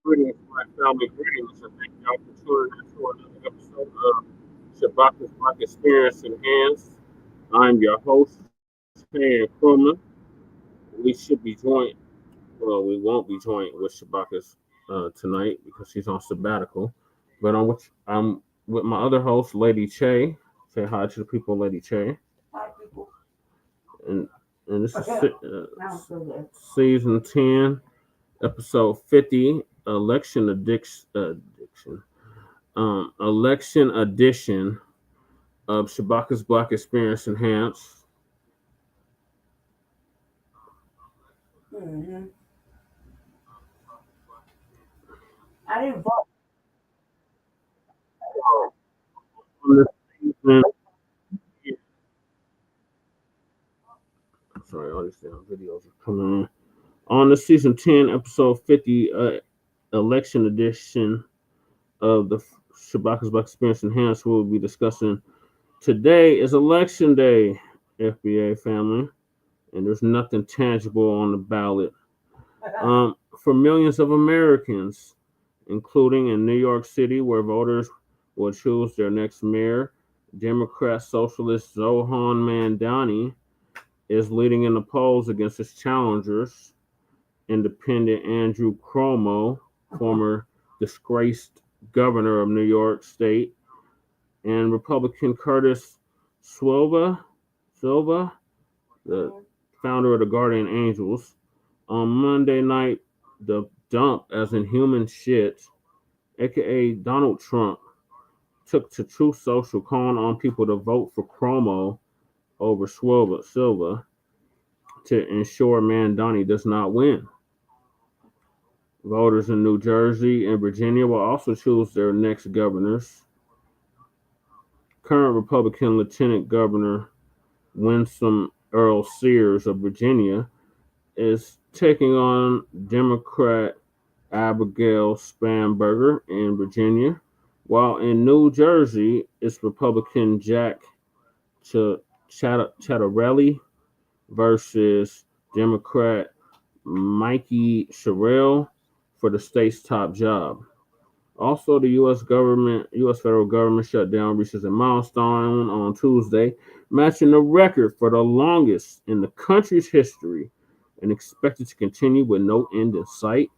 Greetings, my family. Greetings, and thank y'all for tuning in to another episode of Shabaka'S Blacc Experience Enhanced. I'm your host, Stan Krumman. We should be joined, well, we won't be joined with Shabaka'S tonight because he's on sabbatical. But I'm with my other host, Lady Che. Say hi to the people, Lady Che. Hi, people. And and this is Now I'm still there. season 10, episode 50, election edition of Shabaka'S Blacc Experience Enhanced. hmm I didn't vote. On this season, sorry, all these damn videos are coming in. On the season 10, episode 50, election edition of the Shabaka'S Blacc Experience Enhanced, we'll be discussing today is election day, FBA family, and there's nothing tangible on the ballot. For millions of Americans, including in New York City, where voters will choose their next mayor, Democrat socialist Zohran Mamdani is leading in the polls against his challengers, independent Andrew Cuomo, former disgraced governor of New York State, and Republican Curtis Silva, the founder of the Guardian Angels. On Monday night, the dump, as in human shit, aka Donald Trump, took to Truth Social, calling on people to vote for Cuomo over Silva to ensure Mamdani does not win. Voters in New Jersey and Virginia will also choose their next governors. Current Republican Lieutenant Governor Winsome Earle-Sears of Virginia is taking on Democrat Abigail Spanberger in Virginia, while in New Jersey, it's Republican Jack Ciattarelli versus Democrat Mikie Sherrill for the state's top job. Also, the U.S. federal government shutdown reaches a milestone on Tuesday, matching the record for the longest in the country's history, and expected to continue with no end in sight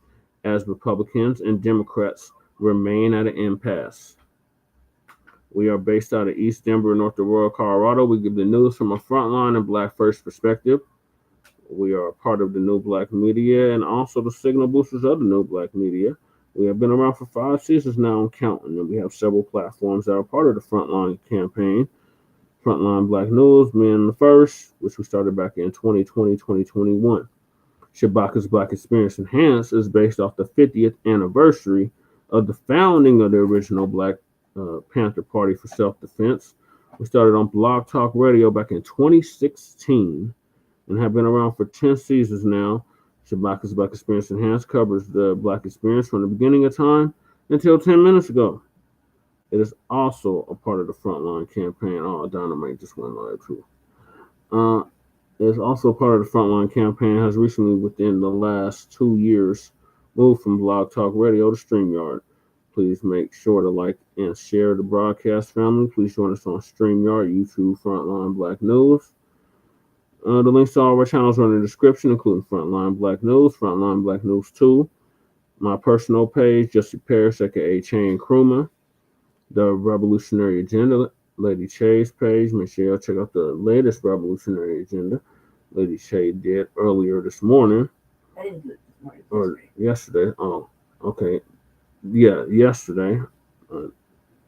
as Republicans and Democrats remain at an impasse. We are based out of East Denver, North Aurora, Colorado. We give the news from a frontline and Black First perspective. We are a part of the New Black Media and also the signal boosters of the New Black Media. We have been around for 5 seasons now and counting, and we have several platforms that are part of the Frontline campaign. Frontline Black News being the first, which we started back in 2020, 2021. Shabaka'S Blacc Experience Enhanced is based off the 50th anniversary of the founding of the original Black Panther Party for Self-Defense. We started on Blog Talk Radio back in 2016 and have been around for 10 seasons now. Shabaka'S Blacc Experience Enhanced covers the Black experience from the beginning of time until 10 minutes ago. It is also a part of the Frontline campaign. Oh, Dynamite just went live too. It is also part of the Frontline campaign, has recently, within the last 2 years, moved from Blog Talk Radio to StreamYard. Please make sure to like and share the broadcast, family. Please join us on StreamYard, YouTube, Frontline Black News. The links to all of our channels are in the description, including Frontline Black News, Frontline Black News 2, my personal page, Jesse Parrish, aka Chain Krumah, the Revolutionary Agenda, Lady Che's page. Make sure y'all check out the latest Revolutionary Agenda Lady Che did earlier this morning. I didn't do it this morning. Or yesterday. Oh, okay. Yeah, yesterday.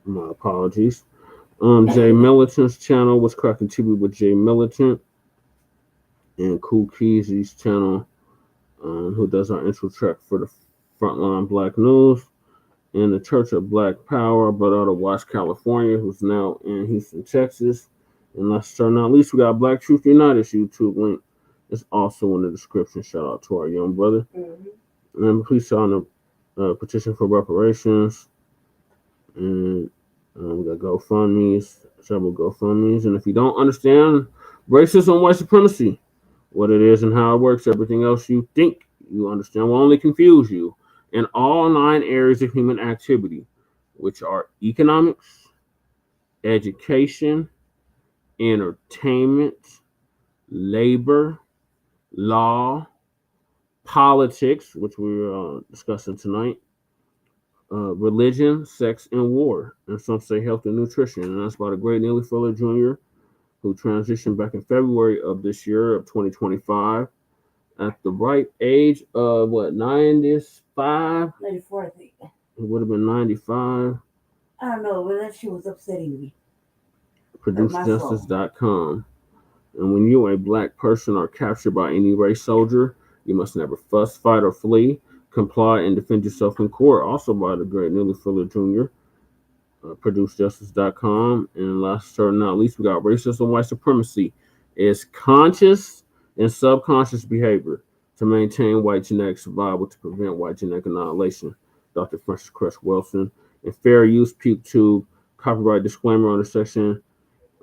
My apologies. Jay Militant's channel was Cracking TV with Jay Militant, and Cool Keezy's channel, who does our intro track for the Frontline Black News, and the Church of Black Power, but out of Watts, California, who's now in Houston, Texas. And last but not least, we got Black Truth United's YouTube link. It's also in the description. Shout out to our young brother. And please sign the petition for reparations. And we got GoFundMe's, several GoFundMe's. And if you don't understand racism, white supremacy, what it is and how it works, everything else you think you understand will only confuse you. in all 9 areas of human activity, which are economics, education, entertainment, labor, law, politics, which we're discussing tonight, religion, sex, and war, and some say health and nutrition. And that's by the great Neely Fuller Jr., who transitioned back in February of this year of 2025 at the ripe age of what, 95? 94, I think. It would have been 95. I don't know, but that shit was upsetting me. ProduceJustice.com. And when you, a black person, are captured by any race soldier, you must never fuss, fight, or flee. Comply and defend yourself in court. Also by the great Neely Fuller Jr. ProduceJustice.com. And last but not least, we got racism, white supremacy. It's conscious and subconscious behavior to maintain white genetic survival to prevent white genetic annihilation. Dr. Francis Cress Wilson. And fair use, puke tube, copyright disclaimer under section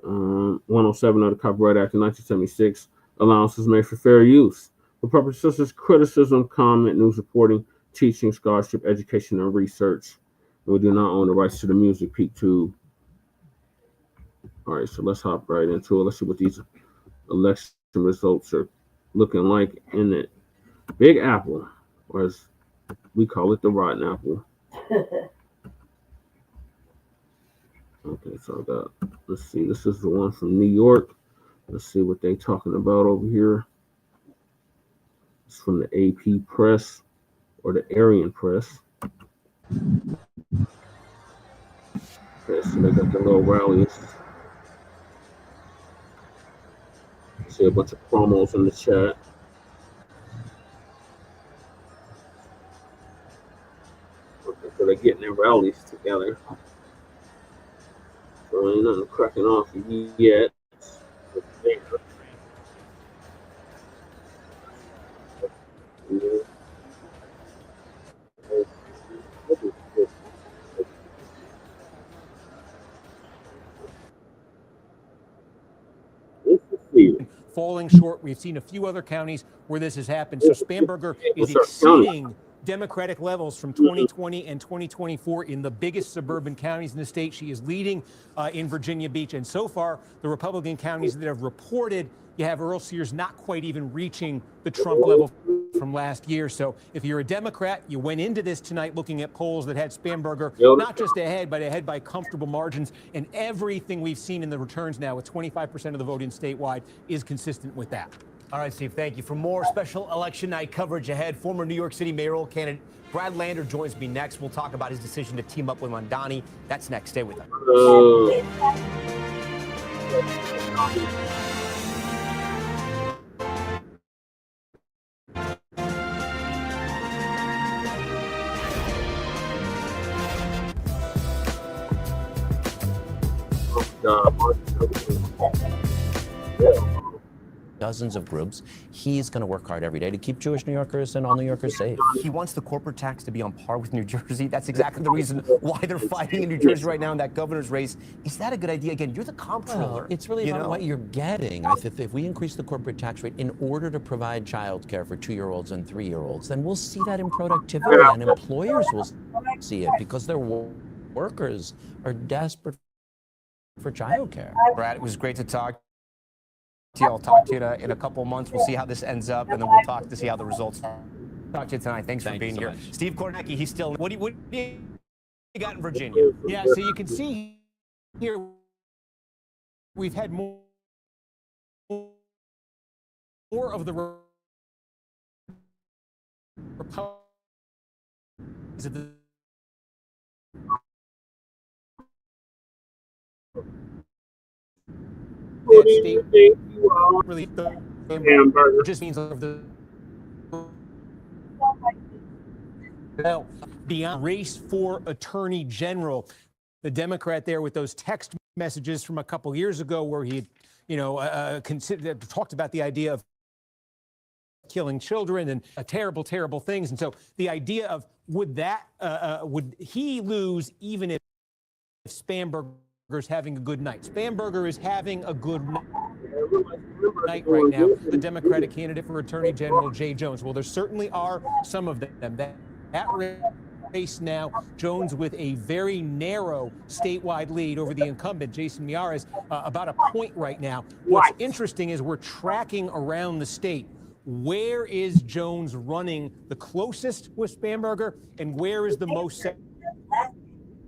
107 of the Copyright Act of 1976. Allowances made for fair use for purposes such as criticism, comment, news reporting, teaching, scholarship, education, and research. And we do not own the rights to the music, Peak Tube. All right, so let's hop right into it. Let's see what these election results are looking like in the Big Apple, or as we call it, the Rotten Apple. Okay, so I got, let's see, this is the one from New York. Let's see what they're talking about over here. It's from the AP Press, or the Aryan Press. Okay, so they got the little rallies. See a bunch of promos in the chat. Okay, so they're getting their rallies together. So ain't nothing cracking off yet. Falling short. We've seen a few other counties where this has happened. So Spanberger is exceeding Democratic levels from 2020 and 2024 in the biggest suburban counties in the state. She is leading in Virginia Beach. And so far, the Republican counties that have reported, you have Earle-Sears not quite even reaching the Trump level from last year. So if you're a Democrat, you went into this tonight looking at polls that had Spanberger not just ahead, but ahead by comfortable margins. And everything we've seen in the returns now with 25% of the vote in statewide is consistent with that. All right, Steve, thank you. For more special election night coverage ahead, former New York City mayoral candidate Brad Lander joins me next. We'll talk about his decision to team up with Mamdani. That's next. Stay with us. Dozens of groups. He's going to work hard every day to keep Jewish New Yorkers and all New Yorkers safe. He wants the corporate tax to be on par with New Jersey. That's exactly the reason why they're fighting in New Jersey right now in that governor's race. Is that a good idea? Again, you're the comptroller. Well, it's really about what you're getting. If we increase the corporate tax rate in order to provide child care for 2-year-olds and 3-year-olds, then we'll see that in productivity, and employers will see it because their workers are desperate for child care. Brad, it was great to talk. I'll talk to you in a couple of months. We'll see how this ends up, and then we'll talk to see how the results are. Talk to you tonight. Thanks for being here. Much. Steve Kornacki, he's still. What do you got in Virginia? Yeah, so you can see here we've had more of the Republicans of the state really just means of the well, beyond race for attorney general. The Democrat there with those text messages from a couple years ago where he, talked about the idea of killing children and terrible, terrible things. And so the idea of would he lose even if Spanberger's having a good night? Spanberger is having a good night right now. The Democratic candidate for Attorney General Jay Jones. Well, there certainly are some of them that that race now, Jones with a very narrow statewide lead over the incumbent, Jason Miyares, about a point right now. What's interesting is we're tracking around the state. Where is Jones running the closest with Spanberger, and where is the most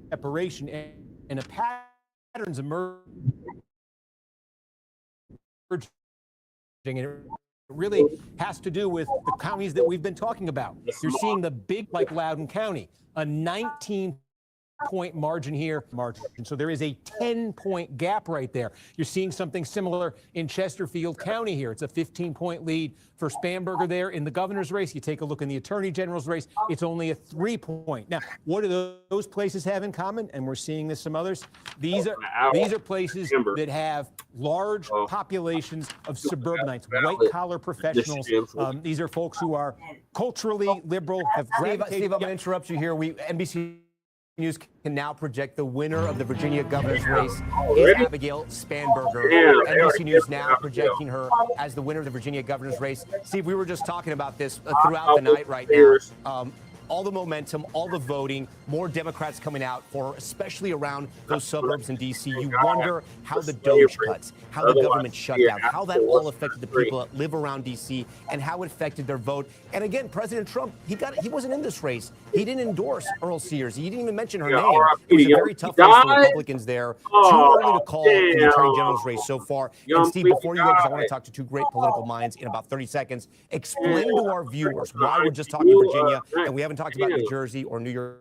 separation? And a pattern's emerging, and it really has to do with the counties that we've been talking about. You're seeing the big, like Loudoun County, a 19-point margin here. So there is a 10-point gap right there. You're seeing something similar in Chesterfield County here. It's a 15-point lead for Spanberger there in the governor's race. You take a look in the attorney general's race, it's only a 3-point. Now, what do those places have in common? And we're seeing this some others. These are places that have large populations of suburbanites, white-collar professionals. These are folks who are culturally liberal, have gravitated. Steve, I'm going to interrupt you here. NBC News can now project the winner of the Virginia governor's race is Abigail Spanberger. NBC News now projecting her as the winner of the Virginia governor's race. Steve, we were just talking about this throughout the night right now. All the momentum, all the voting, more Democrats coming out for, especially around those suburbs in D.C. You wonder how the DOGE cuts, how the government shutdown, how that all affected the people that live around D.C. and how it affected their vote. And again, President Trump, he wasn't in this race. He didn't endorse Earle-Sears. He didn't even mention her name. It was a very tough race for Republicans there. Too early to call in the Attorney General's race so far. And Steve, before you go, because I want to talk to two great political minds in about 30 seconds, explain to our viewers why we're just talking Virginia and we haven't talked about New Jersey or New York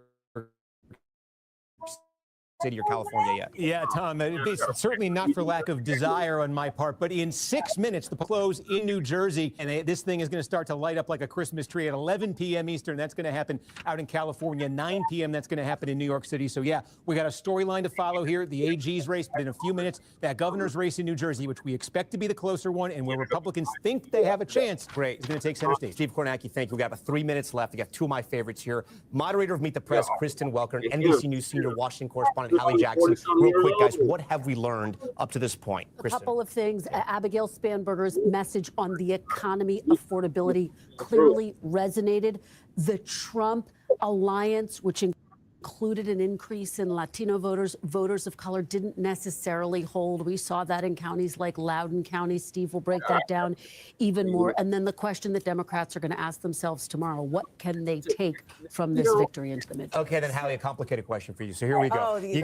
City or California yet. Yeah, Tom, it's certainly not for lack of desire on my part, but in 6 minutes, the close in New Jersey, and this thing is going to start to light up like a Christmas tree at 11 p.m. Eastern. That's going to happen out in California. 9 p.m. That's going to happen in New York City. So, yeah, we got a storyline to follow here. The AG's race, but in a few minutes, that governor's race in New Jersey, which we expect to be the closer one, and where Republicans think they have a chance, great, is going to take center stage. Steve Kornacki, thank you. We got about 3 minutes left. We got two of my favorites here. Moderator of Meet the Press, Kristen Welker, and NBC News senior Washington correspondent, Hallie Jackson. Real quick, guys, what have we learned up to this point? Kristen. A couple of things. Abigail Spanberger's message on the economy, affordability, clearly resonated. The Trump alliance, which included an increase in Latino voters of color, didn't necessarily hold. We saw that in counties like Loudoun County. Steve will break that down even more. And then the question that Democrats are going to ask themselves tomorrow, what can they take from this victory into the midterm? Okay, then Hallie, a complicated question for you. So here we go. Oh, you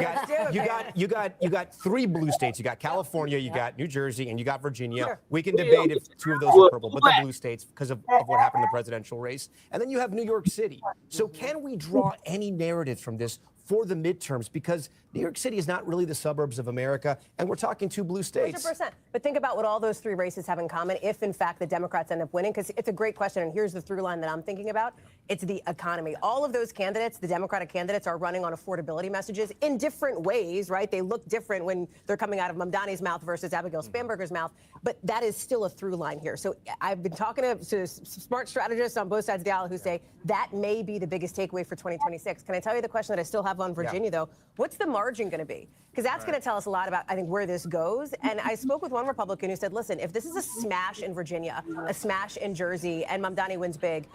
got three blue states. You got California, you got New Jersey, and you got Virginia. Sure. We can debate if two of those are purple, but the blue states because of what happened in the presidential race. And then you have New York City. So can we draw any narratives from this for the midterms? Because New York City is not really the suburbs of America, and we're talking two blue states. 100%. But think about what all those three races have in common if, in fact, the Democrats end up winning, because it's a great question, and here's the through line that I'm thinking about. It's the economy. All of those candidates, the Democratic candidates, are running on affordability messages in different ways, right? They look different when they're coming out of Mamdani's mouth versus Abigail Spanberger's mouth, but that is still a through line here. So I've been talking to smart strategists on both sides of the aisle who say that may be the biggest takeaway for 2026. Can I tell you the question that I still have on Virginia, though? What's the margin going to be? Because that's going to tell us a lot about, I think, where this goes. And I spoke with one Republican who said, listen, if this is a smash in Virginia, a smash in Jersey, and Mamdani wins big,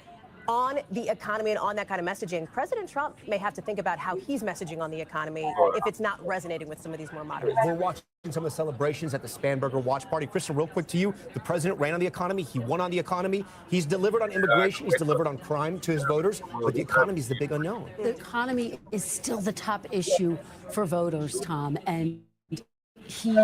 on the economy and on that kind of messaging, President Trump may have to think about how he's messaging on the economy if it's not resonating with some of these more moderate. We're watching some of the celebrations at the Spanberger watch party. Kristen, real quick to you, the president ran on the economy. He won on the economy. He's delivered on immigration. He's delivered on crime to his voters. But the economy is the big unknown. The economy is still the top issue for voters, Tom. And he,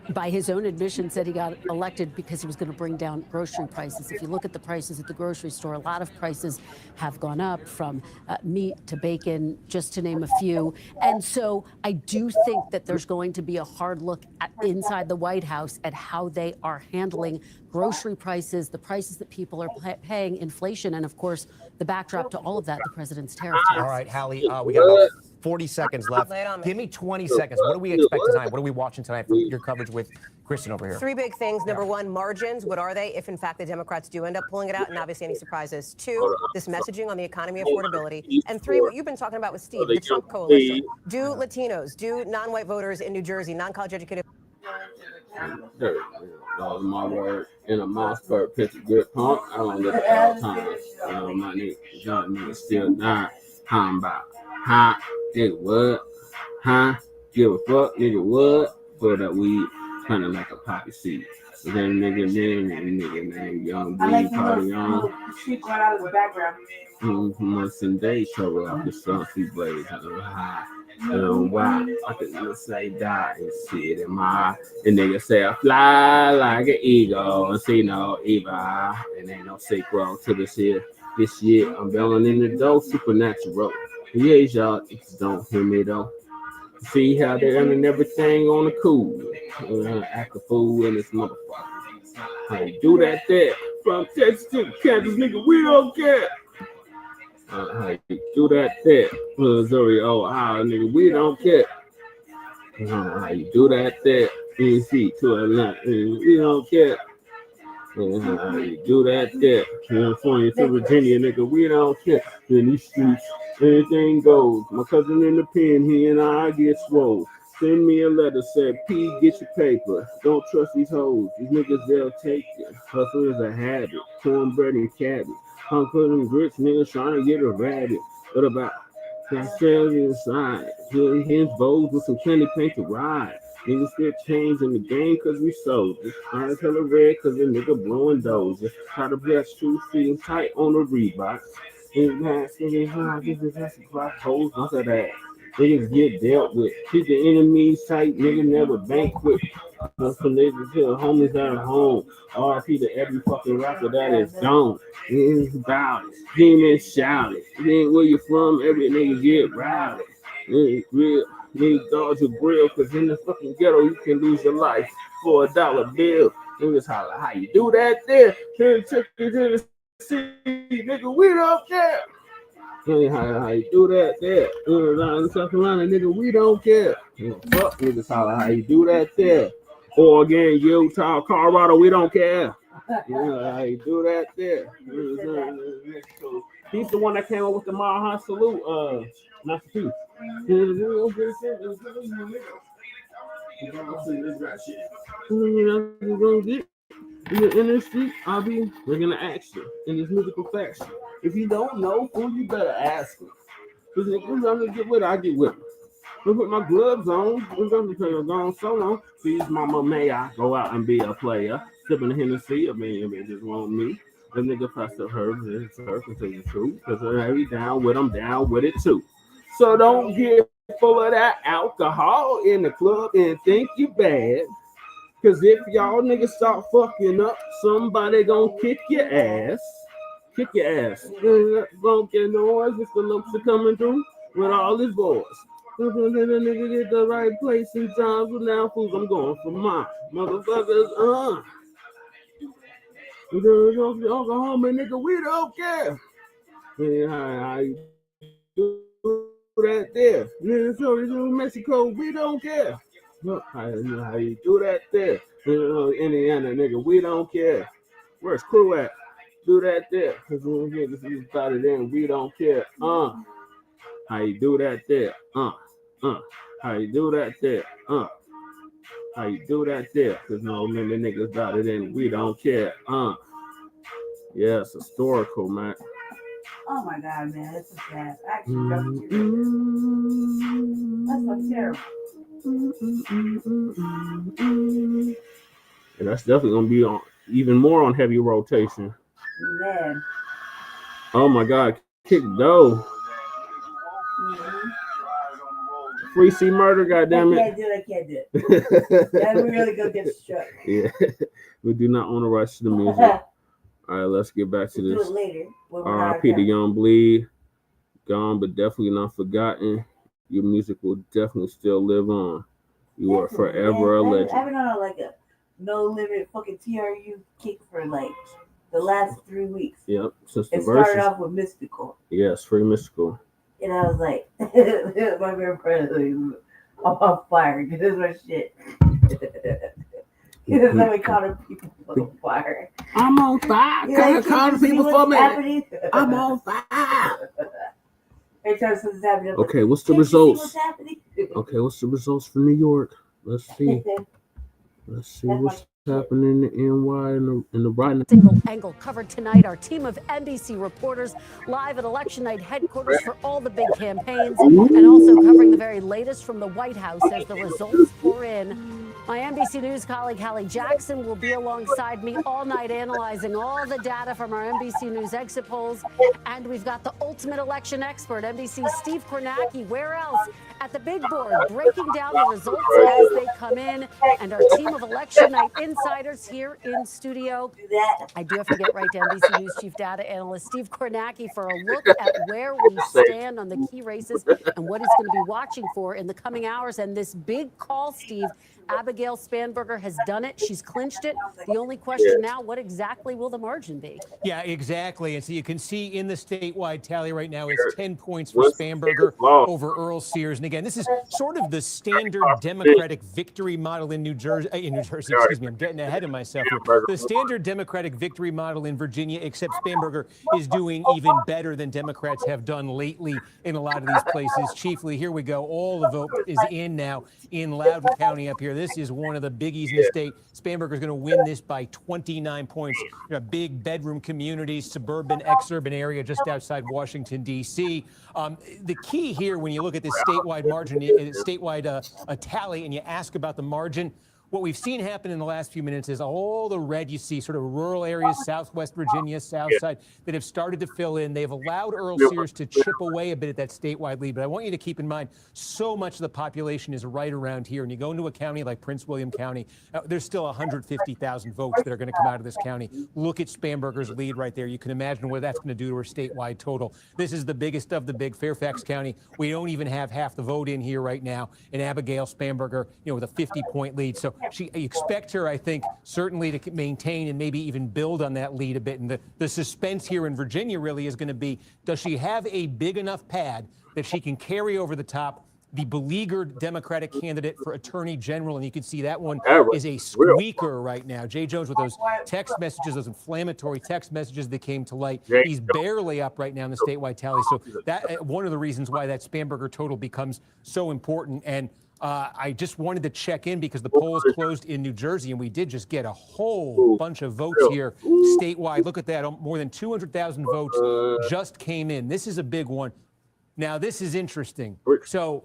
by his own admission, said he got elected because he was going to bring down grocery prices. If you look at the prices at the grocery store, a lot of prices have gone up, from meat to bacon, just to name a few. And so I do think that there's going to be a hard look inside the White House at how they are handling grocery prices, the prices that people are paying, inflation, and of course, the backdrop to all of that, the president's tariff tax. All right, Hallie, we got about 40 seconds left. Give me 20 seconds. What do we expect tonight? What are we watching tonight from your coverage with Kristen over here? Three big things. Number one, margins. What are they if, in fact, the Democrats do end up pulling it out? And obviously, any surprises. Two, this messaging on the economy, affordability. And three, what you've been talking about with Steve, the Trump coalition. Do Latinos, do non-white voters in New Jersey, non-college educated Dirt. That was my word. In a Mossberg picture, good punk. I don't look at all times. My nigga, young nigga still dying. How about? Huh? Nigga, what? Huh? Give a fuck, nigga, what? For that weed, kinda like a poppy seed. Then nigga name young weed party on. Shit right out of the background. Months and days show up the saucy blaze. High. Why? I could just say die and shit in my. And nigga say I fly like an eagle and see no evil. And ain't no sequel to this here. This shit, I'm belling in the dough, supernatural. Yeah, y'all, don't hear me though. See how they're earning everything on the cool. Act a fool in this motherfucker. How you do that there? From Texas to Kansas, nigga, we don't care. How you do that there? Missouri, Ohio, nigga, we don't care. How you do that there? NC to Atlanta, we don't care. How you do that there? California to Virginia, nigga, we don't care. In these streets, anything goes. My cousin in the pen, he and I get swole. Send me a letter, said, P, get your paper. Don't trust these hoes. These niggas, they'll take it. Hustle is a habit. Cornbread and cabbage. Uncle and grits, niggas trying to get a rabbit. What about pastels inside? Hens bowls with some candy paint to ride. Niggas still changing the game cause we sold. Just trying to tell a red cause the nigga blowing doors. Just try to bless shoes feeling tight on the Reeboks. Niggas has to block holes, none of that. Niggas get dealt with. Keep the enemies tight, nigga never banquet. Some niggas here, homies at home. RP to every fucking rapper that is gone. It's about it. Scream and shout it. Then where you from, every nigga get rowdy. Niggas dodge your grill, cause in the fucking ghetto you can lose your life for $1 bill. Niggas holler, how you do that there? Take you to the city, nigga, we don't care. How you do that there? In South Carolina, nigga, we don't care. Fuck niggas holler, how you do that there? Oregon, Utah, Colorado, we don't care. How you do that there? He's the one that came up with the Maha salute, Master P. In the street, I'll be bringing the action in this musical fashion. If you don't know, fool, you better ask him. Because if I'm going to get with it, I get with it. I put my gloves on. I'm going to go so long. Please, mama, may I go out and be a player? Sipping the Hennessy, I mean, it just want me. The nigga passed up her, it's her, to tell you the truth. Because every down with, I'm down with it too. So don't get full of that alcohol in the club and think you bad. Cause if y'all niggas start fucking up, somebody gonna kick your ass. Kick your ass. Don't get noise if the looks are coming through with all his boys. Nigga get the right place and times with now fools. I'm going for mine. Motherfuckers, Oklahoma, nigga, we don't care. How you do that there? New Mexico, we don't care. How you do that there? Indiana, nigga, we don't care. Where's crew at? Do that there. Cause we get this started in, we don't care. How you do that there? How you do that there? How you do that there? Cause no many niggas got it in, we don't care. Yeah, it's historical, man. Oh my god, man, this is bad. Actually, that's so terrible. And that's definitely gonna be on even more on heavy rotation. Man. Oh my god, kick dough. Free C murder, goddammit. I can't do it. That would really go get struck. Yeah. We do not want to rush to the music. All right, let's get back to We'll this. do it later. R.I.P. to Young Bleed. Gone, but definitely not forgotten. Your music will definitely still live on. You are forever a legend. I've been on like a no limit fucking TRU kick for like the last 3 weeks. Yep. Since the it verses. started off with Mystical. Yes, Free Mystical. And I was like, my favorite part of I'm on fire. This is my shit. This is how we call the people on fire. I'm on fire. Yeah, Call the people for me. Happening? I'm on fire. Every time something's happening. Okay, what's the results? Okay, what's the results for New York? Let's see. Let's see what's happening in NY in the right now. Single angle covered tonight. Our team of NBC reporters live at election night headquarters for all the big campaigns and also covering the very latest from the White House as the results pour in. My NBC News colleague Hallie Jackson will be alongside me all night analyzing all the data from our NBC News exit polls. And we've got the ultimate election expert, NBC's Steve Kornacki. Where else? At the big board, breaking down the results as they come in. And our team of election night insiders here in studio. I do have to get right to NBC News Chief Data Analyst Steve Kornacki for a look at where we stand on the key races and what he's going to be watching for in the coming hours. And this big call, Steve, Abigail Spanberger has done it. She's clinched it. The only question now, what exactly will the margin be? Yeah, exactly. And so you can see in the statewide tally right now, it's 10 points for Spanberger over Earle-Sears. And again, this is sort of the standard Democratic victory model in New Jersey, excuse me, I'm getting ahead of myself here. The standard Democratic victory model in Virginia, except Spanberger is doing even better than Democrats have done lately in a lot of these places. Chiefly, here we go. All the vote is in now in Loudoun County up here. This is one of the biggies in the state. Spanberger is going to win this by 29 points. Big bedroom communities, suburban, exurban area just outside Washington, D.C. The key here, when you look at this statewide margin, statewide tally, and you ask about the margin, what we've seen happen in the last few minutes is all the red you see, sort of rural areas, Southwest Virginia, South Side, that have started to fill in. They've allowed Earle-Sears to chip away a bit at that statewide lead. But I want you to keep in mind, so much of the population is right around here. And you go into a county like Prince William County, there's still 150,000 votes that are going to come out of this county. Look at Spanberger's lead right there. You can imagine what that's going to do to her statewide total. This is the biggest of the big. Fairfax County, we don't even have half the vote in here right now. And Abigail Spanberger, with a 50-point lead. So you expect her, I think, certainly to maintain and maybe even build on that lead a bit. And the suspense here in Virginia really is going to be, does she have a big enough pad that she can carry over the top the beleaguered Democratic candidate for Attorney General? And you can see that one is a squeaker right now. Jay Jones with those text messages, those inflammatory text messages that came to light. He's barely up right now in the statewide tally. So that one of the reasons why that Spanberger total becomes so important. And I just wanted to check in because the polls closed in New Jersey, and we did just get a whole bunch of votes here statewide. Look at that. More than 200,000 votes just came in. This is a big one. Now, this is interesting. So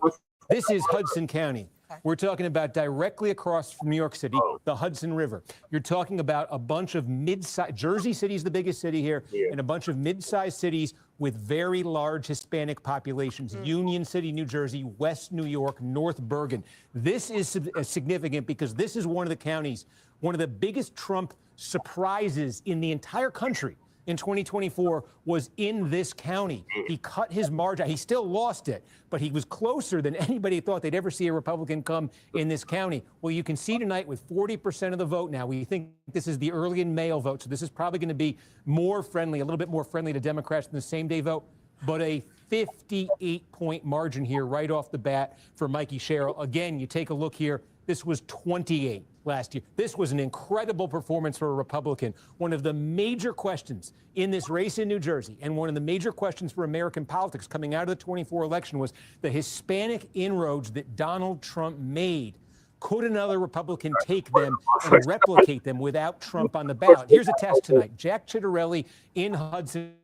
this is Hudson County. We're talking about directly across from New York City, the Hudson River. You're talking about a bunch of mid-sized, Jersey City is the biggest city here, and a bunch of mid-sized cities with very large Hispanic populations. Union City, New Jersey, West New York, North Bergen. This is significant because this is one of the counties, one of the biggest Trump surprises in the entire country in 2024 was in this county. He cut his margin. He still lost it, but he was closer than anybody thought they'd ever see a Republican come in this county. Well, you can see tonight with 40% of the vote now, we think this is the early and mail vote, so this is probably going to be more friendly, a little bit more friendly to Democrats than the same-day vote, but a 58-point margin here right off the bat for Mikie Sherrill. Again, you take a look here, this was 28 last year. This was an incredible performance for a Republican. One of the major questions in this race in New Jersey, and one of the major questions for American politics coming out of the 24 election, was the Hispanic inroads that Donald Trump made. Could another Republican take them and replicate them without Trump on the ballot? Here's a test tonight. Jack Ciattarelli in Hudson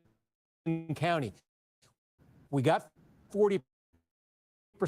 County. We got 40%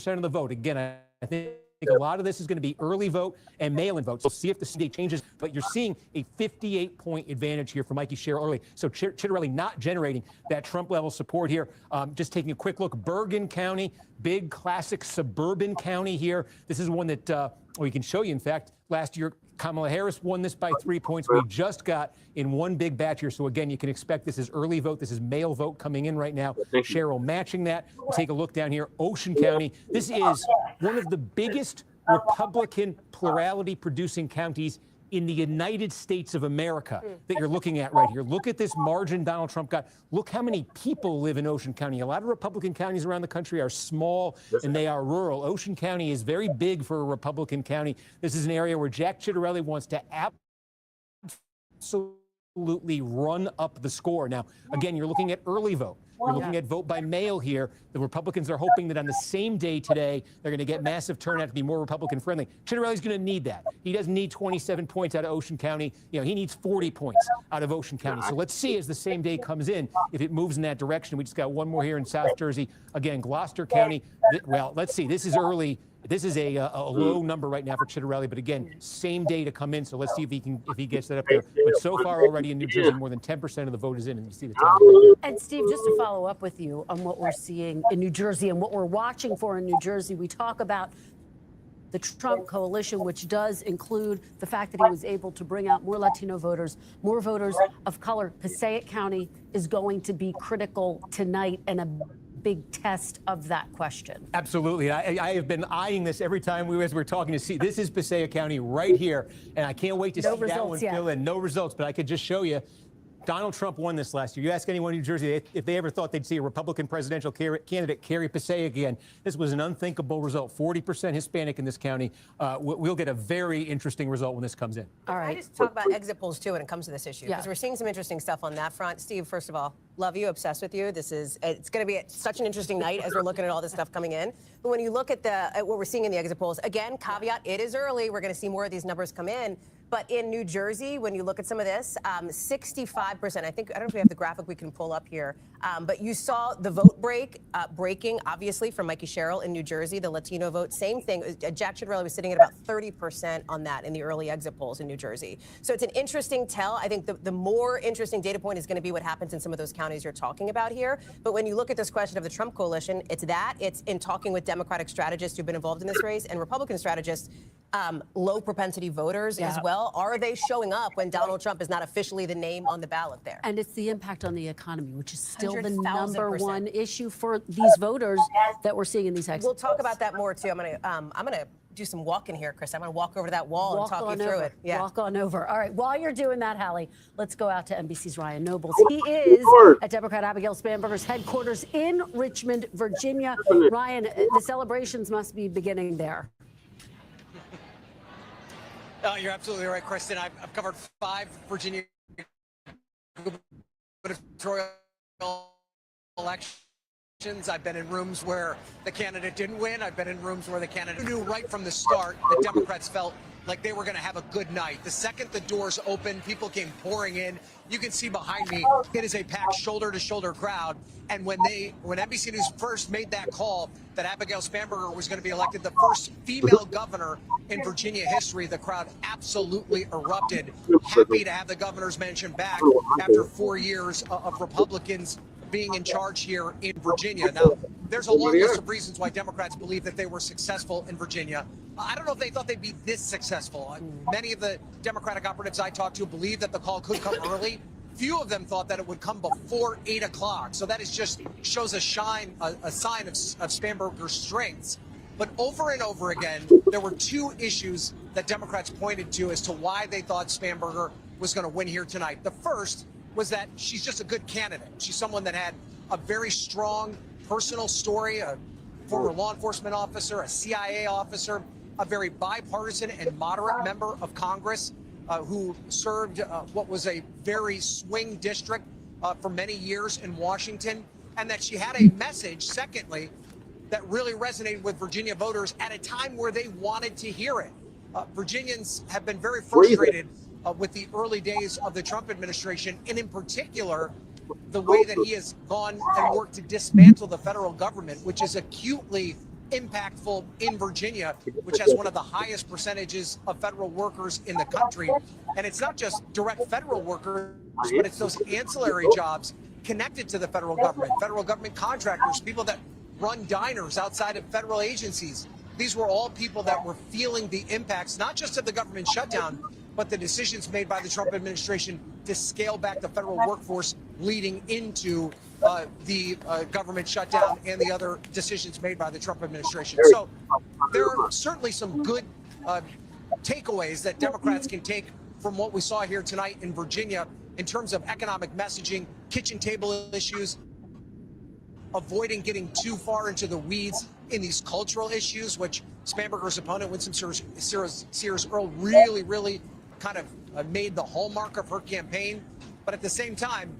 of the vote. Again, I think a lot of this is going to be early vote and mail-in votes. We'll see if the state changes, but you're seeing a 58-point advantage here for Mikie Sherrill early. So Ciattarelli not generating that Trump-level support here. Just taking a quick look, Bergen County, big classic suburban county here. This is one that we can show you. In fact, last year, Kamala Harris won this by 3 points. We just got in one big batch here. So again, you can expect this is early vote. This is mail vote coming in right now. Sherrill matching that. We'll take a look down here. Ocean County. This is one of the biggest Republican plurality producing counties in the United States of America that you're looking at right here. Look at this margin Donald Trump got. Look how many people live in Ocean County. A lot of Republican counties around the country are small and they are rural. Ocean County is very big for a Republican county. This is an area where Jack Ciattarelli wants to absolutely absolutely run up the score. Now, again, you're looking at early vote. We're looking at vote by mail here. The Republicans are hoping that on the same day today, they're going to get massive turnout to be more Republican friendly. Ciattarelli's going to need that. He doesn't need 27 points out of Ocean County. You know, he needs 40 points out of Ocean County. So let's see as the same day comes in if it moves in that direction. We just got one more here in South Jersey. Again, Gloucester County. Well, let's see. This is early. This is a low number right now for Ciattarelli, but again, same day to come in. So let's see if he gets that up there. But so far already in New Jersey, more than 10% of the vote is in, and you see the tally. And Steve, just to follow up with you on what we're seeing in New Jersey and what we're watching for in New Jersey, we talk about the Trump coalition, which does include the fact that he was able to bring out more Latino voters, more voters of color. Passaic County is going to be critical tonight and a big test of that question. Absolutely. I have been eyeing this every time as we're talking to see. This is Passaic County right here, and I can't wait to see that one fill in. No results, but I could just show you. Donald Trump won this last year. You ask anyone in New Jersey if they ever thought they'd see a Republican presidential candidate carry Passaic again. This was an unthinkable result. 40% Hispanic in this county. We'll get a very interesting result when this comes in. All right. I just talk about exit polls, too, when it comes to this issue, because we're seeing some interesting stuff on that front. Steve, first of all, love you, obsessed with you. It's going to be such an interesting night as we're looking at all this stuff coming in. But when you look at what we're seeing in the exit polls, again, caveat, it is early. We're going to see more of these numbers come in. But in New Jersey, when you look at some of this, 65%, I don't know if we have the graphic we can pull up here, but you saw the vote breaking, obviously, from Mikie Sherrill in New Jersey, the Latino vote. Same thing. Jack Ciattarelli was sitting at about 30% on that in the early exit polls in New Jersey. So it's an interesting tell. I think the more interesting data point is going to be what happens in some of those counties you're talking about here. But when you look at this question of the Trump coalition, it's in talking with Democratic strategists who've been involved in this race and Republican strategists, low propensity voters as well. Are they showing up when Donald Trump is not officially the name on the ballot there? And it's the impact on the economy, which is still the number one issue for these voters that we're seeing in these exit polls. We'll talk about that more too. I'm gonna do some walking here, Chris. I'm gonna walk over to that wall and talk you through it. Yeah. Walk on over. All right. While you're doing that, Hallie, let's go out to NBC's Ryan Nobles. He is at Democrat Abigail Spanberger's headquarters in Richmond, Virginia. Ryan, the celebrations must be beginning there. You're absolutely right, Kristen. I've covered 5 Virginia gubernatorial elections. I've been in rooms where the candidate didn't win. I've been in rooms where the candidate knew right from the start that Democrats felt like they were going to have a good night. The second the doors opened, people came pouring in. You can see behind me, it is a packed shoulder-to-shoulder crowd. And when NBC News first made that call that Abigail Spanberger was going to be elected the first female governor in Virginia history, the crowd absolutely erupted. Happy to have the governor's mansion back after 4 years of Republicans being in charge here in Virginia. Now, there's a long list of reasons why Democrats believe that they were successful in Virginia. I don't know if they thought they'd be this successful. Many of the Democratic operatives I talked to believe that the call could come early. Few of them thought that it would come before 8 o'clock. So that just shows a sign of Spanberger's strengths. But over and over again, there were 2 issues that Democrats pointed to as to why they thought Spanberger was going to win here tonight. The first was that she's just a good candidate. She's someone that had a very strong personal story, a former law enforcement officer, a CIA officer, a very bipartisan and moderate member of Congress who served what was a very swing district for many years in Washington, and that she had a message, secondly, that really resonated with Virginia voters at a time where they wanted to hear it. Virginians have been very frustrated with the early days of the Trump administration, and in particular, the way that he has gone and worked to dismantle the federal government, which is acutely impactful in Virginia, which has one of the highest percentages of federal workers in the country. And it's not just direct federal workers, but it's those ancillary jobs connected to the federal government contractors, people that run diners outside of federal agencies. These were all people that were feeling the impacts, not just of the government shutdown, but the decisions made by the Trump administration to scale back the federal workforce leading into the government shutdown and the other decisions made by the Trump administration. So there are certainly some good takeaways that Democrats can take from what we saw here tonight in Virginia in terms of economic messaging, kitchen table issues, avoiding getting too far into the weeds in these cultural issues, which Spanberger's opponent, Winsome Earle-Sears really kind of made the hallmark of her campaign. But at the same time,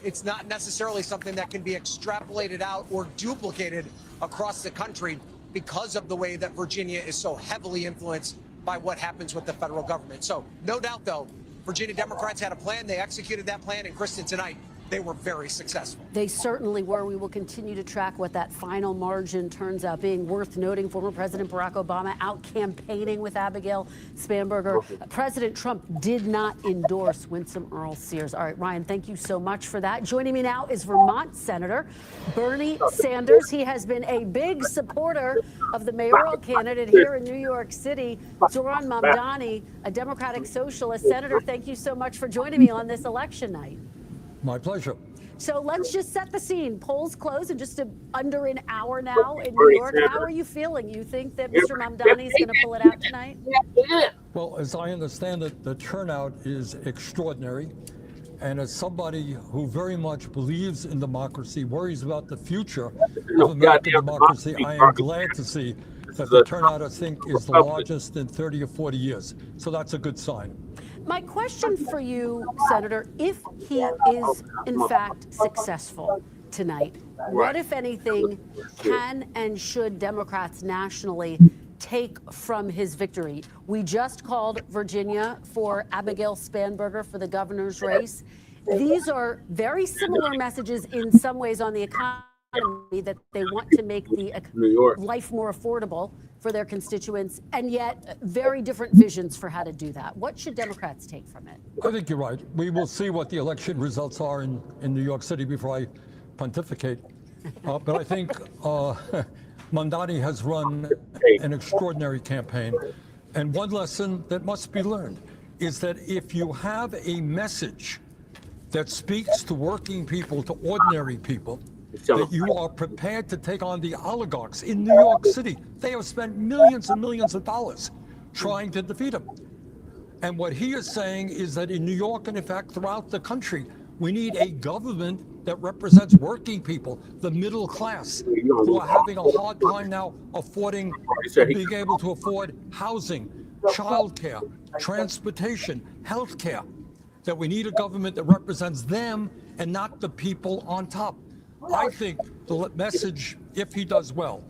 it's not necessarily something that can be extrapolated out or duplicated across the country because of the way that Virginia is so heavily influenced by what happens with the federal government. So no doubt, though, Virginia Democrats had a plan. They executed that plan. And Kristen, tonight, they were very successful. They certainly were. We will continue to track what that final margin turns out being. Worth noting, former President Barack Obama out campaigning with Abigail Spanberger. President Trump did not endorse Winsome Earle-Sears. All right, Ryan, thank you so much for that. Joining me now is Vermont Senator Bernie Sanders. He has been a big supporter of the mayoral candidate here in New York City, Zohran Mamdani, a Democratic socialist. Senator, thank you so much for joining me on this election night. My pleasure. So let's just set the scene. Polls close in just under an hour now in New York. How are you feeling? You think that Mr. Mamdani is going to pull it out tonight? Well, as I understand it, the turnout is extraordinary. And as somebody who very much believes in democracy, worries about the future of American democracy, I am glad to see that the turnout, I think, is the largest in 30 or 40 years. So that's a good sign. My question for you, Senator, if he is in fact successful tonight, what, if anything, can and should Democrats nationally take from his victory? We just called Virginia for Abigail Spanberger for the governor's race. These are very similar messages in some ways on the economy, that they want to make the life more affordable for their constituents, and yet very different visions for how to do that. What should Democrats take from it? I think you're right. We will see what the election results are in New York City before I pontificate. But I think Mamdani has run an extraordinary campaign. And one lesson that must be learned is that if you have a message that speaks to working people, to ordinary people, that you are prepared to take on the oligarchs in New York City. They have spent millions and millions of dollars trying to defeat him. And what he is saying is that in New York, and in fact throughout the country, we need a government that represents working people, the middle class, who are having a hard time now affording, being able to afford housing, childcare, transportation, healthcare. That we need a government that represents them and not the people on top. I think the message, if he does well,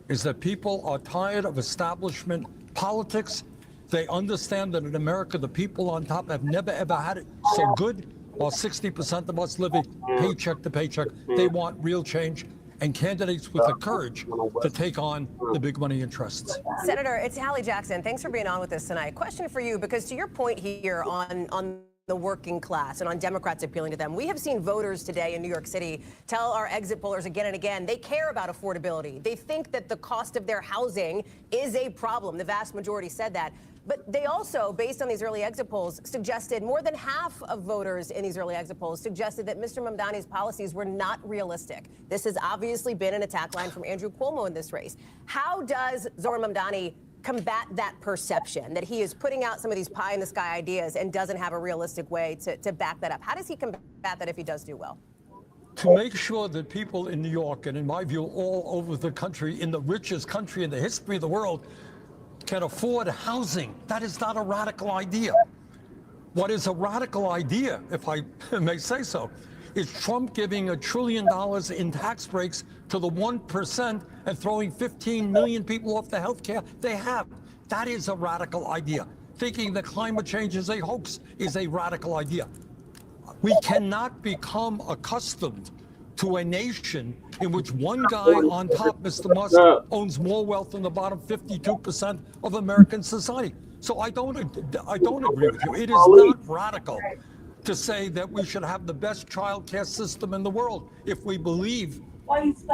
is that people are tired of establishment politics. They understand that in America, the people on top have never, ever had it so good, while 60% of us living paycheck to paycheck. They want real change and candidates with the courage to take on the big money interests. Senator, it's Hallie Jackson. Thanks for being on with us tonight. Question for you, because to your point here on the working class and on Democrats appealing to them. We have seen voters today in New York City tell our exit pollers again and again they care about affordability. They think that the cost of their housing is a problem. The vast majority said that. But they also, based on these early exit polls, suggested more than half of voters in these early exit polls suggested that Mr. Mamdani's policies were not realistic. This has obviously been an attack line from Andrew Cuomo in this race. How does Zohran Mamdani combat that perception that he is putting out some of these pie-in-the-sky ideas and doesn't have a realistic way to back that up? How does he combat that if he does do well? To make sure that people in New York, and in my view, all over the country, in the richest country in the history of the world, can afford housing. That is not a radical idea. What is a radical idea, if I may say so, is Trump giving $1 trillion in tax breaks to the 1% and throwing 15 million people off the health care they have. That is a radical idea. Thinking that climate change is a hoax is a radical idea. We cannot become accustomed to a nation in which one guy on top, Mr. Musk, owns more wealth than the bottom 52% of American society. So I don't agree with you. It is not radical to say that we should have the best child care system in the world if we believe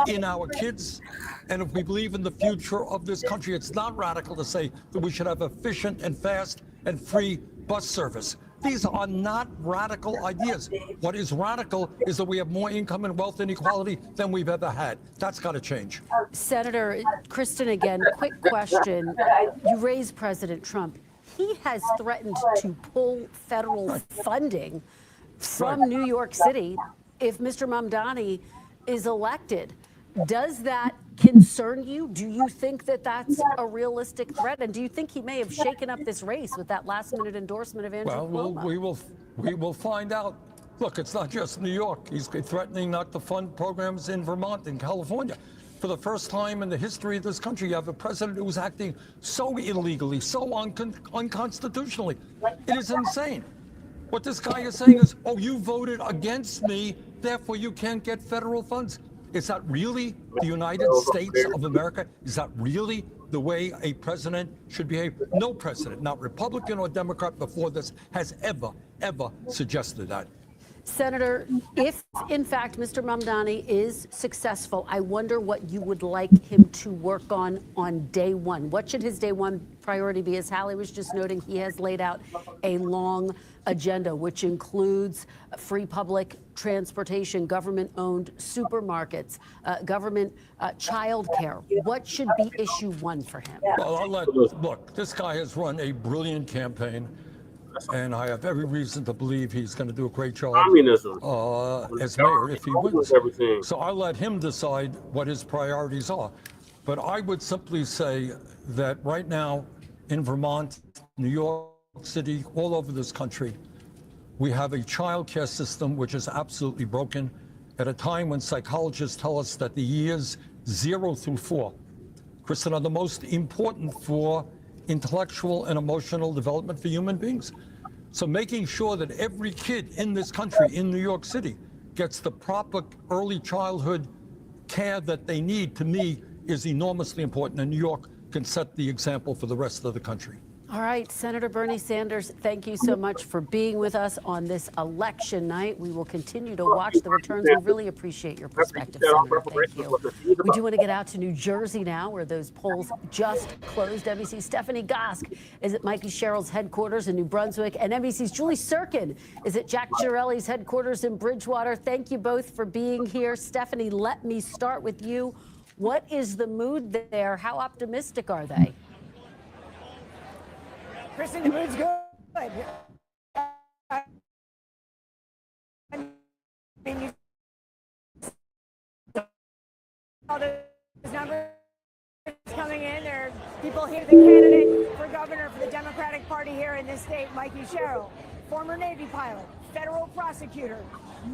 in our kids and if we believe in the future of this country. It's not radical to say that we should have efficient and fast and free bus service. These are not radical ideas. What is radical is that we have more income and wealth inequality than we've ever had. That's got to change. Senator Kristen, again, quick question. You raised President Trump. He has threatened to pull federal funding from New York City if Mr. Mamdani is elected. Does that concern you? Do you think that that's a realistic threat? And do you think he may have shaken up this race with that last-minute endorsement of Andrew Cuomo? Well, we will find out Look, it's not just New York. He's threatening not to fund programs in Vermont and California. For the first time in the history of this country, you have a president who's acting so illegally, so unconstitutionally. It is insane. What this guy is saying is, oh, you voted against me, therefore you can't get federal funds. Is that really the United States of America? Is that really the way a president should behave? No president, not Republican or Democrat before this, has ever suggested that. Senator, if in fact Mr. Mamdani is successful, I wonder what you would like him to work on day one. What should his day one priority be? As Hallie was just noting, he has laid out a long agenda, which includes free public transportation, government-owned supermarkets, government child care. What should be issue one for him? Well, look, this guy has run a brilliant campaign, and I have every reason to believe he's going to do a great job as mayor if he wins. So I'll let him decide what his priorities are. But I would simply say that right now in Vermont, New York City, all over this country, we have a child care system which is absolutely broken at a time when psychologists tell us that the years 0 through 4, Kristen, are the most important for intellectual and emotional development for human beings. So making sure that every kid in this country, in New York City, gets the proper early childhood care that they need, to me, is enormously important. And New York can set the example for the rest of the country. All right, Senator Bernie Sanders, thank you so much for being with us on this election night. We will continue to watch the returns. We really appreciate your perspective, Senator. Thank you. We do want to get out to New Jersey now, where those polls just closed. NBC's Stephanie Gosk is at Mikie Sherrill's headquarters in New Brunswick, and NBC's Julie Sirkin is at Jack Ciattarelli's headquarters in Bridgewater. Thank you both for being here. Stephanie, let me start with you. What is the mood there? How optimistic are they? Kristen, the mood's good. I mean, you all those numbers coming in. There are people here. The candidate for governor for the Democratic Party here in this state, Mikie Sherrill, former Navy pilot, federal prosecutor,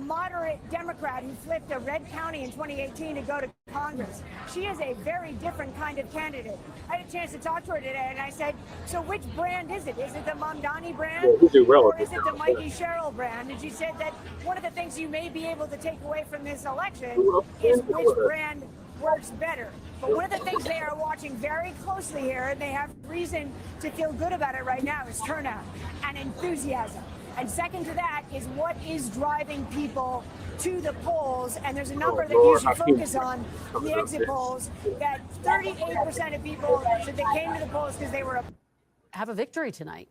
moderate Democrat who flipped a red county in 2018 to go to Congress. She is a very different kind of candidate. I had a chance to talk to her today, and I said, so which brand is it? Is it the Mamdani brand, or is it the Mikie Sherrill brand? And she said that one of the things you may be able to take away from this election is which brand works better. But one of the things they are watching very closely here, and they have reason to feel good about it right now, is turnout and enthusiasm. And second to that is what is driving people to the polls. And there's a number that you should focus on the exit polls, that 38% of people said they came to the polls because they were have a victory tonight.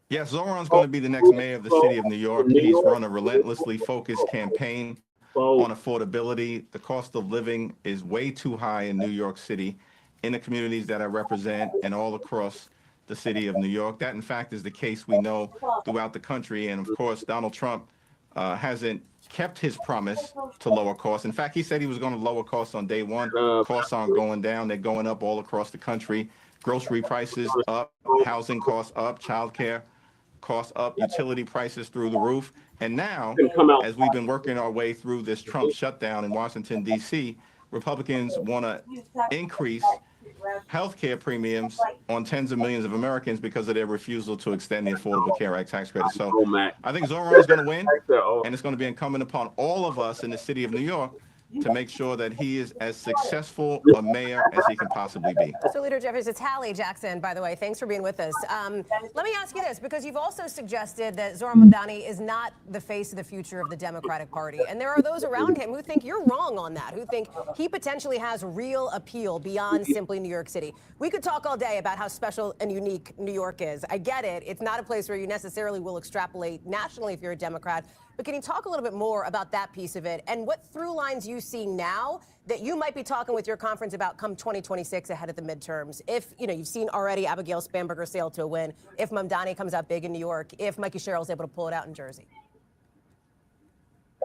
Yes, Zohran's going to be the next mayor of the city of New York. He's run a relentlessly focused campaign on affordability. The cost of living is way too high in New York City, in the communities that I represent, and all across the city of New York. That, in fact, is the case we know throughout the country. And, of course, Donald Trump hasn't kept his promise to lower costs. In fact, he said he was going to lower costs on day one. Costs aren't going down. They're going up all across the country. Grocery prices up, housing costs up, childcare costs up, utility prices through the roof. And now, as we've been working our way through this Trump shutdown in Washington, D.C., Republicans want to increase health care premiums on tens of millions of Americans because of their refusal to extend the Affordable Care Act tax credit. So I think Zohran is going to win, and it's going to be incumbent upon all of us in the city of New York to make sure that he is as successful a mayor as he can possibly be. So, Leader Jeffries, it's Hallie Jackson, by the way. Thanks for being with us. Let me ask you this, because you've also suggested that Zohran Mamdani is not the face of the future of the Democratic Party. And there are those around him who think you're wrong on that, who think he potentially has real appeal beyond simply New York City. We could talk all day about how special and unique New York is. I get it. It's not a place where you necessarily will extrapolate nationally if you're a Democrat. But can you talk a little bit more about that piece of it and what through lines you see now that you might be talking with your conference about come 2026 ahead of the midterms? If, you know, you've seen already Abigail Spanberger sail to a win, if Mamdani comes out big in New York, if Mikie Sherrill is able to pull it out in Jersey.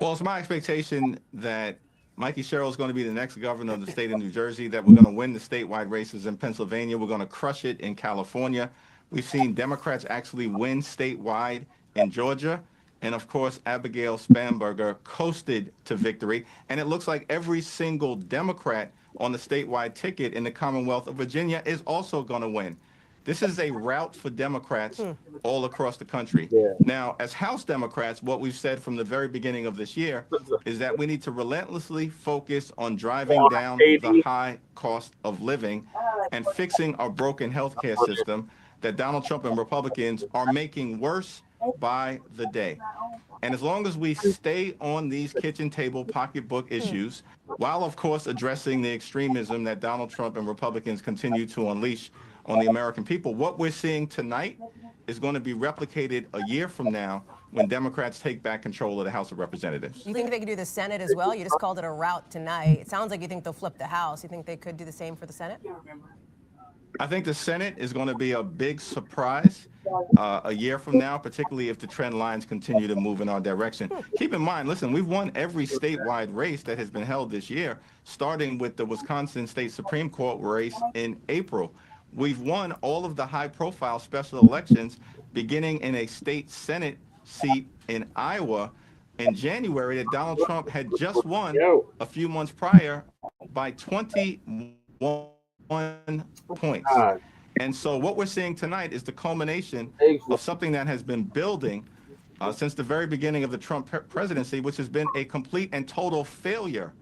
Well, it's my expectation that Mikie Sherrill is going to be the next governor of the state of New Jersey, that we're going to win the statewide races in Pennsylvania. We're going to crush it in California. We've seen Democrats actually win statewide in Georgia. And of course, Abigail Spanberger coasted to victory. And it looks like every single Democrat on the statewide ticket in the Commonwealth of Virginia is also going to win. This is a rout for Democrats all across the country. Now, as House Democrats, what we've said from the very beginning of this year is that we need to relentlessly focus on driving down the high cost of living and fixing our broken healthcare system that Donald Trump and Republicans are making worse by the day. And as long as we stay on these kitchen table pocketbook issues, while of course addressing the extremism that Donald Trump and Republicans continue to unleash on the American people, what we're seeing tonight is going to be replicated a year from now when Democrats take back control of the House of Representatives. You think they could do the Senate as well? You just called it a rout tonight. It sounds like you think they'll flip the House. You think they could do the same for the Senate? I think the Senate is going to be a big surprise a year from now, particularly if the trend lines continue to move in our direction. Keep in mind, listen, we've won every statewide race that has been held this year, starting with the Wisconsin State Supreme Court race in April. We've won all of the high-profile special elections, beginning in a state Senate seat in Iowa in January that Donald Trump had just won a few months prior by 21 points. And so what we're seeing tonight is the culmination of something that has been building since the very beginning of the Trump presidency, which has been a complete and total failure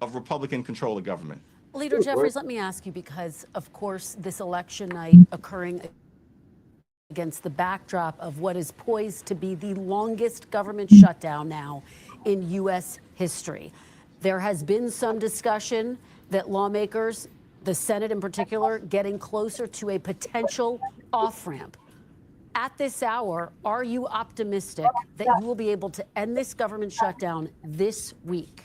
of Republican control of government. Leader Jeffries, let me ask you, because of course this election night occurring against the backdrop of what is poised to be the longest government shutdown now in U.S. history. There has been some discussion that lawmakers, the Senate in particular, getting closer to a potential off-ramp. At this hour, are you optimistic that you will be able to end this government shutdown this week?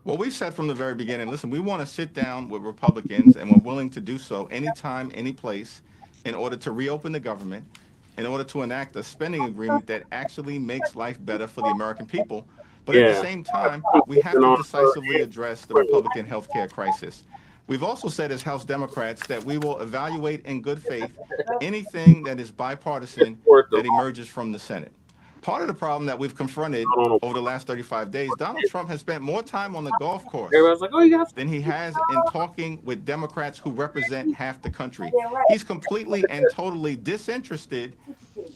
Well, we've said from the very beginning, listen, we want to sit down with Republicans, and we're willing to do so anytime, any place, in order to reopen the government, in order to enact a spending agreement that actually makes life better for the American people. But at the same time, we have to decisively address the Republican health care crisis. We've also said as House Democrats that we will evaluate in good faith anything that is bipartisan that emerges from the Senate. Part of the problem that we've confronted over the last 35 days, Donald Trump has spent more time on the golf course than he has in talking with Democrats who represent half the country. He's completely and totally disinterested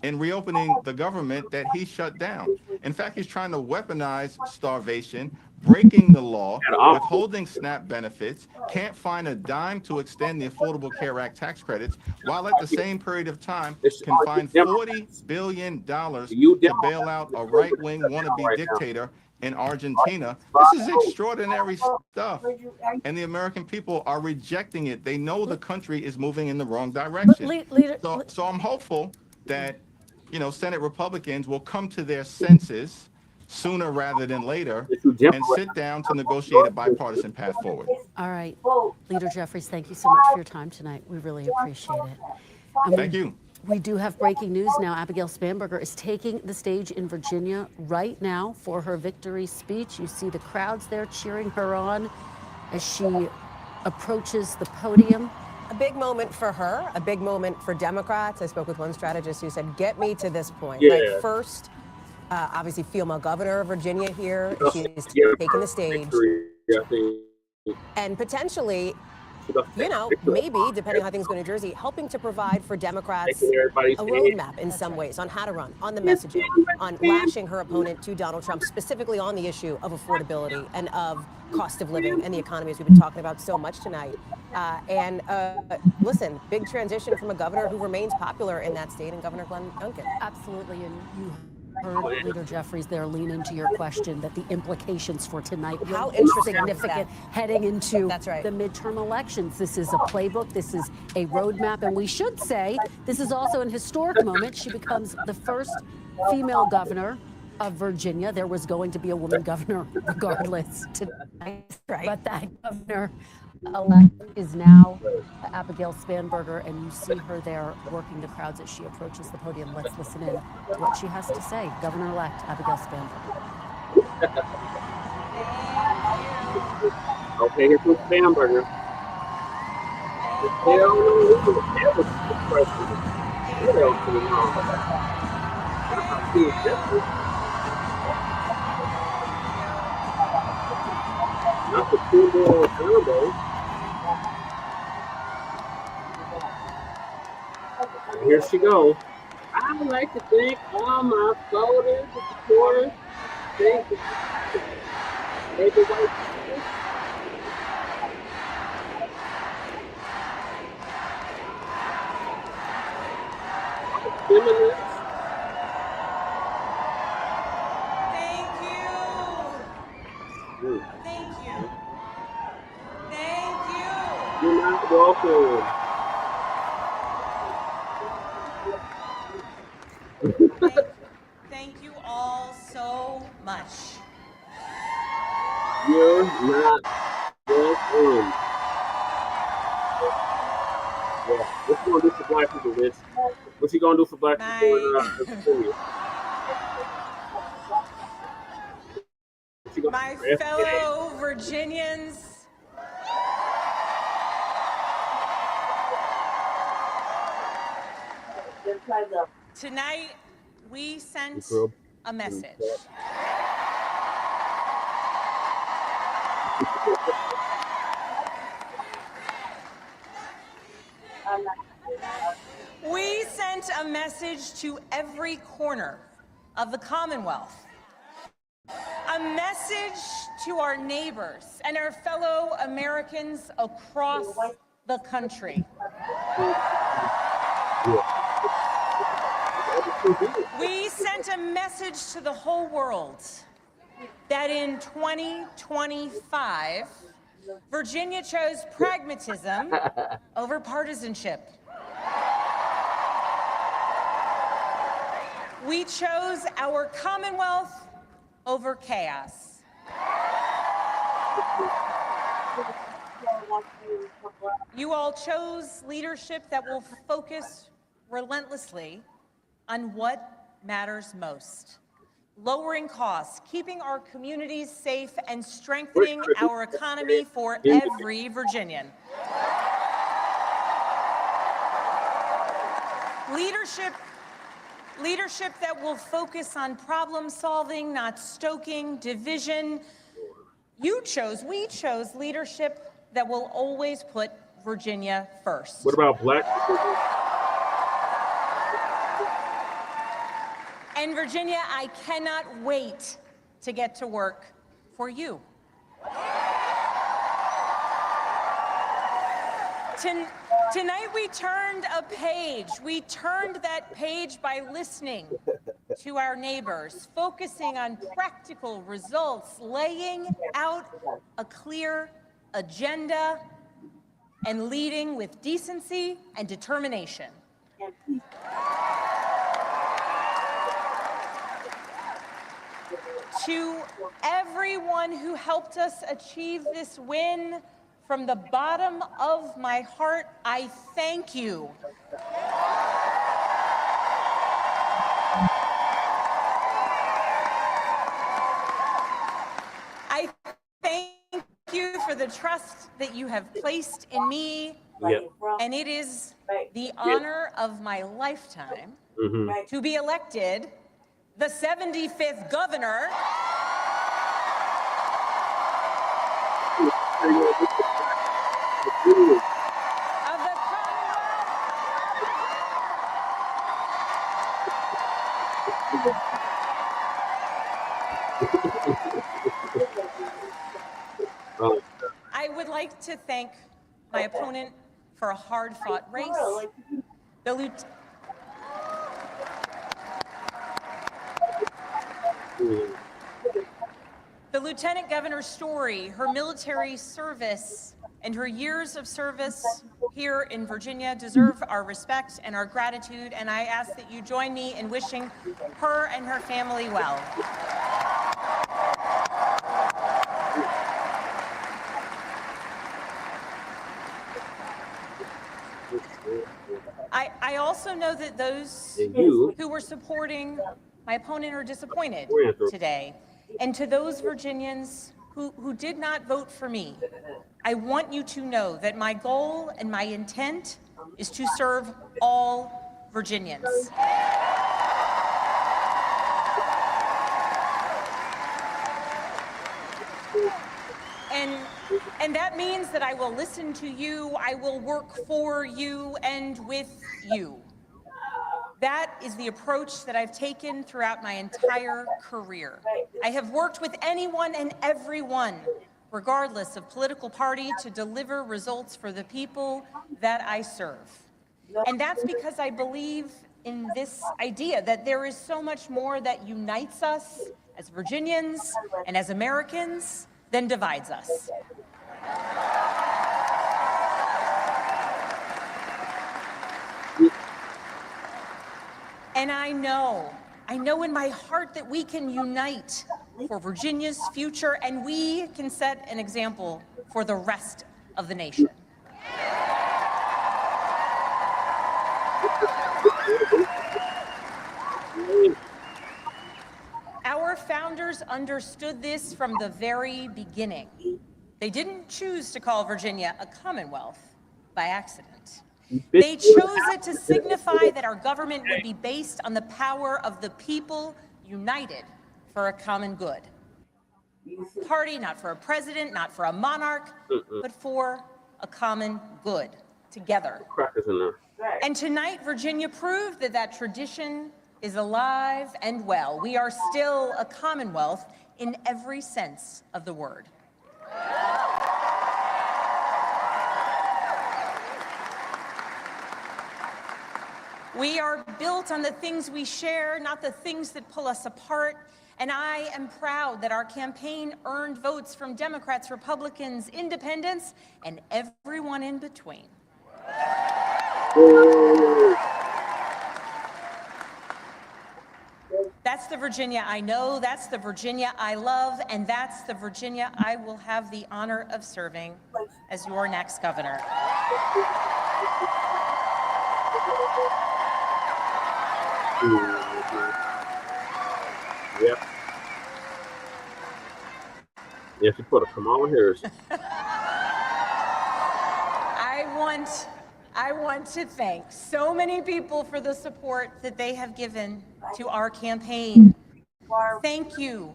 in reopening the government that he shut down. In fact, he's trying to weaponize starvation, breaking the law, withholding SNAP benefits, can't find a dime to extend the Affordable Care Act tax credits, while at the same period of time can find $40 billion to bail out a right-wing wannabe dictator in Argentina. This is extraordinary stuff, and the American people are rejecting it. They know the country is moving in the wrong direction. So I'm hopeful that, you know, Senate Republicans will come to their senses sooner rather than later and sit down to negotiate a bipartisan path forward. All right. Leader Jeffries, thank you so much for your time tonight. We really appreciate it. And Thank you. We do have breaking news now. Abigail Spanberger is taking the stage in Virginia right now for her victory speech. You see the crowds there cheering her on as she approaches the podium. A big moment for her, a big moment for Democrats. I spoke with one strategist who said, get me to this point. Like first, obviously, female governor of Virginia here. She's taking the stage. And potentially, you know, maybe, depending on how things go in New Jersey, helping to provide for Democrats a roadmap in some ways on how to run, on the messaging, on lashing her opponent to Donald Trump, specifically on the issue of affordability and of cost of living and the economy, as we've been talking about so much tonight. Listen, big transition from a governor who remains popular in that state, and Governor Glenn Youngkin. Absolutely, and you heard Leader Jeffries there lean into your question that the implications for tonight how are significant heading into the midterm elections. This is a playbook, this is a roadmap, and we should say this is also an historic moment. She becomes the first female governor of Virginia. There was going to be a woman governor regardless tonight, but that governor-elect is now Abigail Spanberger, and you see her there working the crowds as she approaches the podium. Let's listen in to what she has to say. Governor-elect Abigail Spanberger. Okay, here's with Spanberger. Not the two-door combo. Here she goes. I would like to thank all my voters and supporters. Thank you. Maybe white people. Feminists. Thank you. Thank you. Thank you. You're not welcome. Thank you all so much. You're not welcome. Yeah. What you gonna do for black people, Rich? What you gonna do for black people in Virginia? My fellow Virginians, tonight we sent a message. We sent a message to every corner of the Commonwealth. A message to our neighbors and our fellow Americans across the country. We sent a message to the whole world that in 2025, Virginia chose pragmatism over partisanship. We chose our Commonwealth over chaos. You all chose leadership that will focus relentlessly on what matters most. Lowering costs, keeping our communities safe, and strengthening our economy for every Virginian. Leadership that will focus on problem solving, not stoking division. We chose leadership that will always put Virginia first. What about black people? And Virginia, I cannot wait to get to work for you. Tonight we turned a page. We turned that page by listening to our neighbors, focusing on practical results, laying out a clear agenda, and leading with decency and determination. To everyone who helped us achieve this win, from the bottom of my heart, I thank you. I thank you for the trust that you have placed in me, and it is the honor of my lifetime to be elected the 75th governor of the Commonwealth. I would like to thank my opponent for a hard-fought race. The Lieutenant Governor's story, her military service, and her years of service here in Virginia deserve our respect and our gratitude, and I ask that you join me in wishing her and her family well. I also know that those who were supporting my opponent are disappointed today. And to those Virginians who did not vote for me, I want you to know that my goal and my intent is to serve all Virginians. And that means that I will listen to you, I will work for you and with you. That is the approach that I've taken throughout my entire career. I have worked with anyone and everyone, regardless of political party, to deliver results for the people that I serve. And that's because I believe in this idea that there is so much more that unites us as Virginians and as Americans than divides us. And I know in my heart that we can unite for Virginia's future, and we can set an example for the rest of the nation. Our founders understood this from the very beginning. They didn't choose to call Virginia a Commonwealth by accident. They chose it to signify that our government would be based on the power of the people united for a common good. Party, not for a president, not for a monarch, but for a common good, together. And tonight, Virginia proved that that tradition is alive and well. We are still a Commonwealth in every sense of the word. We are built on the things we share, not the things that pull us apart. And I am proud that our campaign earned votes from Democrats, Republicans, independents, and everyone in between. That's the Virginia I know, that's the Virginia I love, and that's the Virginia I will have the honor of serving as your next governor. Yep. Yes, you put a Kamala Harris. I want to thank so many people for the support that they have given to our campaign. Thank you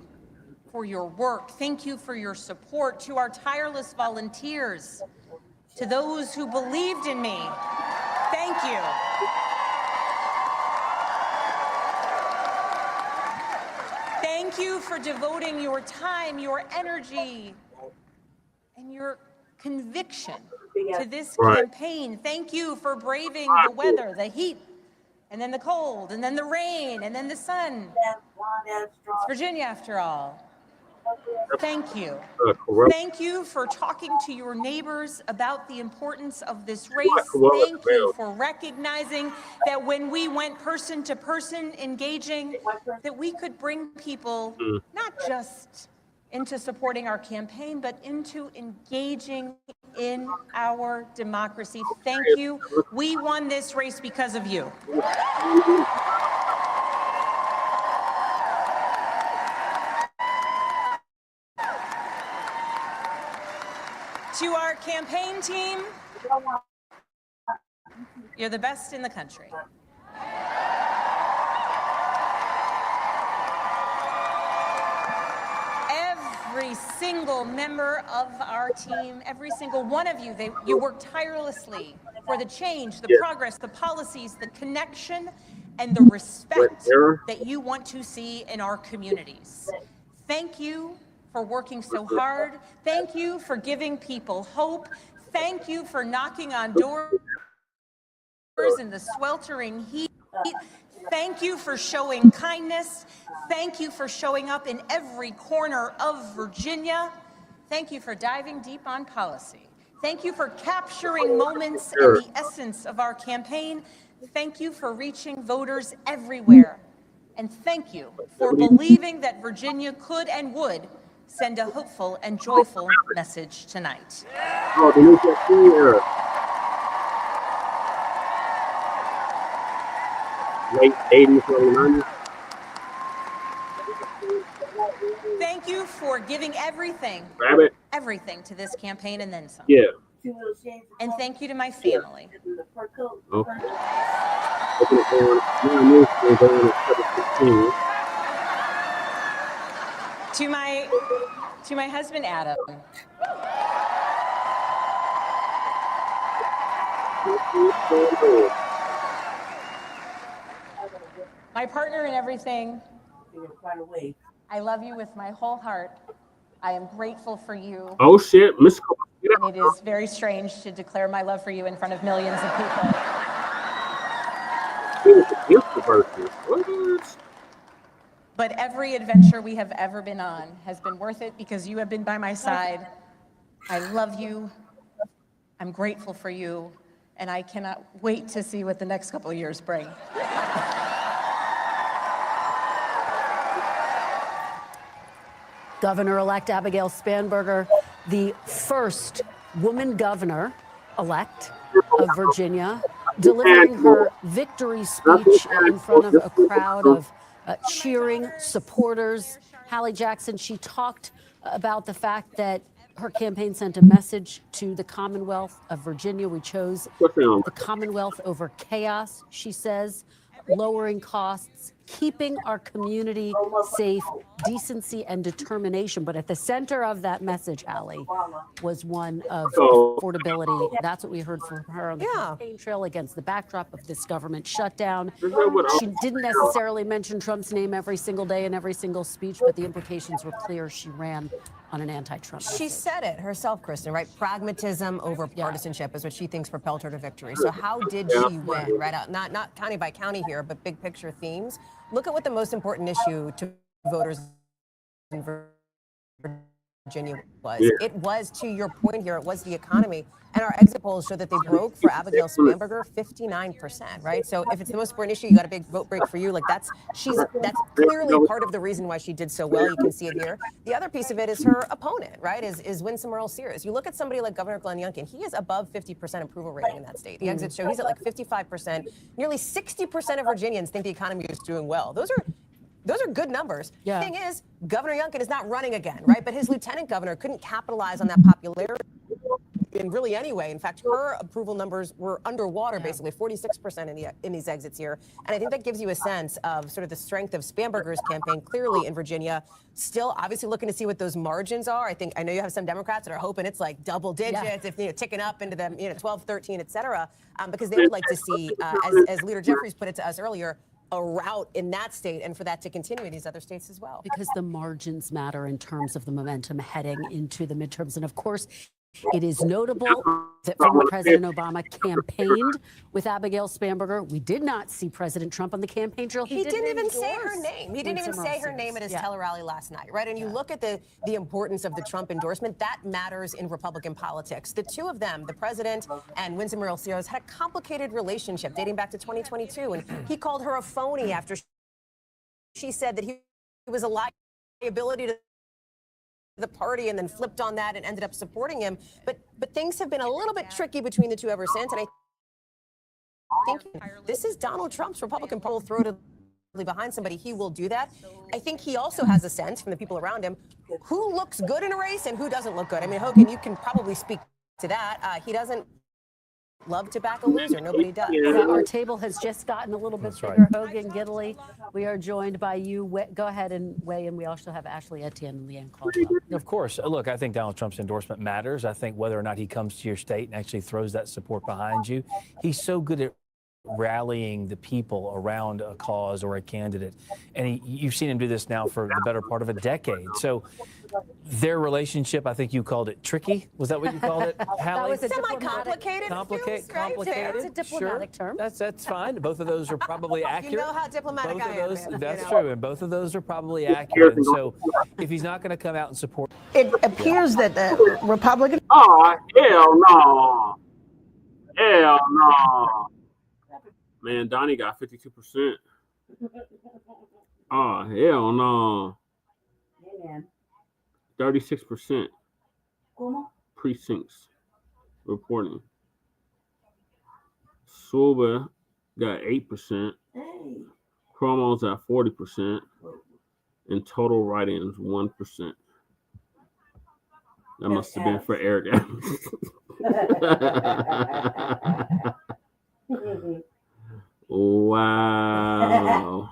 for your work. Thank you for your support. To our tireless volunteers, to those who believed in me, thank you. Thank you for devoting your time, your energy, and your conviction to this campaign. Thank you for braving the weather, the heat, and then the cold, and then the rain, and then the sun. It's Virginia, after all. Thank you. Thank you for talking to your neighbors about the importance of this race. Thank you for recognizing that when we went person to person engaging, that we could bring people not just into supporting our campaign, but into engaging in our democracy. Thank you. We won this race because of you. To our campaign team, you're the best in the country. Every single member of our team, every single one of you, you work tirelessly for the change, the progress, the policies, the connection, and the respect that you want to see in our communities. Thank you for working so hard. Thank you for giving people hope. Thank you for knocking on doors in the sweltering heat. Thank you for showing kindness. Thank you for showing up in every corner of Virginia. Thank you for diving deep on policy. Thank you for capturing moments and the essence of our campaign. Thank you for reaching voters everywhere. And thank you for believing that Virginia could and would send a hopeful and joyful message tonight. Late 80s, early 90s. Thank you for giving everything to this campaign and then some. Yeah. And thank you to my family. To my husband, Adam. My partner in everything. I love you with my whole heart. I am grateful for you. Oh shit, Miss. And it is very strange to declare my love for you in front of millions of people. What? But every adventure we have ever been on has been worth it because you have been by my side. I love you. I'm grateful for you. And I cannot wait to see what the next couple of years bring. Governor-elect Abigail Spanberger, the first woman governor-elect of Virginia, delivering her victory speech in front of a crowd of cheering supporters. Hallie Jackson, she talked about the fact that her campaign sent a message to the Commonwealth of Virginia. We chose the Commonwealth over chaos, she says, lowering costs, keeping our community safe, decency and determination. But at the center of that message, Hallie, was one of affordability. That's what we heard from her on the campaign trail against the backdrop of this government shutdown. She didn't necessarily mention Trump's name every single day in every single speech, but the implications were clear. She ran on an anti-Trump message. She said it herself, Kristen, right? Pragmatism over partisanship is what she thinks propelled her to victory. So how did she win, right? Not county by county here, but big picture themes. Look at what the most important issue to voters in Virginia was. It was, to your point here, it was the economy. And our exit polls show that they broke for Abigail Spanberger 59%, right? So if it's the most important issue, you got a big vote break for you. Like that's clearly part of the reason why she did so well. You can see it here. The other piece of it is her opponent, right? Is Winsome Earle-Sears. You look at somebody like Governor Glenn Youngkin, he is above 50% approval rating in that state. The exit show he's at like 55%. Nearly 60% of Virginians think the economy is doing well. Those are good numbers. The thing is, Governor Youngkin is not running again, right? But his lieutenant governor couldn't capitalize on that popularity in really any way. In fact, her approval numbers were underwater, basically 46% in these exits here. And I think that gives you a sense of sort of the strength of Spanberger's campaign, clearly in Virginia. Still, obviously, looking to see what those margins are. I know you have some Democrats that are hoping it's like double digits, if ticking up into them, 12, 13, et cetera, because they would like to see, as Leader Jeffries put it to us earlier, a route in that state and for that to continue in these other states as well. Because the margins matter in terms of the momentum heading into the midterms. And of course, it is notable that former President Obama campaigned with Abigail Spanberger. We did not see President Trump on the campaign trail. He didn't even say her name. He didn't even say her name at his tele-rally last night, right? And you look at the importance of the Trump endorsement, that matters in Republican politics. The two of them, the president and Winsome Earle-Sears, had a complicated relationship dating back to 2022. And he called her a phony after she said that he was a liability to the party and then flipped on that and ended up supporting him. But things have been a little bit tricky between the two ever since. And I think this is Donald Trump's Republican poll throw to behind somebody. He will do that. I think he also has a sense from the people around him who looks good in a race and who doesn't look good. I mean, Hogan, you can probably speak to that. He doesn't love to back a loser. Nobody does. Our table has just gotten a little bit bigger. Hogan Gidley, we are joined by you. Go ahead and weigh in. We also have Ashley Etienne and Leanne Caldwell. Of course. Look, I think Donald Trump's endorsement matters. I think whether or not he comes to your state and actually throws that support behind you, he's so good at rallying the people around a cause or a candidate. And you've seen him do this now for the better part of a decade. So their relationship, I think you called it tricky. Was that what you called it, Hallie? That was a semi-complicated. Complicated. It's a diplomatic term. That's fine. Both of those are probably accurate. You know how diplomatic I am. That's true. And both of those are probably accurate. And so if he's not going to come out and support. It appears that the Republican. Oh, hell no. Hell no. Man, Donnie got 52%. Oh, hell no. 36% precincts reporting. Sliwa got 8%. Cuomo's at 40%. And total write-ins 1%. That must have been for Eric Adams. Wow.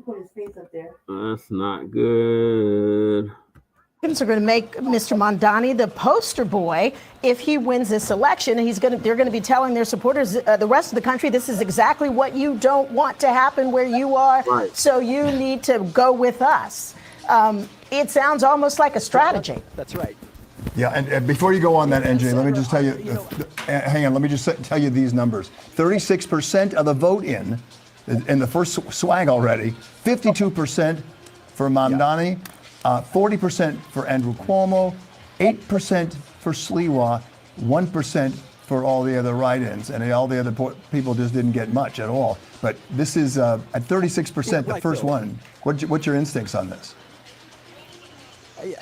put his face up there. That's not good. Republicans are going to make Mr. Mamdani the poster boy if he wins this election. They're going to be telling their supporters, the rest of the country, this is exactly what you don't want to happen where you are. Right. So you need to go with us. It sounds almost like a strategy. That's right. Yeah, and before you go on that, NJ, let me just tell you, hang on, let me just tell you these numbers. 36% of the vote in the first swag already, 52% for Mamdani, 40% for Andrew Cuomo, 8% for Sliwa, 1% for all the other write-ins, and all the other people just didn't get much at all. But this is at 36%, the first one. What's your instincts on this?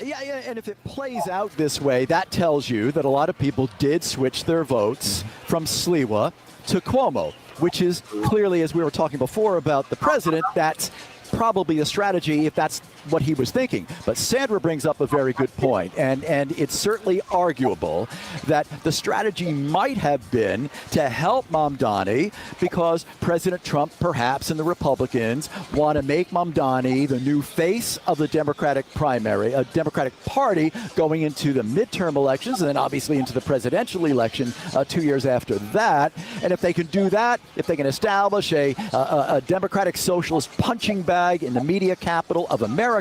Yeah, and if it plays out this way, that tells you that a lot of people did switch their votes from Sliwa to Cuomo, which is clearly, as we were talking before about the president, that's probably a strategy if that's what he was thinking. But Sandra brings up a very good point, and it's certainly arguable that the strategy might have been to help Mamdani because President Trump, perhaps, and the Republicans want to make Mamdani the new face of the Democratic primary, a Democratic Party going into the midterm elections and then obviously into the presidential election 2 years after that. And if they can do that, if they can establish a Democratic socialist punching bag in the media capital of America,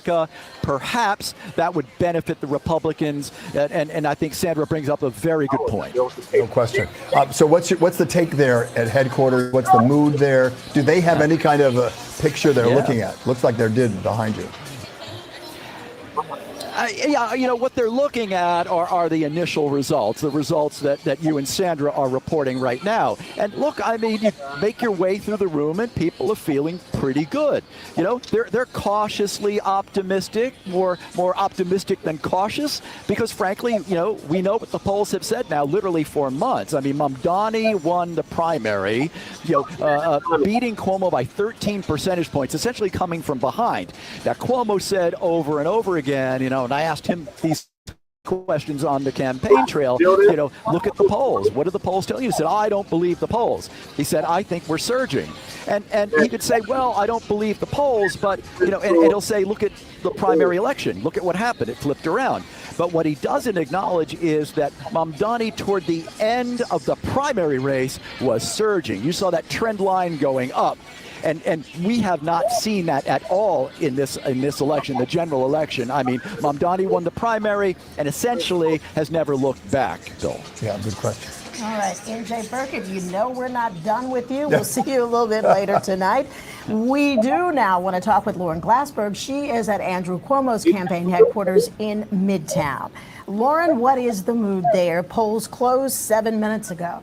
perhaps that would benefit the Republicans, and I think Sandra brings up a very good point. No question. So what's the take there at headquarters? What's the mood there? Do they have any kind of a picture they're looking at? Looks like they're behind you. Yeah, what they're looking at are the initial results, the results that you and Sandra are reporting right now. And look, I mean, you make your way through the room and people are feeling pretty good. They're cautiously optimistic, more optimistic than cautious, because frankly, we know what the polls have said now literally for months. I mean, Mamdani won the primary, beating Cuomo by 13 percentage points, essentially coming from behind. Now, Cuomo said over and over again, and I asked him these questions on the campaign trail, look at the polls. What do the polls tell you? He said, I don't believe the polls. He said, I think we're surging. And he could say, well, I don't believe the polls, but, and he'll say, look at the primary election. Look at what happened. It flipped around. But what he doesn't acknowledge is that Mamdani, toward the end of the primary race, was surging. You saw that trend line going up. And we have not seen that at all in this election, the general election. I mean, Mamdani won the primary and essentially has never looked back, Bill. Yeah, good question. All right, NJ Burkett, we're not done with you. We'll see you a little bit later tonight. We do now want to talk with Lauren Glassberg. She is at Andrew Cuomo's campaign headquarters in Midtown. Lauren, what is the mood there? Polls closed 7 minutes ago.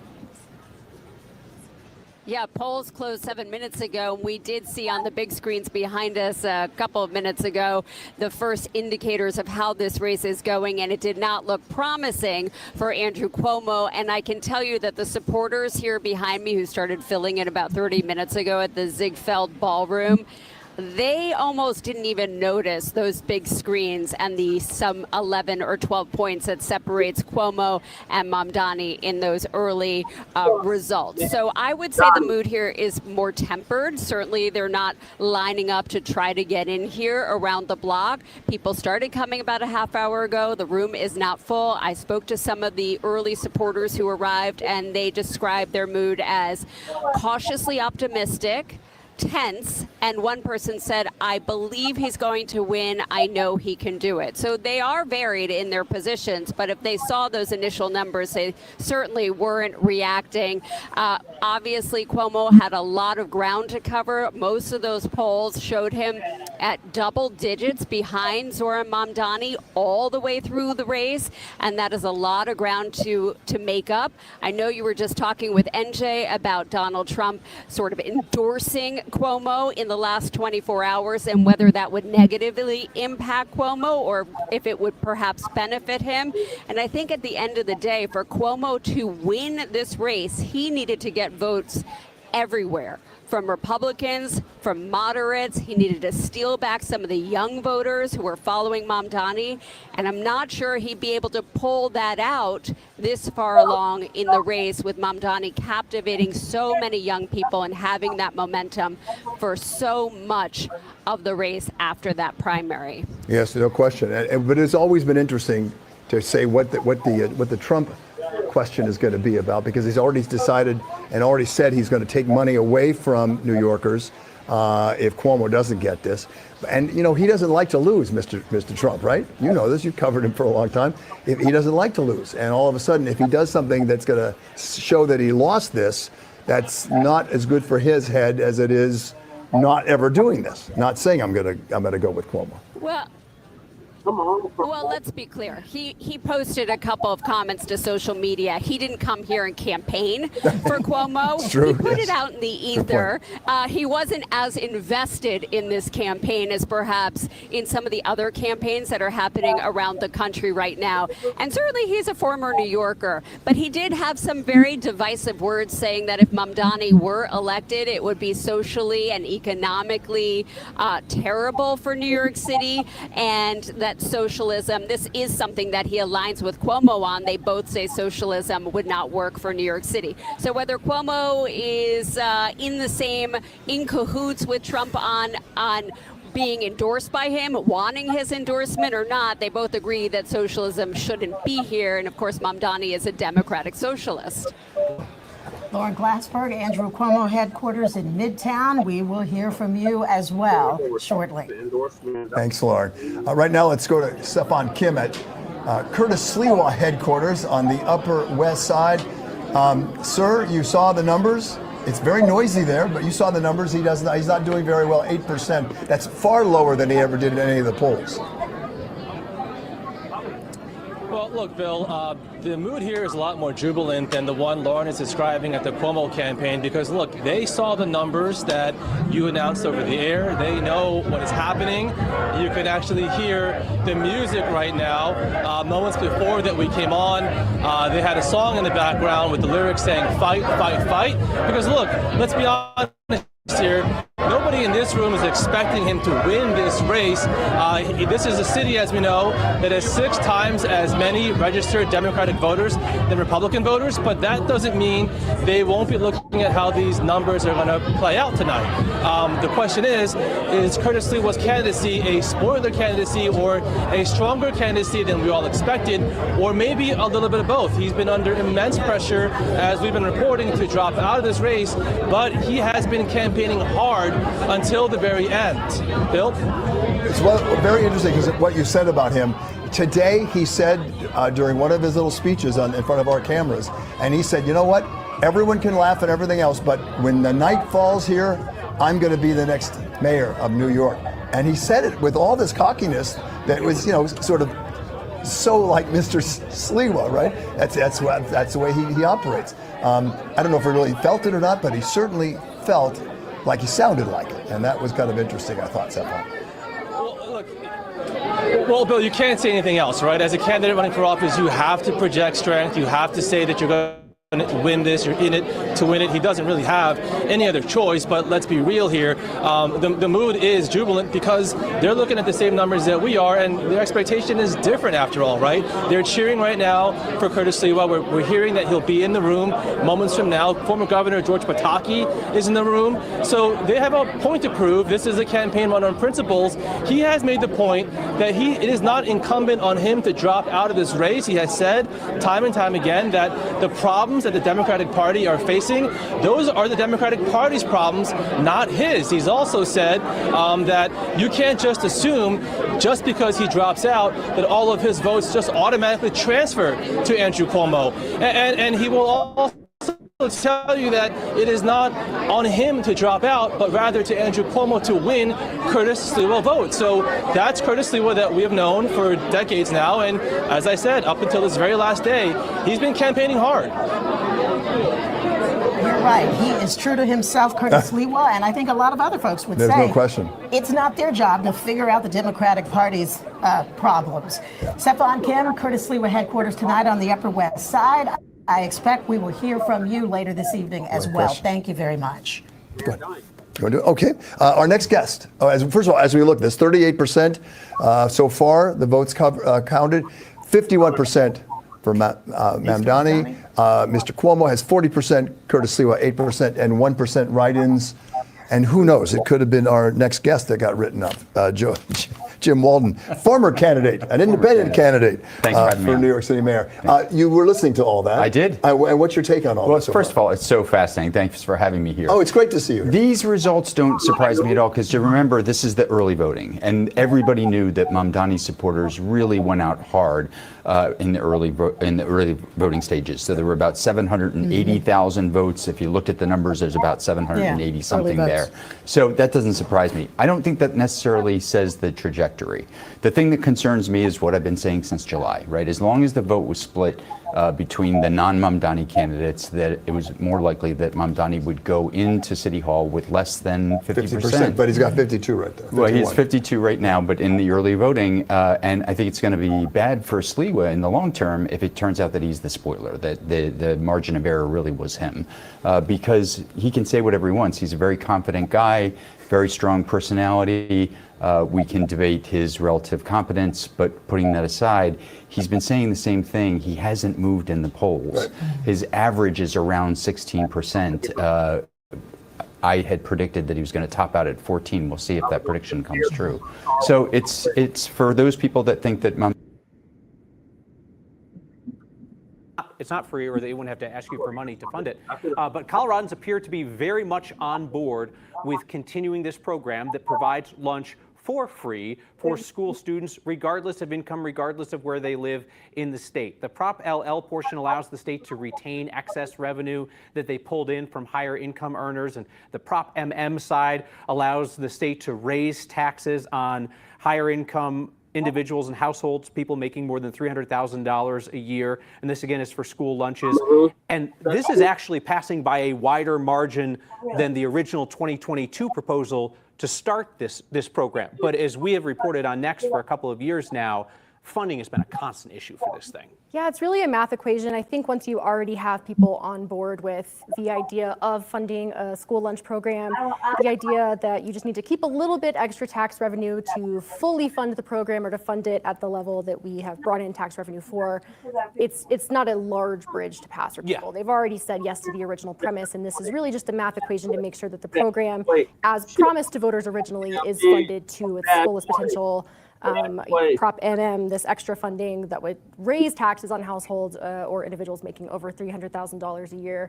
Yeah, polls closed 7 minutes ago. We did see on the big screens behind us a couple of minutes ago the first indicators of how this race is going, and it did not look promising for Andrew Cuomo. And I can tell you that the supporters here behind me, who started filling in about 30 minutes ago at the Ziegfeld Ballroom, they almost didn't even notice those big screens and the some 11 or 12 points that separates Cuomo and Mamdani in those early results. So I would say the mood here is more tempered. Certainly they're not lining up to try to get in here around the block. People started coming about a half hour ago. The room is not full. I spoke to some of the early supporters who arrived, and they described their mood as cautiously optimistic, tense, and one person said, I believe he's going to win. I know he can do it. So they are varied in their positions, but if they saw those initial numbers, they certainly weren't reacting. Obviously, Cuomo had a lot of ground to cover. Most of those polls showed him at double digits behind Zohran Mamdani all the way through the race, and that is a lot of ground to make up. I know you were just talking with NJ about Donald Trump sort of endorsing Cuomo in the last 24 hours and whether that would negatively impact Cuomo or if it would perhaps benefit him. And I think at the end of the day, for Cuomo to win this race, he needed to get votes everywhere, from Republicans, from moderates. He needed to steal back some of the young voters who were following Mamdani, and I'm not sure he'd be able to pull that out this far along in the race, with Mamdani captivating so many young people and having that momentum for so much of the race after that primary. Yes, no question. But it's always been interesting to say what the Trump question is going to be about, because he's already decided and already said he's going to take money away from New Yorkers if Cuomo doesn't get this. And, you know, he doesn't like to lose, Mr. Trump, right? You know this. You've covered him for a long time. He doesn't like to lose. And all of a sudden, if he does something that's going to show that he lost this, that's not as good for his head as it is not ever doing this. Not saying I'm going to go with Cuomo. Well, let's be clear. He posted a couple of comments to social media. He didn't come here and campaign for Cuomo. It's true, he put yes. it out in the ether. He wasn't as invested in this campaign as perhaps in some of the other campaigns that are happening around the country right now. And certainly he's a former New Yorker, but he did have some very divisive words saying that if Mamdani were elected, it would be socially and economically terrible for New York City, and that socialism, this is something that he aligns with Cuomo on. They both say socialism would not work for New York City. So whether Cuomo is in cahoots with Trump on being endorsed by him, wanting his endorsement or not, they both agree that socialism shouldn't be here. And of course, Mamdani is a democratic socialist. Lauren Glassberg, Andrew Cuomo headquarters in Midtown. We will hear from you as well shortly. Thanks, Lauren. Right now, let's go to Stefan Kim at Curtis Sliwa headquarters on the Upper West Side. Sir, you saw the numbers. It's very noisy there, but you saw the numbers. He's not doing very well, 8%. That's far lower than he ever did in any of the polls. Well, look, Bill, the mood here is a lot more jubilant than the one Lauren is describing at the Cuomo campaign, because, look, they saw the numbers that you announced over the air. They know what is happening. You can actually hear the music right now. Moments before that we came on, they had a song in the background with the lyrics saying, fight, fight, fight. Because, look, let's be honest here. Nobody in this room is expecting him to win this race. This is a city, as we know, that has 6 times as many registered Democratic voters than Republican voters, but that doesn't mean they won't be looking at how these numbers are going to play out tonight. The question is Curtis Sliwa's candidacy a spoiler candidacy or a stronger candidacy than we all expected, or maybe a little bit of both? He's been under immense pressure, as we've been reporting, to drop out of this race, but he has been campaigning hard until the very end. Bill? It's very interesting because what you said about him. Today, he said during one of his little speeches in front of our cameras, and he said, you know what? Everyone can laugh at everything else, but when the night falls here, I'm going to be the next mayor of New York. And he said it with all this cockiness that was, you know, sort of so like Mr. Sliwa, right? That's the way he operates. I don't know if he really felt it or not, but he certainly felt like he sounded like it, and that was kind of interesting, I thought, Stefan. Well, Bill, you can't say anything else, right? As a candidate running for office, you have to project strength. You have to say that you're going to win this. You're in it to win it. He doesn't really have any other choice, but let's be real here. The mood is jubilant because they're looking at the same numbers that we are, and their expectation is different after all, right? They're cheering right now for Curtis Sliwa. We're hearing that he'll be in the room moments from now. Former Governor George Pataki is in the room. So they have a point to prove. This is a campaign run on principles. He has made the point that it is not incumbent on him to drop out of this race. He has said time and time again that the problems that the Democratic Party are facing, those are the Democratic Party's problems, not his. He's also said that you can't just assume, just because he drops out, that all of his votes just automatically transfer to Andrew Cuomo. And he will also tell you that it is not on him to drop out, but rather to Andrew Cuomo to win Curtis Sliwa votes. So that's Curtis Sliwa that we have known for decades now. And as I said, up until this very last day, he's been campaigning hard. You're right. He is true to himself, Curtis Sliwa, and I think a lot of other folks would say there's no question. It's not their job to figure out the Democratic Party's problems. Stefan Kim, Curtis Sliwa headquarters tonight on the Upper West Side. I expect we will hear from you later this evening as well. Thank you very much. Good. You want to do it? Okay. Our next guest. First of all, as we look at this, 38% so far, the votes counted, 51% for Mamdani. Mr. Cuomo has 40%, Curtis Sliwa 8%, and 1% write-ins. And who knows, it could have been our next guest that got written up, Jim Walden, former candidate, an independent candidate for New York City mayor. You were listening to all that. I did. And what's your take on all this? Well, first of all, it's so fascinating. Thanks for having me here. Oh, it's great to see you. These results don't surprise me at all because you remember this is the early voting, and everybody knew that Mamdani supporters really went out hard in the early voting stages. So there were about 780,000 votes. If you looked at the numbers, there's about 780 something there. So that doesn't surprise me. I don't think that necessarily says the trajectory. The thing that concerns me is what I've been saying since July, right? As long as the vote was split between the non-Mamdani candidates, that it was more likely that Mamdani would go into City Hall with less than 50%. But he's got 52 right there. 51. Well, he's 52 right now, but in the early voting, and I think it's going to be bad for Sliwa in the long term if it turns out that he's the spoiler, that the margin of error really was him, because he can say whatever he wants. He's a very confident guy, very strong personality. We can debate his relative competence, but putting that aside, he's been saying the same thing. He hasn't moved in the polls. Right. His average is around 16%. I had predicted that he was going to top out at 14. We'll see if that prediction comes true. So it's for those people that think that it's not free, or they wouldn't have to ask you for money to fund it. But Coloradans appear to be very much on board with continuing this program that provides lunch for free for school students, regardless of income, regardless of where they live in the state. The Prop LL portion allows the state to retain excess revenue that they pulled in from higher income earners, and the Prop MM side allows the state to raise taxes on higher income individuals and households, people making more than $300,000 a year. And this, again, is for school lunches. And this is actually passing by a wider margin than the original 2022 proposal to start this program. But as we have reported on Next for a couple of years now, funding has been a constant issue for this thing. Yeah, it's really a math equation. I think once you already have people on board with the idea of funding a school lunch program, the idea that you just need to keep a little bit extra tax revenue to fully fund the program or to fund it at the level that we have brought in tax revenue for, it's not a large bridge to pass for people. They've already said yes to the original premise, and this is really just a math equation to make sure that the program, as promised to voters originally, is funded to its fullest potential. Prop MM, this extra funding that would raise taxes on households or individuals making over $300,000 a year,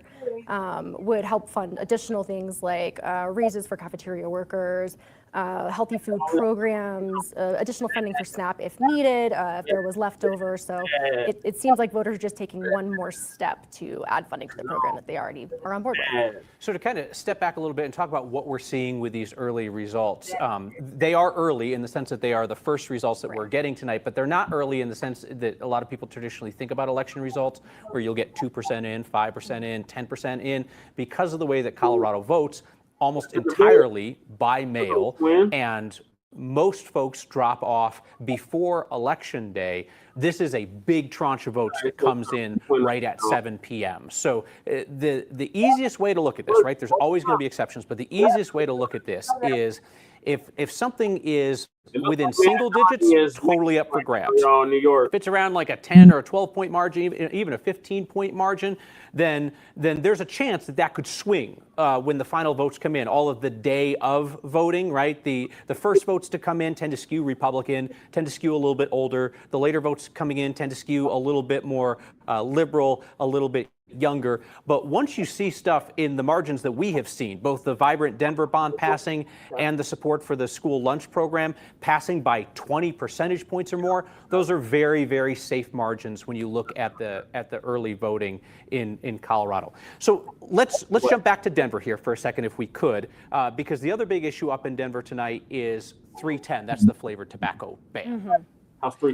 would help fund additional things like raises for cafeteria workers, healthy food programs, additional funding for SNAP if needed, if there was leftover. So it seems like voters are just taking one more step to add funding to the program that they already are on board with. So to kind of step back a little bit and talk about what we're seeing with these early results, they are early in the sense that they are the first results that we're getting tonight, but they're not early in the sense that a lot of people traditionally think about election results, where you'll get 2% in, 5% in, 10% in, because of the way that Colorado votes almost entirely by mail, and most folks drop off before Election Day. This is a big tranche of votes that comes in right at 7 p.m. So the easiest way to look at this, right, there's always going to be exceptions, but the easiest way to look at this is if something is within single digits, totally up for grabs. If it's around like a 10 or a 12-point margin, even a 15-point margin, then there's a chance that could swing when the final votes come in. All of the day of voting, right? The first votes to come in tend to skew Republican, tend to skew a little bit older. The later votes coming in tend to skew a little bit more liberal, a little bit younger. But once you see stuff in the margins that we have seen, both the vibrant Denver bond passing and the support for the school lunch program passing by 20 percentage points or more, those are very, very safe margins when you look at the early voting in Colorado. So let's jump back to Denver here for a second, if we could, because the other big issue up in Denver tonight is 310. That's the flavored tobacco ban. Mm-hmm.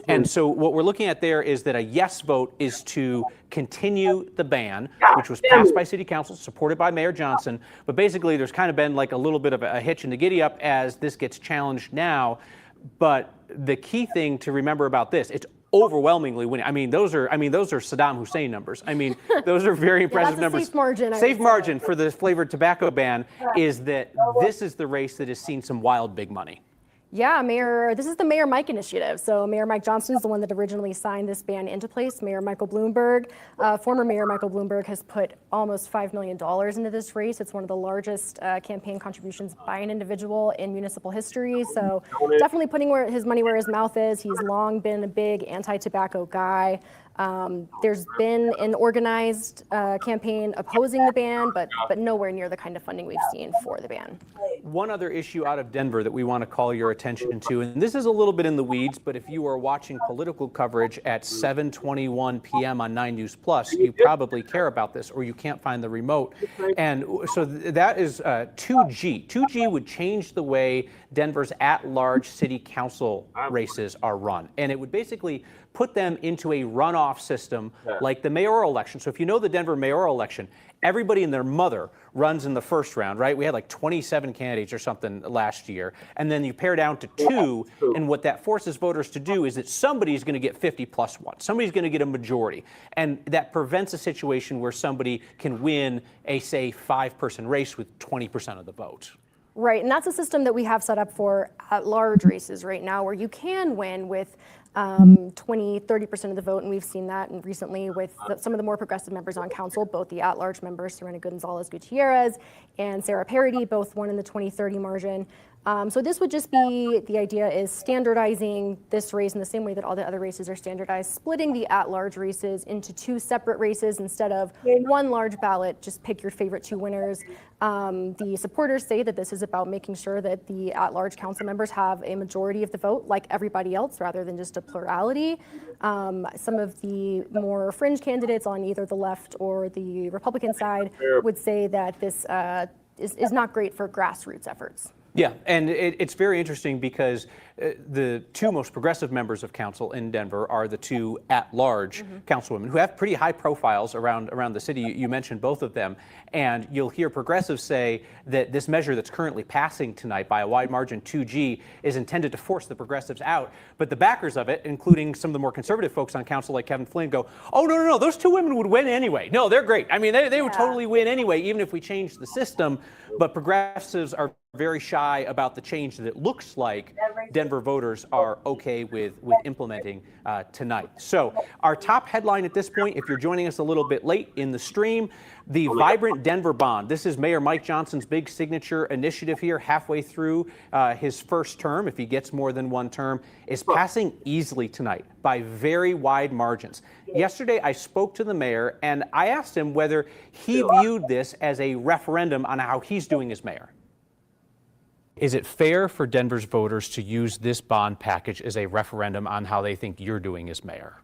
And so what we're looking at there is that a yes vote is to continue the ban, which was passed by City Council, supported by Mayor Johnson. But basically, there's kind of been like a little bit of a hitch in the giddy up as this gets challenged now. But the key thing to remember about this, it's overwhelmingly winning. I mean, those are Saddam Hussein numbers. I mean, those are very impressive that's a numbers. safe margin. Safe margin for the flavored tobacco ban is that this is the race that has seen some wild big money. Yeah, this is the Mayor Mike initiative. So Mayor Mike Johnson is the one that originally signed this ban into place. Mayor Michael Bloomberg, former Mayor Michael Bloomberg has put almost $5 million into this race. It's one of the largest campaign contributions by an individual in municipal history. So definitely putting his money where his mouth is. He's long been a big anti-tobacco guy. There's been an organized campaign opposing the ban, but nowhere near the kind of funding we've seen for the ban. One other issue out of Denver that we want to call your attention to, and this is a little bit in the weeds, but if you are watching political coverage at 7:21 p.m. on 9 News Plus, you probably care about this, or you can't find the remote. And so that is 2G. 2G would change the way Denver's at-large city council races are run, and it would basically put them into a runoff system like the mayoral election. So if you know the Denver mayoral election, everybody and their mother runs in the first round, right? We had like 27 candidates or something last year, and then you pare down to 2, and what that forces voters to do is that somebody's going to get 50+1. Somebody's going to get a majority, and that prevents a situation where somebody can win a, say, 5-person race with 20% of the vote. Right, and that's a system that we have set up for at-large races right now, where you can win with 20-30% of the vote, and we've seen that recently with some of the more progressive members on council, both the at-large members, Serena Gonzalez-Gutierrez and Sarah Parody, both won in the 20-30 margin. So this would just be, the idea is standardizing this race in the same way that all the other races are standardized, splitting the at-large races into 2 separate races instead of one large ballot, just pick your favorite 2 winners. The supporters say that this is about making sure that the at-large council members have a majority of the vote like everybody else rather than just a plurality. Some of the more fringe candidates on either the left or the Republican side would say that this is not great for grassroots efforts. Yeah, and it's very interesting because the 2 most progressive members of council in Denver are the 2 at-large councilwomen who have pretty high profiles around the city. You mentioned both of them, and you'll hear progressives say that this measure that's currently passing tonight by a wide margin, 2G, is intended to force the progressives out. But the backers of it, including some of the more conservative folks on council like Kevin Flynn, go, oh, no, those 2 women would win anyway. No, they're great. I mean, they would totally win anyway, even if we changed the system. But progressives are very shy about the change that it looks like Denver voters are okay with implementing tonight. So our top headline at this point, if you're joining us a little bit late in the stream, the Vibrant Denver Bond. This is Mayor Mike Johnson's big signature initiative here, halfway through his first term, if he gets more than 1 term, is passing easily tonight by very wide margins. Yesterday, I spoke to the mayor, and I asked him whether he viewed this as a referendum on how he's doing as mayor. Is it fair for Denver's voters to use this bond package as a referendum on how they think you're doing as mayor?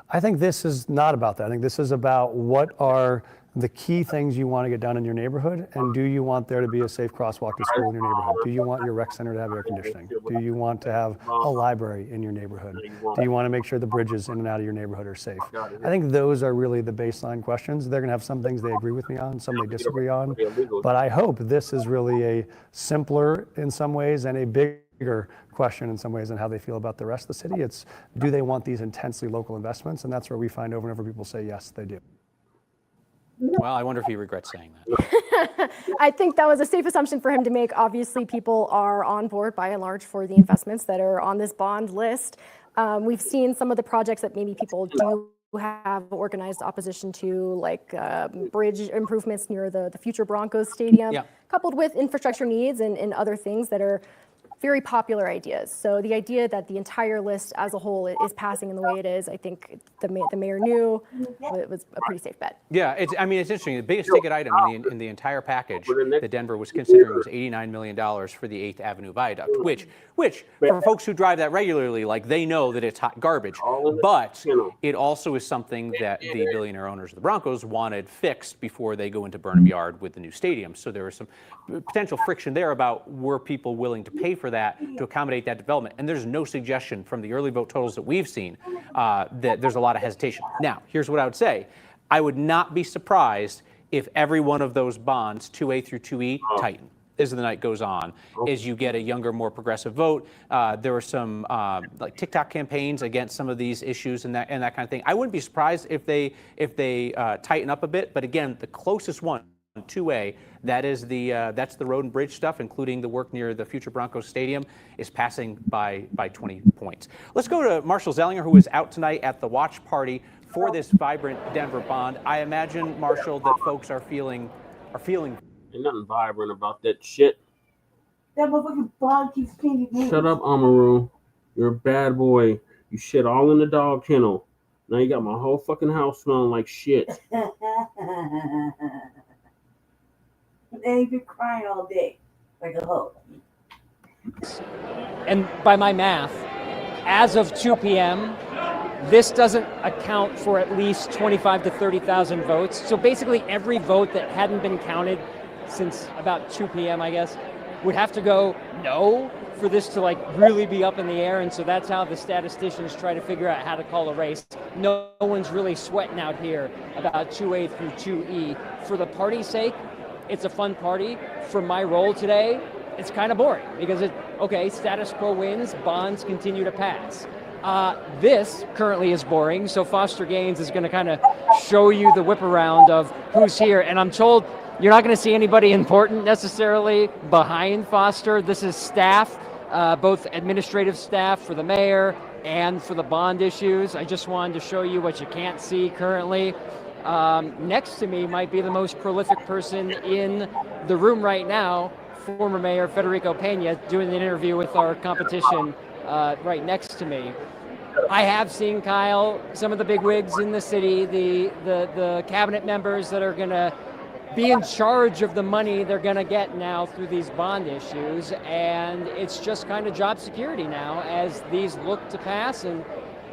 I think this is not about that. I think this is about what are the key things you want to get done in your neighborhood, and do you want there to be a safe crosswalk to school in your neighborhood? Do you want your rec center to have air conditioning? Do you want to have a library in your neighborhood? Do you want to make sure the bridges in and out of your neighborhood are safe? I think those are really the baseline questions. They're going to have some things they agree with me on, some they disagree on, but I hope this is really a simpler in some ways and a bigger question in some ways on how they feel about the rest of the city. It's, do they want these intensely local investments? And that's where we find over and over people say, yes, they do. Well, I wonder if he regrets saying that. I think that was a safe assumption for him to make. Obviously, people are on board by and large for the investments that are on this bond list. We've seen some of the projects that maybe people do have organized opposition to, like bridge improvements near the future Broncos Stadium, coupled with infrastructure needs and other things that are very popular ideas. So the idea that the entire list as a whole is passing in the way it is, I think the mayor knew it was a pretty safe bet. Yeah, it's interesting. The biggest ticket item in the entire package that Denver was considering was $89 million for the 8th Avenue Viaduct, which for folks who drive that regularly, like, they know that it's hot garbage. But it also is something that the billionaire owners of the Broncos wanted fixed before they go into Burnham Yard with the new stadium. So there was some potential friction there about, were people willing to pay for that to accommodate that development? And there's no suggestion from the early vote totals that we've seen that there's a lot of hesitation. Now, here's what I would say. I would not be surprised if every one of those bonds, 2A through 2E, tighten. as the night goes on, is you get a younger, more progressive vote. There were some like TikTok campaigns against some of these issues and that kind of thing. I wouldn't be surprised if they tighten up a bit. But again, the closest one, 2A, that's the road and bridge stuff, including the work near the future Broncos Stadium, is passing by 20 points. Let's go to Marshall Zellinger, who is out tonight at the watch party for this vibrant Denver bond. I imagine, Marshall, that folks are feeling. Ain't nothing vibrant about that shit. That motherfucking bond keeps changing. Shut up, Amaru. You're a bad boy. You shit all in the dog kennel. Now you got my whole fucking house smelling like shit. And you've been crying all day like a hoe. And by my math, as of 2 p.m., this doesn't account for at least 25 to 30,000 votes. So basically every vote that hadn't been counted since about 2 p.m., I guess, would have to go no for this to like really be up in the air. And so that's how the statisticians try to figure out how to call a race. No one's really sweating out here about 2A through 2E. For the party's sake, it's a fun party. For my role today, it's kind of boring because status quo wins, bonds continue to pass. This currently is boring, so Foster Gaines is going to kind of show you the whip around of who's here. And I'm told you're not going to see anybody important necessarily behind Foster. This is staff, both administrative staff for the mayor and for the bond issues. I just wanted to show you what you can't see currently. Next to me might be the most prolific person in the room right now, former Mayor Federico Pena, doing an interview with our competition right next to me. I have seen, Kyle, some of the big wigs in the city, the cabinet members that are going to be in charge of the money they're going to get now through these bond issues. And it's just kind of job security now as these look to pass and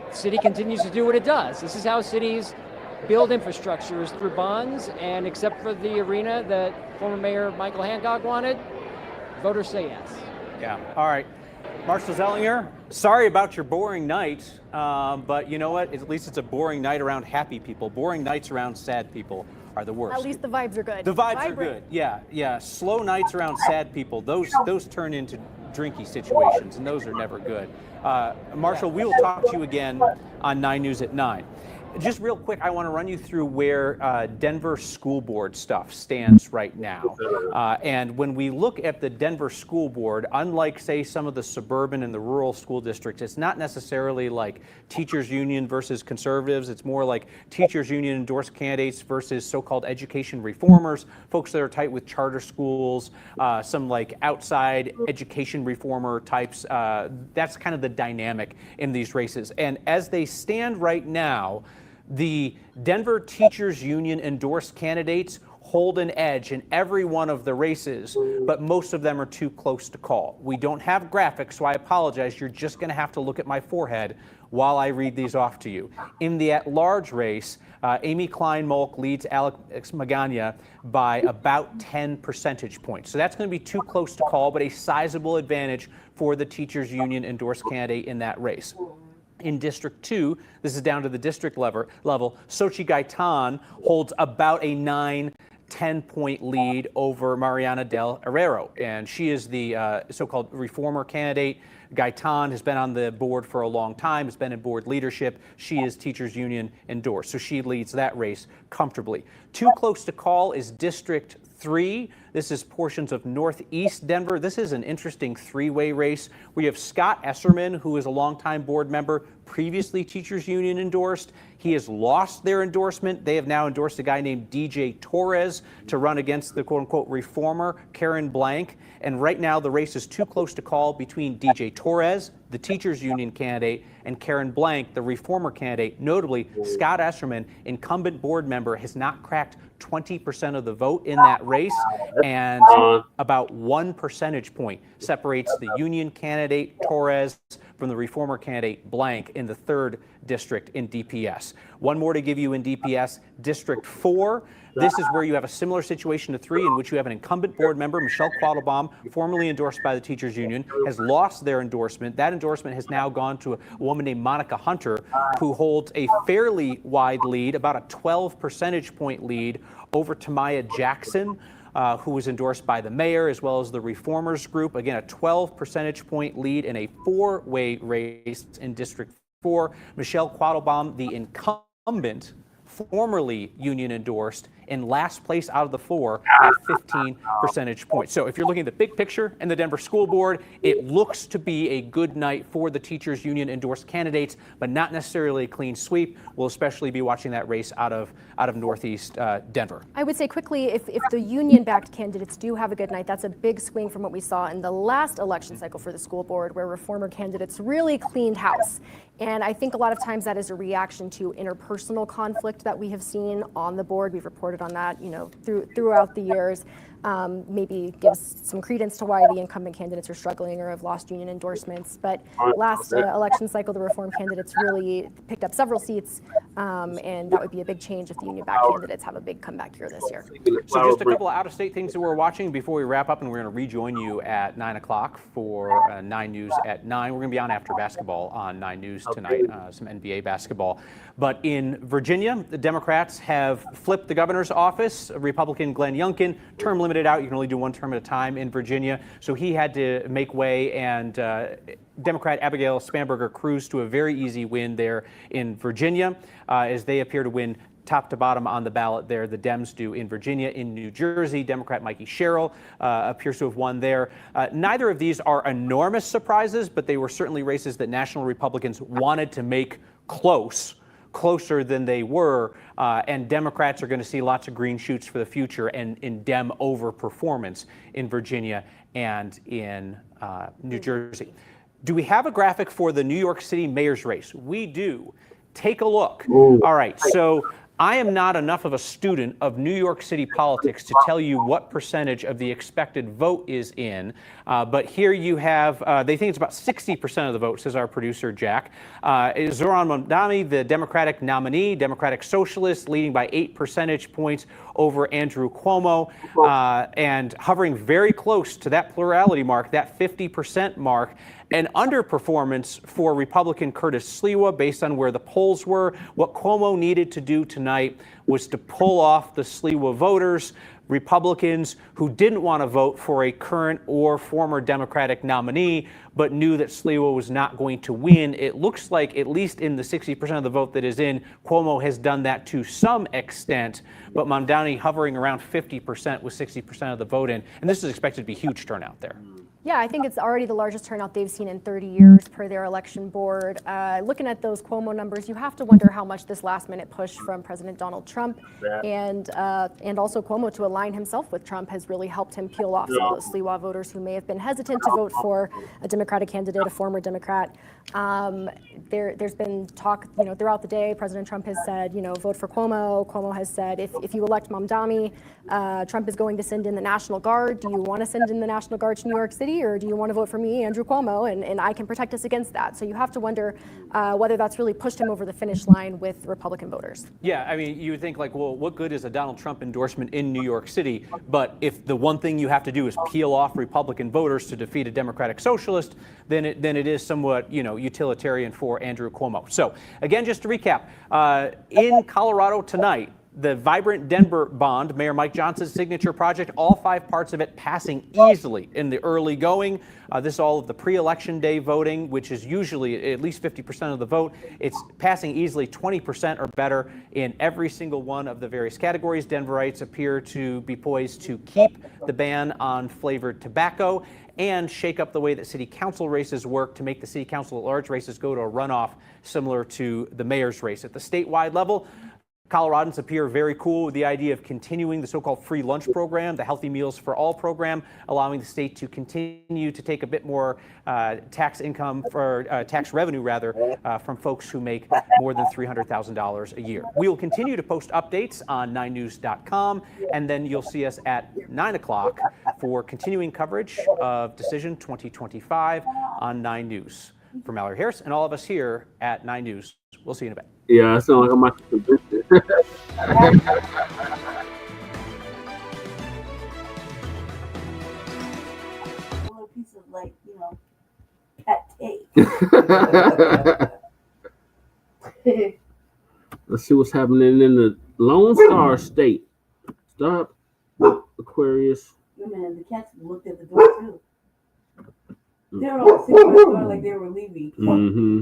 the city continues to do what it does. This is how cities build infrastructures, through bonds, and except for the arena that former Mayor Michael Hancock wanted, voters say yes. Yeah. All right. Marshall Zellinger, sorry about your boring night, but you know what? At least it's a boring night around happy people. Boring nights around sad people are the worst. At least the vibes are good. The vibes are good. Yeah. Slow nights around sad people, those turn into drinky situations, and those are never good. Marshall, we will talk to you again on 9 News at 9. Just real quick, I want to run you through where Denver school board stuff stands right now. And when we look at the Denver school board, unlike, say, some of the suburban and the rural school districts, it's not necessarily like teachers union versus conservatives. It's more like teachers union endorsed candidates versus so-called education reformers, folks that are tight with charter schools, some like outside education reformer types. That's kind of the dynamic in these races. And as they stand right now, the Denver Teachers Union endorsed candidates hold an edge in every one of the races, but most of them are too close to call. We don't have graphics, so I apologize. You're just going to have to look at my forehead while I read these off to you. In the at-large race, Amy Klein-Molk leads Alex Magana by about 10 percentage points. So that's going to be too close to call, but a sizable advantage for the Teachers Union endorsed candidate in that race. In District 2, this is down to the district level, Xochitl Gaitan holds about a 9-10-point lead over Mariana Del Herrero, and she is the so-called reformer candidate. Gaitan has been on the board for a long time, has been in board leadership. She is Teachers Union endorsed, so she leads that race comfortably. Too close to call is District 3. This is portions of northeast Denver. This is an interesting three-way race. We have Scott Esserman, who is a longtime board member, previously Teachers Union endorsed. He has lost their endorsement. They have now endorsed a guy named DJ Torres to run against the quote-unquote reformer, Karen Blacc. And right now the race is too close to call between DJ Torres, the Teachers Union candidate, and Karen Blacc, the reformer candidate. Notably, Scott Esserman, incumbent board member, has not cracked 20% of the vote in that race, and about 1 percentage point separates the union candidate Torres from the reformer candidate Blacc in the 3rd district in DPS. One more to give you in DPS, District 4. This is where you have a similar situation to 3, in which you have an incumbent board member, Michelle Quattlebaum, formerly endorsed by the Teachers Union, has lost their endorsement. That endorsement has now gone to a woman named Monica Hunter, who holds a fairly wide lead, about a 12 percentage point lead over Tamaya Jackson. who was endorsed by the mayor as well as the reformers group. Again, a 12 percentage point lead in a four-way race in District 4. Michelle Quattlebaum, the incumbent, formerly union endorsed, in last place out of the four at 15 percentage points. So if you're looking at the big picture in the Denver School Board, it looks to be a good night for the teachers union endorsed candidates, but not necessarily a clean sweep. We'll especially be watching that race out of Northeast Denver. I would say quickly, if the union-backed candidates do have a good night, that's a big swing from what we saw in the last election cycle for the school board, where reformer candidates really cleaned house. And I think a lot of times that is a reaction to interpersonal conflict that we have seen on the board. We've reported on that, throughout the years. Maybe gives some credence to why the incumbent candidates are struggling or have lost union endorsements. But last election cycle, the reform candidates really picked up several seats, and that would be a big change if the union-backed candidates have a big comeback here this year. So just a couple of out-of-state things that we're watching before we wrap up, and we're going to rejoin you at 9 o'clock for 9 News at 9. We're going to be on after basketball on 9 News tonight, some NBA basketball. But in Virginia, the Democrats have flipped the governor's office. Republican Glenn Youngkin, term limited out. You can only do one term at a time in Virginia. So he had to make way, and Democrat Abigail Spanberger cruised to a very easy win there in Virginia, as they appear to win top to bottom on the ballot there. The Dems do in Virginia. In New Jersey, Democrat Mikie Sherrill appears to have won there. Neither of these are enormous surprises, but they were certainly races that national Republicans wanted to make closer than they were, and Democrats are going to see lots of green shoots for the future and in Dem overperformance in Virginia and in New Jersey. Do we have a graphic for the New York City mayor's race? We do. Take a look. All right, so I am not enough of a student of New York City politics to tell you what percentage of the expected vote is in, but here you have, they think it's about 60% of the vote, says our producer, Jack. Zohran Mamdani, the Democratic nominee, Democratic socialist, leading by 8 percentage points over Andrew Cuomo, and hovering very close to that plurality mark, that 50% mark. An underperformance for Republican Curtis Sliwa based on where the polls were. What Cuomo needed to do tonight was to pull off the Sliwa voters, Republicans who didn't want to vote for a current or former Democratic nominee, but knew that Sliwa was not going to win. It looks like, at least in the 60% of the vote that is in, Cuomo has done that to some extent, but Mamdani hovering around 50% with 60% of the vote in. And this is expected to be a huge turnout there. Yeah, I think it's already the largest turnout they've seen in 30 years per their election board. Looking at those Cuomo numbers, you have to wonder how much this last-minute push from President Donald Trump and also Cuomo to align himself with Trump has really helped him peel off some of those Sliwa voters who may have been hesitant to vote for a Democratic candidate, a former Democrat. There's been talk, throughout the day. President Trump has said, vote for Cuomo. Cuomo has said, if you elect Mamdani, Trump is going to send in the National Guard. Do you want to send in the National Guard to New York City, or do you want to vote for me, Andrew Cuomo, and I can protect us against that? So you have to wonder whether that's really pushed him over the finish line with Republican voters. Yeah, I mean, you would think well, what good is a Donald Trump endorsement in New York City? But if the one thing you have to do is peel off Republican voters to defeat a Democratic socialist, then it is somewhat, utilitarian for Andrew Cuomo. So again, just to recap, in Colorado tonight, the Vibrant Denver bond, Mayor Mike Johnson's signature project, all 5 parts of it passing easily in the early going. This is all of the pre-election day voting, which is usually at least 50% of the vote. It's passing easily 20% or better in every single one of the various categories. Denverites appear to be poised to keep the ban on flavored tobacco and shake up the way that city council races work to make the city council at large races go to a runoff similar to the mayor's race. At the statewide level, Coloradans appear very cool with the idea of continuing the so-called free lunch program, the Healthy Meals for All program, allowing the state to continue to take a bit more tax revenue from folks who make more than $300,000 a year. We will continue to post updates on 9news.com, and then you'll see us at 9 o'clock for continuing coverage of Decision 2025 on 9 News. For Mallory Harris and all of us here at 9 News, we'll see you in a bit. Yeah, I sound like I'm at the convention. A little piece of cat tape. Let's see what's happening in the Lone Star State. Stop. Aquarius. Yeah, man, the cats looked at the door too. They were all sitting at the door like they were leaving. Mm-hmm.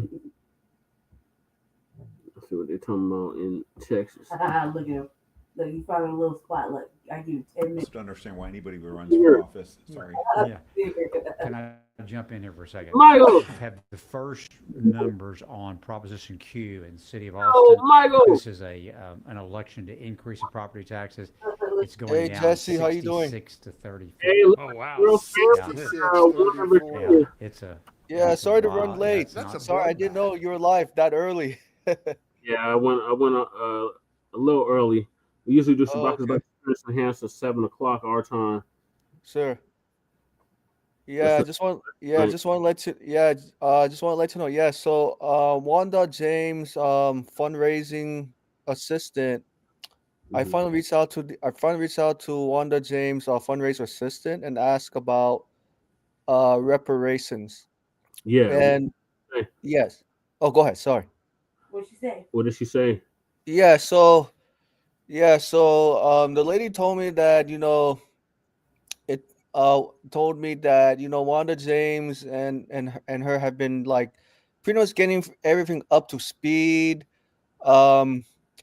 Let's see what they're talking about in Texas. Look at him. Look, you found a little spot. Look, I give you 10 minutes. I don't understand why anybody would run for office. Sorry. Yeah. Can I jump in here for a second? Michael! I have the first numbers on Proposition Q in the city of Austin. Oh, Michael! This is an election to increase the property taxes. It's going down Jesse, how you doing? 66 to 30. Hey, oh, wow. Yeah. It's a... Yeah, it's sorry a to lot. run late. Sorry, I didn't know you were live that early. Yeah, I went a little early. We usually do Shabaka'S Blacc enhanced at 7 o'clock our time. Sure. Yeah, just want to let you know. Yeah, so Wanda James, fundraising assistant. I finally reached out to Wanda James, fundraiser assistant, and asked about reparations. Yeah. And yes. Oh, go ahead. Sorry. What'd she say? What did she say? Yeah. So the lady told me that told me that Wanda James and her have been like pretty much getting everything up to speed.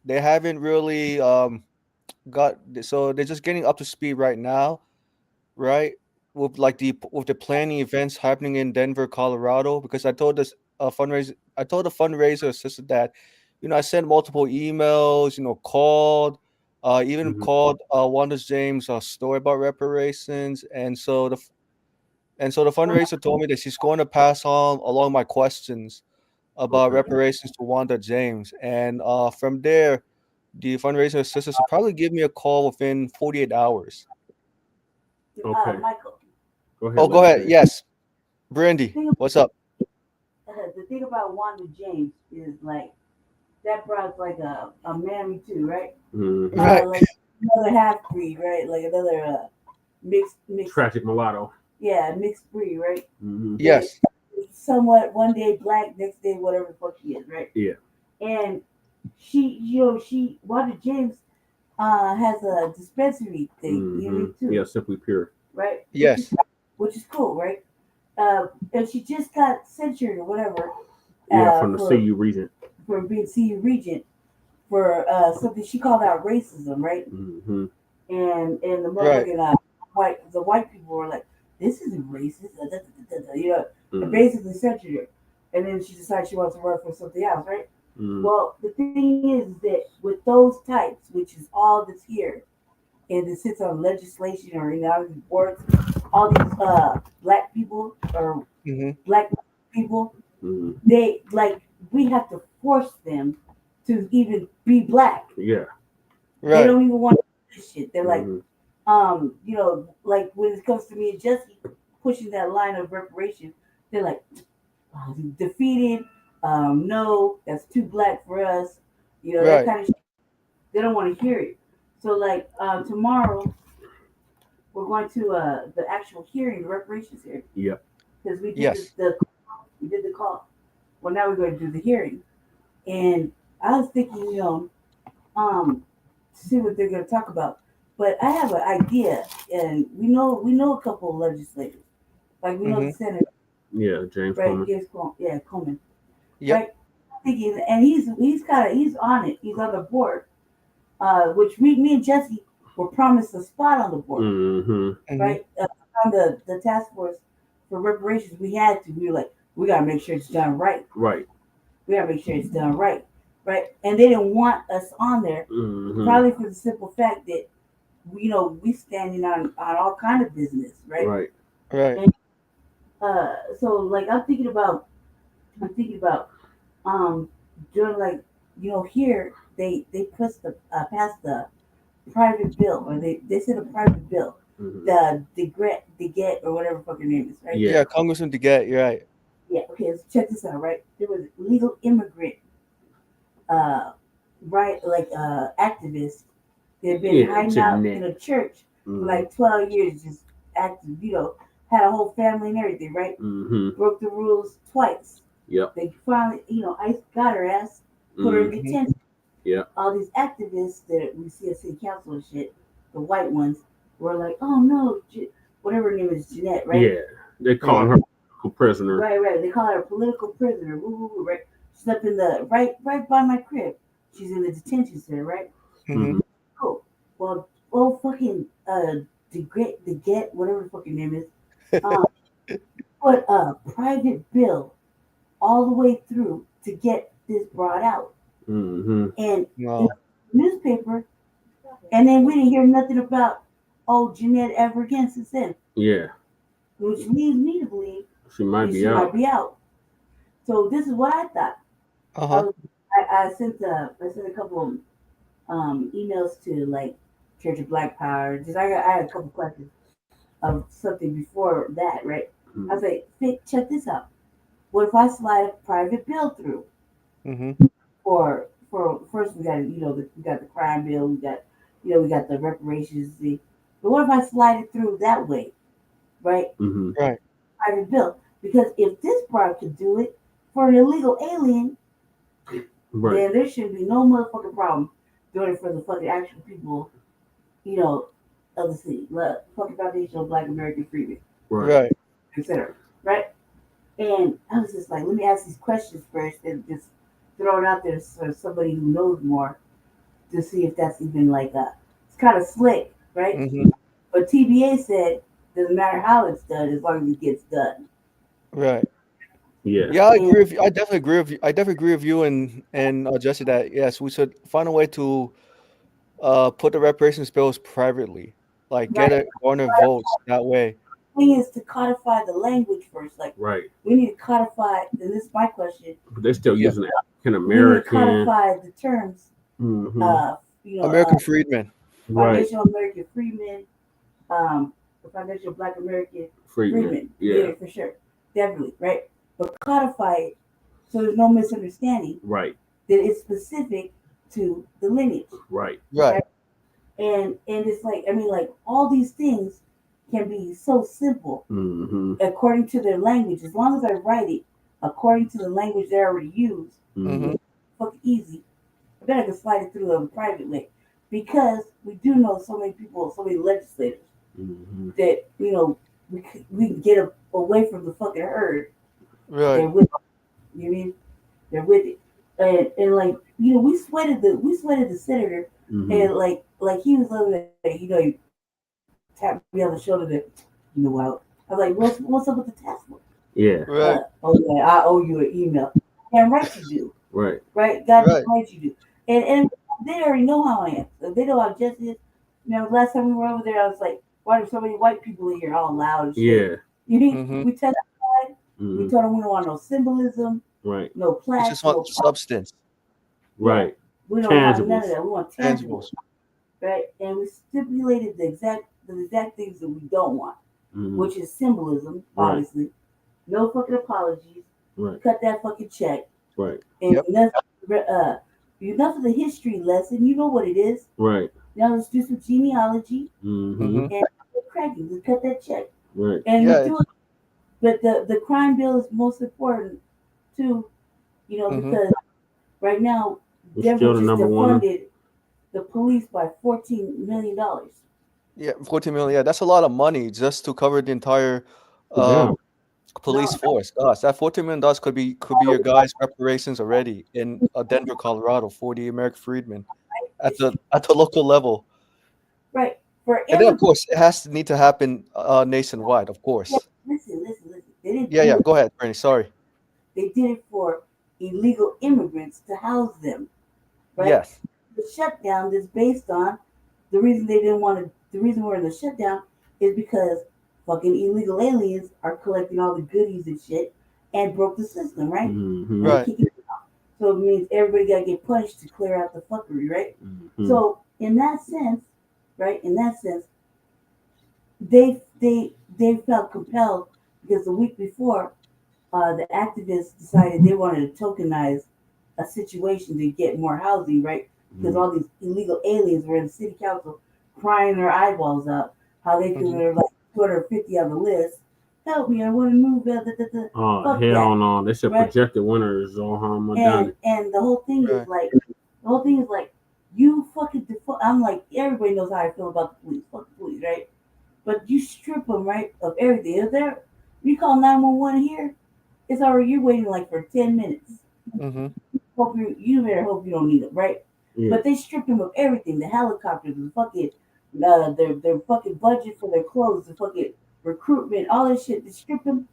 They haven't really so they're just getting up to speed right now, right? With the planning events happening in Denver, Colorado, because I told the fundraiser assistant that I sent multiple emails, called. Even called Wanda James' story about reparations, and so the fundraiser told me that she's going to pass on along my questions about reparations to Wanda James, and from there, the fundraiser assistant will probably give me a call within 48 hours. Okay. Michael. Go ahead. Oh, go ahead. Yes, Brandy, what's up? The thing about Wanda James is like that broad's like a mammy too, right? Mm-hmm. Like another half breed, right? Like another mixed tragic mulatto. Yeah, mixed breed, right? Mm-hmm. Yes. Somewhat one day black, next day whatever the fuck he is, right? Yeah. And Wanda James has a dispensary thing, you know, too. Yeah, Simply Pure. Right? Yes. Which is cool, right? And she just got censured or whatever. Yeah, from the CU Regent. For being CU Regent for something she called out racism, right? Mm-hmm. And the motherfucking white people were like, this isn't racist, and basically censored her. And then she decided she wants to run for something else, right? Mm. Well, the thing is that with those types, which is all that's here, and it sits on legislation or in all these boards, all these black people or black people, they we have to force them to even be black. Yeah. Right. They don't even want to do this shit. They're like, like when it comes to me and Jesse pushing that line of reparation, they're like, defeated. No, that's too black for us. That kind of shit. They don't want to hear it. So like tomorrow, we're going to the actual hearing, the reparations hearing. Yeah. Because we did the call. Well, now we're going to do the hearing, and I was thinking, see what they're going to talk about. But I have an idea, and we know a couple of legislators, like we know the senator. Yeah, James Coleman. Right, Coleman. Yep. Right. Thinking, and he's on it. He's on the board, which me and Jesse were promised a spot on the board. Mm-hmm. Right, on the task force for reparations. We had to. We were like, we gotta make sure it's done right. Right. We gotta make sure it's done right. Right. And they didn't want us on there, probably for the simple fact that we standing on all kind of business, right? Right. Right. And, so like I'm thinking about doing like here they passed the private bill, or they said a private bill, the DeGette or whatever fucking name is, right? Yeah, Congressman DeGette, you're right. Yeah, okay, let's check this out, right? There was legal immigrant activists. They've been hiding out in a church for like 12 years, just active, had a whole family and everything, right? Broke the rules twice. Yep. They finally, ICE got her ass, put her in detention. Yeah. All these activists that we see at city council and shit, the white ones, were like, oh no, whatever her name is, Jeanette, right? Yeah, they calling her a political prisoner. Right. They call her a political prisoner. Right. She's up in the right by my crib. She's in the detention center, right? Mm-hmm. Cool. Well, fucking the get whatever the fucking name is, put a private bill all the way through to get this brought out, Mm-hmm. and newspaper, and then we didn't hear nothing about Jeanette ever again since then. Yeah. Which leads me to believe she might be out. So this is what I thought. I sent a couple emails to like Church of Black Power. I had a couple questions of something before that, right? Mm-hmm. I was like, check this out. What if I slide a private bill through? Mm-hmm. For first we got we got the crime bill, we got the reparations. But what if I slide it through that way, right? Mm-hmm. Right. Private bill, because if this part could do it for an illegal alien, then there should be no motherfucking problem doing it for the fucking actual people, of the city. Look, fucking Foundation of Black American Freedmen, right, etc. Right? And I was just like, let me ask these questions first, and just throw it out there for somebody who knows more to see if that's even like it's kind of slick, right? Mm-hmm. But TBA said doesn't matter how it's done as long as it gets done. Right. Yeah. Yeah, I agree with you. I definitely agree with you. I definitely agree with you and Jesse that yes, we should find a way to put the reparations bills privately, like get it garner votes that way. Thing is to codify the language first. Like, we need to codify, and this is my question. But they're still using African American. We need to codify the terms. Mm-hmm. American freedmen. Foundational American freedmen. The Foundational Black American freedmen. Yeah, for sure. Definitely, right? But codify it so there's no misunderstanding. Right. That it's specific to the lineage. Right. And it's like, I mean, like all these things can be so simple according to their language. As long as I write it according to the language they already use, fucking easy. I bet I can slide it through a private way, because we do know so many people, so many legislators that we can get away from the fucking herd. Right. They're with it. You mean they're with it, and like we sweated the senator, and like he was over there, he tapped me on the shoulder that, what? I was like, what's up with the task force? Yeah. Right. I owe you an email. And right you do. Right. Right? God right you do. And they already know how I am. So they know how Jesse is. Last time we were over there, I was like, why are so many white people in here all loud and shit? Yeah. You mean we testified? We told them we don't want no symbolism. Right. No plaques. We just want substance. Right. We don't want none of that. We want tangibles. Right? And we stipulated the exact things that we don't want, which is symbolism, obviously. No fucking apologies. Right. Cut that fucking check. Right. And enough of the history lesson. You know what it is. Right. Now let's do some genealogy and cracking. Let's cut that check. Right. And but the crime bill is most important too, because right now Denver just defunded the police by $14 million. Yeah, 14 million. Yeah, that's a lot of money just to cover the entire police force. Gosh, that $14 million could be your guys' reparations already in Denver, Colorado, for the American freedmen at the local level. Right. And then of course it has to need to happen nationwide, of course. Yeah, listen. They didn't Go ahead, Bernie. Sorry. They did it for illegal immigrants to house them. Right? Yes. The shutdown is based on the reason we're in the shutdown is because fucking illegal aliens are collecting all the goodies and shit and broke the system, right? Right. So it means everybody gotta get punished to clear out the fuckery, right? So in that sense, they felt compelled because the week before, the activists decided they wanted to tokenize a situation to get more housing, right? Because all these illegal aliens were in the city council crying their eyeballs out how they could have like 250 on the list. Help me, I want to move. Oh hell no! They said projected winners Zohran Mamdani. And the whole thing is like, you fucking I'm like, everybody knows how I feel about the police. Fuck the police. families, right? But you strip them, right, of everything. If they're, you call 911 here, it's already, you're waiting like for 10 minutes. Hope you better hope you don't need them, right? Yeah. But they strip them of everything, the helicopters, the fucking, their fucking budget for their clothes, the fucking recruitment, all this shit. They strip them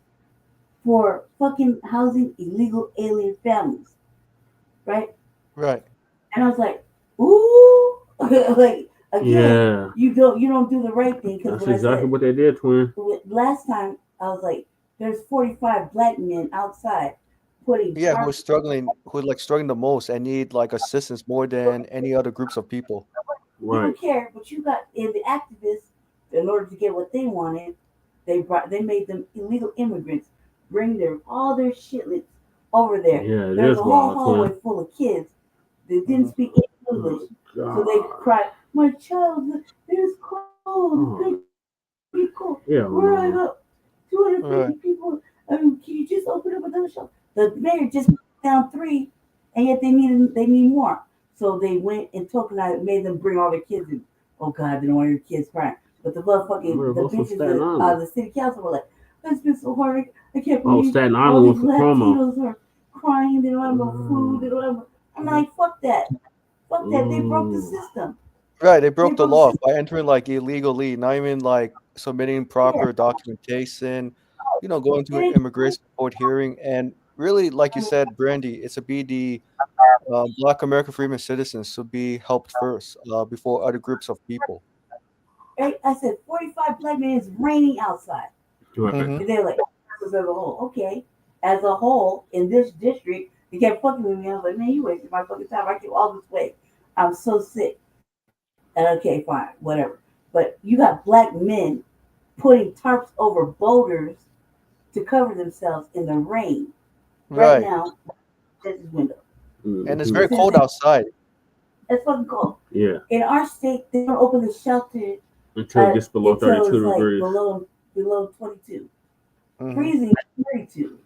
for fucking housing illegal alien families, right? Right. And I was like, ooh, like again, Yeah. you don't do the right thing because That's exactly what they did, twin. last time I was like, there's 45 black men outside putting Yeah, who are struggling, who are like struggling the most and need like assistance more than any other groups of people. You don't care, but you got in the activists in order to get what they wanted. They made them illegal immigrants bring all their shitlets over there. Yeah, it There's is a whole wild, hallway twin. full of kids that didn't speak English, so they cried, "My child, it is cold. It's pretty cold. Yeah, Where I man. up 250 Right. people. I mean, can you just open up another shop?" The mayor just put down 3, and yet they need more. So they went and tokenized, made them bring all their kids in. Oh God, they don't want your kids crying. But the motherfucking the bitches the city council were like, "It's been so hard. I can't believe Staten all Island these went for Cuomo. Latinos are crying. They don't have no food. They don't have." I'm like, fuck that. Fuck that. They broke the system. Right, they broke the law by entering like illegally, not even like submitting proper documentation, going to an immigration court hearing. And really, like you said, Brandy, it's a BD. Black American freedmen citizens should be helped first before other groups of people. Right? I said 45 black men is raining outside. Right. And they're like, as a whole. Okay. As a whole, in this district, they kept fucking with me. I was like, man, you wasted my fucking time. I came all this way. I'm so sick. And okay, fine, whatever. But you got black men putting tarps over boulders to cover themselves in the rain. Right now, this is window. And it's very cold outside. It's fucking cold. Yeah. In our state, they don't open the shelter Until it gets below until 32 it's degrees. Like below 22. Freezing 32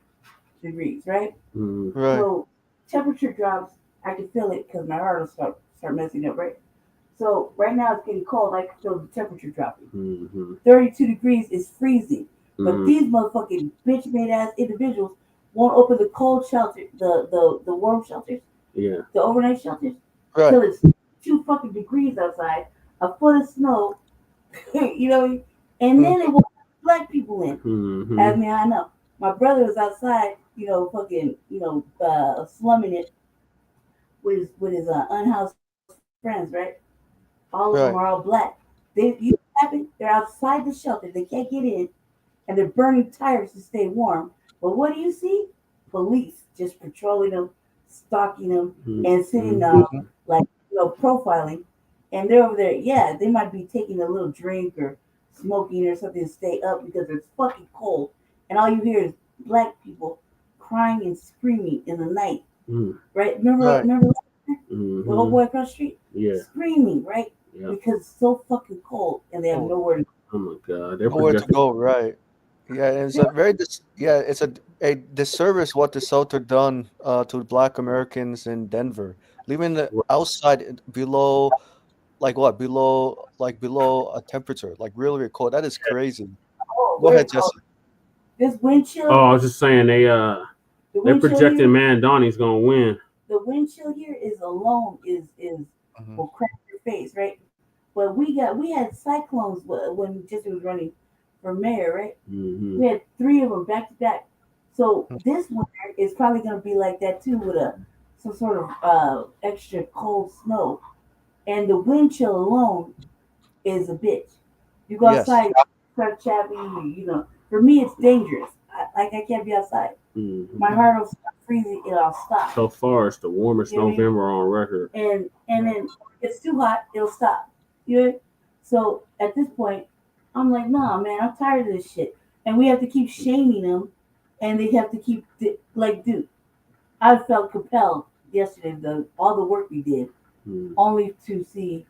degrees, right? Right. So temperature drops. I can feel it because my heart will start messing up, right? So right now it's getting cold. I can feel the temperature dropping. 32 degrees is freezing. But these motherfucking bitch-made ass individuals won't open the cold shelter, the warm shelters, Yeah. the overnight shelters, Right. till it's 2 fucking degrees outside, a foot of snow, you know, and then they won't let black people in. I mean, I know. My brother was outside, fucking, slumming it with his unhoused friends, right? All of them are all black. They're outside the shelter. They can't get in, and they're burning tires to stay warm. But what do you see? Police just patrolling them, stalking them, and sitting profiling. And they're over there. Yeah, they might be taking a little drink or smoking or something to stay up because it's fucking cold. And all you hear is black people crying and screaming in the night. Right? Remember the old boy across the street? Yeah. Screaming, right? Yeah. Because it's so fucking cold and they have nowhere to go. Oh my God. They're Nowhere to projecting. go, right? Yeah, it's a very it's a disservice what the shelter done to Black Americans in Denver, leaving the outside below a temperature, like really, really cold. That is crazy. Go ahead, Jesse. This wind chill. Oh, I was just saying they're projecting Mamdani's gonna win. The wind chill here is alone will crack your face, right? But we had cyclones when Jesse was running for mayor, right? We had 3 of them back to back. So this winter is probably going to be like that too, with some sort of extra cold snow, and the wind chill alone is a bitch. You go outside, start chatting. For me, it's dangerous. I can't be outside. My heart will start freezing. It'll stop. So far, it's the warmest November on record. And then it's too hot. It'll stop. So at this point, I'm like, nah, man, I'm tired of this shit. And we have to keep shaming them, and they have to keep dude. I felt compelled yesterday all the work we did, only to see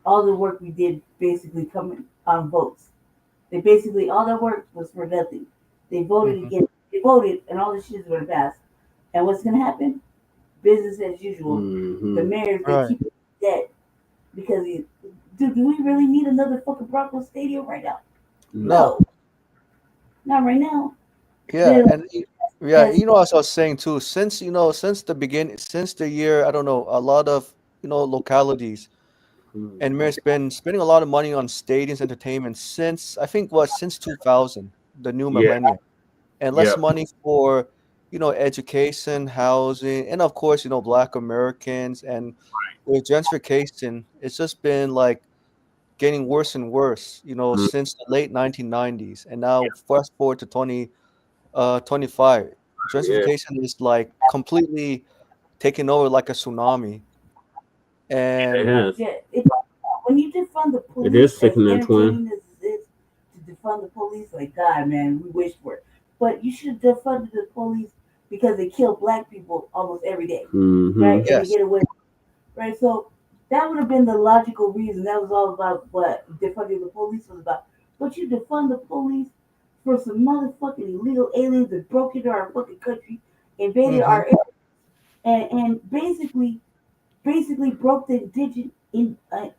all the work we did basically coming on votes. They basically all that work was for nothing. They voted again. They voted, and all this shit is going to pass. And what's going to happen? Business as usual. The mayors they keep it dead because do we really need another fucking Broncos stadium right now? No. Not right now. Yeah, They're- and you know, as I was saying too, since the beginning, since the year, I don't know, a lot of localities and mayor's been spending a lot of money on stadiums, entertainment since I think since 2000, the new millennium, and less money for education, housing, and of course Black Americans. And with gentrification, it's just been like getting worse and worse, since the late 1990s, and now fast forward to 25. Gentrification is like completely taking over like a tsunami. And when you defund the police, It is as sickening, twin. entertaining as it is to defund the police, like God, man, we wish for it. But you should have defunded the police because they kill Black people almost every day, right? And they get away, right? So that would have been the logical reason. That was all about what defunding the police was about. But you defund the police for some motherfucking illegal aliens that broke into our fucking country, invaded our area, and basically broke the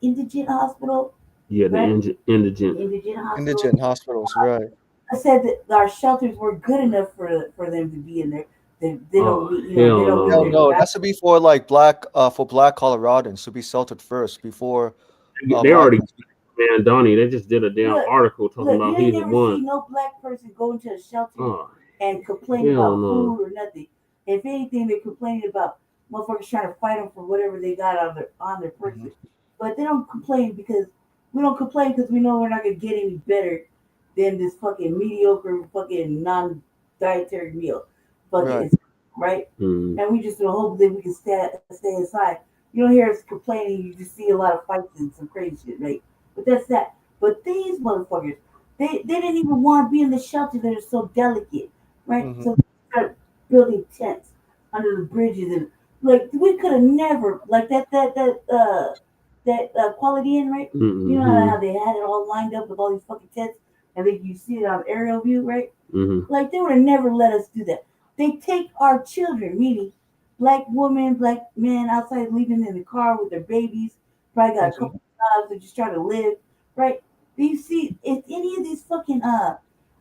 indigent hospital. Yeah, the right? indigent hospitals, right? I said that our shelters were good enough for them to be in there. They don't need, they don't Hell need no, that's to be for like black Coloradans to be sheltered first before. They already Mamdani. They just did a damn article talking about you he's ain't the never one. see no Black person go into a shelter Oh, and complain hell about no. food or nothing. If anything, they're complaining about motherfuckers trying to fight them for whatever they got on their person. But they don't complain because we don't complain because we know we're not gonna get any better than this fucking mediocre fucking non-dietary meal. Right? Mm. And we just hope that we can stay inside. You don't hear us complaining. You just see a lot of fights and some crazy shit, right? But that's that. But these motherfuckers, they didn't even want to be in the shelter that are so delicate, right? So they start building tents under the bridges and like we could have never like that Quality Inn, right? Mm-hmm. You know how they had it all lined up with all these fucking tents, and then you see it on aerial view, right? Mm-hmm. Like they would have never let us do that. They take our children, meaning Black women, Black men outside leaving in the car with their babies, probably got a couple jobs, they're just trying to live, right? Do you see if any of these fucking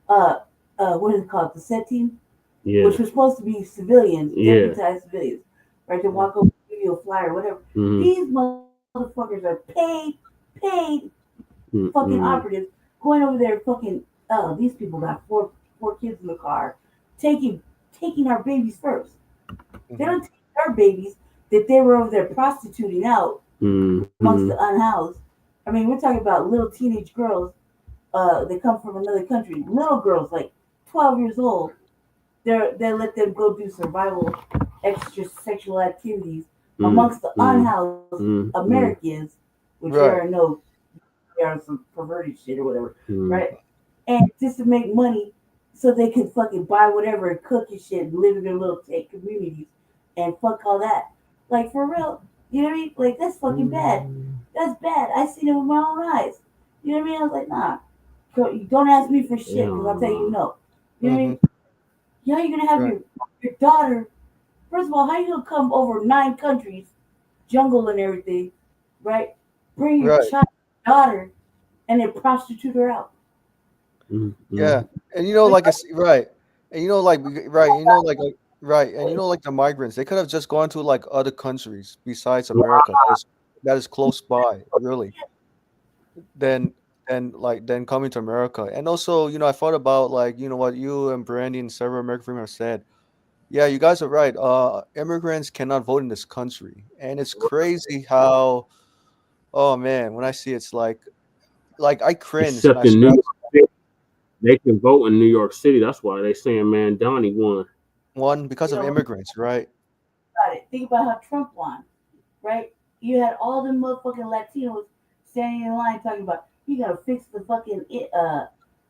what is it called? The set team? Yeah. Which was supposed to be civilians, Yeah. deputized civilians, right? To walk over, give you a flyer, whatever. Mhm. These motherfuckers are paid Mm-hmm. fucking operatives going over there fucking these people got four kids in the car, taking our babies first. They don't take our babies that they were over there prostituting out amongst the unhoused. I mean, we're talking about little teenage girls that come from another country. Little girls like 12 years old. They let them go do survival extra sexual activities amongst the unhoused Americans, which are they are some perverted shit or whatever, right? And just to make money so they could fucking buy whatever and cook and shit and live in their little tent communities and fuck all that. Like for real, you know what I mean? Like that's fucking bad. That's bad. I seen it with my own eyes. You know what I mean? I was like, nah, don't ask me for shit because I'll tell you no. You know what I mean? Yeah, you're gonna have your daughter. First of all, how you gonna come over 9 countries, jungle and everything, right? Bring your daughter and then prostitute her out. Yeah, and like it's right, and like right, and like the migrants, they could have just gone to like other countries besides America that is close by, really. Then coming to America, and also I thought about like what you and Brandy and several American freemen have said. Yeah, you guys are right. Immigrants cannot vote in this country, and it's crazy how. Oh man, when I see it's like I cringe. Except in New York City, they can vote in New York City. That's why they saying Mamdani won. One because of immigrants, right? About it. Think about how Trump won, right? You had all the motherfucking Latinos standing in line talking about you gotta fix the fucking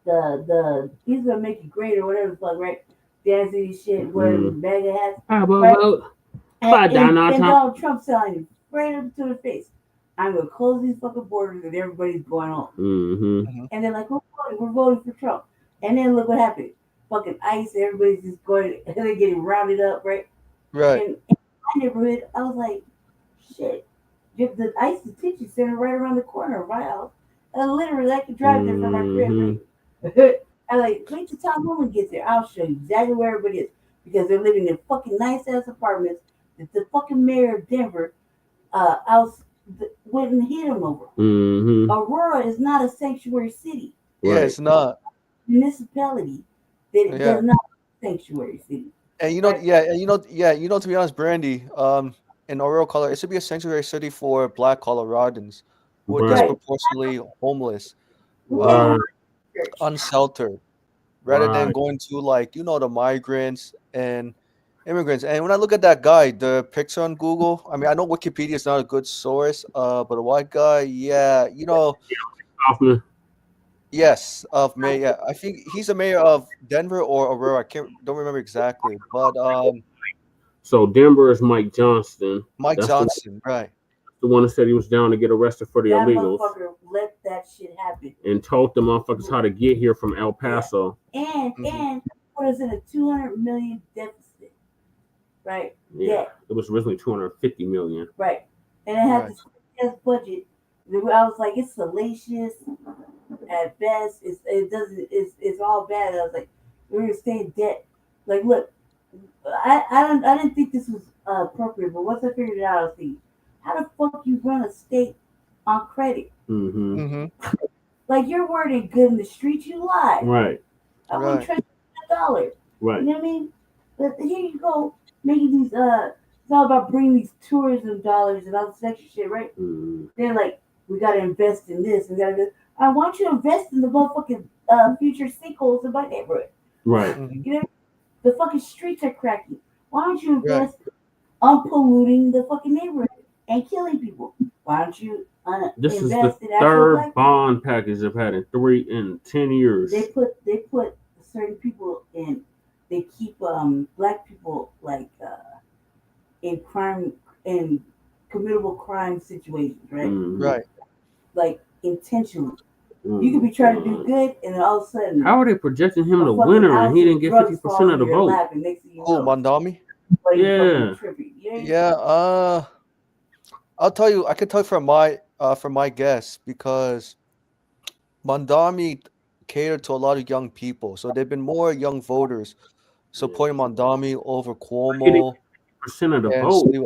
the he's gonna make it great or whatever the fuck, right? Dancing and shit, wearing MAGA hats, right? And Donald Trump telling you right up to the face, I'm gonna close these fucking borders and everybody's going home. And they're like, we're voting for Trump. And then look what happened. Fucking ICE, everybody's just going and they're getting rounded up, right? Right. And in my neighborhood, I was like, shit. The ICE detention center right around the corner of my house. Literally, I could drive there from my crib. I like, wait till Tom Woman gets there. I'll show you exactly where everybody is because they're living in fucking nice ass apartments that the fucking mayor of Denver went and hit him over. Aurora is not a sanctuary city. Yeah, it's not. Municipality that does not sanctuary city. And you know, to be honest, Brandy, in Aurora, Colorado, it should be a sanctuary city for Black Coloradans who are disproportionately homeless, unsheltered, rather than going to the migrants and immigrants. And when I look at that guy, the picture on Google, I mean, I know Wikipedia is not a good source, but a white guy, yes, of May. Yeah, I think he's a mayor of Denver or Aurora. Don't remember exactly, but so Denver is Mike Johnston. That's Johnson, right? The one that said he was down to get arrested for the illegals. Motherfucker let that shit happen. And told the motherfuckers how to get here from El Paso. And put us in a $200 million deficit, right? Yeah, it was originally $250 million. Right, and it had this budget. I was like, it's salacious at best. It's all bad. I was like, we're gonna stay in debt. Like, look, I didn't think this was appropriate, but once I figured it out, I was thinking, how the fuck you run a state on credit? Like, your word ain't good in the streets, you lie. Right. I wouldn't trust $1. Right. You know what I mean? But here you go, making these it's all about bringing these tourism dollars and all this extra shit, right? They're like, we gotta invest in this, we gotta do. I want you to invest in the motherfucking future sinkholes in my neighborhood. Right. You know, the fucking streets are cracking. Why don't you invest on polluting the fucking neighborhood and killing people? Why don't you this is invest the in actual third black bond package I've had in 10 years. They put certain people in. They keep black people like in committable crime situations, right? Right. Like intentionally. You could be trying to do good, and then all of a sudden, how are they projecting him the winner and he didn't get 50% of the vote? Mandami? Yeah. Yeah. I'll tell you. I can tell you from my guess because Mandami catered to a lot of young people, so there've been more young voters supporting Mandami over Cuomo. 50% of the vote. He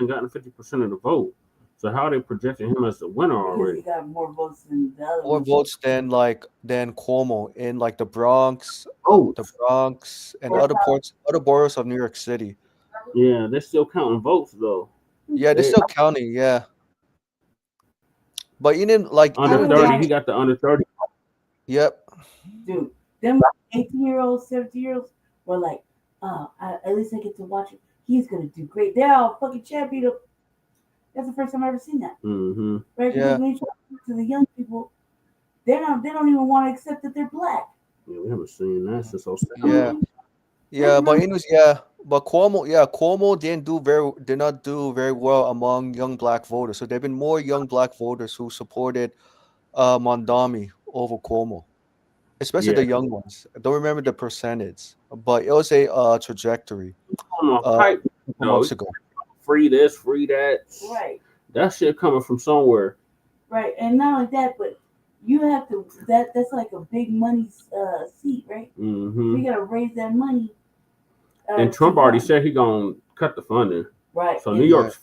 hasn't gotten 50% of the vote. So how are they projecting him as the winner already? He got more votes than the other. More votes than Cuomo in like the Bronx, and other boroughs of New York City. Yeah, they're still counting votes though. Yeah, they're still counting. Yeah, but even under 30, he got the under 30. Yep. Dude, them 18-year-olds, 17-year-olds were like, at least I get to watch it. He's gonna do great. They're all fucking champion. That's the first time I've ever seen that. Right? Because when you talk to the young people, they don't even want to accept that they're black. Yeah, we haven't seen that since 07. But Cuomo did not do very well among young black voters. So there've been more young black voters who supported Mamdani over Cuomo, especially the young ones. I don't remember the percentage, but it was a trajectory. Months ago. Free this, free that. Right. That shit coming from somewhere. Right, and not only that, but you have to. That's like a big money seat, right? You gotta raise that money. And Trump already said he gonna cut the funding. Right. So New York's.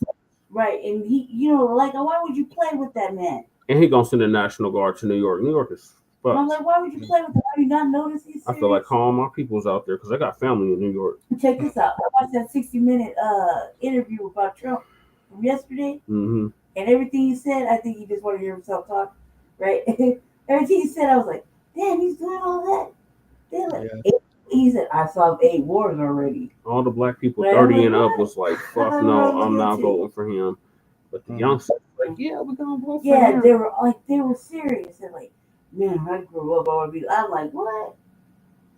Right, and he, why would you play with that man? And he gonna send the National Guard to New York. New York is fucked. I'm like, why would you play with him? Have you not noticed he's serious? I feel like all my people's out there because I got family in New York. Check this out. I watched that 60-minute interview about Trump from yesterday, and everything he said, I think he just wanted to hear himself talk, right? Everything he said, I was like, damn, he's doing all that. He said, I saw 8 wars already. All the black people 30 and up was like, fuck no, I'm not voting for him. But the youngsters were like, yeah, we're gonna vote for him. Yeah, they were serious. They're like, man, when I grew up, I want to be. I'm like, what?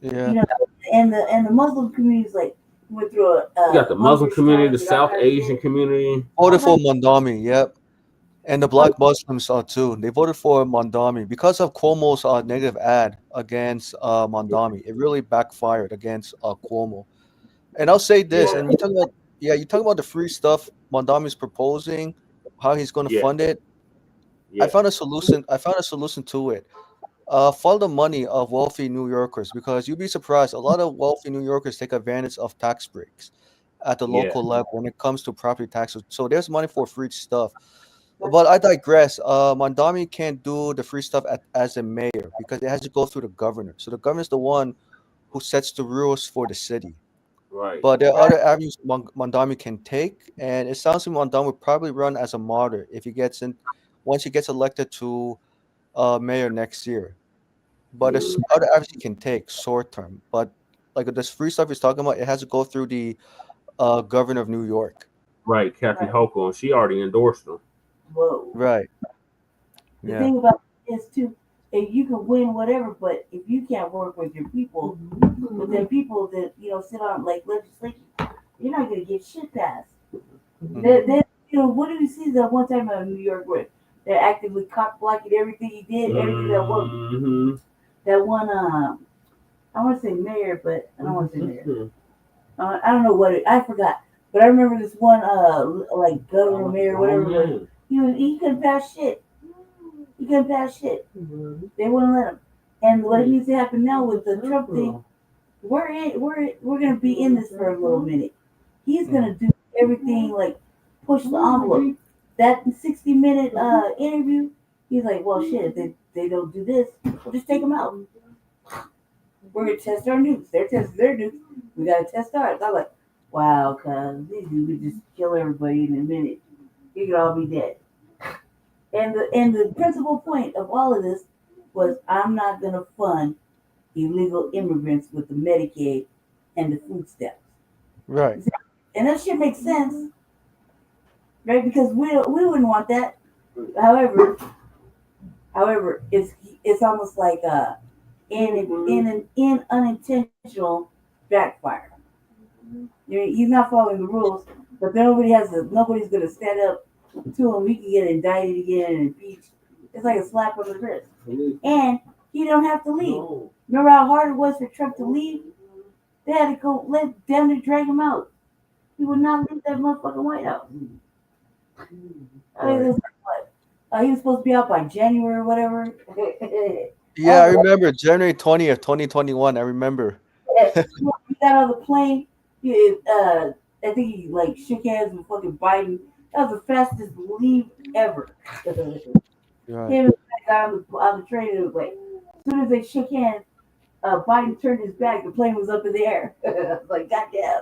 Yeah. And the Muslim community is like went through a. You got the Muslim community, the South Asian community. Voted for Mamdani, yep. And the black Muslims too. They voted for Mamdani because of Cuomo's negative ad against Mamdani. It really backfired against Cuomo. And I'll say this, and you talk about the free stuff Mamdani's proposing. to Yeah. fund it. Yeah. I found a solution to it. Follow the money of wealthy New Yorkers, because you'd be surprised. A lot of wealthy New Yorkers take advantage of tax breaks at the Yeah. local level when it comes to property taxes. So there's money for free stuff. But I digress. Mamdani can't do the free stuff as a mayor because it has to go through the governor. So the governor's the one who sets the rules for the city. Right. But there are other avenues Mamdani can take, and it sounds like Mamdani would probably run as a martyr if he gets in once he gets elected to mayor next year. But there's other avenues he can take short term. But like this free stuff he's talking about, it has to go through the governor of New York. Right. Kathy Hochul, she already endorsed him. Whoa. Right. The Yeah. thing about it is too, if you can win whatever, but if you can't work with your people, with the people that sit on like legislation, you're not gonna get shit passed. They what do we see that one time in New York where they're actively cock blocking everything he did, everything that worked. That one, I want to say mayor, but I don't want to say mayor. I don't know I forgot, but I remember this one, like governor, mayor, whatever. He couldn't pass shit. He couldn't pass shit. They wouldn't let him. And what needs to happen now with the Trump thing, we're gonna be in this for a little minute. He's gonna do everything like push the envelope. That 60-minute interview, he's like, well, shit, if they don't do this, we'll just take them out. We're gonna test our nukes. They're testing their nukes. We gotta test ours. I'm like, wow, cuz these dudes would just kill everybody in a minute. You could all be dead. And the principal point of all of this was, I'm not gonna fund illegal immigrants with the Medicaid and the food stamps. Right. And that shit makes sense, right? Because we wouldn't want that. However, it's almost like in an unintentional backfire. He's not following the rules, but nobody's gonna stand up to him. He can get indicted again and impeached. It's like a slap on the wrist. And he don't have to leave. Remember how hard it was for Trump to leave? They had to go let them to drag him out. He would not leave that motherfucking White House. I mean, this is what? He was supposed to be out by January or whatever. Yeah, I remember January 20th, 2021. I remember. He got on the plane. I think he like shook hands with fucking Biden. That was the fastest leave ever. Right. Him and got on the train, and it was like, as soon as they shook hands, Biden turned his back. The plane was up in the air. I was like, goddamn,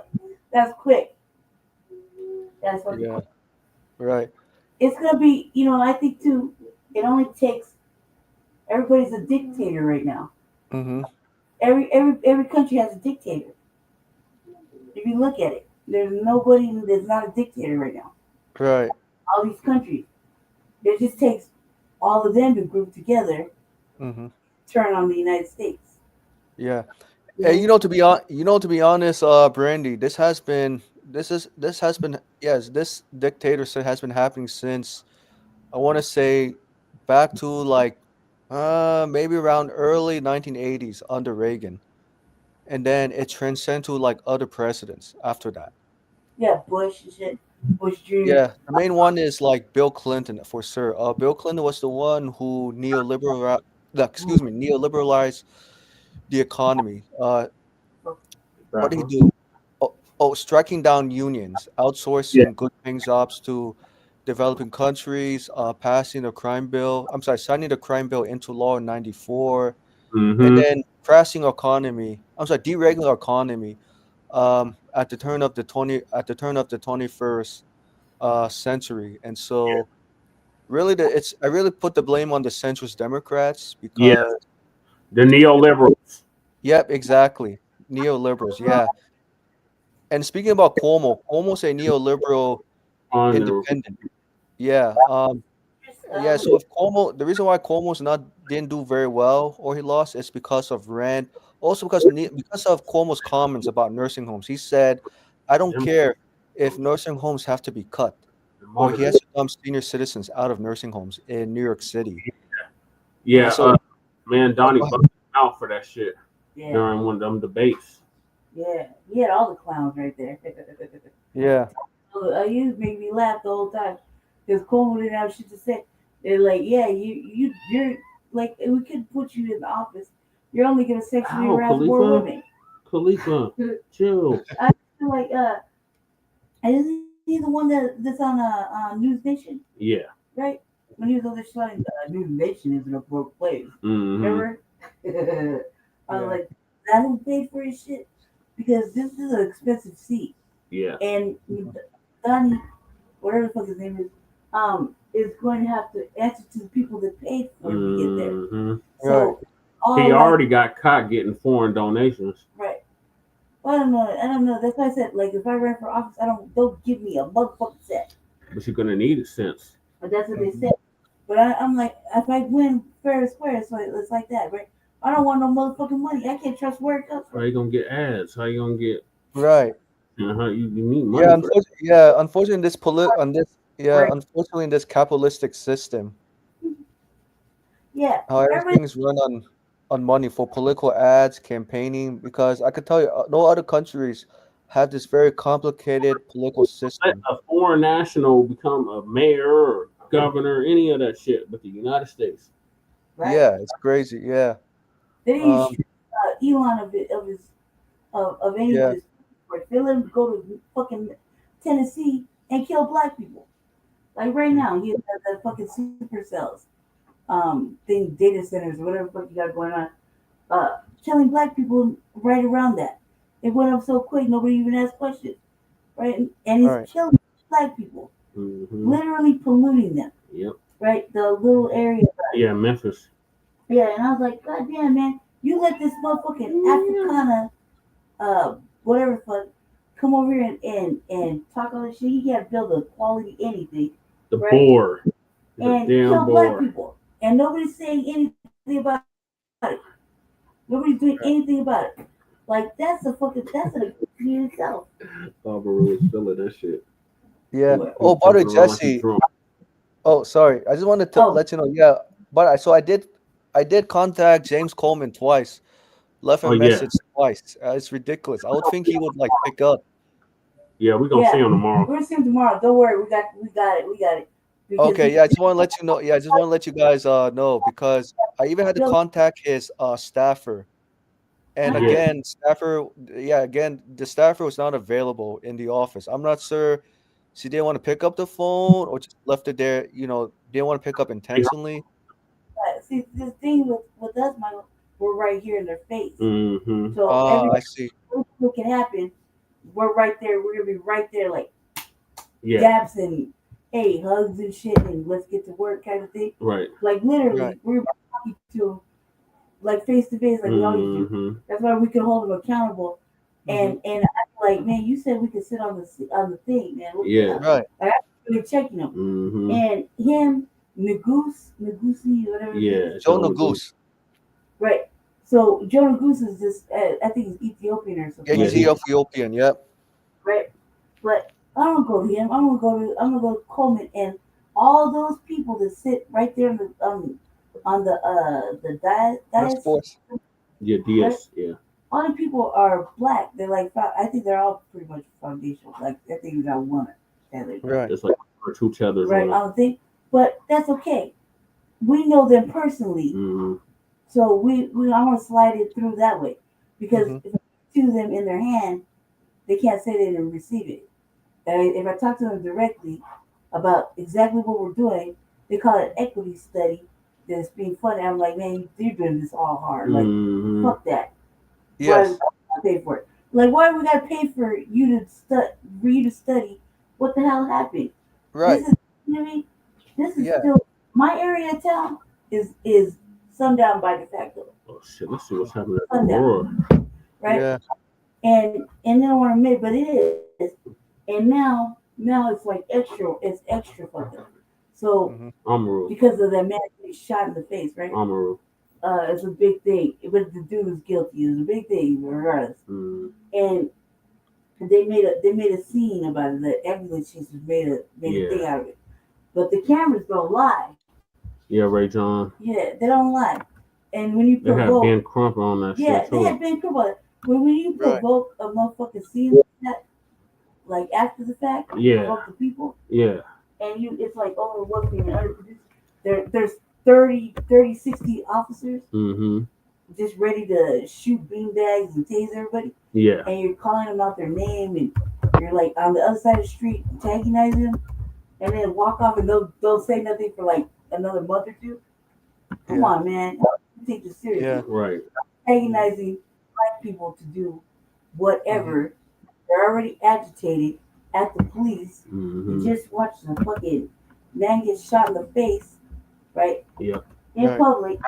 that's quick. That's what. Yeah. Right. It's gonna be, I think too. It only takes. Everybody's a dictator right now. Mm-hmm. Every country has a dictator. If you look at it, there's nobody that's not a dictator right now. Right. All these countries. It just takes all of them to group together, Mm-hmm. turn on the United States. Yeah. Hey, to be honest, Brandy, this dictatorship has been happening since, I want to say, back to like maybe around early 1980s under Reagan, and then it transcended to like other presidents after that. Yeah, Bush and shit. Bush Jr. Yeah, the main one is like Bill Clinton for sure. Bill Clinton was the one who neoliberalized the economy. What did he do? Striking down unions, outsourcing good paying jobs to developing countries, signing the crime bill into law in '94, and then deregulating our economy at the turn of the 21st century. And so really I really put the blame on the centrist Democrats because the neoliberals. Yep, exactly. Neoliberals, yeah. And speaking about Cuomo's a neoliberal independent. Yeah. Yeah, so if the reason why Cuomo's didn't do very well or he lost is because of rent. Also because of Cuomo's comments about nursing homes. He said, I don't care if nursing homes have to be cut, or he has to dump senior citizens out of nursing homes in New York City. Yeah, so, man, Donnie busted out for that shit during one of them debates. Yeah, he had all the clowns right there. Yeah. You made me laugh the whole time. because Cuomo didn't have shit to say. They're like, yeah, you're like, we could put you in the office. You're only gonna sexually harass more women. Khalifa, chill. I feel like, isn't he the one that's on News Nation? Yeah. Right? When he was on the show, News Nation isn't a broke place. Mm-hmm. Remember? I was like, I don't pay for his shit because this is an expensive seat. Yeah. And Donnie, whatever the fuck his name is going to have to answer to the people that paid for him to get there. Mm-hmm. So he already got caught getting foreign donations. Right. Well, I don't know. That's why I said, like, if I ran for office, don't give me a motherfucking cent. But you're gonna need it since. But that's what they said. But I'm like, if I win fair and square, so it's like that, right? I don't want no motherfucking money. I can't trust where it comes from. How you gonna get ads? How you gonna get? Right. You need money. Unfortunately, unfortunately, in this capitalistic system, yeah, how everything's run on money for political ads, campaigning. Because I could tell you, no other countries have this very complicated political system. Let a foreign national become a mayor or governor, any of that shit, but the United States. Right? Yeah, it's crazy. Yeah. They didn't shoot Elon of any of his. They let him go to fucking Tennessee and kill black people. Like right now, he has the fucking super cells, data centers or whatever the fuck you got going on, killing black people right around that. It went up so quick, nobody even asked questions, right? And he's killing black people, literally polluting them. Yep. Right, the little area. Yeah, Memphis. Yeah, and I was like, God damn, man, you let this motherfucking Africana, whatever fuck, come over here and talk all this shit. He can't build a quality anything. The boar. And kill black people. And nobody's saying anything about it. Nobody's doing anything about it. Like, that's an in itself. Barbara was feeling that shit. Yeah. Oh, brother Jesse. Oh, sorry. I just wanted to let you know. Yeah, but I did contact James Coleman twice. Left him a message twice. It's ridiculous. I would think he would like pick up. Yeah, we're gonna see him tomorrow. We're gonna see him tomorrow. Don't worry, we got it. Okay, yeah, I just want to let you know. Yeah, I just want to let you guys know because I even had to contact his staffer. And again, the staffer was not available in the office. I'm not sure she didn't want to pick up the phone or just left it there, didn't want to pick up intentionally. See, the thing with us, Michael, we're right here in their face. Mm-hmm. So I see. What can happen, we're right there. We're going to be right there like dabs and, hey, hugs and shit and let's get to work kind of thing. Right. Like literally, we're talking to like face to face like we always do. That's why we can hold them accountable. And I'm like, man, you said we could sit on the thing, man. Right. Like, I'm really checking them. And him, Nagusi, whatever. Yeah, Joe Nagus. Right. So Joe Nagus is just, I think he's Ethiopian or something. Yeah, he's Ethiopian. Yep. Right. But I don't go to him. I'm gonna go to Coleman and all those people that sit right there on the dais. Yeah, DS. Yeah. All the people are black. They're like, I think they're all pretty much foundational. Like, I think we got one. Right. It's like two tethers. Right. I don't think, but that's okay. We know them personally, so we I want to slide it through that way because if I to them in their hand, they can't say they didn't receive it. And if I talk to them directly about exactly what we're doing, they call it equity study. That's being funny. I'm like, man, you're doing this all hard. Like, fuck that. Yes. Why pay for it? Like, why do we gotta pay for you to study what the hell happened? Right. This is, you know what I mean? This is still my area of town is sundown by de facto. Oh shit! Let's see what's happening at the world. Right. Yeah. And they don't want to admit, but it is. And now it's like extra. It's extra fucking. So because of that man getting shot in the face, right? It's a big thing. But the dude was guilty. It's a big thing regardless. And they made a scene about it. The ambulance chasers made a thing out of it. But the cameras don't lie. Yeah, Ray John. Yeah, they don't lie. And when you they had Ben Crump on that shit too. They had Ben Crump on it. When you provoke a motherfucking scene like that, like after the fact, provoke the people. Yeah. and it's like overworking and underproduced. There's 30, 60 officers just ready to shoot beanbags and tase everybody. Yeah. And you're calling them out their name, and you're like on the other side of the street antagonizing them, and then walk off and they'll say nothing for like another month or two. Come on, man. You take this seriously. Yeah. Right. Antagonizing black people to do whatever. They're already agitated at the police. You just watched a fucking man get shot in the face, right? Yep. In public,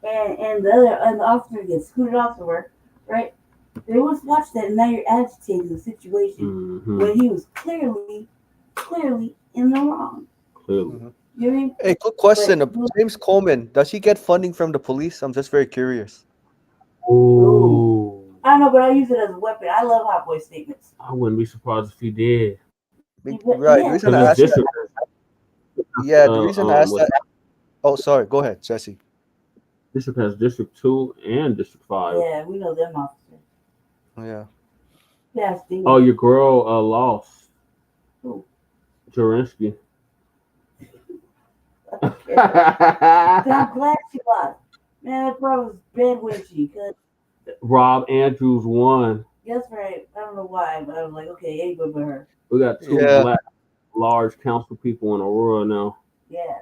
and the officer gets scooted off somewhere, right? They always watch that, and now you're agitating the situation when he was clearly in the wrong. Clearly. You know what I mean? Hey, quick question. James Coleman, does he get funding from the police? I'm just very curious. Ooh. I don't know, but I use it as a weapon. I love hot boy statements. I wouldn't be surprised if he did. Right. The reason I asked that. Yeah, the reason I asked that. Oh, sorry. Go ahead, Jesse. District has District 2 and District 5. Yeah, we know them officers. Yeah. Yeah, Steve. Oh, your girl lost. Who? Jurinsky. I'm glad she lost. Man, that probably was bedwitchy. Rob Andrews won. That's right. I don't know why, but I was like, okay, anybody but her. We got two black large council people in Aurora now. Yeah.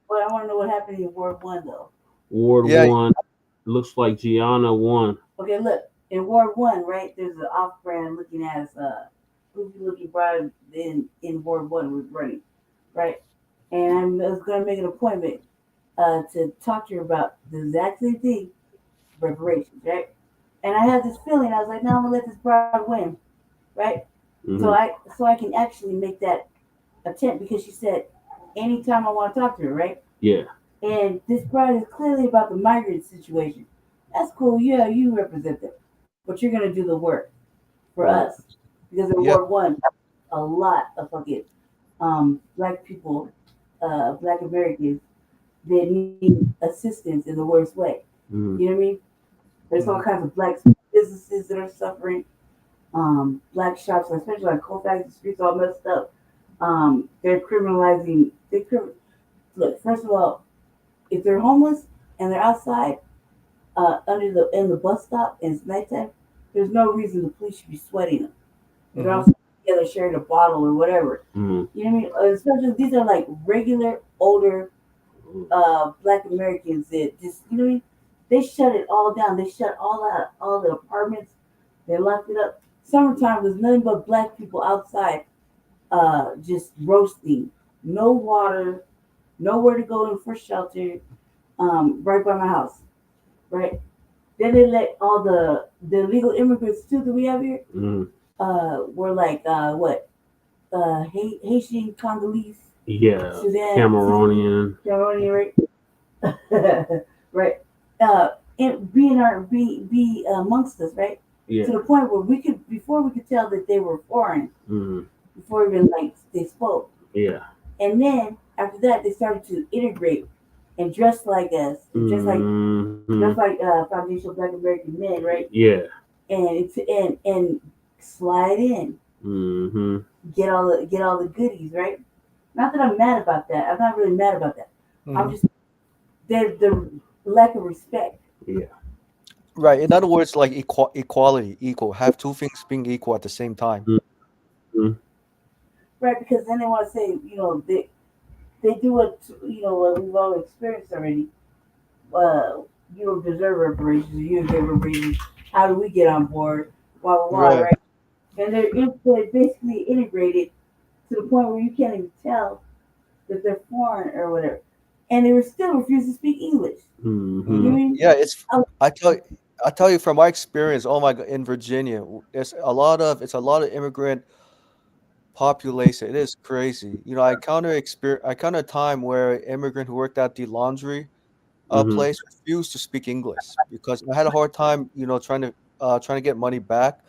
But I want to know what happened in Ward 1, though. Ward 1 looks like Gianna won. Okay, look. In Ward 1, right, there's an off-brand looking ass, goofy-looking bride in Ward 1 was running, right? And I was going to make an appointment to talk to her about the exact same thing, reparations, right? And I had this feeling, I was like, no, I'm going to let this bride win, right? So I can actually make that attempt, because she said, anytime I want to talk to her, right? Yeah. And this bride is clearly about the migrant situation. That's cool. Yeah, you represent them. But you're going to do the work for us. Because in Ward 1, a lot of fucking black people, black Americans, they need assistance in the worst way. You know what I mean? There's all kinds of black businesses that are suffering. Black shops, especially like Colfax, the streets all messed up. They're criminalizing. Look, first of all, if they're homeless and they're outside in the bus stop and it's nighttime, there's no reason the police should be sweating them. They're all together sharing a bottle or whatever. You know what I mean? Especially these are like regular older black Americans that just, you know what I mean? They shut it all down. They shut all the apartments. They locked it up. Summertime was nothing but black people outside just roasting. No water, nowhere to go for shelter, right by my house, right? Then they let all the illegal immigrants too that we have here, were like Haitian, Congolese, Sudan, Cameroonian, right? Right. Be amongst us, right? Yeah. To the point where before we could tell that they were foreign, before even like they spoke. Yeah. And then after that, they started to integrate and dress like us, just like foundational Black American men, right? Yeah. And slide in, get all the goodies, right? Not that I'm mad about that. I'm not really mad about that. I'm just the lack of respect. Yeah. Right. In other words, like equality, equal. Have two things being equal at the same time. Right, because then they want to say, you know, they do what, you know, what we've all experienced already. You don't deserve reparations. You don't get reparations. How do we get on board? Blah, blah, blah, right? And they're basically integrated to the point where you can't even tell that they're foreign or whatever. And they were still refusing to speak English. You know what I mean? Yeah, I tell you from my experience. Oh my God, in Virginia, it's a lot of immigrant population. It is crazy. You know, I encountered a time where an immigrant who worked at the laundry place refused to speak English because I had a hard time, you know, trying to get money back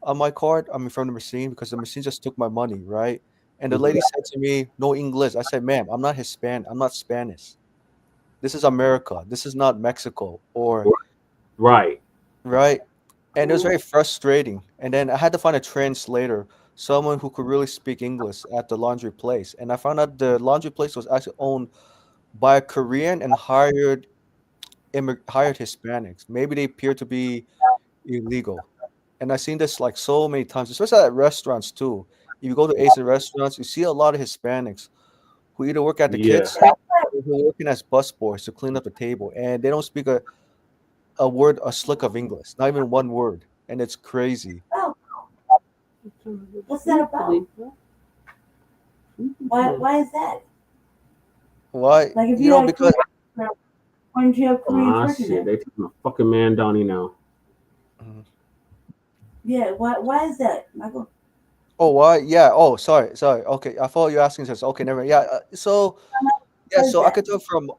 on my card. I mean, from the machine, because the machine just took my money, right? And the lady said to me, "No English." I said, "Ma'am, I'm not Hispanic. I'm not Spanish. This is America. This is not Mexico." Or right. And it was very frustrating. And then I had to find a translator someone who could really speak English at the laundry place, and I found out the laundry place was actually owned by a Korean and hired Hispanics. Maybe they appear to be illegal, and I've seen this like so many times, especially at restaurants too. If you go to Asian restaurants, you see a lot of Hispanics who either work at the Yeah. kitchen or who are working as busboys to clean up the table, and they don't speak a slick of English, not even one word, and it's crazy. What's that about? Why is that? Why? Like if You know, have because Korean- why don't you have Koreans Ah, working shit. there? They taking a fucking Mandani now. Yeah, why is that, Michael? oh, why? Yeah. Oh, sorry. Okay, I thought you were asking this. Okay, never mind. Yeah. So yeah, Why is so I that? could tell from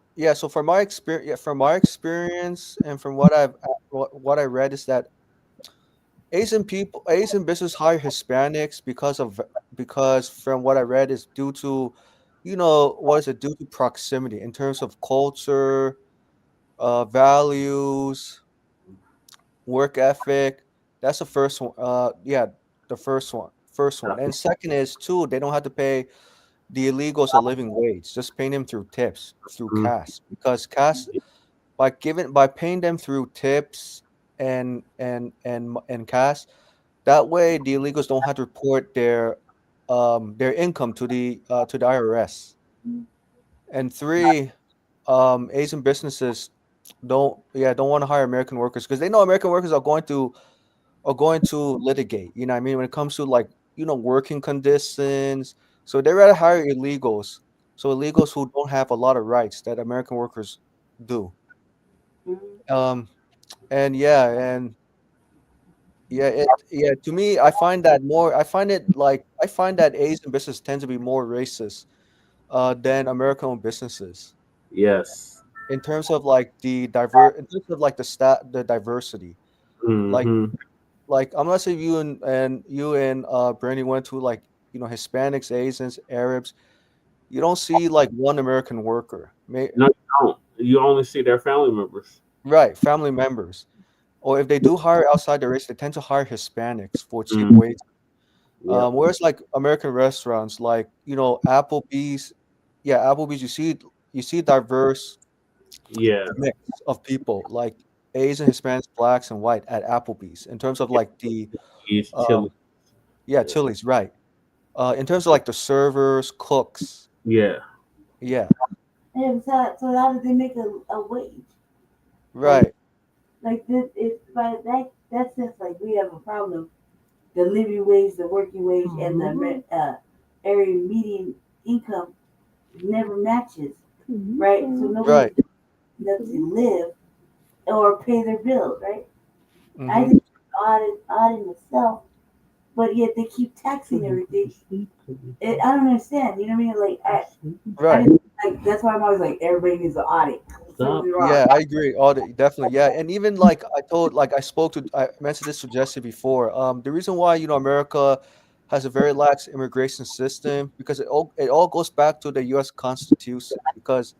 my experience, from my experience, and from what I read is that Asian business hire Hispanics because from what I read is due to, what is it? Due to proximity in terms of culture, values, work ethic. That's the first one. Yeah, the first one, and second is too, they don't have to pay the illegals a living wage, just paying them through tips, through cash, because cash by paying them through tips and cash, that way the illegals don't have to report their income to the IRS. And three, Asian businesses don't want to hire American workers because they know American workers are going to litigate. You know what I mean? When it comes to like, working conditions. So they rather hire illegals. So illegals who don't have a lot of rights that American workers do. Um and to me, I find that Asian business tend to be more racist than American owned businesses Yes. in terms of the diversity. Like Mm-hmm. I'm not saying you and Brandy went to like Hispanics, Asians, Arabs. You don't see like one American worker. No, you don't. You only see their family members. Right, family members. Or if they do hire outside the race, they tend to hire Hispanics for cheap Mhm. wages. Yep. Whereas like American restaurants, like Applebee's, Applebee's, you see diverse Yeah. mix of people, like Asian, Hispanics, blacks, and white at Applebee's. In terms of like He's um, chilling. Chili's, right? In terms of like the servers, cooks, Yeah. yeah, Yeah, so how did they make a wage? right, Like this, it's by that sense, like we have a problem. The living wage, the working wage, and the area median income never matches, right? So nobody right. enough to live or pay their bills, right? I Mhm. think it's odd in itself, but yet they keep taxing everything. I don't understand. You know what I mean? Like Right. like that's why I'm always like everybody needs an audit. Something's wrong. Yeah, I agree. Definitely. Yeah, and even like I mentioned this to Jesse before. The reason why America has a very lax immigration system because it all goes back to the U.S. Constitution because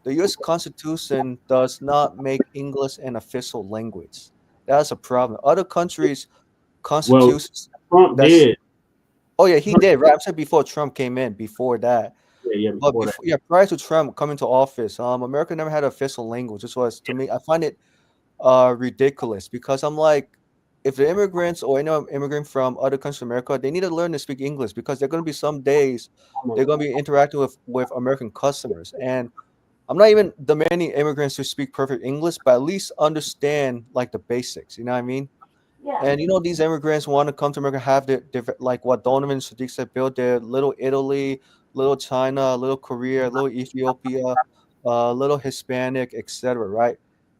the U.S. Constitution does not make English an official language. That's a problem. Other countries' Well, constitutions. Trump That's did. Oh yeah, he did. Right, I'm saying before Trump came in. Before that. Yeah. But Before that. prior to Trump coming to office, America never had an official language. This was to me, I find it ridiculous because I'm like, if the immigrants or any immigrant from other countries in America, they need to learn to speak English because there are going to be some days they're going to be interacting with American customers. And I'm not even demanding immigrants to speak perfect English, but at least understand like the basics. You know what I mean? Yeah. And these immigrants want to come to America, have like what Donovan and Sadiq said, build their little Italy, little China, little Korea, little Ethiopia, little Hispanic, etc. Right?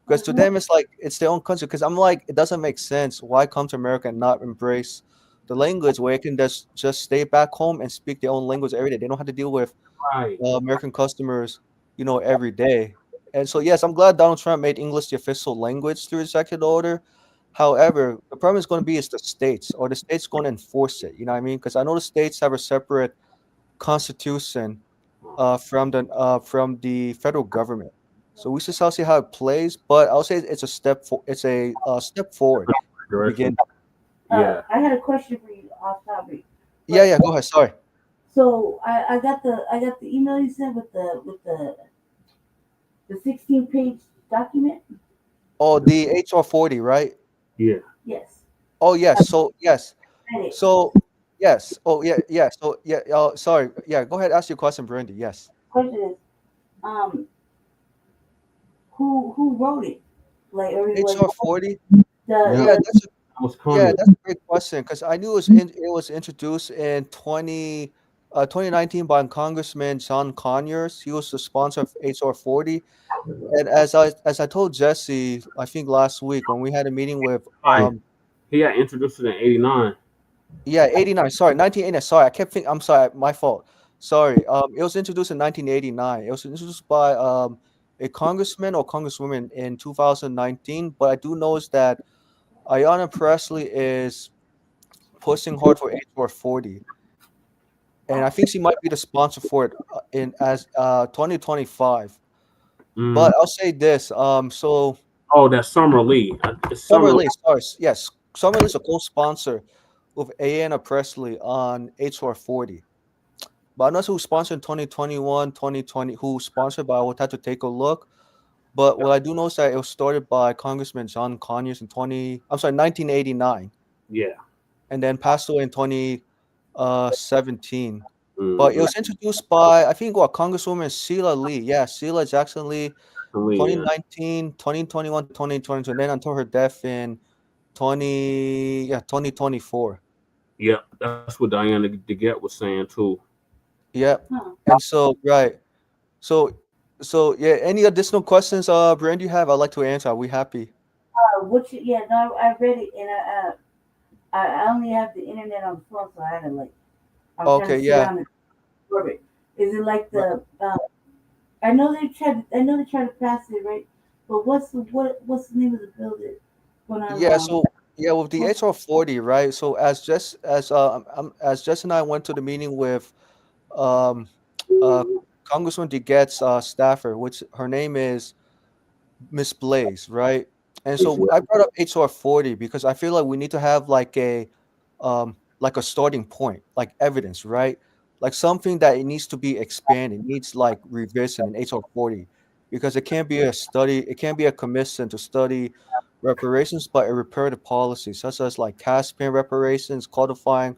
Because to them it's like it's their own country. Because I'm like, it doesn't make sense. Why come to America and not embrace the language where they can just stay back home and speak their own language every day? They don't have to deal with Right. American customers, every day. And so, yes, I'm glad Donald Trump made English the official language through his executive order. However, the problem is going to be is the states, or the states going to enforce it. You know what I mean? Because I know the states have a separate constitution from the federal government. So we should see how it plays. But I'll say it's a step step forward. Direction. Begin. I had a question for you off topic. Yeah. Go ahead. Sorry. So I got the email you sent with the 16-page document. Oh, the HR 40, right? Yeah. Yes. Oh, yes. So yes. Read it. So yes. Oh, yeah. Yeah. So yeah. Sorry. Yeah. Go ahead. Ask your question, Brandy. Yes. Question is, um, who wrote it? Like, or like HR 40. the Yeah, that's a great question because I knew it was introduced in 2019 by Congressman John Conyers. He was the sponsor of HR 40. And as I told Jesse, I think last week when we had a meeting with He got introduced in '89. yeah, 89. Sorry, 1989. Sorry, I kept thinking. I'm sorry, my fault. Sorry. It was introduced in 1989. It was introduced by a congressman or congresswoman in 2019. But I do know is that Ayanna Pressley is pushing hard for HR 40, and I think she might be the sponsor for it in as 2025. But I'll say this. So Oh, that's Summer Lee. It's Summer Lee, sorry, yes, Summer Lee's a co-sponsor with Ayanna Pressley on HR 40. But I'm not sure who sponsored in 2021, 2020, who sponsored, but I would have to take a look. But what I do know is that it was started by Congressman John Conyers in 1989. Yeah. And then passed away in 2017. But it was introduced by, I think, Congresswoman Sheila Lee. Yeah, Sheila Jackson Lee, 2019, 2021, 2022, and then until her death in 2024. Yeah, that's what Diana DeGette was saying too. Yep. And so, right. So yeah, any additional questions, Brand, you have? I'd like to answer. Are we happy? Yeah, no, I read it, and I only have the internet on the phone, so I had to like. I'm trying Okay, to sit yeah. down and absorb it. Is it like the? I know they tried to pass it, right? But what's the name of the bill that went on? Yeah, so yeah, with the HR 40, right? So as Jess and I went to the meeting with Congressman DeGette's staffer, which her name is Miss Blaze, right? And so I brought up HR 40 because I feel like we need to have like a starting point, like evidence, right? Like something that it needs to be expanded, needs like revision in HR 40, because it can't be a study, it can't be a commission to study reparations, but a reparative policy, such as like cash payment reparations, codifying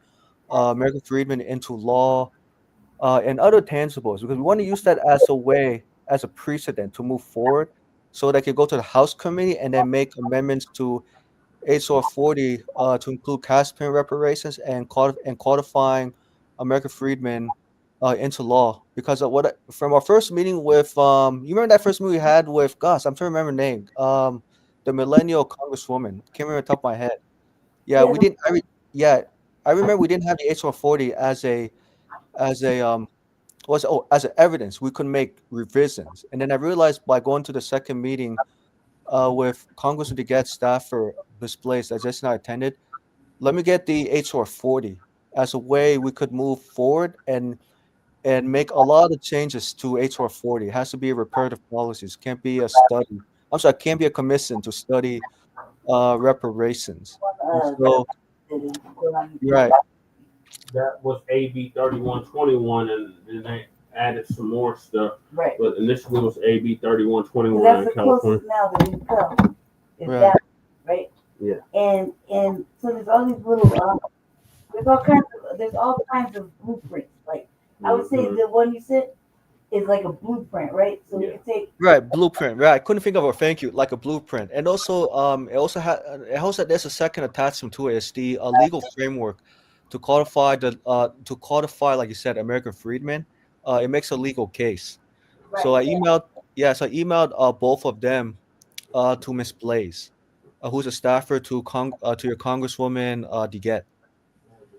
American freedmen into law, and other tangibles, because we want to use that as a way, as a precedent to move forward, so they can go to the House committee and then make amendments to HR 40 to include cash payment reparations and codifying American freedmen into law. Because of from our first meeting with you remember that first meeting we had with Gus? I'm trying to remember her name. The millennial congresswoman. Can't remember the top of my head. Yeah, we didn't. I remember we didn't have the HR 40 as a as an evidence. We could make revisions, and then I realized by going to the second meeting with Congressman DeGette's staffer displays that Jesse and I attended, let me get the HR 40 as a way we could move forward and make a lot of changes to HR 40. It has to be a reparative policies. Can't be a study. I'm sorry, can't be a commission to study reparations. And so, right. That was AB 3121, and then they added some more stuff. Right. But initially it was AB 3121 That's in the California. closest now that we've come. Is Right. that right? Yeah. And so there's all these little there's all kinds of blueprints. Like I would say the one you said is like a blueprint, right? So we can take Right, blueprint. Right, I couldn't think of a thank you like a blueprint, and also it also there's a second attachment to it. It's the legal framework to codify like you said, American freedmen. It makes a legal case. So I emailed both of them to Miss Blaze, who's a staffer to your Congresswoman DeGette.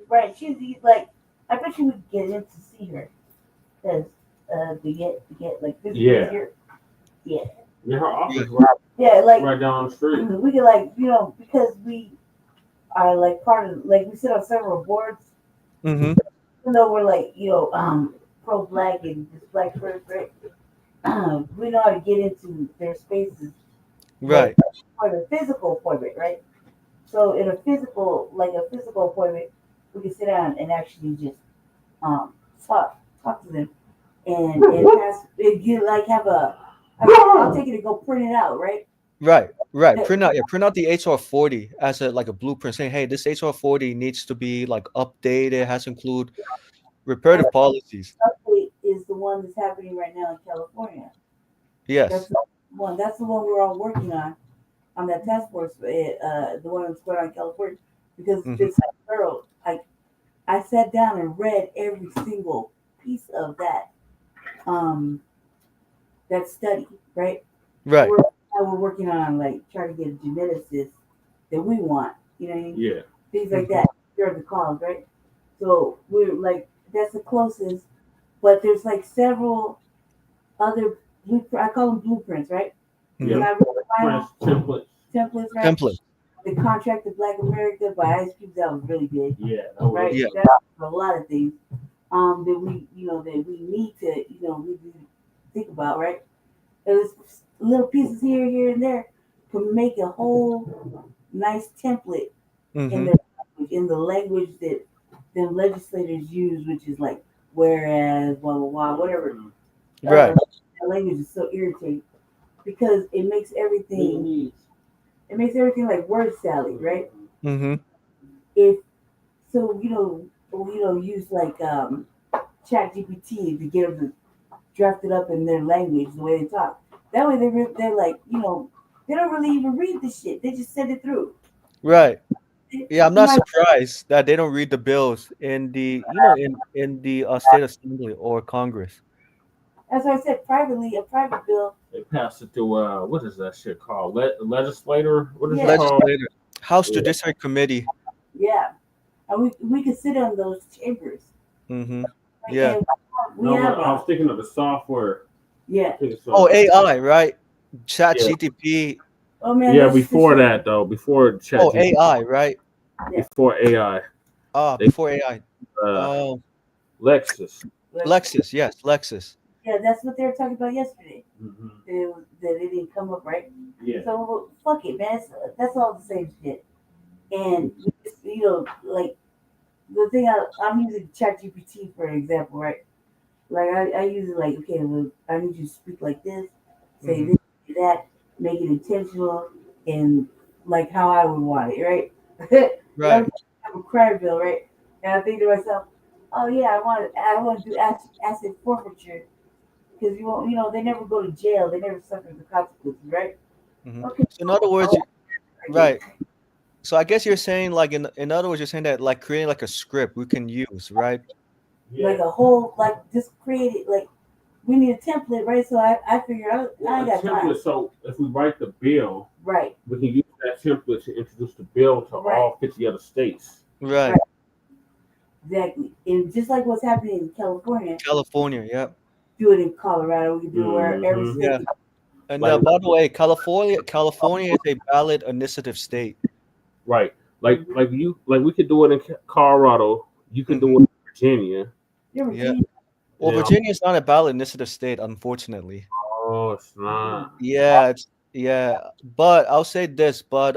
right. She's like I bet you would get in to see her because to get like this here. Yeah. Yeah, her office right down the street. We could like because we are like part of like we sit on several boards. Mm-hmm. Even though we're like pro Black and just Black first, right? We know how to get into their spaces, right? For the physical appointment, right? So in a physical appointment, we can sit down and actually just talk to them and pass and get like have a. I'll take it and go print it out, right? Right. Print out the HR 40 as a blueprint, saying, hey, this HR 40 needs to be like updated. It has to include reparative policies. Update is the one that's happening right now in California. Yes. That's the one. That's the one we're all working on that task force. The one that's going on in California, because it's like thorough. I sat down and read every single piece of that that study, right? Right. We're working on like trying to get a geneticist that we want, you know what I mean? Yeah. Things like that. They're the cause, right? So we're like, that's the closest, but there's like several other I call them blueprints, right? Yeah. Templates, right? Template. The Contract of Black America by Ice Cube, that was really big. Yeah. Right? Yeah. That's a lot of things that we need to, we need to think about, right? There's little pieces here and there can make a whole nice template in the language that the legislators use, which is like whereas, blah blah blah, whatever. Right. That language is so irritating because it makes everything like word salad, right? If so, use like Chat GPT to get them to draft it up in their language, the way they talk. That way they're like, they don't really even read the shit. They just send it through. Right. Yeah, I'm not surprised that they don't read the bills in the in the state assembly or Congress. That's why I said privately, a private bill. They passed it through what is that shit called? Legislator? What is it Legislator. called? House Judiciary Committee. Yeah, and we can sit on those chambers. Yeah. I was thinking of the software. Yeah. Oh, AI, right? Chat GTP. Oh man. Yeah, before that though, before Chat. Oh, AI, right? Before AI. Before AI. Lexus. Yes, Lexus. Yeah, that's what they were talking about yesterday. That it didn't come up, right? Yeah. So fuck it, man. That's all the same shit. And like the thing I'm using ChatGPT for example, right? Like I use it like, okay, well, I need you to speak like this, say this, that, make it intentional, and like how I would want it, right? Right. I have a crime bill, right? And I think to myself, oh yeah, I want to do asset forfeiture because they never go to jail, they never suffer the consequences, right? Okay. So in other words, right. So I guess you're saying like in other words, you're saying that like creating like a script we can use, right? Like a whole just create it like we need a template, right? So I figured I got time. So if we write the bill, right, we can use that template to introduce the bill to all 50 other states. Right. Exactly. And just like what's happening in California. Yeah. Do it in Colorado. We can do it every state. Yeah. And by the way, California is a ballot initiative state. Right. Like we could do it in Colorado. You can do it in Virginia. Yeah. Well, Virginia is not a ballot initiative state, unfortunately. Oh, it's not. Yeah, but I'll say this. But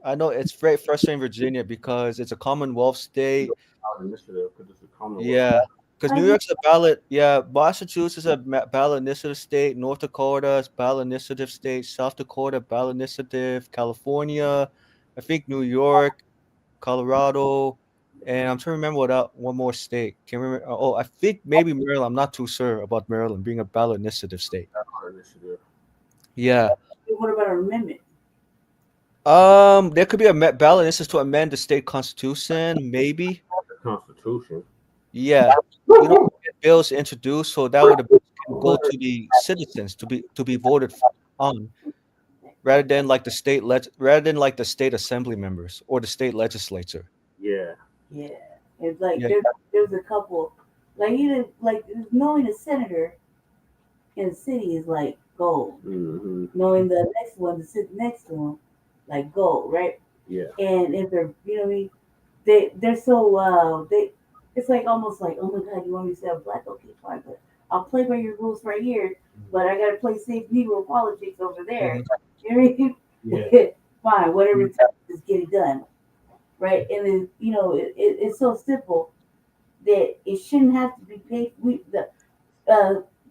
I know it's very frustrating in Virginia because it's a Commonwealth state. Yeah, because New York's a ballot. Yeah, Massachusetts is a ballot initiative state. North Dakota is ballot initiative state. South Dakota ballot initiative. California, I think New York, Colorado. And I'm trying to remember one more state. Can't remember. Oh, I think maybe Maryland. I'm not too sure about Maryland being a ballot initiative state. Yeah. What about an amendment? There could be a ballot initiative to amend the state constitution, maybe. Constitution. Yeah. Bills introduced, so that would go to the citizens to be voted on, rather than like the state assembly members or the state legislature. Yeah. Yeah, it's like there's a couple, like even like knowing a senator in the city is like gold. Knowing the next one to sit next to him, like gold, right? Yeah. And if they're they're so it's like almost like, oh my god, you want me to say I'm black? Okay, fine, but I'll play by your rules right here, but I gotta play safe Negro politics over there. You know what I mean? Yeah. Fine, whatever it takes, just get it done. right? And then, it's so simple that it shouldn't have to be paid.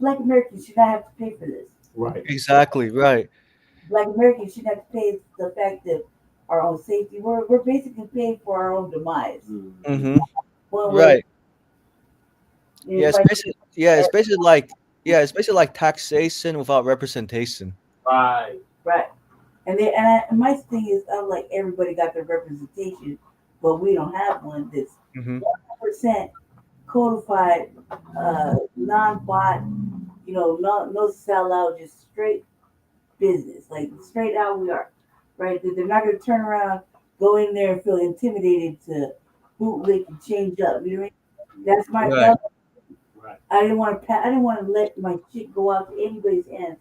Black Americans should not have to pay for this. Right. Exactly. Right. Black Americans should have to pay the fact that our own safety. We're basically paying for our own demise. Mm-hmm. Well, Right. Yeah, It's basically like taxation without representation. Right. Right. And my thing is, I'm like, everybody got their representation, but we don't have one that's 100% codified, non-bot, no sellout, just straight business, like straight out we are, right? That they're not going to turn around, go in there and feel intimidated to bootlick and change up. You know what I mean? That's my. Right. I didn't want to let my shit go out to anybody's hands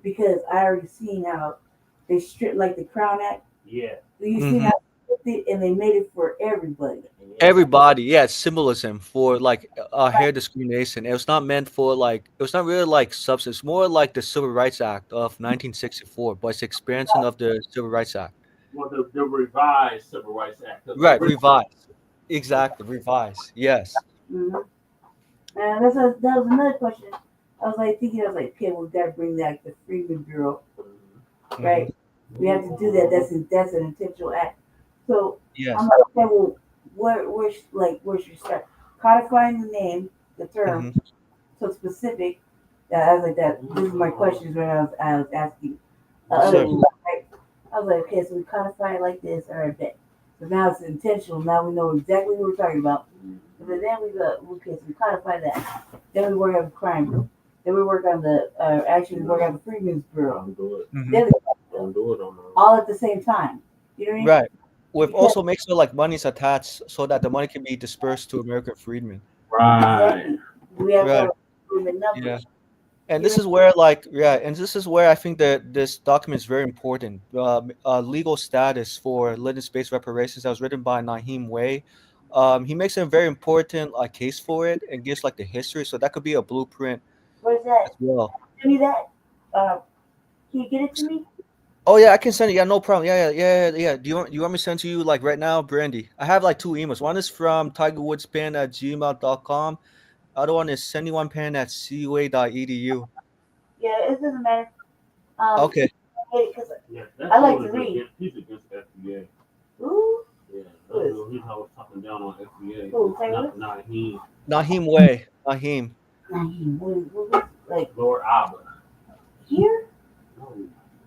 because I already seen how they stripped like the Crown Act. Yeah. You see how they stripped it and they made it for everybody. Everybody, yeah, it's symbolism for like hair discrimination. It was not meant for like, it was not really like substance, more like the Civil Rights Act of 1964, but it's expansion of the Civil Rights Act. Well, the revised Civil Rights Act. Right, revised. Exactly, revised. Yes. Mm-hmm. And that was another question. I was like, okay, we got to bring back the Freedmen Bureau, right? We have to do that. That's an intentional act. So yes. I'm like, okay, well, where should you start? Codifying the name, the term, so specific. I was like, this is my questions when I was asking. Right? I was like, okay, so we codify it like this, all right, bet. So now it's intentional. Now we know exactly what we're talking about. But then we go, okay, so we codify that. Then we work on the crime bureau. Then we work on we work on the Freedmen's Bureau. Then all at the same time. You know what I mean? Right. With also make sure like money's attached so that the money can be dispersed to American freedmen. Right. We have freedmen numbers. Yeah. And this is where I think that this document is very important. Legal status for lineage-based reparations that was written by Naheem Way. He makes a very important case for it and gives like the history, so that could be a blueprint. Where's that? As well. Give me that. Can you get it to me? Oh yeah, I can send it. Yeah, no problem. Yeah. Do you want me to send to you like right now, Brandy? I have like 2 emails. One is from tigerwoodspan@gmail.com. Other one is sendingone@cua.edu. Yeah, it doesn't matter. Okay. I like to read. He's against FBA. Ooh. Yeah, he's always talking down on FBA. Naheem Way. Naheem. Like Lord Abba. Here?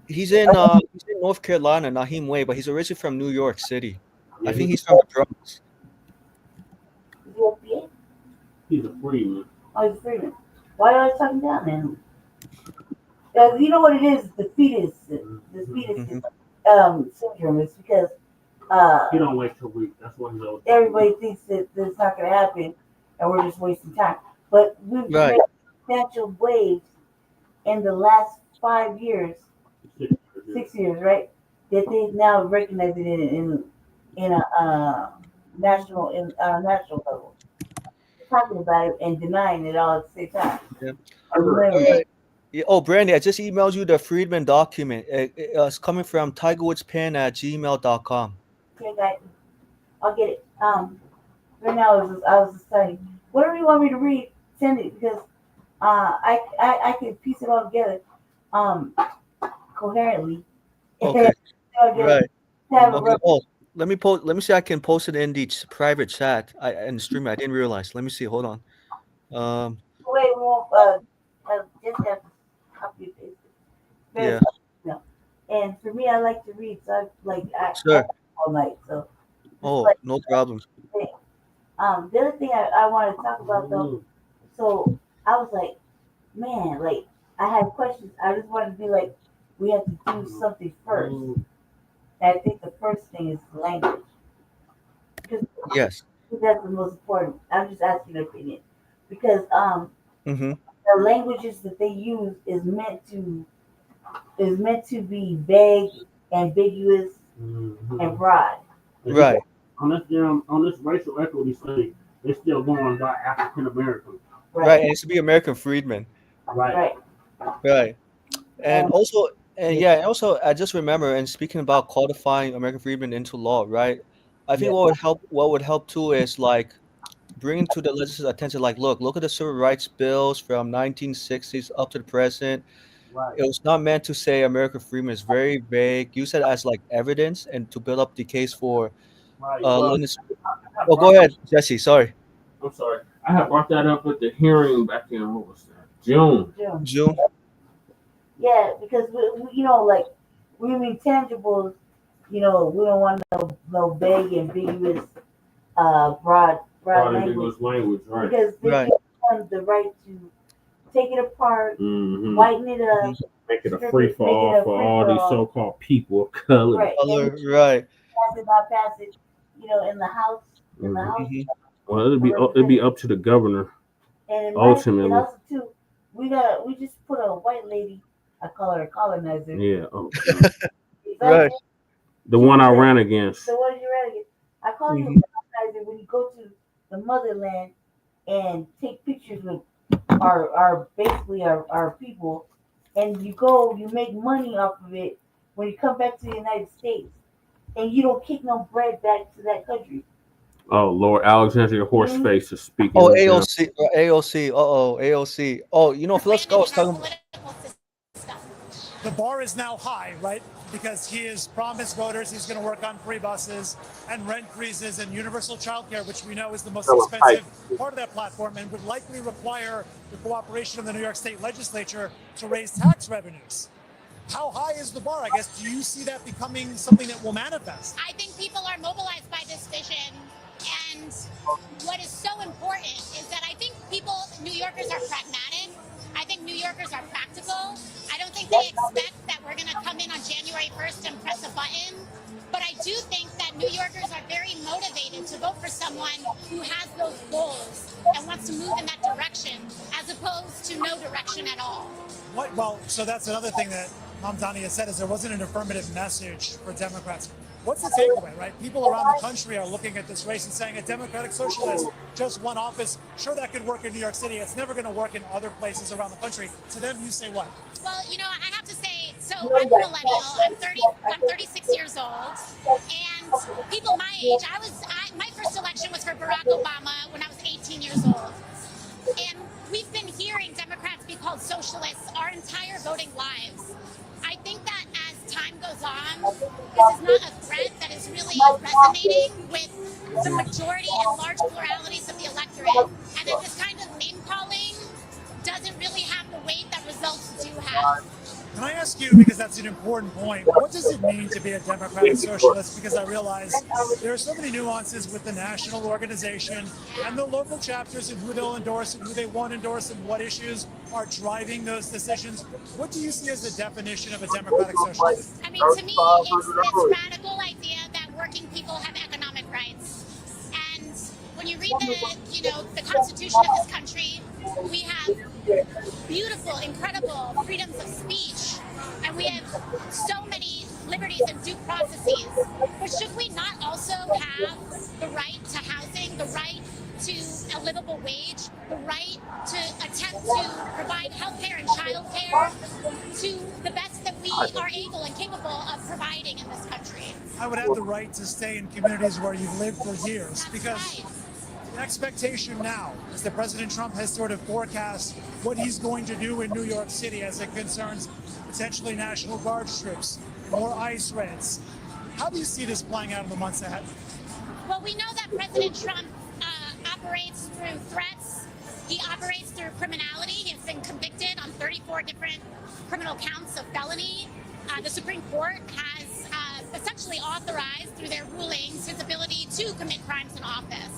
He's in North Carolina, Naheem Way, but he's originally from New York City. Yeah, I think he's from the Bronx. Is he FBA? He's a freeman. Oh, he's a freeman. Why are I talking down then? You know what it is? The fetus syndrome. It's because he don't wait till week. That's what he's always. Everybody thinks that it's not going to happen, and we're just wasting time. But we've made substantial waves in the last 5 years, 6 years, right? That they now recognize it in a national level. Talking about it and denying it all at the same time. Yeah. Yeah. Oh, Brandy, I just emailed you the Freedman document. It's coming from tigerwoodspan@gmail.com. Okay, guys, I'll get it. Right now I was just saying, whatever you want me to read, send it because I can piece it all together coherently. Okay. Right. Okay. Oh, let me see. I can post it in the private chat and stream it. I didn't realize. Let me see. Hold on. Wait, well, just have to copy and paste it. Yeah. No. And for me, I like to read, so I Sure. all night. So. Oh, no problem. The other thing I wanted to talk about though, so I was like, man, like I had questions. I just wanted to be like, we have to do something first. And I think the first thing is language. Yes. That's the most important. I'm just asking your opinion because the languages that they use is meant to be vague, ambiguous, and broad. Right. On this racial equity study, they're still going by African American. Right. And it's to be American freedmen. Right. And also, I just remember, and speaking about codifying American freedmen into law, right? I think what would help too is like bringing to the legislative attention, like, look at the civil rights bills from 1960s up to the present. Right. It was not meant to say American freedom. It's very vague. Use it as like evidence and to build up the case for Right. Oh, go ahead, Jesse. Sorry. I'm sorry. I had brought that up at the hearing back in, what was that? June. June. Yeah, because we like we mean tangibles. We don't want no vague, ambiguous, broad Ambiguous language, right? Because they give them the right to take it apart, whiten it up, make it a free for all for all these so-called people of color. Right. Right. Pass it, not pass it. In the house. Well, it'd be up to the governor. And ultimately, and also too, we just put a white lady. I call her a colonizer. Yeah. Right. The one I ran against. So what did you ran against? I call you a colonizer when you go to the motherland and take pictures with our basically our people, and you make money off of it when you come back to the United States, and you don't kick no bread back to that country. Oh Lord, Alexandria Horseface is speaking. Oh, AOC. AOC. Oh, Philip Scott was talking about. The bar is now high, right? Because he has promised voters he's going to work on free buses and rent freezes and universal child care, which we know is the most expensive part of that platform and would likely require the cooperation of the New York State legislature to raise tax revenues. How high is the bar? I guess, do you see that becoming something that will manifest? I think people are mobilized by this vision. And what is so important is that I think New Yorkers are pragmatic. I think New Yorkers are practical. I don't think they expect that we're going to come in on January 1st and press a button. But I do think that New Yorkers are very motivated to vote for someone who has those goals and wants to move in that direction, as opposed to no direction at all. Well, so that's another thing that Mamdani has said, is there wasn't an affirmative message for Democrats. What's the takeaway, right? People around the country are looking at this race and saying a Democratic socialist just won office. Sure, that could work in New York City. It's never going to work in other places around the country. To them, you say what? Well, I have to say, so I'm a millennial. I'm 36 years old. And people my age, my first election was for Barack Obama when I was 18 years old. And we've been hearing Democrats be called socialists our entire voting lives. I think that as time goes on, this is not a threat that is really resonating with the majority and large pluralities of the electorate. And that this kind of name-calling doesn't really have the weight that results do have. Can I ask you, because that's an important point, what does it mean to be a Democratic socialist? Because I realize there are so many nuances with the national organization and the local chapters and who they'll endorse and who they won't endorse and what issues are driving those decisions. What do you see as the definition of a Democratic socialist? I mean, to me, it's this radical idea that working people have economic rights. And when you read the Constitution of this country, we have beautiful, incredible freedoms of speech, and we have so many liberties and due processes. But should we not also have the right to housing, the right to a livable wage, the right to attempt to provide health care and child care to the best that we are able and capable of providing in this country? I would have the right to stay in communities where you've lived for years, because the expectation now is that President Trump has sort of forecast what he's going to do in New York City as it concerns potentially National Guard troops, more ICE raids. How do you see this playing out in the months ahead? Well, we know that President Trump operates through threats. He operates through criminality. He's been convicted on 34 different criminal counts of felony. The Supreme Court has essentially authorized through their rulings his ability to commit crimes in office.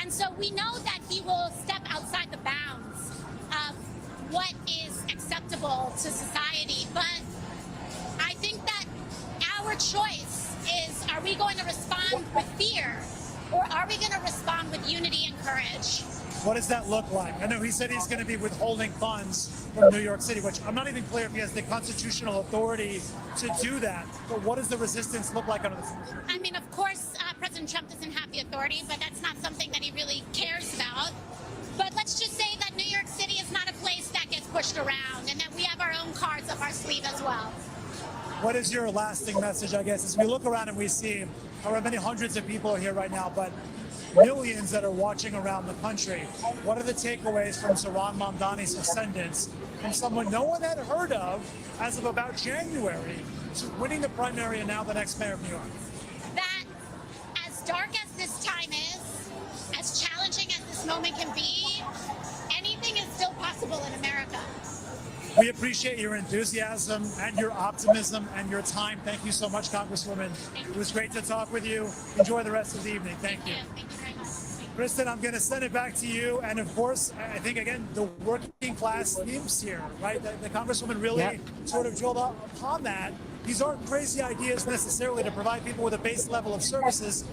And so we know that he will step outside the bounds of what is acceptable to society. But I think that our choice is, are we going to respond with fear, or are we going to respond with unity and courage? What does that look like? I know he said he's going to be withholding funds from New York City, which I'm not even clear if he has the constitutional authority to do that. But what does the resistance look like under the Constitution? I mean, of course, President Trump doesn't have the authority, but that's not something that he really cares about. But let's just say that New York City is not a place that gets pushed around, and that we have our own cards up our sleeve as well. what is your lasting message, I guess, as we look around and we see however many hundreds of people are here right now, but millions that are watching around the country. What are the takeaways from Zohran Mamdani's ascendance from someone no one had heard of as of about January to winning the primary and now the next mayor of New York? That as dark as this time is, as challenging as this moment can be, anything is still possible in America. We appreciate your enthusiasm and your optimism and your time. Thank you so much, Congresswoman. It was great to talk with you. Enjoy the rest of the evening. Thank you. Thank you very much. Kristen, I'm going to send it back to you. And of course, I think, again, the working class themes here, right? The Congresswoman really sort of drilled upon that. These aren't crazy ideas necessarily to provide people with a base level of services,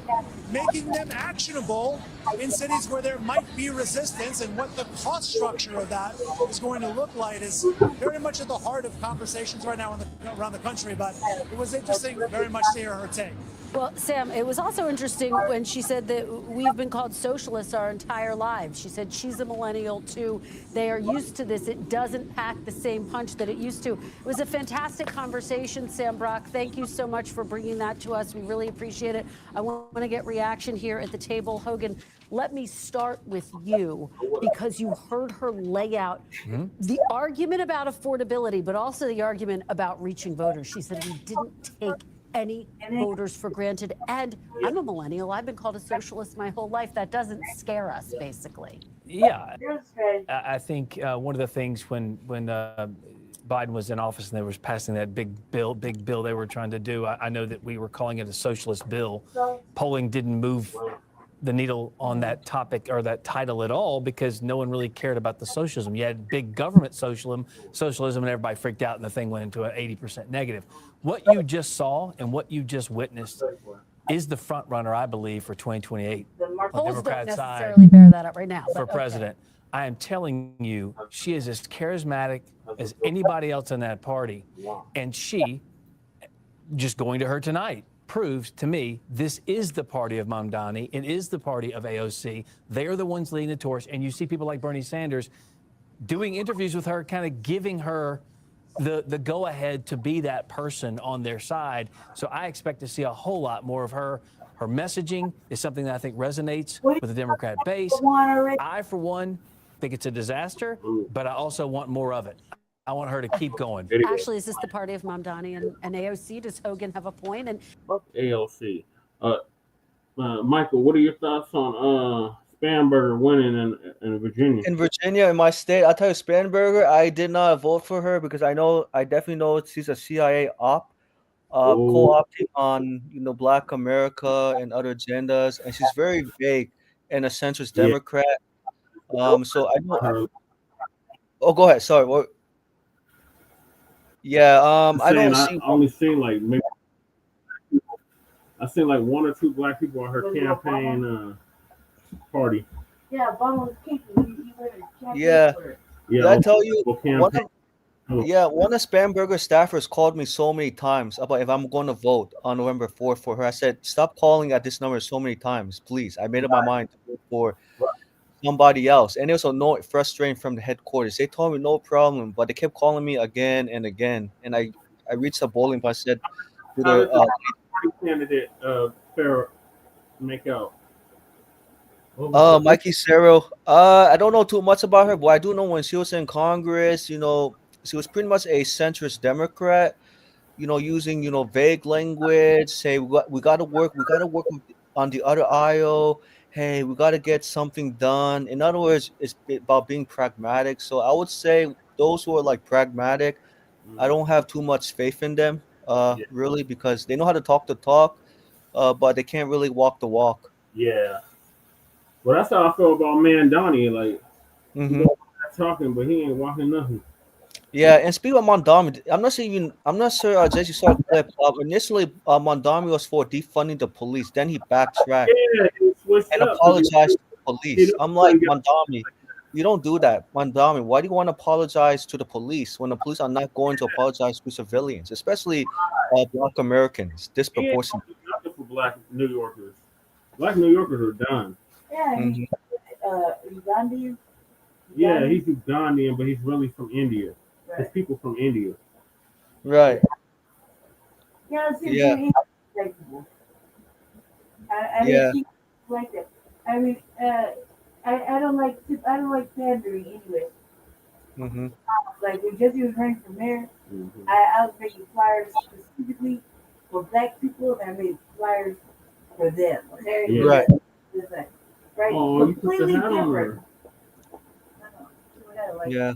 making them actionable in cities where there might be resistance, and what the cost structure of that is going to look like is very much at the heart of conversations right now around the country. But it was interesting very much to hear her take. Well, Sam, it was also interesting when she said that we've been called socialists our entire lives. She said she's a millennial too. They are used to this. It doesn't pack the same punch that it used to. It was a fantastic conversation, Sam Brock. Thank you so much for bringing that to us. We really appreciate it. I want to get reaction here at the table. Hogan, let me start with you, because you heard her lay out the argument about affordability, but also the argument about reaching voters. She said we didn't take any voters for granted. And I'm a millennial. I've been called a socialist my whole life. That doesn't scare us, basically. Yeah, I think one of the things when Biden was in office and they were passing that big bill they were trying to do, I know that we were calling it a socialist bill. Polling didn't move the needle on that topic or that title at all, because no one really cared about the socialism. You had big government socialism, and everybody freaked out, and the thing went into an 80% negative. What you just saw and what you just witnessed is the front runner, I believe, for 2028 on the Democrat don't side necessarily bear that up right now, for president. I am telling you, she is as charismatic as anybody else in that party, and she, just going to her tonight, proves to me this is the party of Mamdani. It is the party of AOC. They are the ones leading the torch. And you see people like Bernie Sanders doing interviews with her, kind of giving her the go-ahead to be that person on their side. So I expect to see a whole lot more of her. Her messaging is something that I think resonates with the Democrat base. I, for one, think it's a disaster, but I also want more of it. I want her to keep going. Actually, is this the party of Mamdani and AOC? Does Hogan have a point? And AOC. Michael, what are your thoughts on Spanberger winning in Virginia? In Virginia, in my state, I'll tell you, Spanberger, I did not vote for her because I definitely know she's a CIA op, co-opting on Black America and other agendas, and she's very vague and a centrist Democrat. So I know. Oh, go ahead. Sorry. What? Yeah. I don't see. I only seen like maybe. I seen like one or two Black people on her campaign party. Yeah, Obama was kicking. Yeah. Did I tell you? One of Spanberger's staffers called me so many times about if I'm going to vote on November 4th for her. I said, stop calling at this number so many times, please. I made up my mind to vote for somebody else. And it was no frustrating from the headquarters. They told me no problem, but they kept calling me again and again. And I reached a bowling, but I said to the candidate fair make out. Mikie Sherrill. I don't know too much about her, but I do know when she was in Congress, she was pretty much a centrist Democrat, using, vague language, say we got to work on the other aisle. Hey, we got to get something done. In other words, it's about being pragmatic. So I would say those who are like pragmatic, I don't have too much faith in them, really, because they know how to talk the talk, but they can't really walk the walk. Yeah. Well, that's how I feel about Mamdani. Like, he's talking, but he ain't walking nothing. Yeah, and speaking of Mamdani, I'm not sure Jesse saw the clip. Initially, Mamdani was for defunding the police. Then he backtracked and apologized to the police. I'm like, Mamdani, you don't do that. Mamdani, why do you want to apologize to the police when the police are not going to apologize to civilians, especially Black Americans, disproportionately? Nothing for Black New Yorkers. Black New Yorkers are done. Yeah, he's Ugandan. Yeah, he's Ugandan, but he's really from India. His people from India. Right. Yeah, Yeah. Black people. I Yeah. mean, people like that. I mean, I don't like pandering anyway. Mm-hmm. Like when Jesse was running for mayor, Mm-hmm. I was making flyers specifically for black people, and I made flyers for them. Okay, Yeah. Right. It's like, right, Oh, you put completely the hat on different. her. Yeah.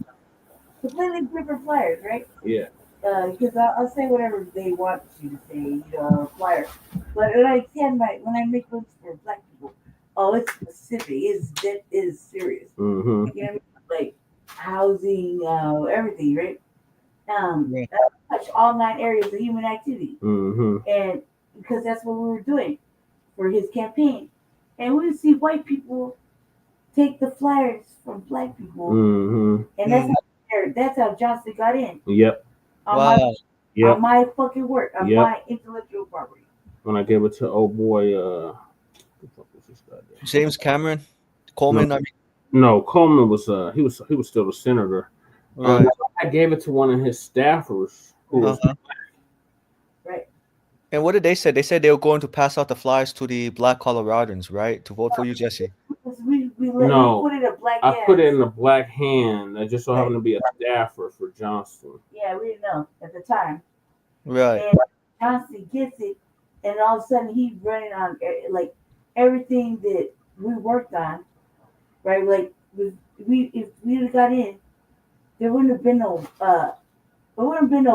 Completely different flyers, right? Yeah. Because I'll say whatever they want you to say, you know, flyer. But when I make those for black people, oh, it's specific. It is serious. Mm-hmm. You know what I mean? Like housing, everything, right? Yeah. Touch all 9 areas of human activity, Mm-hmm. and because that's what we were doing for his campaign, and we would see white people take the flyers from black people, Mm-hmm. and that's how Johnson got in. Yep. On Wow. Yep. my fucking work, on Yep. my intellectual property. When I gave it to old boy, what the fuck was this guy name? James Cameron, Coleman. I mean, No, Coleman was he was still the senator. right. I gave it to one of his staffers who was Right. And what did they say? They said they were going to pass out the flyers to the black Coloradans, right, to vote for you, Jesse. We No, put it in black I put it hands. in a black hand. That just so happened to be a staffer for Johnston. Yeah, we didn't know at the time. Right. And Johnson gets it, and all of a sudden he's running on like everything that we worked on, right? Like if we would have got in, there wouldn't have been no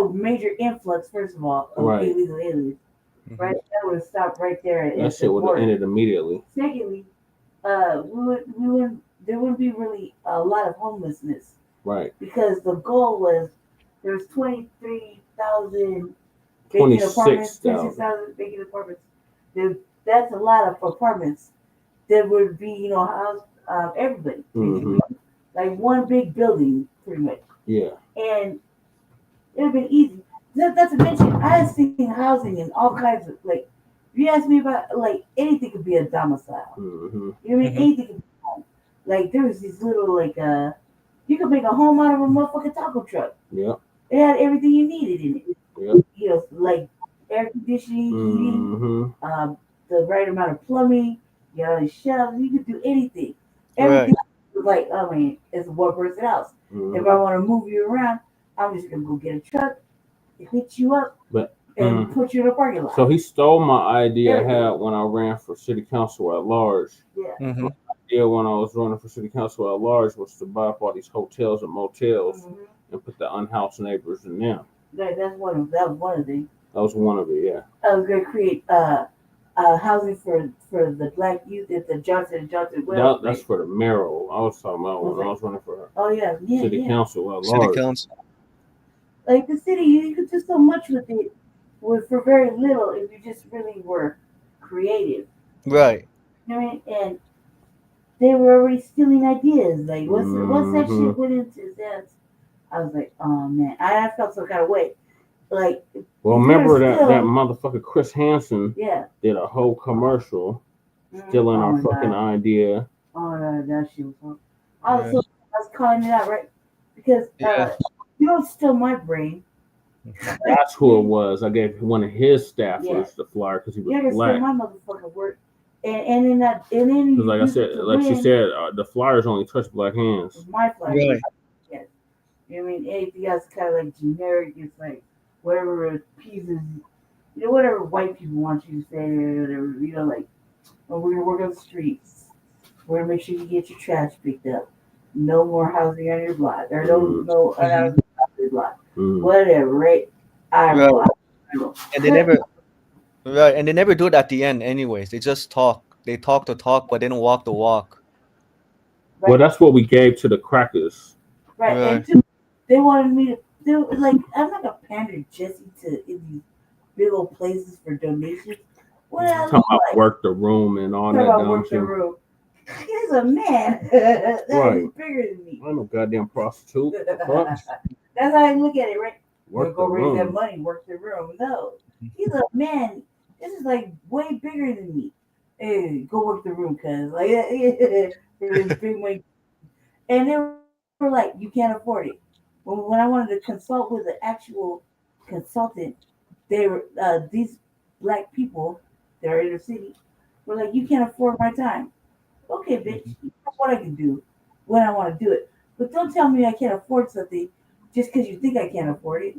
major influx. First of all, of Right. illegal aliens, right? That would have stopped right there. At That shit would have ended immediately. Secondly, there wouldn't be really a lot of homelessness, Right. because the goal was there's 23,000 vacant apartments, 26,000 vacant apartments. That's a lot of apartments that would be, house everybody, Mm-hmm. like one big building, pretty much. Yeah. And it would have been easy. Not to mention, I have seen housing in all kinds of, like, if you ask me about, like, anything could be a domicile. Mm-hmm. You know what I mean? Anything could be a home. Like, there was these little, like, you could make a home out of a motherfucking taco truck. Yep. It had everything you needed in it. Yep. Like air conditioning, heating, Mm-hmm. the right amount of plumbing, shelves. You could do anything. Everything was like, I mean, it's a one-person house. Mm-hmm. If I want to move you around, I'm just gonna go get a truck, hit you up, and put you in a parking lot. So he stole my idea I had when I ran for city council at large. Yeah. Mm-hmm. My idea when I was running for city council at large was to buy up all these hotels and motels and put the unhoused neighbors in them. That was one of them. That was one of it, yeah. I was gonna create housing for the black youth at the Johnson & Johnson. That's for the mayoral. I was talking about when I was running for city council at large. City council. Like the city, you could do so much with it for very little if you just really were creative. Right. You know what I mean? And they were already stealing ideas. Like once that shit went into his hands, I was like, oh man, I felt some kind of way. Like, well, remember that motherfucker Chris Hansen did a whole commercial stealing our fucking idea. Oh, that shit was fun. Also, I was calling it out, right? Because you don't steal my brain. That's who it was. I gave one of his staffers the flyer because he was black. Steal my motherfucking work. And then because like I said, like she said, the flyers only touch black hands. My flyer. Really? Yes. You know what I mean? Anything else kind of like generic. It's like whatever pieces, whatever white people want you to say, or whatever, like, oh, we're gonna work on the streets. We're gonna make sure you get your trash picked up. No more housing on your block, or no unhousing on your block. Whatever, right? And they never, and they never do it at the end, anyways. They just talk. They talk the talk, but they don't walk the walk. Right. Well, that's what we gave to the crackers. Right, and two, they wanted me to do like I'm not gonna pander Jesse to in these big old places for donations. What else? Talking about work the room and all that dumb shit. He's a man that Right. is bigger than me. I'm no goddamn prostitute. That's how I look at it, right? Work Go the raise that room. money, work the room. No, he's a man. This is like way bigger than me. Hey, go work the room, cuz like there's big money. And they were like, you can't afford it. When I wanted to consult with an actual consultant, they were these black people that are inner city were like, you can't afford my time. Okay, bitch, you know what I can do when I want to do it. But don't tell me I can't afford something just because you think I can't afford it.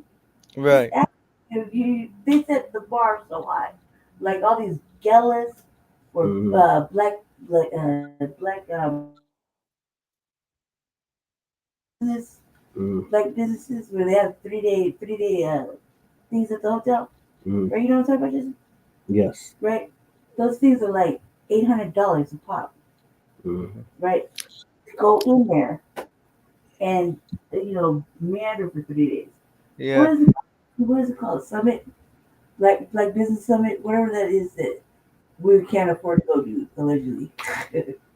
Right. They set the bar so high. Like all these galas for black business, black businesses where they have three-day things at the hotel. Right? You know what I'm talking about, Jason? Yes. Right? Those things are like $800 a pop. Right? Go in there and meander for 3 days. Yeah. What is it called? Summit? Black Business Summit, whatever that is that we can't afford to go to, allegedly.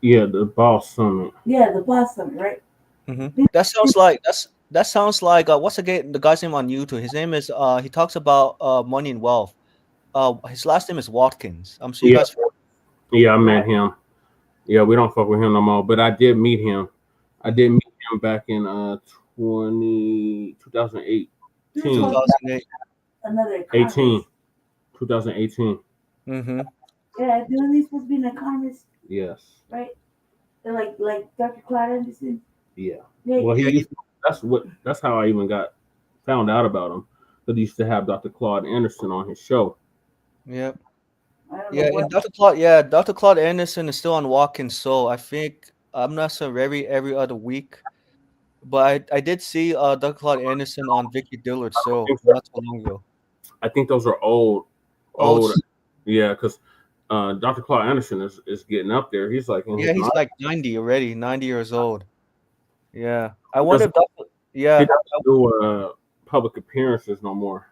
Yeah, the Boss Summit. Yeah, the Boss Summit, right? That sounds like what's the guy's name on YouTube? His name is he talks about money and wealth. His last name is Watkins. I'm sure you guys. Yeah, I met him. Yeah, we don't fuck with him no more. But I did meet him. I did meet him back in 2008. 2008. Another 2018. Yeah, doing these supposed to be an economist, Yes. right? They're like Dr. Clyde Anderson. Yeah. Well, that's how I even found out about him. Because he used to have Dr. Claude Anderson on his show. Yep. Yeah, and Dr. Claude Anderson is still on Watkins Soul. I think I'm not so every other week. But I did see Dr. Claude Anderson on Vicky Dillard's show not so long ago. I think those are old. Yeah, because Dr. Claude Anderson is getting up there. He's like he's like 90 already, 90 years old. Yeah, I wonder if he doesn't do public appearances no more.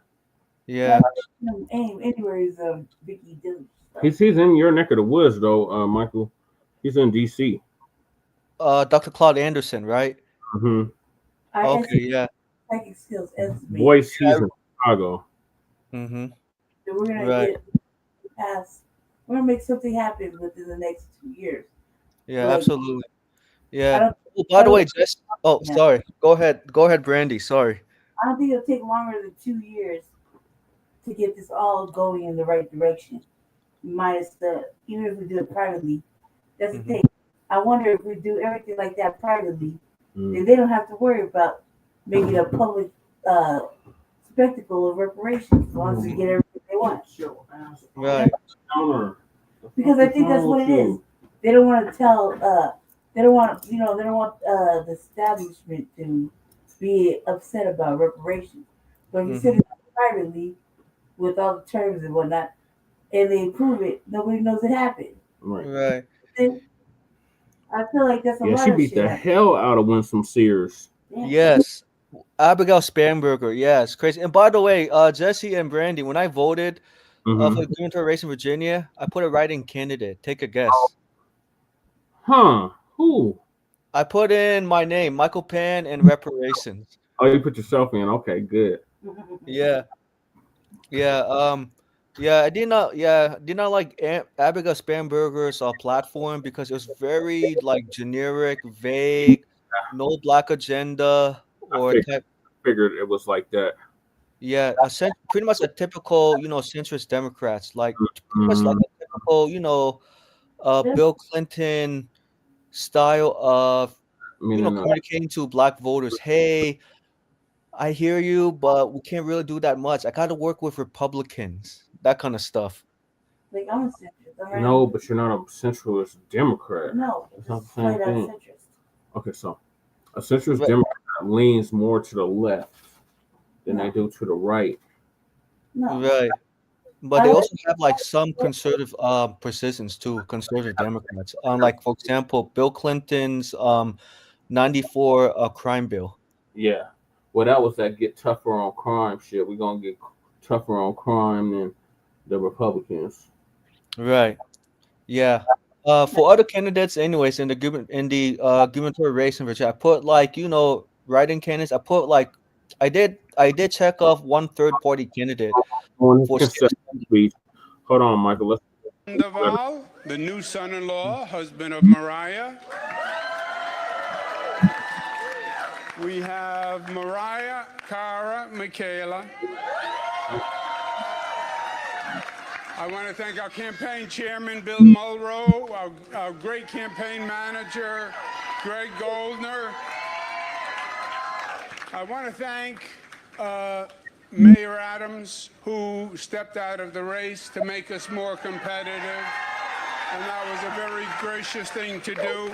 Yeah. Anywhere is Vicky Dillard. He's in your neck of the woods though, Michael. He's in DC. Dr. Claude Anderson, right? Okay, yeah. Psychic skills Voice, he's in Chicago. So we're gonna get past. We're gonna make something happen within the next 2 years. Yeah, absolutely. Yeah. Oh, by the way, sorry. Go ahead, Brandy. Sorry. I don't think it'll take longer than 2 years to get this all going in the right direction. Minus even if we do it privately, that's the thing. I wonder if we do everything like that privately, then they don't have to worry about making a public spectacle of reparations as long as they get everything they want. Right. Because I think that's what it is. They don't want to tell. They don't want the establishment to be upset about reparations. But if you sit it privately with all the terms and whatnot, and they approve it, nobody knows it happened. Right. And I feel like that's a lot she of beat shit the happening. hell out of Winsome Sears. Yes. Abigail Spanberger, yes, crazy. And by the way, Jesse and Brandy, when I voted for the gubernatorial race in Virginia, I put a write-in candidate. Take a guess. Huh? Who? I put in my name, Michael Pan, and reparations. Oh, you put yourself in. Okay, good. Yeah. I did not like Abigail Spanberger's platform because it was very like generic, vague, no black agenda or figured it was like that. Yeah, pretty much a typical, centrist Democrats, like pretty much like a typical, Bill Clinton style of, communicating to black voters. Hey, I hear you, but we can't really do that much. I got to work with Republicans, that kind of stuff. Like I'm a centrist. Right? No, but you're not a centralist Democrat. No, it's not the same thing. Centrist. Okay, so a centrist Democrat leans more to the left than they do to the right. No. Right. But they also have like some conservative positions too, conservative Democrats. Like for example, Bill Clinton's 94 crime bill. Yeah. Well, that was that get tougher on crime shit. We're gonna get tougher on crime than the Republicans. Right. Yeah. For other candidates, anyways, in the gubernatorial race in Virginia, I put like write-in candidates. I put like I did check off one third-party candidate. Hold on, Michael. Sandoval, the new son-in-law, husband of Mariah. We have Mariah, Cara, Michaela. I want to thank our campaign chairman, Bill Mulrow, our great campaign manager, Greg Goldner. I want to thank Mayor Adams, who stepped out of the race to make us more competitive, and that was a very gracious thing to do.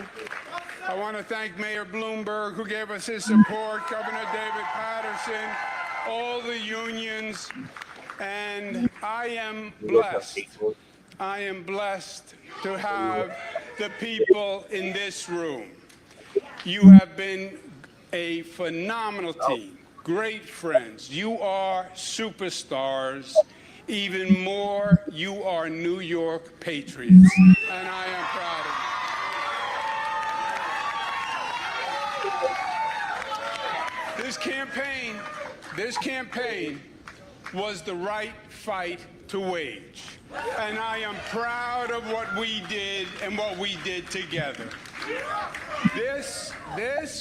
I want to thank Mayor Bloomberg, who gave us his support, Governor David Patterson, all the unions, and I am blessed. I am blessed to have the people in this room. You have been a phenomenal team, great friends. You are superstars. Even more, you are New York patriots, and I am proud of you. This campaign was the right fight to wage, and I am proud of what we did and what we did together. This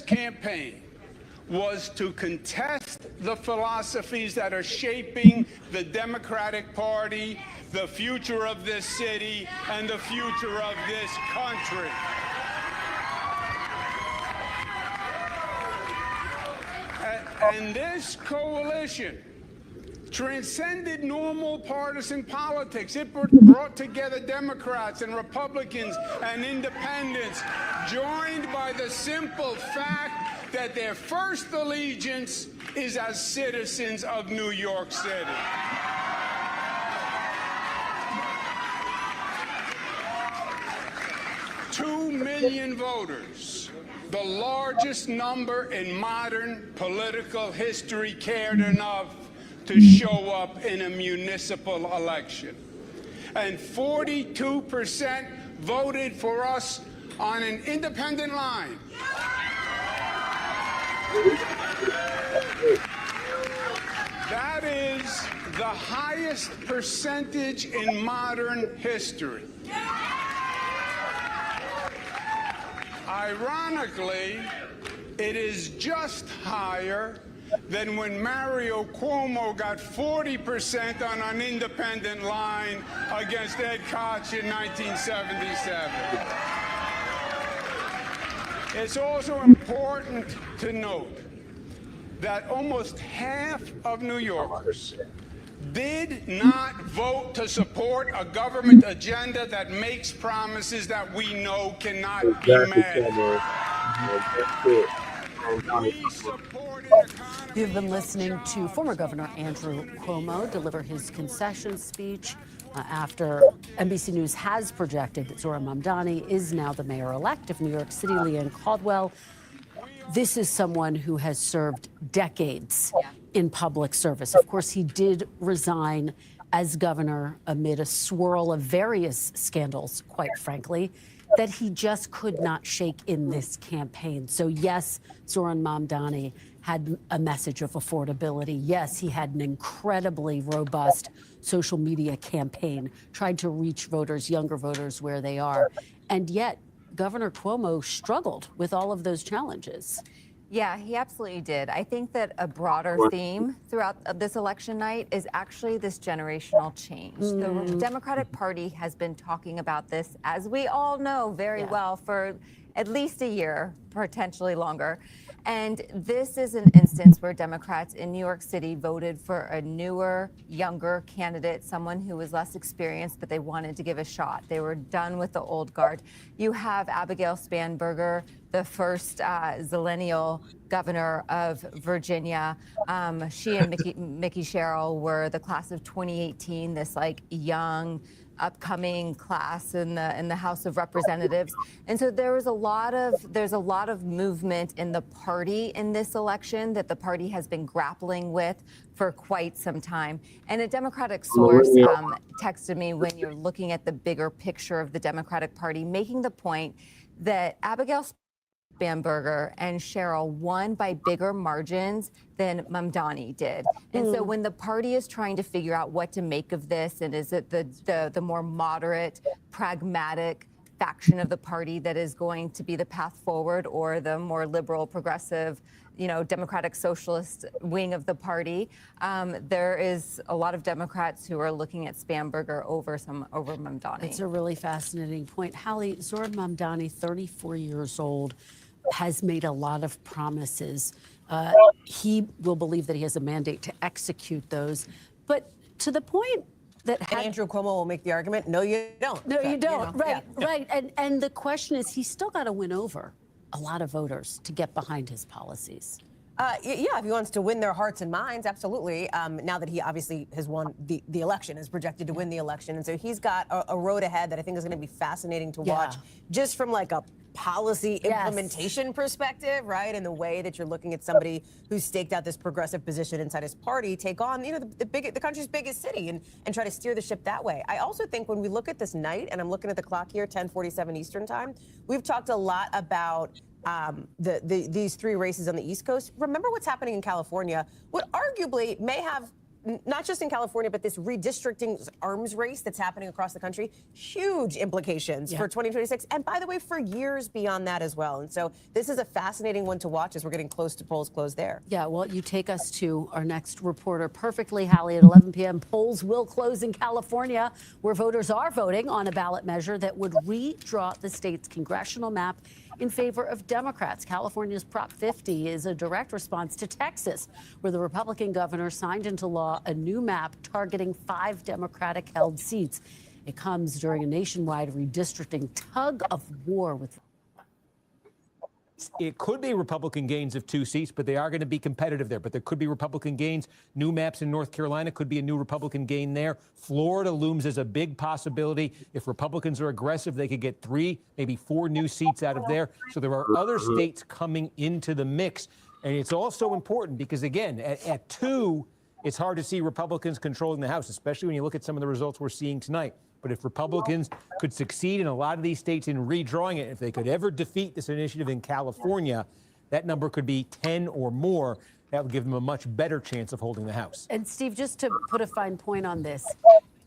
campaign was to contest the philosophies that are shaping the Democratic Party, the future of this city, and the future of this country. And this coalition transcended normal partisan politics. It brought together Democrats and Republicans and independents, joined by the simple fact that their first allegiance is as citizens of New York City. Two million voters, the largest number in modern political history, cared enough to show up in a municipal election. And 42% voted for us on an independent line. That is the highest percentage in modern history. Ironically, it is just higher than when Mario Cuomo got 40% on an independent line against Ed Koch in 1977. It's also important to note that almost half of New Yorkers did not vote to support a government agenda that makes promises that we know cannot be met. You've been listening to former Governor Andrew Cuomo deliver his concession speech after NBC News has projected that Zohran Mamdani is now the mayor-elect of New York City. Leanne Caldwell, this is someone who has served decades in public service. Of course, he did resign as governor amid a swirl of various scandals, quite frankly, that he just could not shake in this campaign. So yes, Zohran Mamdani had a message of affordability. Yes, he had an incredibly robust social media campaign, tried to reach voters, younger voters, where they are. And yet, Governor Cuomo struggled with all of those challenges. Yeah, he absolutely did. I think that a broader theme throughout this election night is actually this generational change. The Democratic Party has been talking about this, as we all know very well, for at least a year, potentially longer. And this is an instance where Democrats in New York City voted for a newer, younger candidate, someone who was less experienced, but they wanted to give a shot. They were done with the old guard. You have Abigail Spanberger, the first zillennial governor of Virginia. She and Mikie Sherrill were the class of 2018, this like young, upcoming class in the House of Representatives. And so there's a lot of movement in the party in this election that the party has been grappling with for quite some time. And a Democratic source texted me when you're looking at the bigger picture of the Democratic Party, making the point that Abigail Spanberger and Sherrill won by bigger margins than Mamdani did. And so when the party is trying to figure out what to make of this, and is it the more moderate, pragmatic faction of the party that is going to be the path forward, or the more liberal, progressive, Democratic Socialist wing of the party. There is a lot of Democrats who are looking at Spanberger over Mamdani. It's a really fascinating point. Hallie, Zohran Mamdani, 34 years old, has made a lot of promises. He will believe that he has a mandate to execute those. But to the point that Andrew Cuomo will make the argument, no, you don't. No, you don't. Right, Yeah. right. And the question is, he's still got to win over a lot of voters to get behind his policies. Yeah, if he wants to win their hearts and minds, absolutely. Now that he obviously has won the election, is projected to win the election. And so he's got a road ahead that I think is going to be fascinating to watch, just from like a policy implementation perspective, right? And the way that you're looking at somebody who's staked out this progressive position inside his party, take on, the country's biggest city and try to steer the ship that way. I also think when we look at this night, and I'm looking at the clock here, 10:47 Eastern time, we've talked a lot about these three races on the East Coast. Remember what's happening in California, what arguably may have, not just in California, but this redistricting arms race that's happening across the country, huge implications for 2026. And by the way, for years beyond that as well. And so this is a fascinating one to watch as we're getting close to polls close there. Yeah, well, you take us to our next reporter perfectly, Hallie. At 11 p.m., polls will close in California, where voters are voting on a ballot measure that would redraw the state's congressional map in favor of Democrats. California's Prop 50 is a direct response to Texas, where the Republican governor signed into law a new map targeting 5 Democratic-held seats. It comes during a nationwide redistricting tug of war with. It could be Republican gains of 2 seats, but they are going to be competitive there. But there could be Republican gains. New maps in North Carolina could be a new Republican gain there. Florida looms as a big possibility. If Republicans are aggressive, they could get 3, maybe 4 new seats out of there. So there are other states coming into the mix. And it's also important because, again, at 2, it's hard to see Republicans controlling the House, especially when you look at some of the results we're seeing tonight. But if Republicans could succeed in a lot of these states in redrawing it, if they could ever defeat this initiative in California, that number could be 10 or more. That would give them a much better chance of holding the House. And Steve, just to put a fine point on this,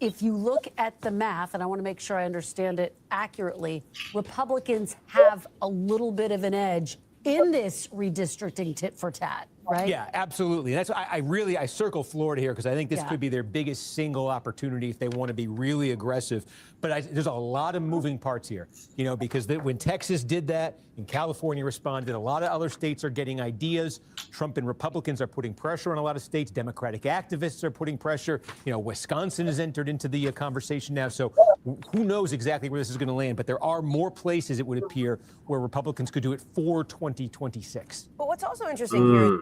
if you look at the math, and I want to make sure I understand it accurately, Republicans have a little bit of an edge in this redistricting tit for tat, right? Yeah, absolutely. That's why I circle Florida here because I think this could be their biggest single opportunity if they want to be really aggressive. But there's a lot of moving parts here, because when Texas did that and California responded, a lot of other states are getting ideas. Trump and Republicans are putting pressure on a lot of states. Democratic activists are putting pressure. Wisconsin has entered into the conversation now. So who knows exactly where this is going to land? But there are more places, it would appear, where Republicans could do it for 2026. But what's also interesting here.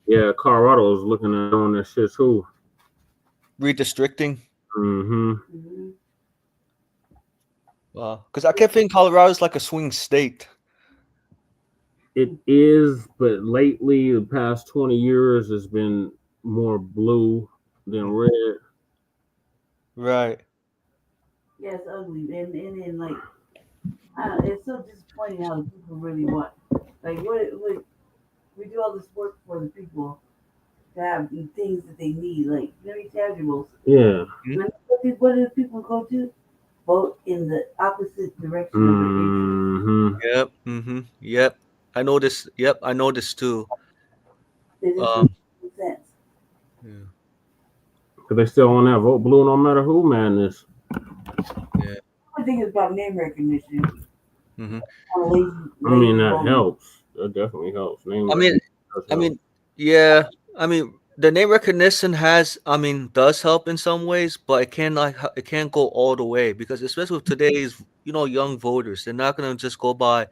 Yeah, Colorado is looking at on that shit too. Redistricting. Mm-hmm. Wow, because I kept thinking Colorado is like a swing state. It is, but lately, the past 20 years, has been more blue than red. Right. Yeah, it's ugly, and then like, it's so disappointing how people really want. Like, what we do all this work for the people to have the things that they need, like tangibles. Yeah. What do the people go to? Vote in the opposite direction of their Yep. Mm-hmm. Yep. I know this. Yep. I know this too. It doesn't make sense. Because they still on that vote blue no matter who madness. Yeah. I think it's about name recognition. Mm-hmm. I mean, that helps. That definitely helps. The name recognition does help in some ways, but it can't go all the way because especially with today's, young voters, they're not gonna just go by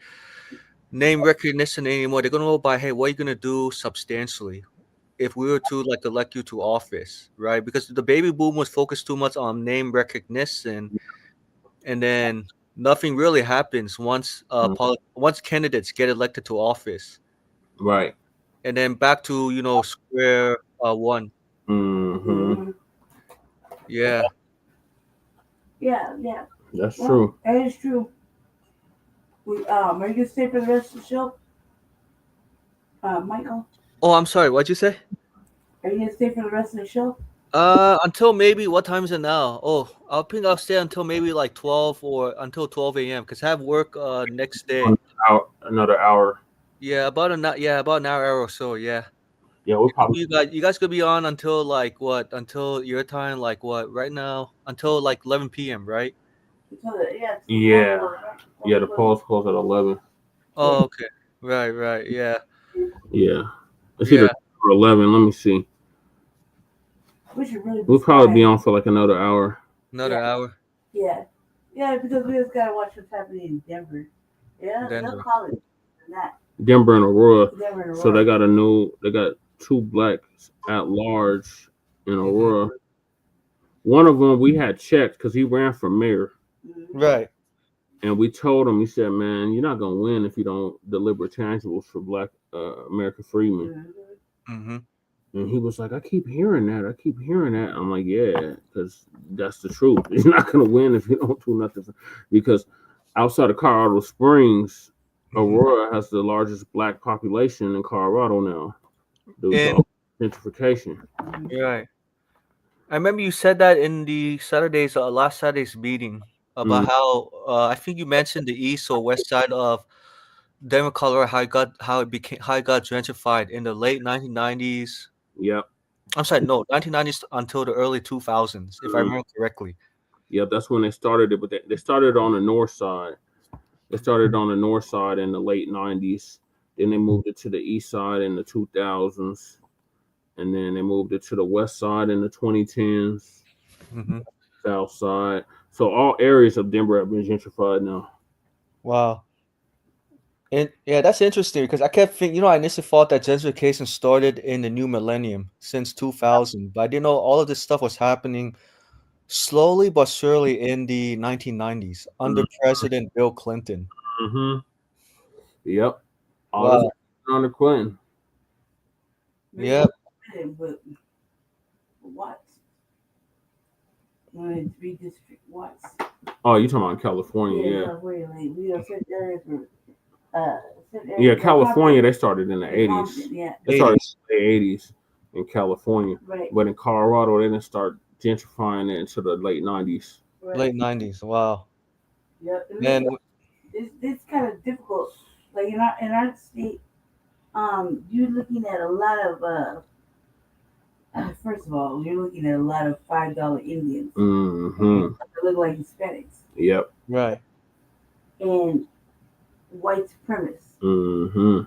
name recognition anymore. They're gonna go by, hey, what are you gonna do substantially if we were to elect you to office, right? Because the baby boom was focused too much on name recognition, and then nothing really happens once candidates get elected to office. Right. And then back to, square one. Mm-hmm. Yeah. Yeah. That's true. That is true. Are you gonna stay for the rest of the show? Michael? Oh, I'm sorry. What'd you say? Are you gonna stay for the rest of the show? Until maybe what time is it now? Oh, I think I'll stay until maybe like 12 or until 12 a.m. because I have work next day. Another hour. Yeah, about an hour or so. Yeah. Yeah, we'll probably. You guys could be on until like what? Until your time, like what? Right now, until like 11 p.m. Right? Yeah. Yeah, the polls close at 11. Oh, okay. Right. Yeah. Yeah. It's Yeah. either 10 or 11. Let me see. We should really. We'll probably be on for like another hour. Another hour. Yeah, because we just gotta watch what's happening in Denver. Yeah, they'll Denver. call it that. Denver and Aurora. Denver and So Aurora. they got 2 blacks at large in Mm-hmm. Aurora. One of them we had checked because he ran for mayor. Right. And we told him, he said, man, you're not going to win if you don't deliver tangibles for black American freedmen. Mm-hmm. And he was like, I keep hearing that. I'm like, yeah, because that's the truth. You're not going to win if you don't do nothing. Because outside of Colorado Springs, Aurora has the largest black population in Colorado now. Due to gentrification. Right. I remember you said that in the last Saturday's meeting about how I think you mentioned the east or west side of Denver, Colorado, how it got gentrified in the late 1990s. Yep. I'm sorry, no, 1990s until the early 2000s, if I remember correctly. Yep, that's when they started it. But they started on the north side. They started on the north side in the late 90s. Then they moved it to the east side in the 2000s. And then they moved it to the west side in the 2010s. Mm-hmm. South side. So all areas of Denver have been gentrified now. Wow. And yeah, that's interesting because I kept thinking, I initially thought that gentrification started in the new millennium since 2000, but I didn't know all of this stuff was happening slowly but surely in the 1990s under President Bill Clinton. Mm-hmm. Yep. Wow. This under Clinton. Yep. But what? Redistrict what? Oh, you're talking about California, yeah. Yeah, California, they started in the 80s. Yeah. They started in the 80s in California. Right. But in Colorado, they didn't start gentrifying it until the late 90s. Right. Late 90s. Wow. Yep. Man, it's kind of difficult. Like in our state, you're looking at a lot of first of all, you're looking at a lot of $5 Indians. Mm-hmm. They look like Hispanics. Yep. Right. And white supremacists. Mm-hmm.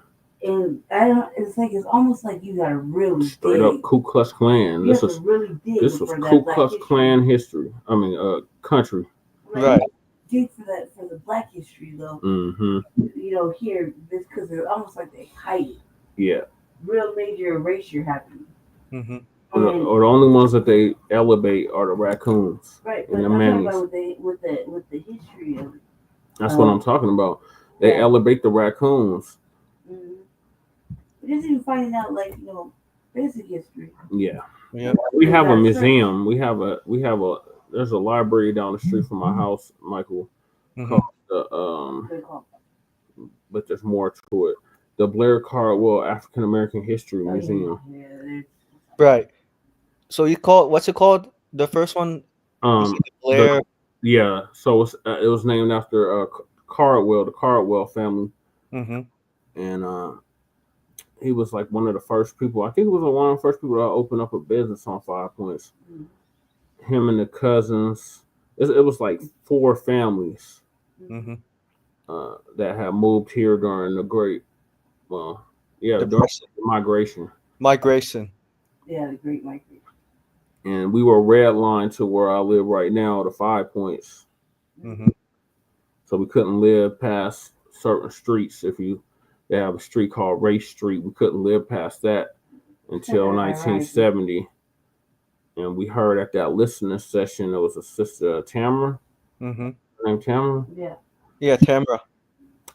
And it's almost like you gotta really straight up Ku Klux Klan. This was Ku Klux Klan history. I mean, country. Right. Dig for the black history though. Mm-hmm. Here this because they're almost like they hide it. Yeah. Real major erasure happening. Mm-hmm. Or the only ones that they elevate are the raccoons. Right. And the I'm talking mammies. about with the history of it. That's what I'm talking about. They elevate the raccoons. Just even finding out basic history. Yeah. Yeah. We have a museum. We have a there's a library down the street from my house, Michael. Called but there's more to it. The Blair Cardwell African American History Museum. Right. So what's it called? The first one? Blair. So it was named after Cardwell, the Cardwell family. Mm-hmm. And he was like one of the first people. I think he was one of the first people to open up a business on 5 Points. Him and the cousins. It was like 4 families that had moved here during the during the migration. Yeah, the Great Migration. And we were redlined to where I live right now, the 5 Points. Mm-hmm. So we couldn't live past certain streets. They have a street called Race Street. We couldn't live past that until 1970. And we heard at that listening session, there was a sister, Tamara. Mm-hmm. Her name Tamara? Yeah. Yeah, Tamara.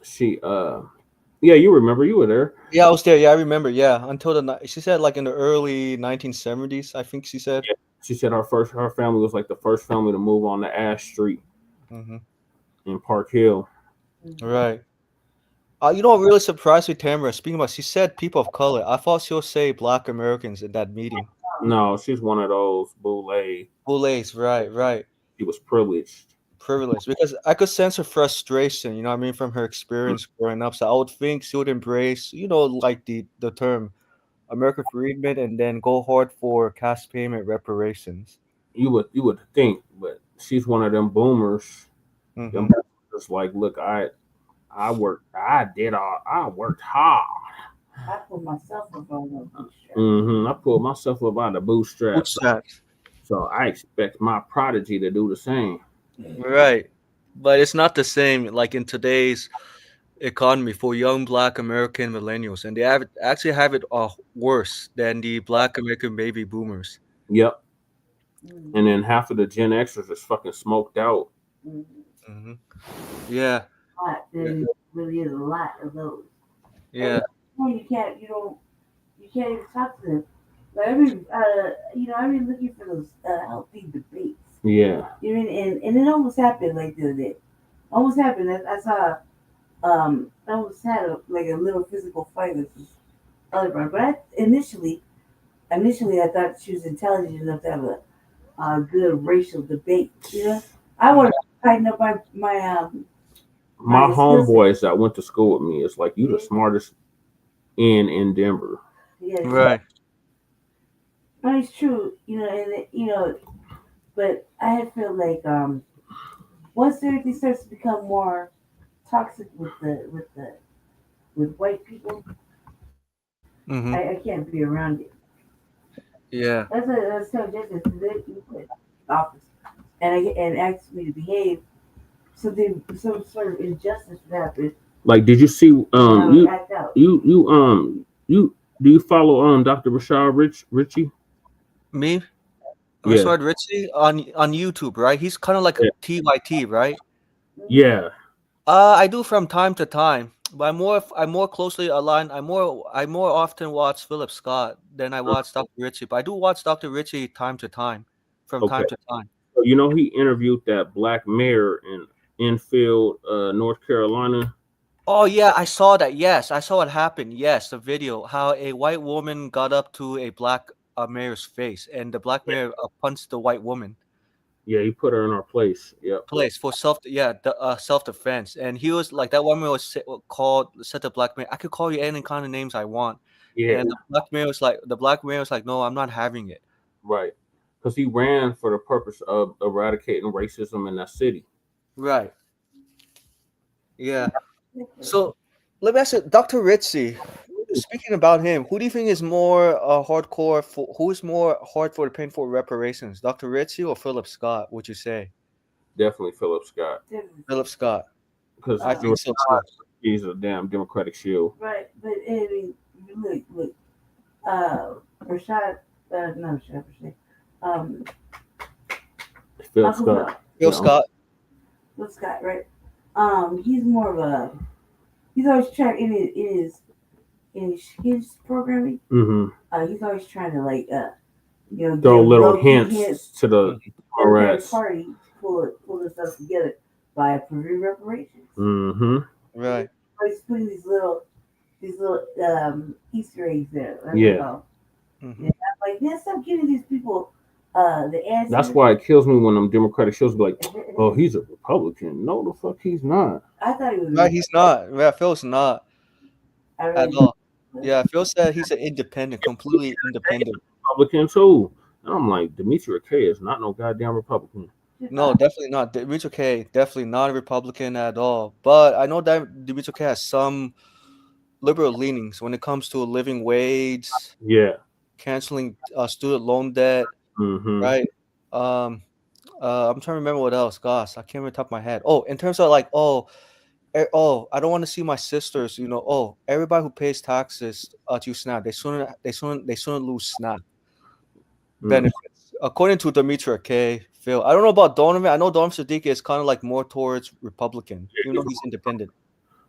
She, you remember, you were there. Yeah, I was there. Yeah, I remember. Yeah, until she said like in the early 1970s, I think she said. Yeah. She said her family was like the first family to move on to Ash Street in Park Hill. Right. What really surprised me, Tamara, speaking about, she said people of color. I thought she'll say Black Americans in that meeting. No, she's one of those boulets. Boulets, right. She was privileged. Because I could sense her frustration, you know what I mean, from her experience growing up. So I would think she would embrace, like the term American freedmen and then go hard for cash payment reparations. You would think, but she's one of them boomers. Mhm. Just like, look, I worked hard. I put myself up on the bootstrap. I pulled myself up out of the bootstraps. So I expect my prodigy to do the same. Right. But it's not the same like in today's economy for young Black American millennials, and they actually have it worse than the Black American baby boomers. Yep. And then half of the Gen Xers is fucking smoked out. Mm-hmm. Yeah. There really is a lot of those. Yeah. And you can't even talk to them. Like I've been looking for those healthy debates. Yeah. You know, and it almost happened like the other day. Almost happened. I saw. I almost had a little physical fight with this other brother. But initially, I thought she was intelligent enough to have a good racial debate. You know, I want to tighten up my homeboys that went to school with me. It's like you the smartest in Denver. Yeah. Right. But it's true, but I feel like once everything starts to become more toxic with white people, Mm-hmm. I can't be around it. Yeah. That's what I was telling Justin today. He put office and asked me to behave. Some sort of injustice would happen. Like, did you see act out. do you follow Dr. Rashad Ritchie? Me? Yeah. Rashad Ritchie on YouTube, right? He's kind of like a TYT, right? Yeah. I do from time to time, but I'm more closely aligned. I more often watch Philip Scott than I watch Dr. Ritchie, but I do watch Dr. Ritchie time to time, from time to time. So, he interviewed that black mayor in Enfield, North Carolina. Oh yeah, I saw that. Yes, I saw what happened. Yes, the video how a white woman got up to a black mayor's face, and the black mayor punched the white woman. Yeah, he put her in her place. Yeah. Place for self-defense, and he was like that woman was said to black mayor, I could call you any kind of names I want. Yeah. And the black mayor was like, no, I'm not having it. Right. Because he ran for the purpose of eradicating racism in that city. Right. Yeah. So let me ask you, Dr. Ritchie. Speaking about him, who do you think is more hardcore? Who is more hard for the painful reparations, Dr. Ritchie or Philip Scott? Would you say? Definitely Philip Scott. Philip Scott. Because I think so too. He's a damn Democratic shield. Right, but I mean, look, Rashad, no, Rashad. Phil Scott. Phil Scott. Phil Scott, right? He's more of a. He's always trying in his programming. Mm-hmm. He's always trying to throw little hints to the Democrats. Party to pull this stuff together by approving reparations. Mm-hmm. Right. He's putting these little Easter eggs there. Yeah. Mm-hmm. Like, man, stop giving these people the answers. That's why it kills me when them Democratic shows be like, "Oh, he's a Republican." No, the fuck, he's not. I thought he was. No, he's not. Yeah, Phil's not at all. Yeah, Phil said he's an independent, completely independent. Republican too. And I'm like, Demetria K is not no goddamn Republican. No, definitely not. Demetria K, definitely not a Republican at all. But I know that Demetria K has some liberal leanings when it comes to living wage. Yeah. Canceling student loan debt. Mm-hmm. Right. I'm trying to remember what else. Gosh, I can't remember the top of my head. Oh, in terms of like, I don't want to see my sisters. Everybody who pays taxes to SNAP, they shouldn't lose SNAP benefits. According to Demetria K, Phil, I don't know about Donovan. I know Donovan Sadiq is kind of like more towards Republican, even though he's independent.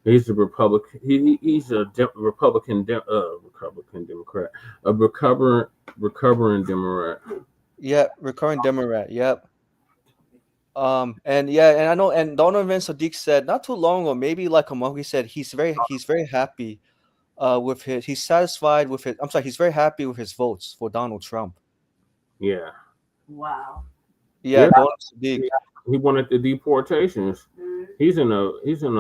He's a Republican. He's a Republican Democrat, a recovering Democrat. Yeah, recurring Democrat. Yep. And I know, and Donovan Sadiq said not too long ago, maybe like a month, he said he's very happy with his. He's satisfied with his. I'm sorry, he's very happy with his votes for Donald Trump. Yeah. Wow. Yeah, Donald Sadiq. He wanted the deportations. He's in a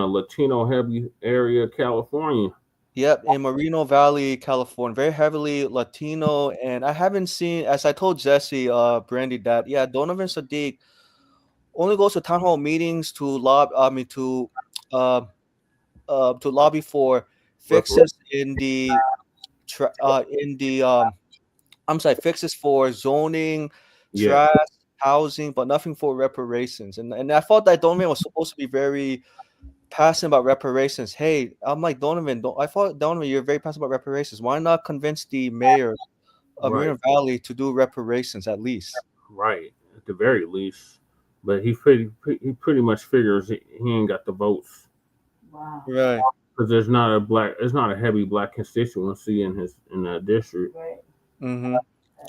Latino heavy area of California. Yep, in Moreno Valley, California, very heavily Latino, and I haven't seen, as I told Jesse, Brandy, that Donovan Sadiq only goes to town hall meetings to lobby for fixes in the fixes for zoning, Yeah. trash, housing, but nothing for reparations. And I thought that Donovan was supposed to be very passionate about reparations. Hey, I'm like, Donovan, I thought, Donovan, you're very passionate about reparations. Why not convince the mayor of Right. Moreno Valley to do reparations at least? Right, at the very least. But he pretty much figures he ain't got the votes. Wow. Right. Because there's not a heavy black constituency in that district. Right. Mm-hmm.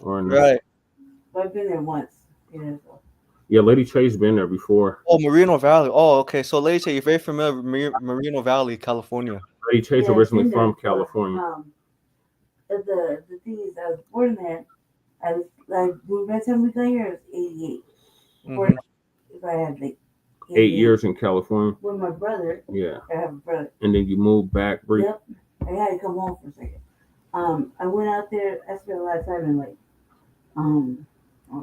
Or in Right. I've been there once. Yeah. Yeah, Lady Chase been there before. Oh, Moreno Valley. Oh, okay. So, Lady Chase, you're very familiar with Moreno Valley, California. Lady Chase Yeah, originally been there from before. California. The thing is, I was born there. I was like, by the time we got here, I was 88. Before, if I had like 8 years in California. with my brother. Yeah. I have a brother. And then you moved back. Yep. I had to come home for a second. I went out there. I spent a lot of time in like,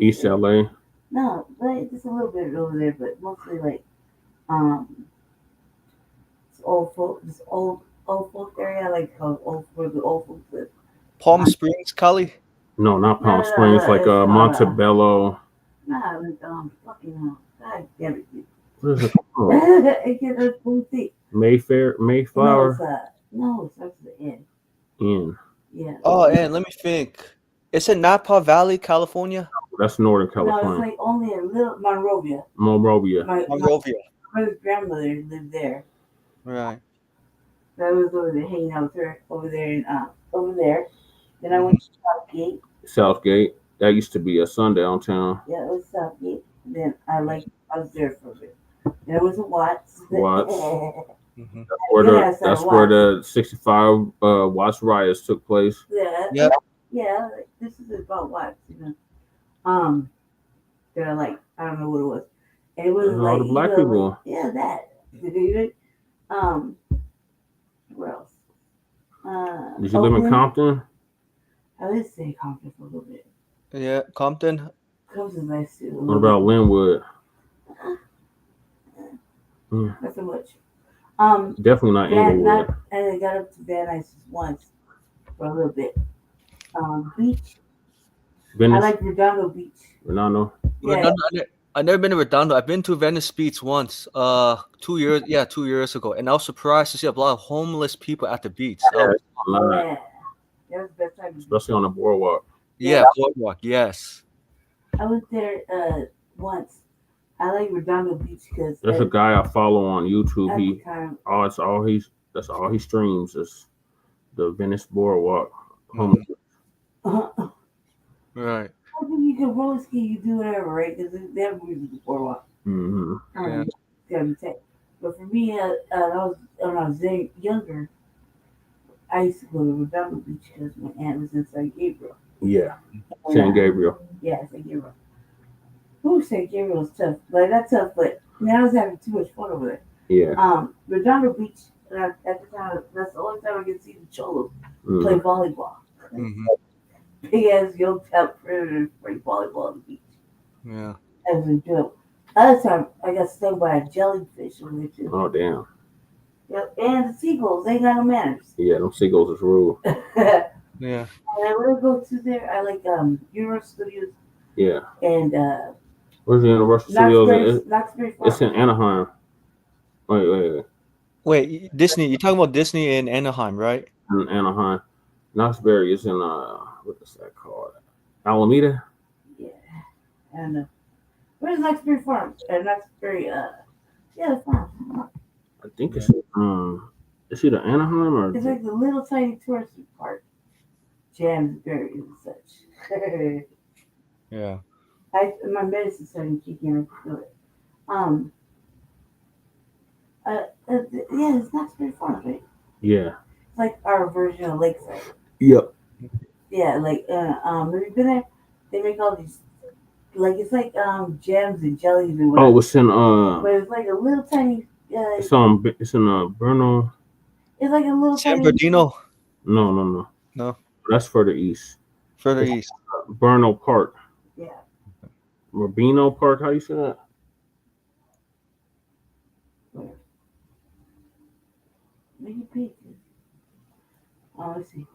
East LA. No, like just a little bit over there, but mostly like, this old folk area, I like to call it where the old folks live. Palm Springs, Cali? No, not Palm Springs. Like Montebello. Nah, like fucking God damn it. What is it called? I get a boutique. Mayflower. No, it starts with an N. In. Yeah. Oh, and let me think. It's in Napa Valley, California? That's Northern No, California. it's like only a little Monrovia. Monrovia. Monrovia. My grandmother lived there. Right. So I was over there hanging out with her over there. Then I went to Southgate. Southgate. That used to be a sundown town. Yeah, it was Southgate. Then I was there for a bit. Then it was a Watts. Watts. Mm-hmm. That's where the 65 Watts riots took place. Yeah. Yep. Yeah. Like, this is about Watts, you know. They're like, I don't know what it was. And it was There's like all the black people. Like, yeah, that. Where else? Did you live in Compton? I did stay Compton for a little bit. Yeah, Compton. Compton's nice too. What about Linwood? Not so much. Definitely not Inglewood. And I got up to Van Nuys once for a little bit. Beach. Venice? I like Redondo Beach. Redondo? Yeah. I've never been to Redondo. I've been to Venice Beach once, 2 years ago, and I was surprised to see a lot of homeless people at the beach. Yeah. That was the best time. Especially on the boardwalk. Yeah, boardwalk, yes. I was there once. I like Redondo Beach because there's a guy I follow on YouTube. That's all he streams is the Venice boardwalk. Right. I think you can roller ski, you do whatever, right? Because they have movies the boardwalk. Mm-hmm. Yeah. Gotta be tech. But for me, when I was younger, I used to go to Redondo Beach because my aunt was in San Gabriel. Yeah. San Gabriel. Yeah, San Gabriel. San Gabriel was tough. Like, not tough, but I was having too much fun over there. Yeah. Redondo Beach, at the time, that's the only time I could see the Cholos play volleyball. Mm-hmm. Big ass young top predators play volleyball on the beach. Yeah. That was enjoyable. Other time, I got stung by a jellyfish over there too. Oh, damn. Yep. And the seagulls, they got no manners. Yeah, them seagulls is rude. Yeah. And I would go to there. I like Universal Studios. Yeah. And where's the Universal Studios? It's in Anaheim. Wait, Disney. You're talking about Disney in Anaheim, right? In Anaheim. Knoxbury is in what is that called? Alameda? Yeah. I don't know. Where's Knoxbury Farm? Knoxbury, the farm. I think it's is it Anaheim or it's like the little tiny touristy park. Jamsbury and such. Yeah. My medicine's starting to kick in. I feel it. Yeah, it's Knoxbury Farm, right? Yeah. It's like our version of Lakeside. Yep. Yeah, like have you been there? they make all these, like it's like gems and jellies and whatever. Oh, it's in But it's like a little tiny. it's in Bruno. It's like a little San tiny. Bernardino. No. No. That's further east. Further It's, east. Bernal Park. Yeah. Rubino Park. How you say that? Maybe pictures. Oh, let's see.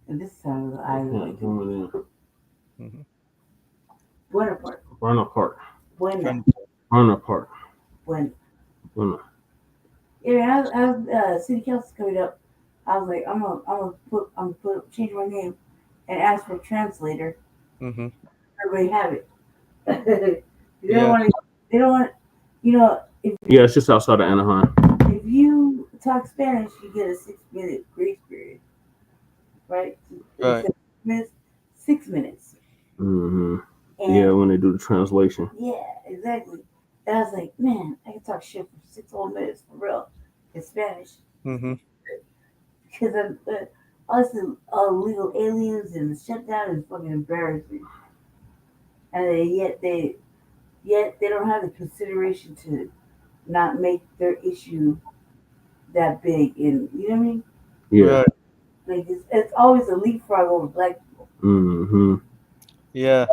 And this side of the island. Buena Park. Bernal Park. Buena. Bernal Park. Buena. Buena. Yeah, as city council coming up, I was like, I'm gonna change my name and ask for a translator. Mm-hmm. Everybody have it. They Yeah. don't want, you know, if Yeah, it's just outside of Anaheim. if you talk Spanish, you get a 6-minute grace period, right? Right. 6 minutes. Mm-hmm. And Yeah, when they do the translation. yeah, exactly. And I was like, man, I can talk shit for 6 whole minutes for real in Spanish. Mm-hmm. Because all this illegal aliens and the shutdown is fucking embarrassing. And yet they don't have the consideration to not make their issue that big. And you know what I mean? Yeah. Right. Like it's always a leapfrog over black people. Mm-hmm. Yeah.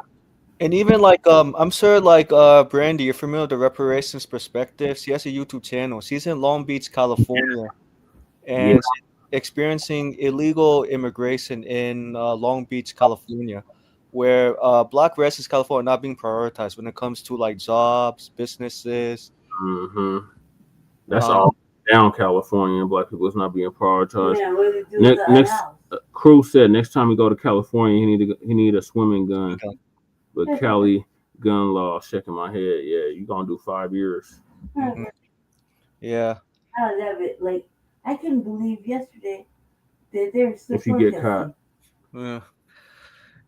And even like I'm sure like Brandy, you're familiar with the Reparations Perspective. She has a YouTube channel. She's in Long Beach, California, and she's experiencing illegal immigration in Long Beach, California, where Black residents in California are not being prioritized when it comes to like jobs, businesses. Mm-hmm. That's all down California. Black people is not being prioritized. Yeah, what do they do with the Next, house? Cruz said next time you go to California, he need a swimming gun. But Cali gun law shaking my head. Yeah, you gonna do 5 years. Mm-hmm. Yeah. I don't have it. Like I couldn't believe yesterday that they're still If you get protesting. caught. Yeah.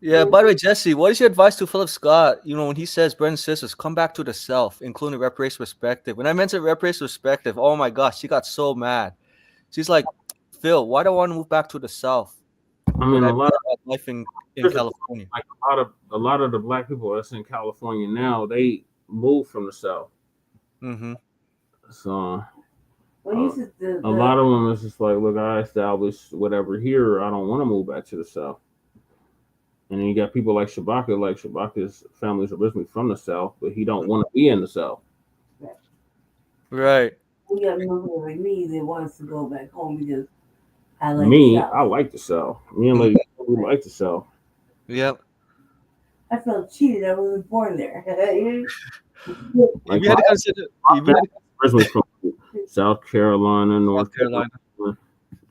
Yeah. By the way, Jesse, what is your advice to Philip Scott? You know, when he says brothers and sisters, come back to the South, including reparations perspective. When I mentioned reparations perspective, oh my gosh, she got so mad. She's like, Phil, why do I want to move back to the South? I mean, a lot of life in California. Like a lot of the black people that's in California now, they moved from the South. Mm-hmm. So a lot of them is just like, look, I established whatever here. I don't want to move back to the South. And then you got people like Shabaka. Like Shabaka's family is originally from the South, but he don't want to be in the South. Right. We got people like me that wants to go back home because I like Me, the South. I like the South. Me and Lady, we like the South. Yep. I felt cheated. I wasn't born there. Like you had to consider. Originally from South Carolina, North Carolina,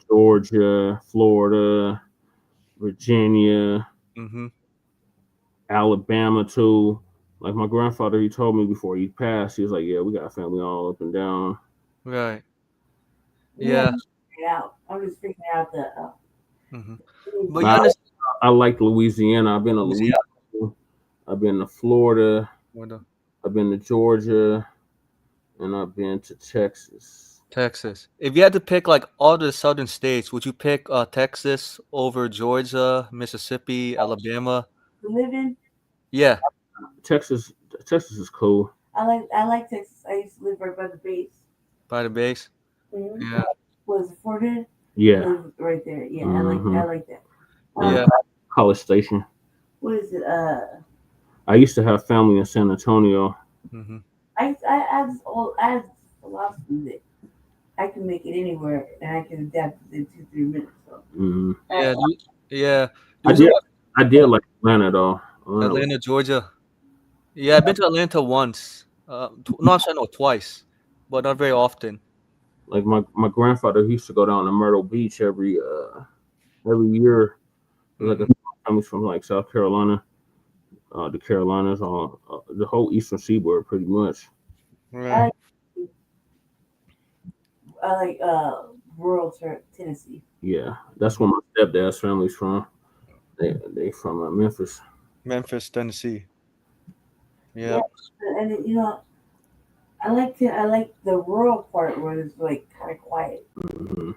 Georgia, Florida, Virginia, mm-hmm. Alabama too. Like my grandfather, he told me before he passed, he was like, "Yeah, we got family all up and down." Right. Yeah. I'm just figuring out the. Mm-hmm. But you understand. I like Louisiana. I've been to Louisiana. I've been to Florida. I've been to Georgia, and I've been to Texas. Texas. If you had to pick like all the southern states, would you pick Texas over Georgia, Mississippi, Alabama? Live in? Yeah. Texas is cool. I like Texas. I used to live right by the base. By the base? Mm-hmm. Yeah. Was it Fort Hood? Yeah. Right there. Yeah, Mm-hmm. I like that. Yeah. College Station. What is it? I used to have family in San Antonio. Mm-hmm. I have philosophy that I can make it anywhere and I can adapt within 2-3 minutes. So. Mm-hmm. Yeah. Yeah. I did like Atlanta though. Atlanta, Georgia. Yeah, I've been to Atlanta once. Twice, but not very often. Like my grandfather, he used to go down to Myrtle Beach every year. Like a family from like South Carolina, the Carolinas, the whole Eastern Seaboard, pretty much. Right. I like rural Tennessee. Yeah, that's where my stepdad's family's from. They from Memphis. Memphis, Tennessee. Yeah. And you know, I like the rural part where it's like kind of quiet. Mm-hmm.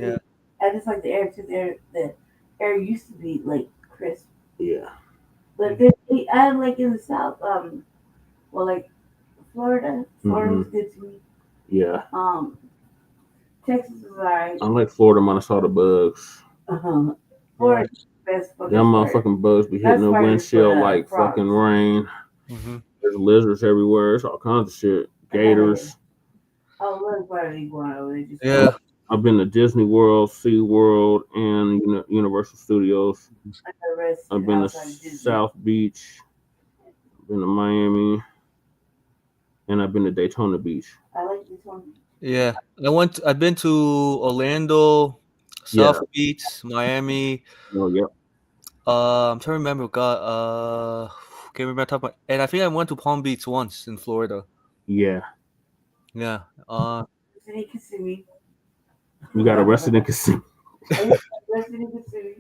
Yeah. I just like the air too. The air used to be like crisp. Yeah. But I like in the South, well, like Florida. Florida was good to me. Yeah. Texas is alright. I like Florida, Minnesota bugs. Florida is the best fucking Them part. motherfucking bugs be hitting That's the part of windshield like frogs. fucking rain. There's lizards everywhere. It's all kinds of shit. Gators. Oh, look, what are they going over? They just Yeah. I've been to Disney World, Sea World, and Universal Studios. I've been to South Beach. I've been to Miami, and I've been to Daytona Beach. I like this one. Yeah, I've been to Orlando, South Beach, Miami. Oh, yep. I'm trying to remember. God, can't remember top of my, and I think I went to Palm Beach once in Florida. Yeah. Yeah. Kissimmee. You got arrested in Kissimmee. I got arrested in Kissimmee.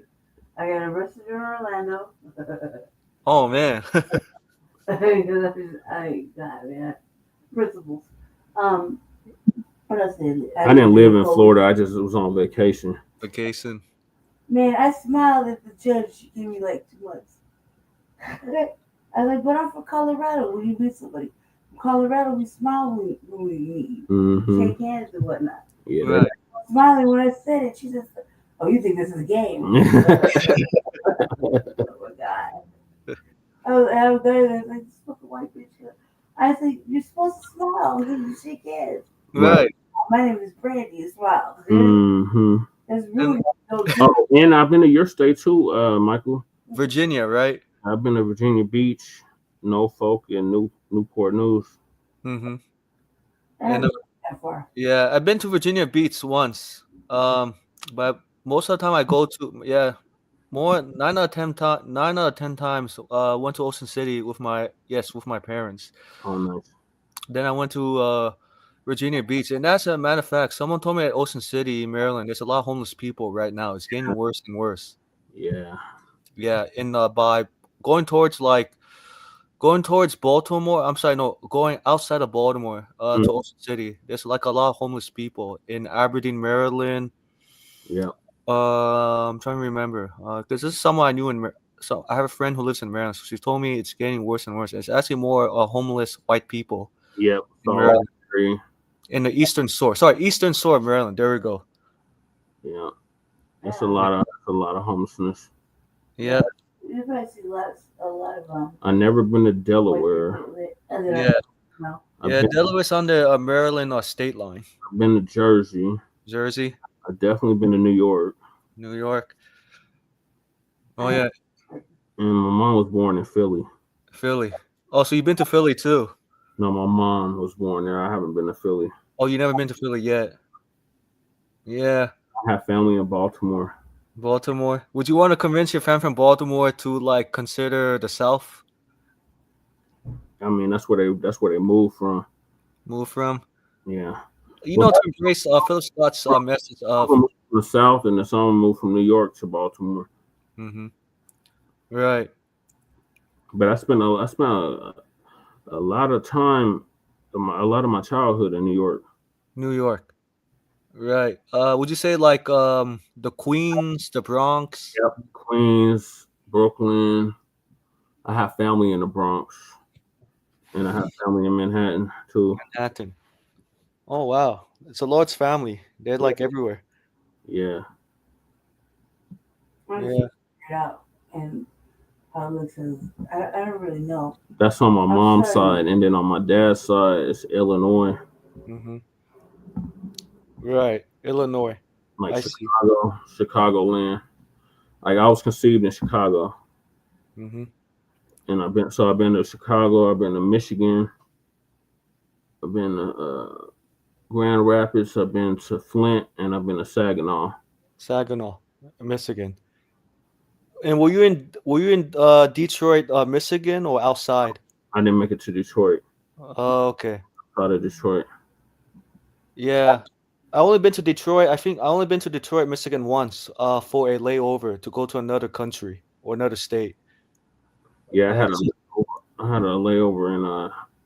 I got arrested in Orlando. Oh man. God, man. Principles. What else did I didn't live in Florida. I just was on vacation. Vacation. Man, I smiled at the judge. She gave me like 2 months. I was like, but I'm from Colorado. When you meet somebody from Colorado, we smile when we meet. Shake hands and whatnot. Yeah. Right. Smiling when I said it, she just, oh, you think this is a game? Oh my God. I was there, like, this fucking white bitch. I said, you're supposed to smile when you shake hands. Right. My name is Brandy. Smile. That's rude. Oh, and I've been to your state too, Michael. Virginia, right? I've been to Virginia Beach, Norfolk, and Newport News. And that far. yeah, I've been to Virginia Beach once. But most of the time I go to more 9 out of 10 times. Went to Ocean City with my parents. Oh, nice. Then I went to Virginia Beach, and that's a matter of fact. Someone told me at Ocean City, Maryland, there's a lot of homeless people right now. It's getting worse and worse. Yeah. Yeah, and by going towards Baltimore. I'm sorry, no, going outside of Baltimore to Ocean City. There's like a lot of homeless people in Aberdeen, Maryland. Yeah. I'm trying to remember because this is someone I knew so I have a friend who lives in Maryland. So she told me it's getting worse and worse. It's actually more homeless white people. Yep. In Maryland. In the Eastern Shore. Sorry, Eastern Shore of Maryland. There we go. Yeah. That's a lot of homelessness. Yeah. You probably see a lot of I never been to Delaware. Yeah. Yeah, Delaware's on the Maryland state line. I've been to Jersey. Jersey. I've definitely been to New York. New York. Oh yeah. And my mom was born in Philly. Philly. Oh, so you've been to Philly too? No, my mom was born there. I haven't been to Philly. Oh, you never been to Philly yet? Yeah. I have family in Baltimore. Baltimore. Would you want to convince your family from Baltimore to like consider the South? I mean, that's where they moved from. Move from? Yeah. You know, to embrace Philip Scott's message of from the South, and some moved from New York to Baltimore. Right. But I spent a lot of time, a lot of my childhood in New York. New York. Right. Would you say like the Queens, the Bronx? Yep. Queens, Brooklyn. I have family in the Bronx. And I have family in Manhattan too. Manhattan. Oh wow. It's a Lord's family. They're like everywhere. Yeah. I figure it out and how it looks. I don't really know. That's on my mom's side, and then on my dad's side, it's Illinois. Right, Illinois. Like Chicagoland. Like I was conceived in Chicago. And I've been to Chicago. I've been to Michigan. I've been to Grand Rapids. I've been to Flint, and I've been to Saginaw. Saginaw, Michigan. And were you in Detroit, Michigan, or outside? I didn't make it to Detroit. Oh, okay. Out of Detroit. Yeah, I only been to Detroit. I think I only been to Detroit, Michigan once for a layover to go to another country or another state. Yeah, I had a layover in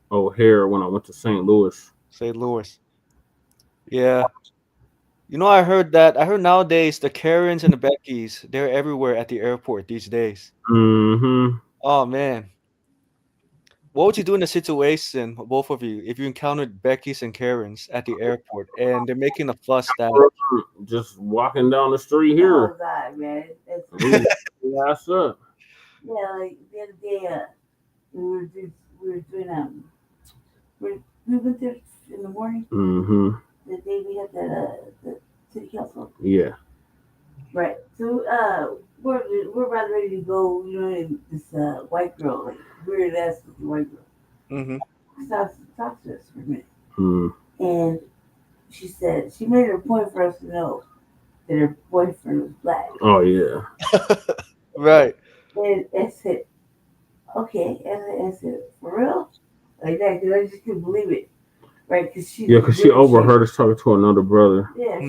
O'Hare when I went to St. Louis. St. Louis. Yeah. You know, I heard nowadays the Karens and the Beckys, they're everywhere at the airport these days. Mm-hmm. Oh man. What would you do in a situation, both of you, if you encountered Becky's and Karens at the airport and they're making a fuss that Just walking down the street Oh here. God, man. Ass up. Yeah, like the other day, we were doing we went there in the morning. Mm-hmm. The day we had the city council. Yeah. Right. So we're about ready to go. You know, and this white girl, like weird ass looking white girl, stops to talk to us for a minute, and she said she made it a point for us to know that her boyfriend was black. Oh yeah. Right. And I said, okay. And I said, for real? Like that, because I just couldn't believe it. Right? Because she overheard us talking to another brother. Yeah,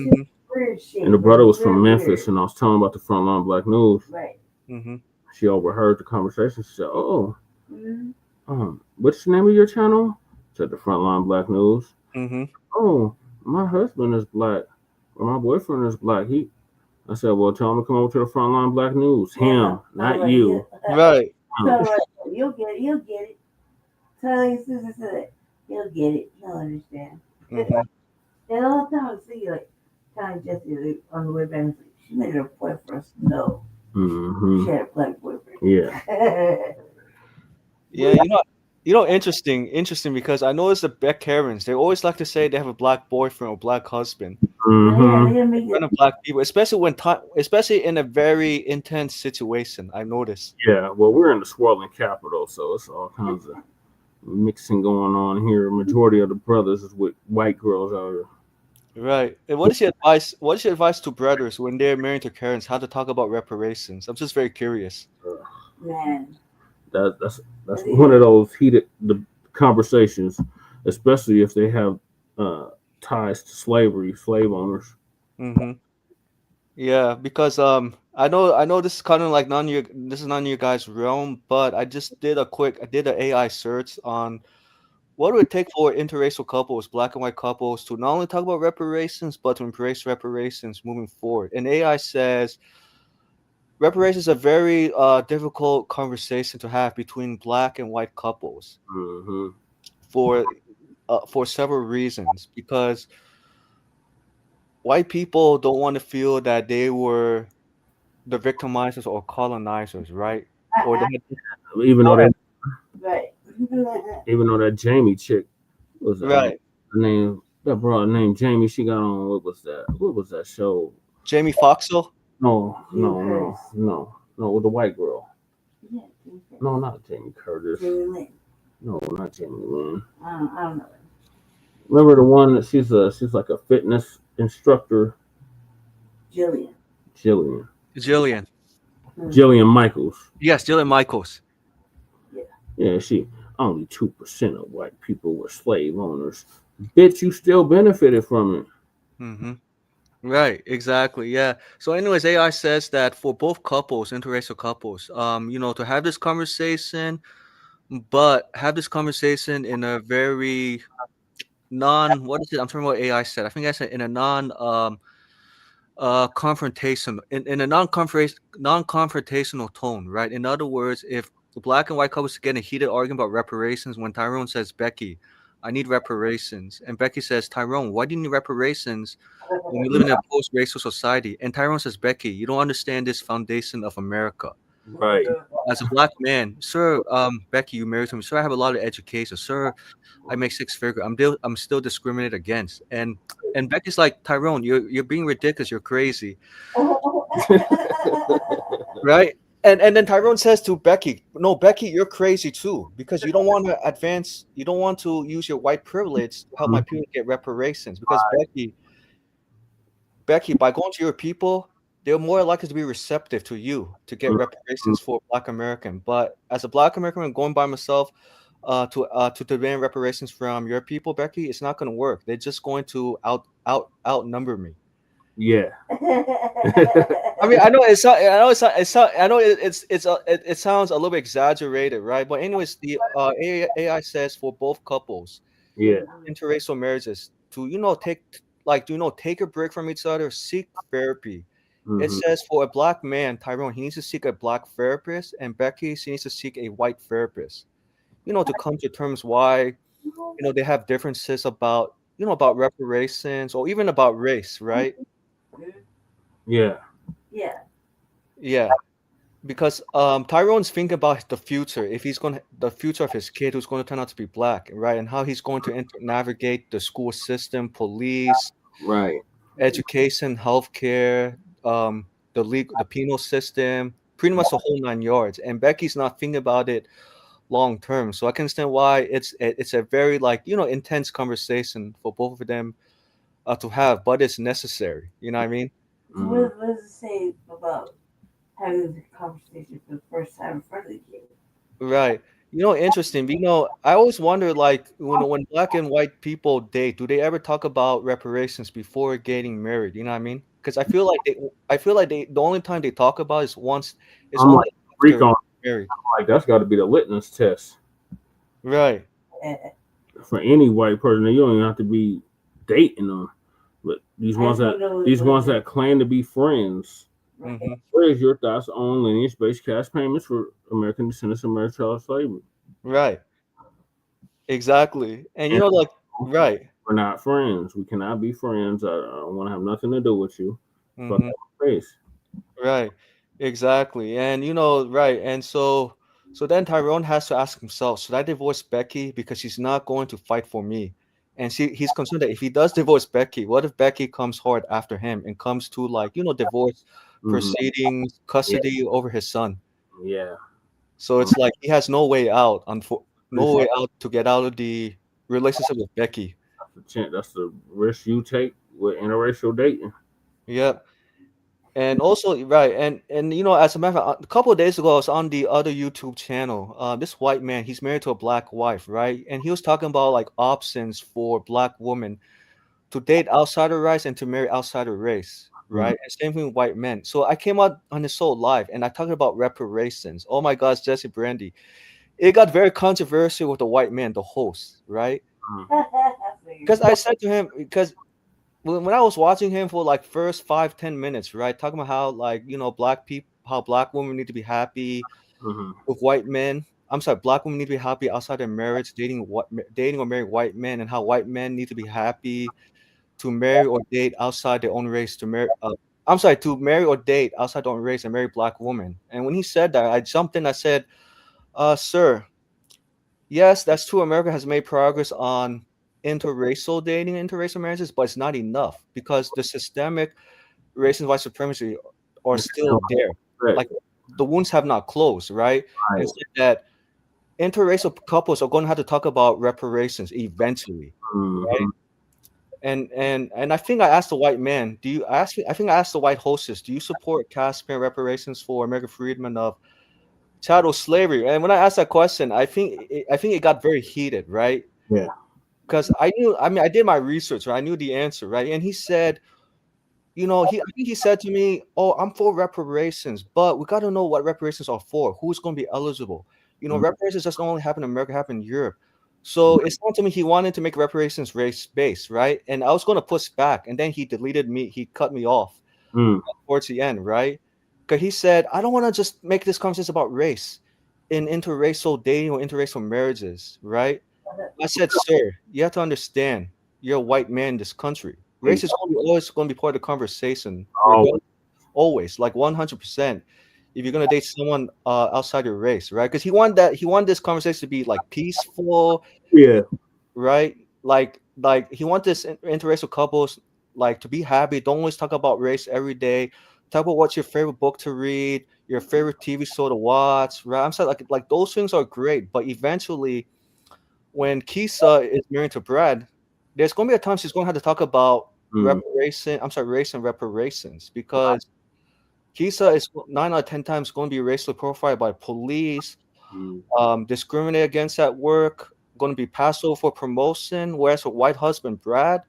weird shit. And the brother was from Very Memphis, and I was telling him about the Frontline Black News. Right. She overheard the conversation. She said, "Oh, what's the name of your channel?" I said, "The Frontline Black News." Oh, my husband is black, or my boyfriend is black. I said, "Well, tell him to come over to the Frontline Black News. Him, not you." Right. You'll get it. You'll get it. Tell him Susan said, he'll get it. He'll understand. And all the time I see like kind of Jesse on the way back. She made it a point for us to know she had a black boyfriend. Yeah. Yeah, you know, interesting because I noticed the Beck Karens, they always like to say they have a black boyfriend or black husband. Kind of black people, especially in a very intense situation. I noticed. Yeah, well, we're in the swirling capital, so it's all kinds of mixing going on here. Majority of the brothers is with white girls out here. Right. And what is your advice? What is your advice to brothers when they're married to Karens? How to talk about reparations? I'm just very curious. Man, that's one of those heated conversations, especially if they have ties to slavery, slave owners. Yeah, because I know this is kind of like none of your guys' realm, but I just did an AI search on what would it take for interracial couples, black and white couples, to not only talk about reparations but to embrace reparations moving forward. And AI says reparations is a very difficult conversation to have between black and white couples for several reasons, because white people don't want to feel that they were the victimizers or colonizers, right? Or even though that Jamie chick was right. That broad named Jamie, she got on what was that show? Jamie Foxxall? No, with the white girl. No, not Jamie Curtis. No, not Jamie Lynn. I don't know. Remember the one that she's like a fitness instructor? Jillian Michaels. Yes, Jillian Michaels. Yeah, she only 2% of white people were slave owners. Bitch, you still benefited from it. Right, exactly. Yeah. So anyways, AI says that for both couples, interracial couples, to have this conversation, but have this conversation in a very what is it? I'm talking about AI said. I think I said in a confrontation, in a non-confrontational tone, right? In other words, if the black and white couples get in a heated argument about reparations, when Tyrone says, Becky, I need reparations, and Becky says, Tyrone, why do you need reparations when we live in a post-racial society? And Tyrone says, Becky, you don't understand this foundation of America. Right. As a black man, sir, Becky, you married to me. Sir, I have a lot of education. Sir, I make six figures. I'm still discriminated against. And Becky's like, Tyrone, you're being ridiculous. You're crazy. Right? And then Tyrone says to Becky, no, Becky, you're crazy too, because you don't want to advance. You don't want to use your white privilege to help my people get reparations. Because Becky, by going to your people, they're more likely to be receptive to you to get reparations for Black American. But as a Black American going by myself to demand reparations from your people, Becky, it's not going to work. They're just going to outnumber me. Yeah. I mean, I know it sounds a little bit exaggerated, right? But anyways, the AI says for both couples, yeah, interracial marriages, to take like, take a break from each other, seek therapy. It says for a black man, Tyrone, he needs to seek a black therapist, and Becky, she needs to seek a white therapist. To come to terms why, they have differences about, about reparations or even about race, right? Yeah. Yeah. Yeah. Because Tyrone's thinking about the future, if the future of his kid who's going to turn out to be black, right? And how he's going to navigate the school system, police, right, education, healthcare, the penal system, pretty much the whole 9 yards. And Becky's not thinking about it long term. So I can understand why it's a very intense conversation for both of them to have, but it's necessary. You know what I mean? So what does it say about having this conversation for the first time in front of the kid? Right. Interesting. I always wonder, like, when black and white people date, do they ever talk about reparations before getting married? You know what I mean? Because I feel like the only time they talk about is once it's I'm only like after freak on. married. I'm like, that's got to be the litmus test Right. for any white person. You don't even have to be dating them, but these ones that claim to be friends. What is your thoughts on lineage-based cash payments for American descendants of married child slavery? Right. Exactly. And right. We're not friends. We cannot be friends. I don't want to have nothing to do with you. Fuck that face. Right. Exactly. And right. And so then Tyrone has to ask himself, should I divorce Becky because she's not going to fight for me? And he's concerned that if he does divorce Becky, what if Becky comes hard after him and comes to divorce proceedings, custody over his son? Yeah. So it's like he has no way out, no way out to get out of the relationship with Becky. That's the risk you take with interracial dating. Yep. And also, right, and as a matter of fact, a couple of days ago, I was on the other YouTube channel. This white man, he's married to a black wife, right? And he was talking about like options for black women to date outside of race and to marry outside of race, right? And same thing with white men. So I came out on his show live, and I talked about reparations. Oh my gosh, Jesse Brandy, it got very controversial with the white man, the host, right? Because I said to him, because when I was watching him for like first 5-10 minutes, right, talking about how black people, how black women need to be happy with white men. I'm sorry, black women need to be happy outside their marriage, dating or marrying white men, and how white men need to be happy to marry or date outside their own race to marry. To marry or date outside their own race and marry black women. And when he said that, I jumped in. I said, "Sir, yes, that's true. America has made progress on interracial dating, interracial marriages, but it's not enough because the systemic race and white supremacy are still there. Like the wounds have not closed, right? And so that interracial couples are going to have to talk about reparations eventually, right? And I think I asked the white man, I think I asked the white hostess, do you support cash payment reparations for American freedmen of chattel slavery? And when I asked that question, I think it got very heated, right? Yeah. Because I did my research, right? I knew the answer, right? And he said, I think he said to me, "Oh, I'm for reparations, but we got to know what reparations are for. Who's going to be eligible? Reparations doesn't only happen in America, happen in Europe." So it sounded to me he wanted to make reparations race-based, right? And I was going to push back, and then he deleted me. He cut me off towards the end, right? Because he said, "I don't want to just make this conversation about race in interracial dating or interracial marriages, right?" I said, "Sir, you have to understand, you're a white man in this country. Race is always going to be part of the conversation. Always, like 100%. If you're going to date someone outside your race, right? Because he wanted this conversation to be like peaceful, yeah, right? Like he wants this interracial couples like to be happy. Don't always talk about race every day. Talk about what's your favorite book to read, your favorite TV show to watch, right? I'm saying like those things are great, but eventually, when Kisa is married to Brad, there's going to be a time she's going to have to talk about race and reparations, because Kisa is 9 out of 10 times going to be racially profiled by police, discriminated against at work, going to be passed over for promotion, whereas her white husband, Brad,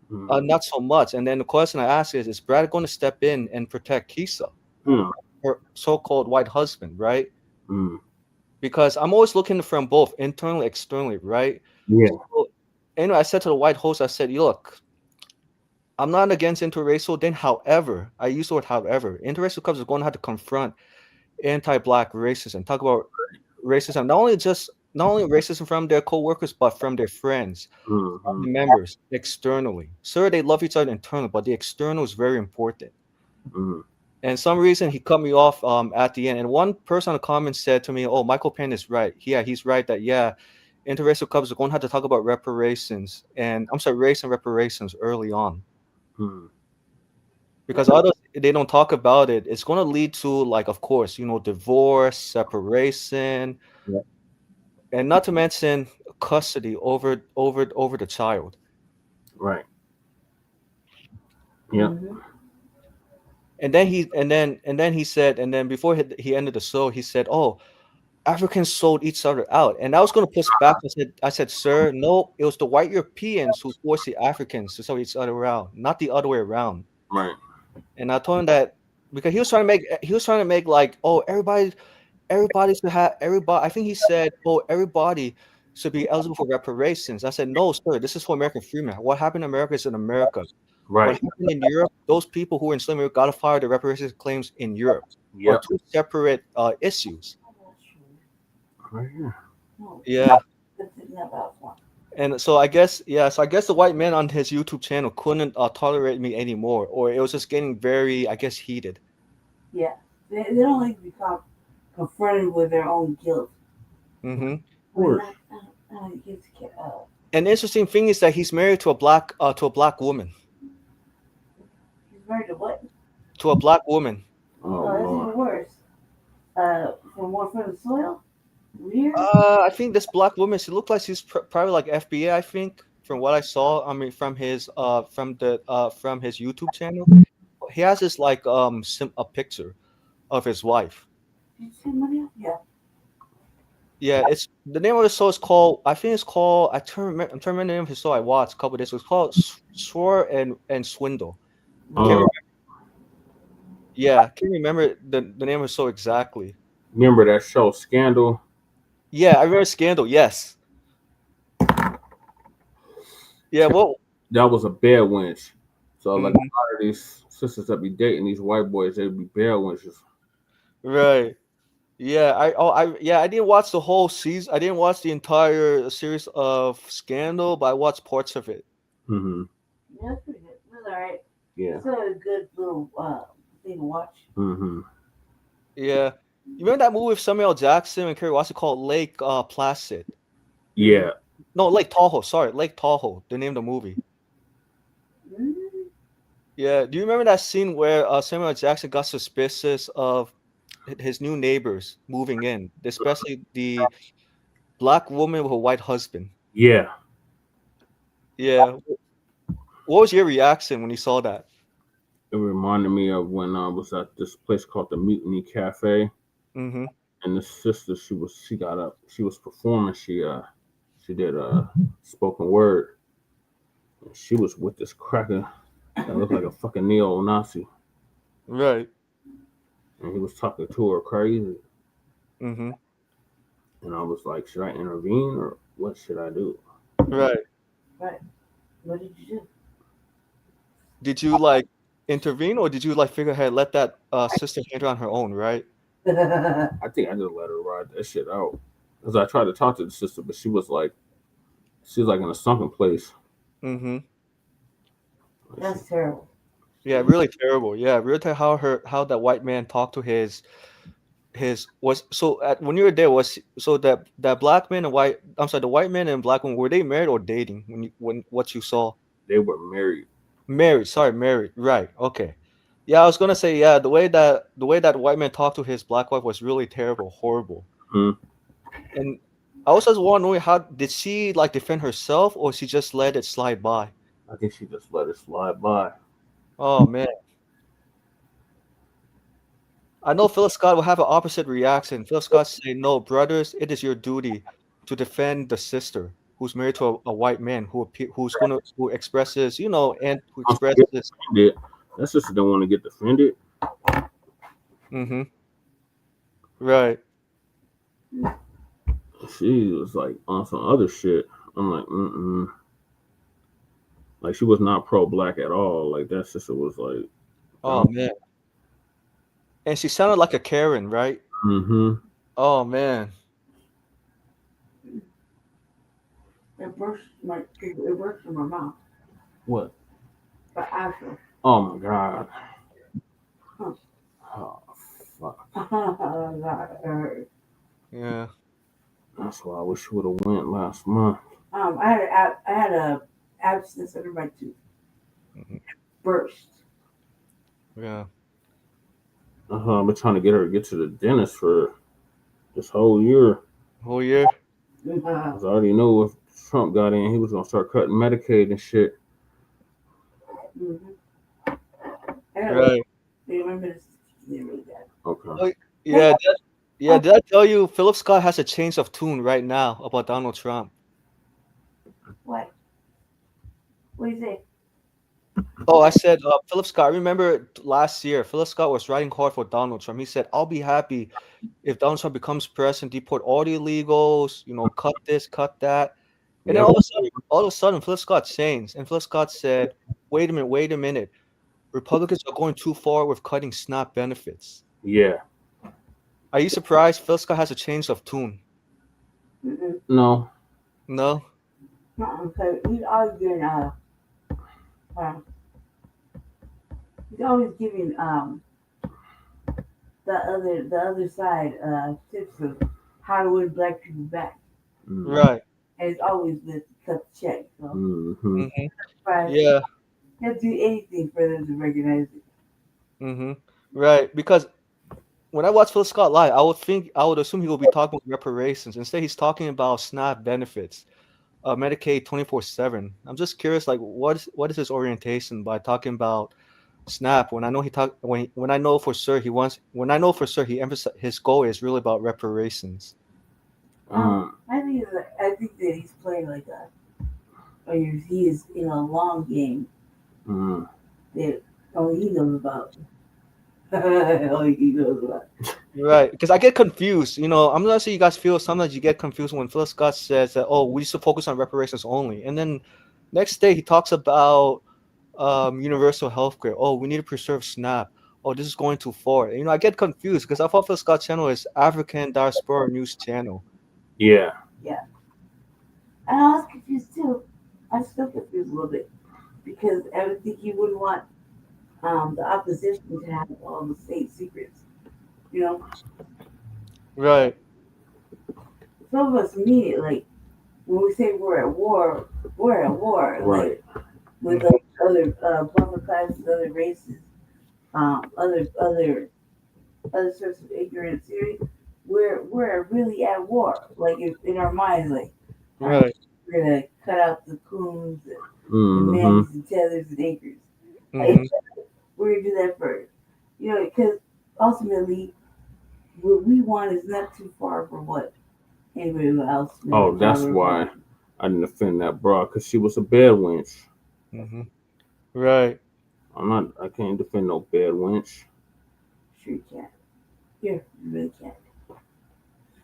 not so much. And then the question I ask is Brad going to step in and protect Kisa, her so-called white husband, right? Because I'm always looking from both internally, externally, right? Yeah. So, I said to the white host, I said, "Look, I'm not against interracial. Then, however, I use the word however. Interracial couples are going to have to confront anti-Black racism. Talk about racism, not only racism from their co-workers, but from their friends, family members, externally. Sure, they love each other internally, but the external is very important. And some reason he cut me off at the end. And one person in the comments said to me, "Oh, Michael Penn is right. Yeah, he's right that interracial couples are going to have to talk about reparations and race and reparations early on." Because others, they don't talk about it. It's going to lead to, like, of course, divorce, separation, and not to mention custody over the child. Right. Yeah. And then he said, and then before he ended the show, he said, "Oh, Africans sold each other out." And I was going to push back. I said, "Sir, no, it was the white Europeans who forced the Africans to sell each other out, not the other way around." Right. And I told him that because he was trying to make like, "Oh, everybody should have everybody." I think he said, "Oh, everybody should be eligible for reparations." I said, "No, sir, this is for American freemen. What happened in America is in America. Right. What happened in Europe, those people who were in slavery got to file their reparations claims in Europe." Yep. Are two separate issues. Right here. Yeah. And so I guess the white man on his YouTube channel couldn't tolerate me anymore, or it was just getting very, I guess, heated. Yeah, they don't like to be confronted with their own guilt. Mm-hmm. And the interesting thing is that he's married to a black woman. He's married to what? To a black woman. Oh, that's even worse. From the soil. Weird. I think this black woman, she looked like she's probably like FBI. I think from what I saw. I mean, from his from his YouTube channel, he has this like a picture of his wife. Did you see money? Yeah. Yeah, it's the name of the show is called. I think it's called. I'm trying to remember the name of his show I watched a couple of days ago. It's called Swore and Swindle. Yeah, I can't remember the name of the show exactly. Remember that show Scandal? Yeah, I remember Scandal. Yes. Yeah, well, that was a bear winch. So like a lot of these sisters that be dating these white boys, they'd be bear winches. Right. Yeah, I didn't watch the whole season. I didn't watch the entire series of Scandal, but I watched parts of it. Mm-hmm. Yeah, that's pretty good. That's all right. Yeah. It's a good little thing to watch. Mm-hmm. Yeah. You remember that movie with Samuel L. Jackson and Kerry Washington called Lake Placid? Yeah. No, Lake Tahoe. Sorry, Lake Tahoe. The name of the movie. Mm-hmm. Yeah. Do you remember that scene where Samuel L. Jackson got suspicious of his new neighbors moving in, especially the black woman with a white husband? Yeah. Yeah. What was your reaction when you saw that? It reminded me of when I was at this place called the Mutiny Cafe. Mm-hmm. And the sister, she got up, she was performing, she did spoken word. And she was with this cracker that looked like a fucking neo-Nazi. Right. And he was talking to her crazy. Mm-hmm. And I was like, should I intervene or what should I do? Right. Right. What did you do? Did you like intervene, or did you like figure, hey, let that sister handle on her own, right? I think I just let her ride that shit out. Because I tried to talk to the sister, but she was like in a sunken place. Mm-hmm. That's terrible. Yeah, really terrible. Yeah, really terrible how that white man talked to his was so when you were there was so that black man and white the white man and black woman, were they married or dating when what you saw? They were married. Married. Right. Okay. Yeah, I was gonna say, yeah, the way that white man talked to his black wife was really terrible, horrible. And I was just wondering, how did she like defend herself, or she just let it slide by? I think she just let it slide by. Oh man. I know Philip Scott will have an opposite reaction. Philip Scott say, "No, brothers, it is your duty to defend the sister who's married to a white man who expresses, and who expresses." That sister don't want to get defended. Mm-hmm. Right. She was like on some other shit. I'm like, Like she was not pro-black at all. Like that sister was like, Oh man. And she sounded like a Karen, right? mm-hmm. Oh man. It works for my mouth. What? But after. Oh my God. Huh. Oh fuck. Yeah. That's why I wish you would have went last month. I had a abscess under my tooth. Burst. Yeah. I've been trying to get her to get to the dentist for this whole year. Whole year? Cause I already knew if Trump got in, he was gonna start cutting Medicaid and shit. Right. Okay. Oh, yeah. Did I tell you Philip Scott has a change of tune right now about Donald Trump? What? What do you say? Oh, I said Philip Scott. I remember last year, Philip Scott was riding hard for Donald Trump. He said, "I'll be happy if Donald Trump becomes president, deport all the illegals, cut this, cut that." And then all of a sudden, Philip Scott changed, and Philip Scott said, wait a minute. Republicans are going too far with cutting SNAP benefits." Yeah. Are you surprised Phil Scott has a change of tune? No. No? Because he's always giving he's always giving the other side tips of how to win black people back. Right. And it's always the cut the check. So Yeah. He'll do anything for them to recognize it. Right. Because when I watch Phil Scott live, I would assume he will be talking about reparations. Instead, he's talking about SNAP benefits, Medicaid 24/7. I'm just curious, like, what is his orientation by talking about SNAP when I know when I know for sure he emphasized his goal is really about reparations. I think that he's playing like he is in a long game that only he knows about. Only he knows about. Right, because I get confused. I'm not sure you guys feel sometimes you get confused when Phil Scott says that, oh, we should focus on reparations only, and then next day he talks about universal health care. Oh, we need to preserve SNAP. Oh, this is going too far. I get confused because I thought Phil Scott's channel is African Diaspora News Channel. Yeah. Yeah. And I was confused too. I'm still confused a little bit because I would think you wouldn't want the opposition to have all the state secrets. Right. Some of us mean it like when we say we're at war, we're at war. Right. Like, with other buffer classes, other races, other sorts of ignorant theory. We're really at war. Like in our minds, like right. We're gonna cut out the coons and the mammies and tethers and acres. Like, we're gonna do that first. Because ultimately what we want is not too far from what anybody else. Oh, that's why I didn't offend that broad, because she was a bad wench. Right. I can't defend no bad wench. Sure you can. Yeah, you really can.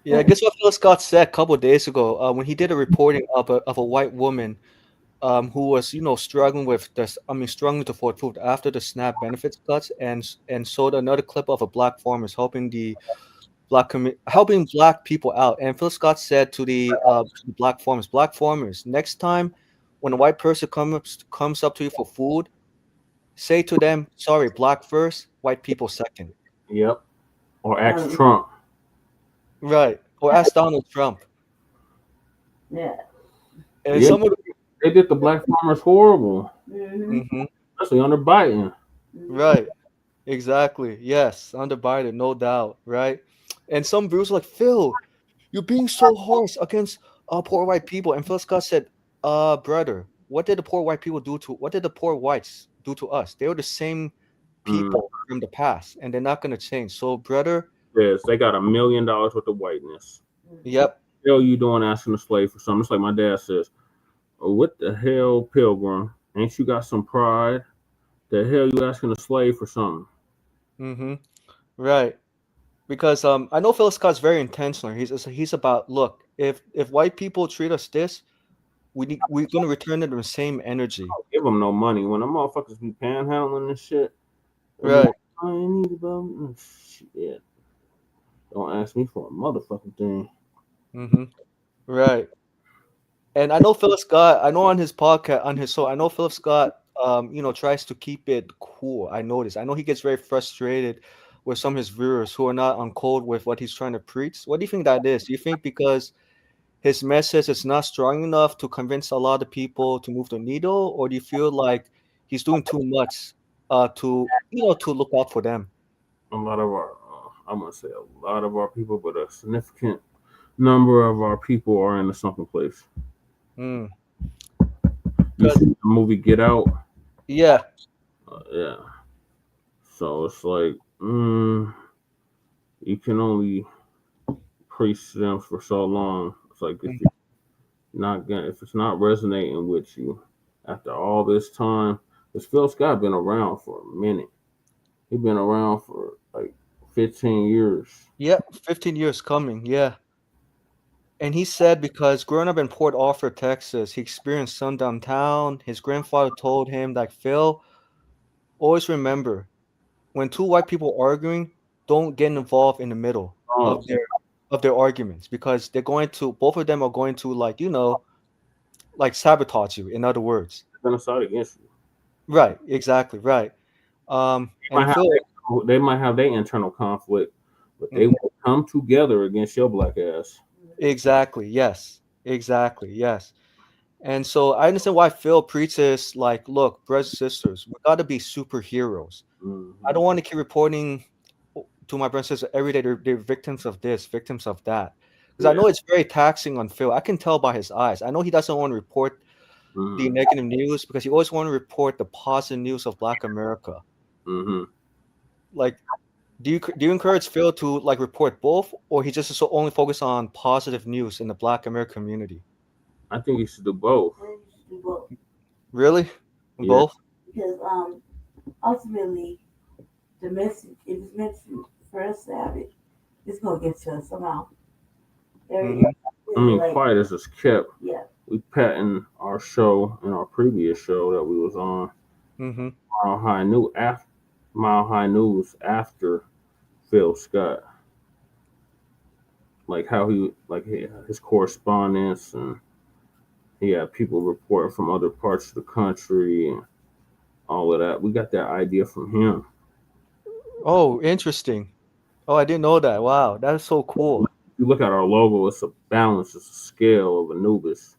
Yeah, I guess what Phil Scott said a couple of days ago when he did a reporting of a white woman who was struggling to afford food after the SNAP benefits cuts, and showed another clip of a black farmer helping black people out. And Phil Scott said to the black farmers, next time when a white person comes up to you for food, say to them, sorry, black first, white people second. Yep. Or ask Trump. Right. Or ask Donald Trump. Yeah. And they did the black farmers horrible. Especially under Biden. Right. Exactly. Yes. Under Biden, no doubt. Right. And some viewers were like, Phil, you're being so harsh against poor white people. And Phil Scott said, brother, what did the poor whites do to us? They were the same people from the past, and they're not going to change. So, brother. Yes, they got $1 million worth of whiteness. Yep. What the hell you doing asking a slave for something? It's like my dad says, oh, what the hell, Pilgrim? Ain't you got some pride? The hell you asking a slave for something? Right. Because I know Phil Scott's very intentional. He's about, look, if white people treat us this, we're gonna return them the same energy. Give them no money when them motherfuckers be panhandling and shit. Right. I need about shit. Don't ask me for a motherfucking thing. Mm-hmm. Right. And I know Philip Scott. I know on his podcast, on his show, I know Philip Scott, tries to keep it cool. I noticed. I know he gets very frustrated with some of his viewers who are not on code with what he's trying to preach. What do you think that is? Do you think because his message is not strong enough to convince a lot of people to move the needle, or do you feel like he's doing too much to look out for them? A lot of our, I'm gonna say a lot of our people, but a significant number of our people are in a sunken place. Mm. You see the movie Get Out? Yeah. Yeah. So it's like, you can only preach them for so long. It's like if it's not resonating with you after all this time, because Phil Scott been around for a minute. He's been around for like 15 years. Yeah, 15 years coming. Yeah. And he said because growing up in Port Arthur, Texas, he experienced sundown town. His grandfather told him that Phil, always remember, when two white people are arguing, don't get involved in the middle of their arguments, because both of them are going to like sabotage you. In other words, they're gonna side against you. Right. Exactly. Right. They might have their internal conflict, but they will come together against your black ass. Exactly. Yes. Exactly. Yes. And so I understand why Phil preaches like, look, brothers and sisters, we got to be superheroes. I don't want to keep reporting to my brothers and sisters every day they're victims of this, victims of that. Because I know it's very taxing on Phil. I can tell by his eyes. I know he doesn't want to report the negative news because he always want to report the positive news of Black America. Like, do you encourage Phil to like report both, or he just only focus on positive news in the Black American community? I think he should do both. Really? Yeah. Both? Because ultimately, the message, if it's meant for us to have it, it's going to get to us somehow. I mean, quiet as it's kept. Yeah. We patent our show in our previous show that we was on. Mile High News after Phil Scott. Like how his correspondence, and he had people reporting from other parts of the country and all of that. We got that idea from him. Oh, interesting. Oh, I didn't know that. Wow, that is so cool. If you look at our logo, it's a balance, it's a scale of Anubis.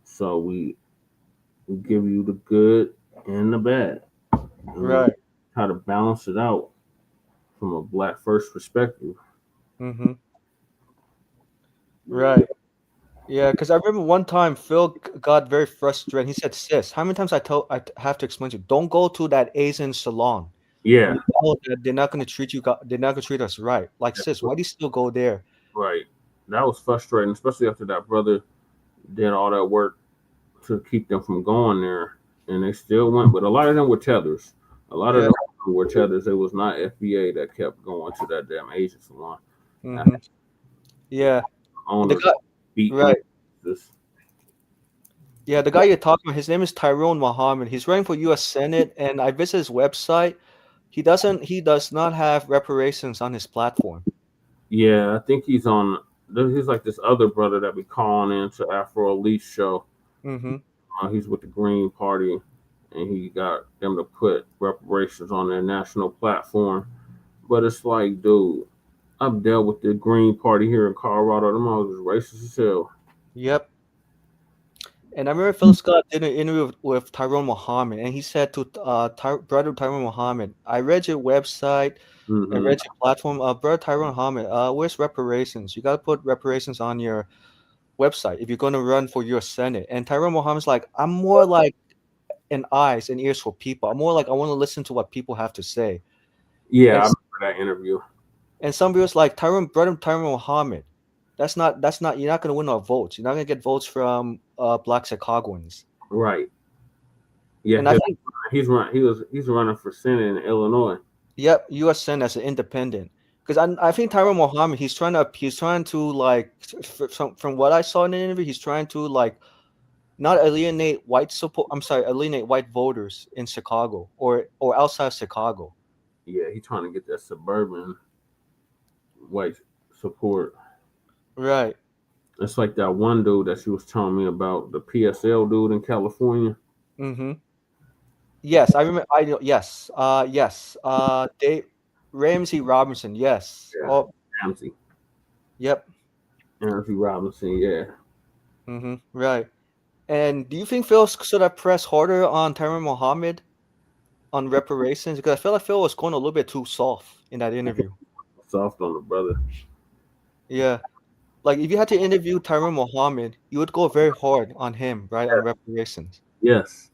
So we give you the good and the bad. Right. How to balance it out from a Black first perspective. Right. Yeah, because I remember one time Phil got very frustrated. He said, "Sis, how many times I have to explain to you, don't go to that Asian salon. Yeah. They're not going to treat you. They're not going to treat us right. Like, sis, why do you still go there?" Right. That was frustrating, especially after that brother did all that work to keep them from going there, and they still went. But a lot of them were tethers. A lot of them were tethers. It was not FBA that kept going to that damn Asian salon. Yeah. The guy, right. Yeah, the guy you're talking about, his name is Tyrone Muhammad. He's running for U.S. Senate, and I visited his website. He does not have reparations on his platform. Yeah, I think he's on. He's like this other brother that be calling into Afro Elite show. He's with the Green Party, and he got them to put reparations on their national platform. But it's like, dude, I've dealt with the Green Party here in Colorado. Them all is racist as hell. Yep. And I remember Philip Scott did an interview with Tyrone Muhammad, and he said to Brother Tyrone Muhammad, "I read your website, I read your platform. Brother Tyrone Muhammad, where's reparations? You got to put reparations on your website if you're going to run for your Senate." And Tyrone Muhammad's like, "I'm more like an eyes and ears for people. I'm more like I want to listen to what people have to say." Yeah, I remember that interview. And some viewers like Brother Tyrone Muhammad. That's not. You're not going to win our votes. You're not going to get votes from Black Chicagoans. Right. Yeah, and I think he's running for Senate in Illinois. Yep, U.S. Senate as an independent. Because I think Tyrone Muhammad, he's trying to like from what I saw in the interview, he's trying to like not alienate white support. I'm sorry, alienate white voters in Chicago or outside Chicago. Yeah, he's trying to get that suburban white support. Right. It's like that one dude that she was telling me about, the PSL dude in California. Mm-hmm. Yes, I remember. I know. Yes. Yes. Ramsey Robinson. Yes. Yeah, Oh. Ramsey. Yep. Ramsey Robinson. Yeah. Mm-hmm. Right. And do you think Phil should have pressed harder on Tyrone Muhammad on reparations? Because I feel like Phil was going a little bit too soft in that interview. Soft on the brother. Yeah. Like if you had to interview Tyrone Muhammad, you would go very hard on him, right? On reparations. Yes.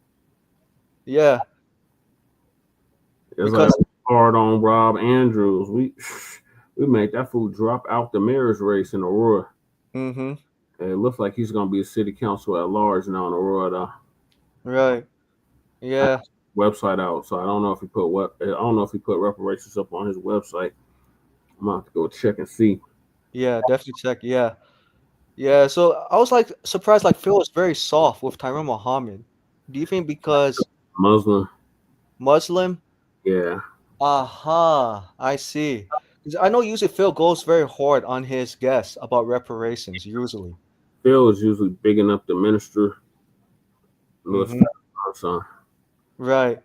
Yeah. It's like hard on Rob Andrews. We made that fool drop out the mayor's race in Aurora. Mm-hmm. It looks like he's gonna be a city council at large now in Aurora. Though. Right. Yeah. Website out, so I don't know if he put reparations up on his website. I'm gonna have to go check and see. Yeah, definitely check. Yeah. Yeah. So I was like surprised, like Phil was very soft with Tyrone Muhammad. Do you think because Muslim? Yeah. Aha, I see. 'Cause I know usually Phil goes very hard on his guests about reparations, usually. Phil is usually bigging up the minister. Mhm. Right.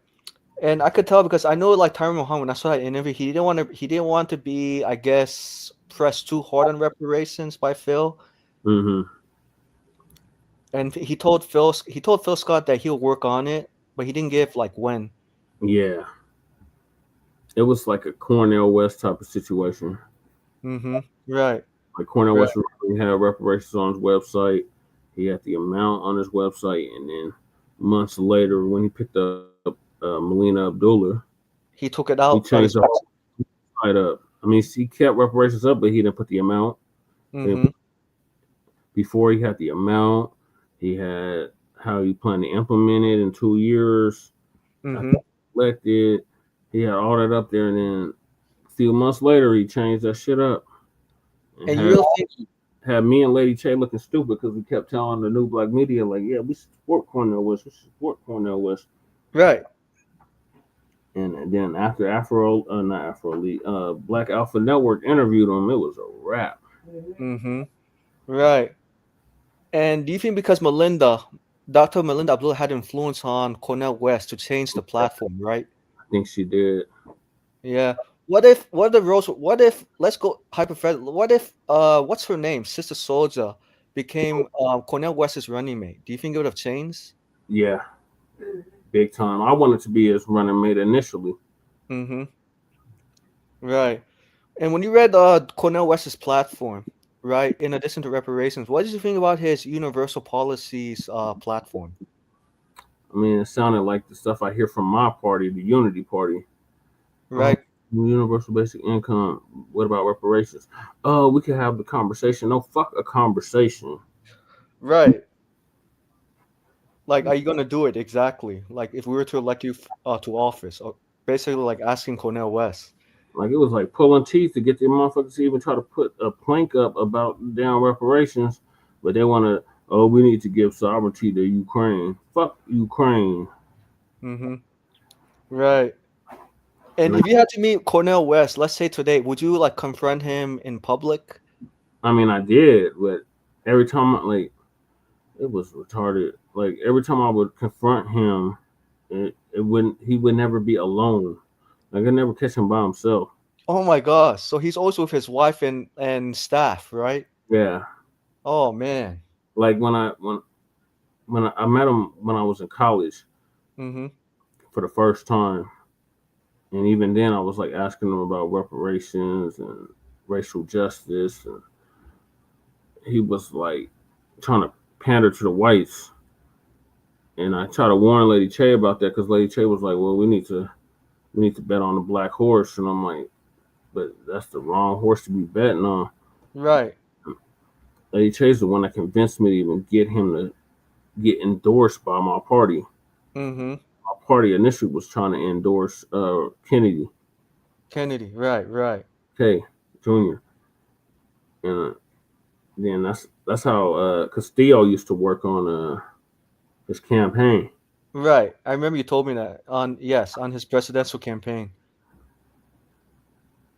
And I could tell because I know like Tyrone Muhammad, when I saw that interview, he didn't want to be, I guess, pressed too hard on reparations by Phil. Mm-hmm. And he told Phil Scott that he'll work on it, but he didn't give like when. Yeah. It was like a Cornel West type of situation. Mm-hmm. Right. Like Cornel Right. West had reparations on his website. He had the amount on his website, and then months later, when he picked up Melina Abdullah, he took it out. He changed the whole site up. I mean, he kept reparations up, but he didn't put the amount. Mhm. Before he had the amount, he had how he planned to implement it in 2 years. Mhm. Elected. He had all that up there, and then a few months later, he changed that shit up. And you really think had me and Lady Che looking stupid because we kept telling the new black media, like, yeah, we support Cornel West. We support Cornel West. Right. And then after Black Alpha Network interviewed him, it was a wrap. Mm-hmm. Right. And do you think because Dr. Melinda Abdullah had influence on Cornel West to change the platform, right? I think she did. Yeah. What if let's go hypothetical, what if what's her name? Sister Soldier became Cornel West's running mate. Do you think it would have changed? Yeah. Big time. I wanted to be his running mate initially. Mm-hmm. Right. And when you read Cornel West's platform, right, in addition to reparations, what did you think about his universal policies platform? I mean, it sounded like the stuff I hear from my party, the Unity Party. Right. Universal basic income. What about reparations? Oh, we could have the conversation. No, fuck a conversation. Right. Like, are you gonna do it exactly? Like, if we were to elect you to office, or basically like asking Cornel West. Like, it was like pulling teeth to get the motherfuckers to even try to put a plank up about down reparations, but they want to. Oh, we need to give sovereignty to Ukraine. Fuck Ukraine. Mm-hmm. Right. And if you had to meet Cornel West, let's say today, would you like confront him in public? I mean, I did, but every time, like, it was retarded. Like, every time I would confront him, he would never be alone. Like, I'd never catch him by himself. Oh my gosh! So he's always with his wife and staff, right? Yeah. Oh man. Like when I met him when I was in college Mm-hmm. for the first time. And even then, I was like asking him about reparations and racial justice, and he was like trying to pander to the whites. And I tried to warn Lady Che about that because Lady Che was like, "Well, we need to bet on the black horse," and I'm like, "But that's the wrong horse to be betting on." Right. Lady Che's the one that convinced me to even get him to get endorsed by my party. Mm-hmm. My party initially was trying to endorse Kennedy. Kennedy, right. K Jr. And then that's how Castillo used to work on his campaign. Right. I remember you told me that on his presidential campaign.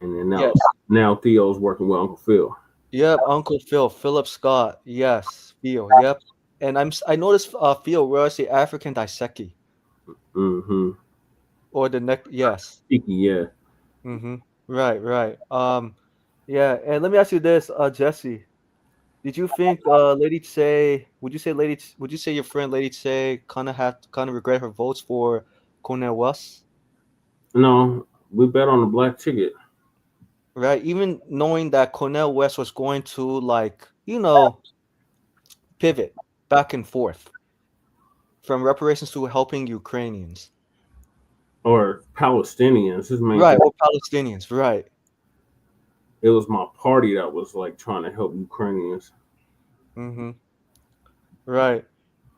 And then now, Yes. now Theo's working with Uncle Phil. Yep, Uncle Phil, Philip Scott. Yes, Phil. Yep. And I noticed Phil wears the African Daiseki. Mm-hmm. Or the neck. Yes. Yeah. Mm-hmm. Right. Yeah. And let me ask you this, Jesse. Did you think Lady Tse? Would you say your friend Lady Tse kind of regret her votes for Cornel West? No, we bet on the black ticket. Right. Even knowing that Cornel West was going to pivot back and forth from reparations to helping Ukrainians. Or Palestinians. His main Right. thing. Or Palestinians. Right. It was my party that was like trying to help Ukrainians. Mm-hmm. Right.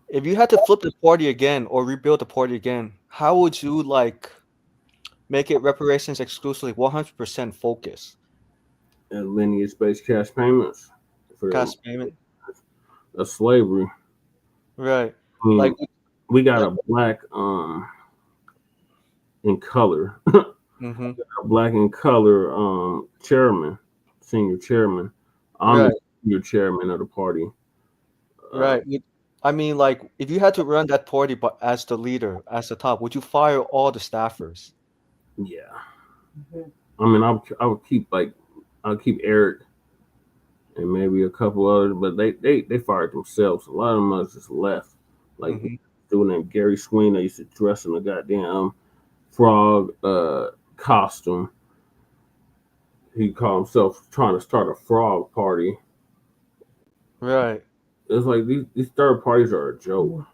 If you had to flip the party again or rebuild the party again, how would you make it reparations exclusively 100% focus? And lineage-based cash payments for Cash payment. slavery. Right. I mean, we got a black in color. Mm-hmm. A black in color chairman, senior chairman. I'm Right. the senior chairman of the party. Right. I mean, if you had to run that party, but as the leader, as the top, would you fire all the staffers? Yeah. I mean, I would keep I'll keep Eric and maybe a couple others, but they fired themselves. A lot of them just left. Like Mm-hmm. dude named Gary Sweeney used to dress in a goddamn frog costume. He called himself trying to start a frog party. Right. It's like these third parties are a joke.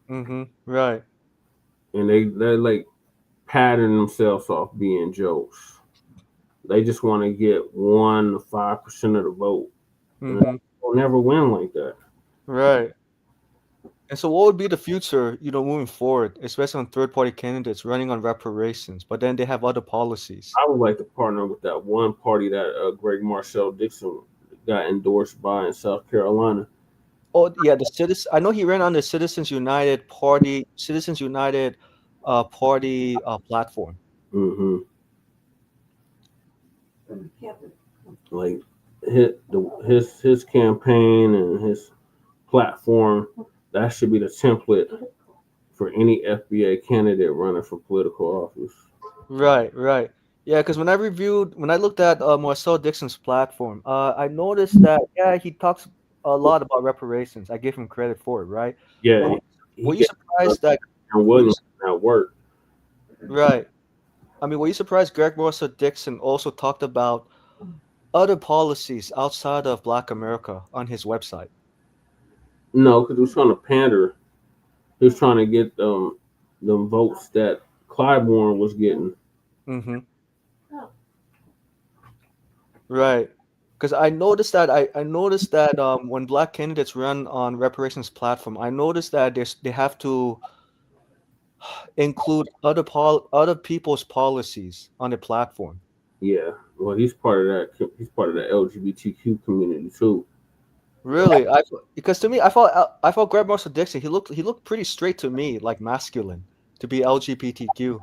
Mm-hmm. Right. And they're like patting themselves off being jokes. They just want to get 1 to 5% of the vote. Mm-hmm. They'll never win like that. Right. And so what would be the future, moving forward, especially on third-party candidates running on reparations, but then they have other policies? I would like to partner with that one party that Greg Marshall Dixon got endorsed by in South Carolina. Oh yeah, the citizens. I know he ran on the Citizens United Party platform. Mm-hmm. Like his campaign and his platform, that should be the template for any FBA candidate running for political office. Right. Yeah, because when I looked at Marcel Dixon's platform, I noticed that he talks a lot about reparations. I give him credit for it, right? Yeah. Were you surprised that Williams at work? Right. I mean, were you surprised Greg Marcel Dixon also talked about other policies outside of Black America on his website? No, because he was trying to pander. He was trying to get them votes that Clyburn was getting. Mm-hmm. Right. Because I noticed that when Black candidates run on reparations platform, I noticed that they have to include other people's policies on the platform. Yeah, well, he's part of that. He's part of the LGBTQ community too. Really, because to me, I thought Greg Marcel Dixon, he looked pretty straight to me, like masculine, to be LGBTQ.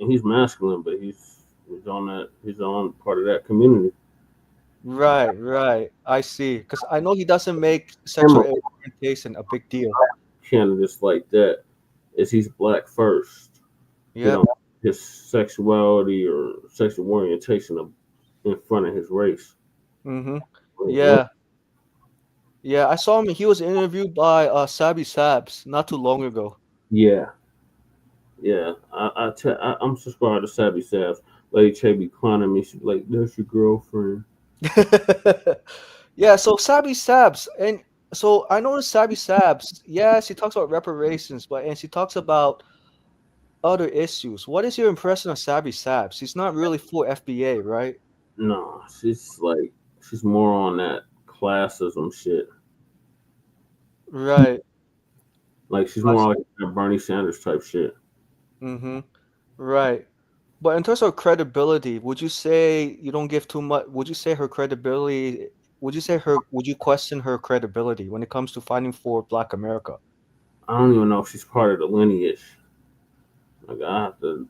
And he's masculine, but he's on part of that community. Right. I see. Because I know he doesn't make sexual orientation a big deal. Candidates like that is he's black first. Yeah. His sexuality or sexual orientation in front of his race. Mm-hmm. Yeah. Yeah, I saw him. He was interviewed by Sabi Sabs not too long ago. Yeah. I'm subscribed to Sabi Sabs. Lady Che be clowning me. She's like, "That's your girlfriend." Yeah. So Sabi Sabs, and so I noticed Sabi Sabs. Yeah, she talks about reparations, and she talks about other issues. What is your impression of Sabi Sabs? She's not really full FBA, right? No, she's more on that classism shit. Right. Like she's more like that Bernie Sanders type shit. Mm-hmm. Right. But in terms of credibility, would you say you don't give too much? Would you say her credibility? Would you question her credibility when it comes to fighting for Black America? I don't even know if she's part of the lineage. Like I have to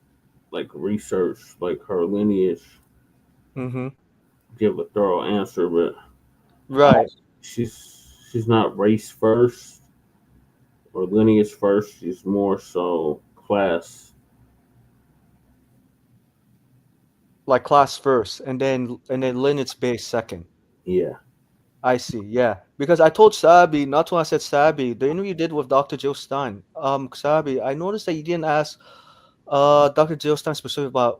like research like her lineage, Mm-hmm. give a thorough answer, but Right. she's not race first or lineage first. She's more so class. Like class first, and then lineage based second. Yeah. I see. Yeah, because I told Sabi, not when I said Sabi, the interview you did with Dr. Jill Stein. Sabi, I noticed that you didn't ask Dr. Jill Stein specifically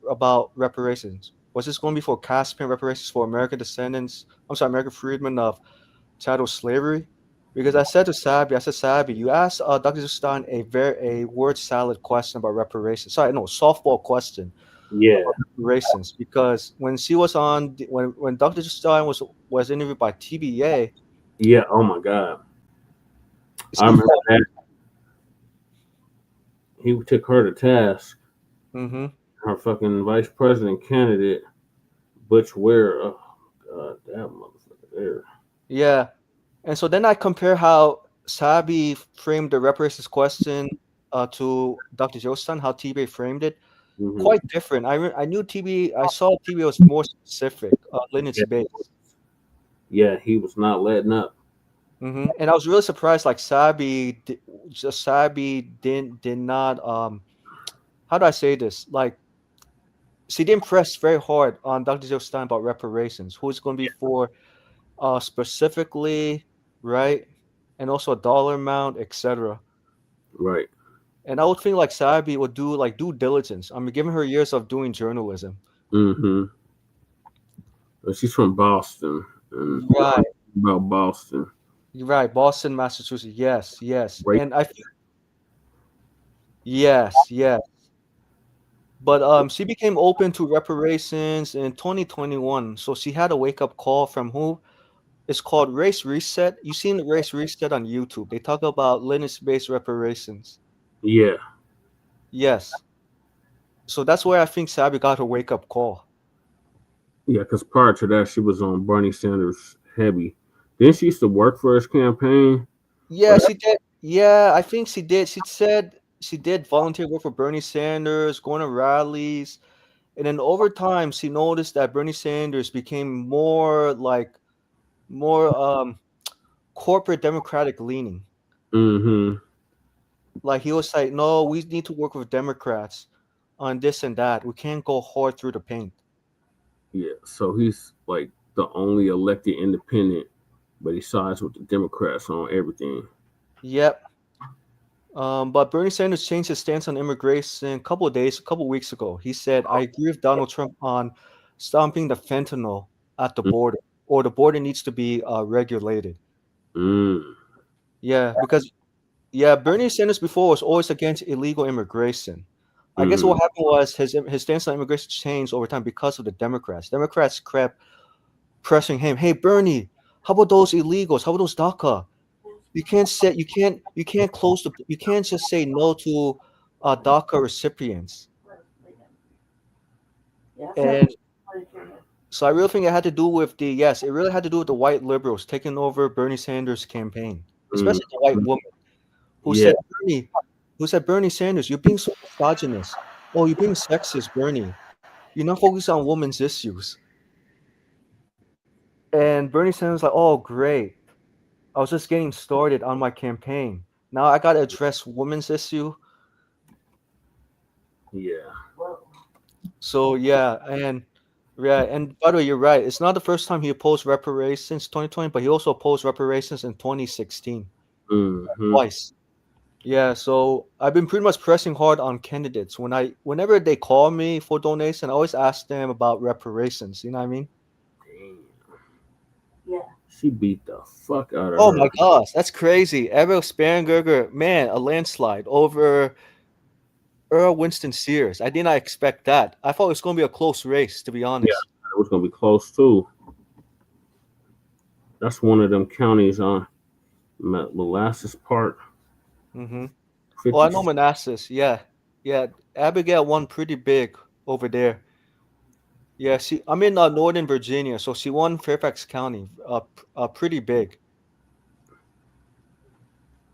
about reparations. Was this going to be for cash-paying reparations for American descendants? I'm sorry, American freedmen of chattel slavery? Because I said to Sabi, you asked Dr. Jill Stein a word salad question about reparations. Sorry, no, softball question. Yeah. Reparations, because when she was on when Dr. Stein was interviewed by TBA. Yeah. Oh my God. I remember that. He took her to task. Mm-hmm. Her fucking vice president candidate, Butch Ware. Oh God, that motherfucker there. Yeah, and so then I compare how Sabi framed the reparations question to Dr. Jostan, how TBA framed it. Mm-hmm. Quite different. I knew TBA. I saw TBA was more specific, lineage based. Yeah, he was not letting up. Mm-hmm. And I was really surprised. Like Sabi did not. How do I say this? Like, she didn't press very hard on Dr. Jill Stein about reparations. Who it's going to be for, specifically, right? And also a dollar amount, etc. Right. And I would think like Sabi would do like due diligence. I mean, given her years of doing journalism. Mm-hmm. But she's from Boston. And Right. About Boston. You're right, Boston, Massachusetts. Yes, yes. Right. And I feel yes. But she became open to reparations in 2021. So she had a wake-up call from who? It's called Race Reset. You've seen the Race Reset on YouTube. They talk about lineage-based reparations. Yeah. Yes. So that's where I think Sabi got her wake-up call. Yeah, because prior to that, she was on Bernie Sanders heavy. Then she used to work for his campaign. Yeah, she did. Yeah, I think she did. She said she did volunteer work for Bernie Sanders, going to rallies. And then over time, she noticed that Bernie Sanders became more corporate Democratic leaning. Mm-hmm. Like he was like, no, we need to work with Democrats on this and that. We can't go hard through the paint. Yeah, so he's like the only elected independent, but he sides with the Democrats on everything. Yep. But Bernie Sanders changed his stance on immigration a couple weeks ago. He said, I agree with Donald Trump on stopping the fentanyl at the border, or the border needs to be regulated. Yeah, because Bernie Sanders before was always against illegal immigration. I guess what happened was his stance on immigration changed over time because of the Democrats. Democrats kept pressing him, hey Bernie, how about those illegals? How about those DACA? You can't just say no to DACA recipients. And so I really think it had to do with the white liberals taking over Bernie Sanders' campaign, especially the white woman who said, Bernie Sanders, you're being so misogynist. Oh, you're being sexist, Bernie. You're not focused on women's issues. And Bernie Sanders was like, oh, great. I was just getting started on my campaign. Now I got to address women's issue. Yeah. So, and by the way, you're right. It's not the first time he opposed reparations 2020, but he also opposed reparations in 2016. Twice. Yeah, so I've been pretty much pressing hard on candidates. Whenever they call me for donation, I always ask them about reparations. You know what I mean? Yeah. She beat the fuck out of her. Oh my gosh, that's crazy. Abigail Spanberger, man, a landslide over Winsome Earle-Sears. I did not expect that. I thought it was going to be a close race, to be honest. Yeah, it was going to be close too. That's one of them counties on Molasses Park. Mm-hmm. Well, I know Manassas. Yeah. Abigail won pretty big over there. Yeah, I'm in Northern Virginia, so she won Fairfax County, pretty big.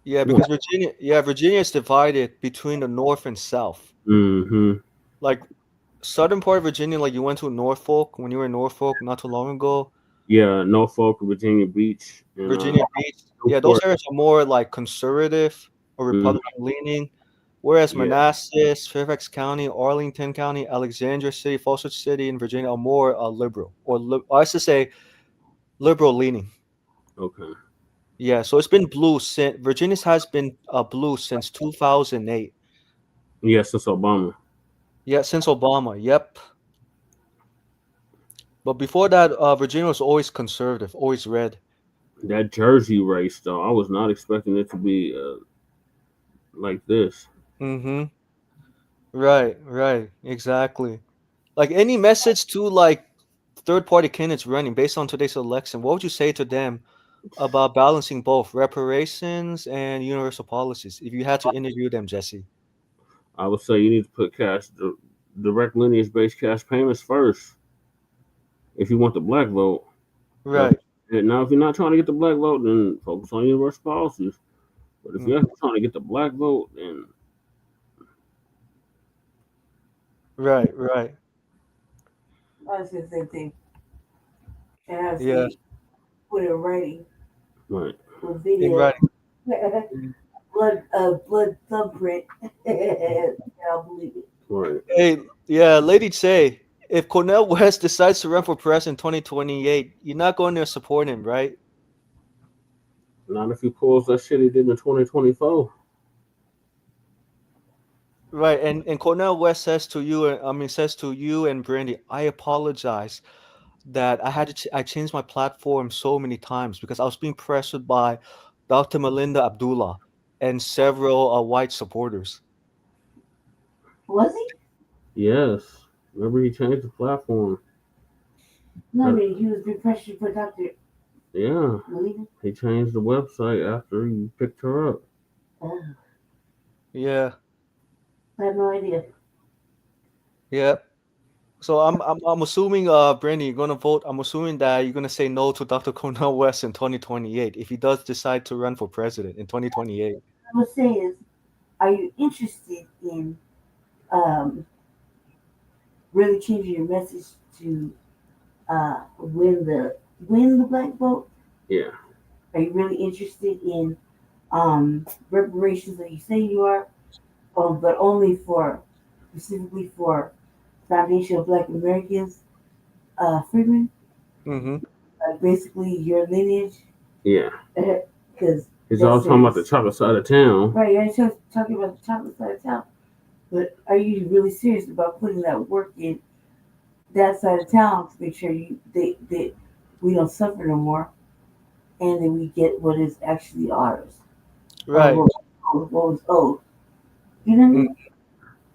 Yeah, because Virginia is divided between the North and South. Mm-hmm. Like southern part of Virginia, like you went to Norfolk when you were in Norfolk not too long ago. Yeah, Norfolk, Virginia Beach, and Virginia Beach. Yeah, those Newport. areas are more like conservative or Republican leaning, whereas Yeah. Manassas, Fairfax County, Arlington County, Alexandria City, Falls City, and Virginia are more liberal, or I should say liberal leaning. Okay. Yeah, so it's been blue since Virginia's has been blue since 2008. Yeah, since Obama. Yeah, since Obama. Yep. But before that, Virginia was always conservative, always red. That Jersey race, though, I was not expecting it to be like this. Mm-hmm. Right, exactly. Like any message to like third party candidates running based on today's election, what would you say to them about balancing both reparations and universal policies if you had to interview them, Jesse? I would say you need to put direct lineage-based cash payments first if you want the black vote. Right. Now, if you're not trying to get the black vote, then focus on universal policies. But if you're trying to get the black vote, then Right. I was the same thing. And I was Yeah. put it in writing right. with In video. writing. blood thumbprint. I'll believe it. Right. Hey, yeah, Lady Che, if Cornel West decides to run for president in 2028, you're not going to support him, right? Not if he pulls that shit he did in 2024. Right, and Cornel West says to you and Brandy, I apologize that I changed my platform so many times because I was being pressured by Dr. Melinda Abdullah and several white supporters. Was he? Yes. Remember, he changed the platform. No, I mean, he was being pressured for Dr. Yeah. Melinda? He changed the website after he picked her up. Oh, Yeah. I have no idea. Yeah. So I'm assuming, Brandy, you're gonna vote. I'm assuming that you're gonna say no to Dr. Cornel West in 2028 if he does decide to run for president in 2028. I would say is, are you interested in really changing your message to win the black vote? Yeah. Are you really interested in reparations that you say you are, but only specifically for Foundation of Black Americans, freedmen? Mm-hmm. Basically, your lineage. Yeah. Because he's always talking about the chocolate side of town. Right, you're just talking about the chocolate side of town. But are you really serious about putting that work in that side of town to make sure that we don't suffer no more, and that we get what is actually ours? Right. What was owed. You know what I mean?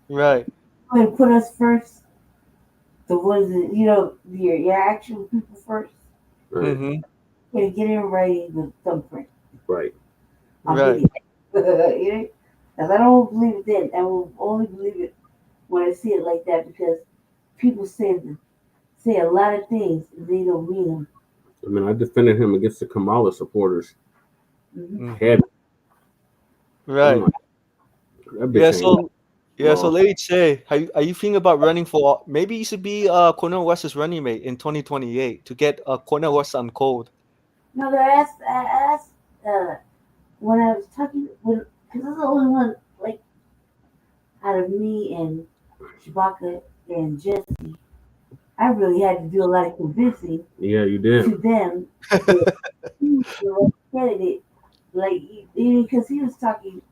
Right. And put us first. The ones that, your actual people first. Right. Mm-hmm. And get in writing with thumbprint. Right. Right. Because I don't believe it then. I will only believe it when I see it like that, because people say a lot of things and they don't mean them. I mean, I defended him against the Kamala supporters. Mm-hmm. Heavy. Right. So Lady Che, are you thinking about running for? Maybe you should be Cornel West's running mate in 2028 to get Cornel West on cold. No, I asked when I was talking, because that's the only one, like, out of me and Shabaka and Jesse, I really had to do a lot of convincing. Yeah, you did. To them that he was the right candidate, like, because he was talking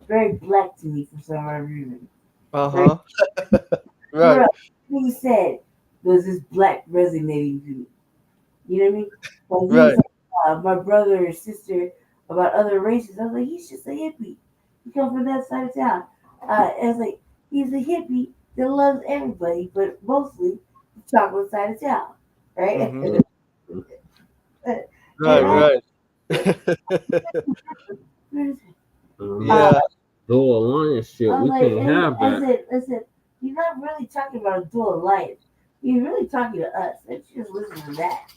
very black to me for some odd reason. Uh-huh. Right. He said, "Does this black resonating to me?" You know what I mean? Like, right. He was like, my brother or sister about other races. I was like, he's just a hippie. He comes from that side of town. I was like, he's a hippie that loves everybody, but mostly the chocolate side of town, right? Mm-hmm. Right. Yeah. Dual alliance shit. We can't have that. I said, you're not really talking about a dual alliance. You're really talking to us. Let's just listen to that.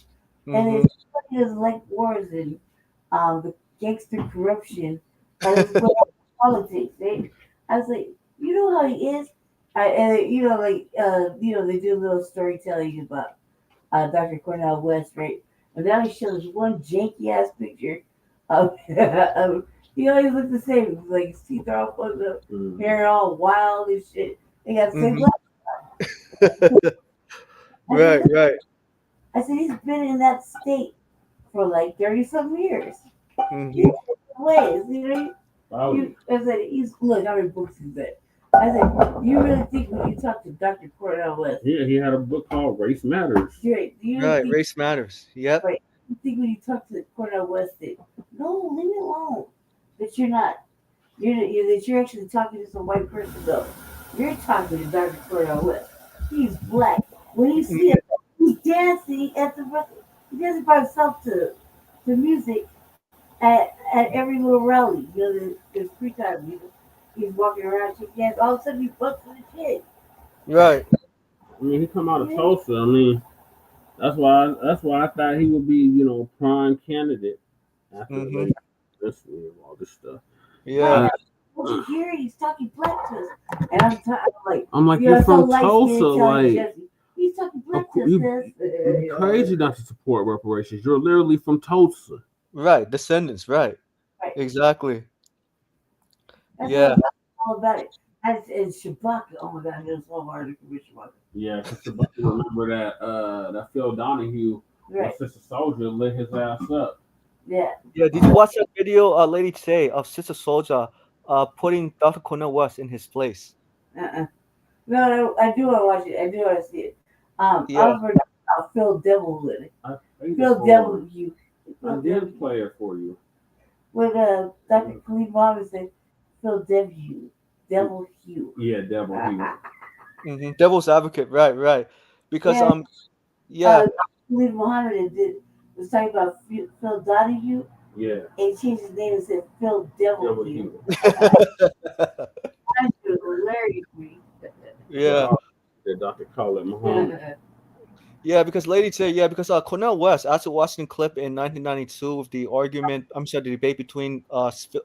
Mm-hmm. And it's like wars and the gangster corruption Politics, right? I was like, you know how he is, and they do a little storytelling about Dr. Cornel West, right? And now he shows one janky ass picture of, he always looks the same. Like his teeth are all fucked up, hair all wild and shit. They got the same black. Right. I said he's been in that state for like 30-something years. Ways, I said he's look. I read books in that. I said, you really think when you talk to Dr. Cornel West? Yeah, he had a book called Race Matters. Right, Race Matters. Yep. Right. You think when you talk to Cornel West that no, leave it alone. That you're not. That you're actually talking to some white person though. You're talking to Dr. Cornel West. He's black. When you see him, he's dancing at the. He dancing by himself to music at every little rally. There's free time music. He's walking around shaking hands. All of a sudden, he bucks with a kid. Right. I mean, he come out of Tulsa. I mean, that's why I thought he would be, prime candidate after all this stuff. Yeah. Don't you hear? He's talking black to us, and I'm like, you're from so Tulsa, like. He's talking black to us. You're crazy not to support reparations. You're literally from Tulsa. Right, descendants. Right. Exactly. That's all about it. And Shabaka, oh my God, it was so hard to commit Shabaka. Yeah, because remember that Phil Donahue, Sister Soldier, lit his ass up. Yeah. Yeah. Did you watch that video, Lady Tay, of Sister Soldier putting Dr. Cornel West in his place? No, I do want to watch it. I do want to see it. I was heard about Phil Devil with it. Phil Devil, I did play it for you. When Dr. Khalid Muhammad said Phil Devil Hugh. Yeah, Devil Hugh. Devil's advocate, right. Because Khalid Muhammad was talking about Phil Donahue. Yeah. And changed his name and said Phil Devil Hugh. That's hilarious. Yeah. Dr. Khalid Muhammad. Yeah, because Lady Tay, because Cornel West, after watching the clip in 1992 with the the debate between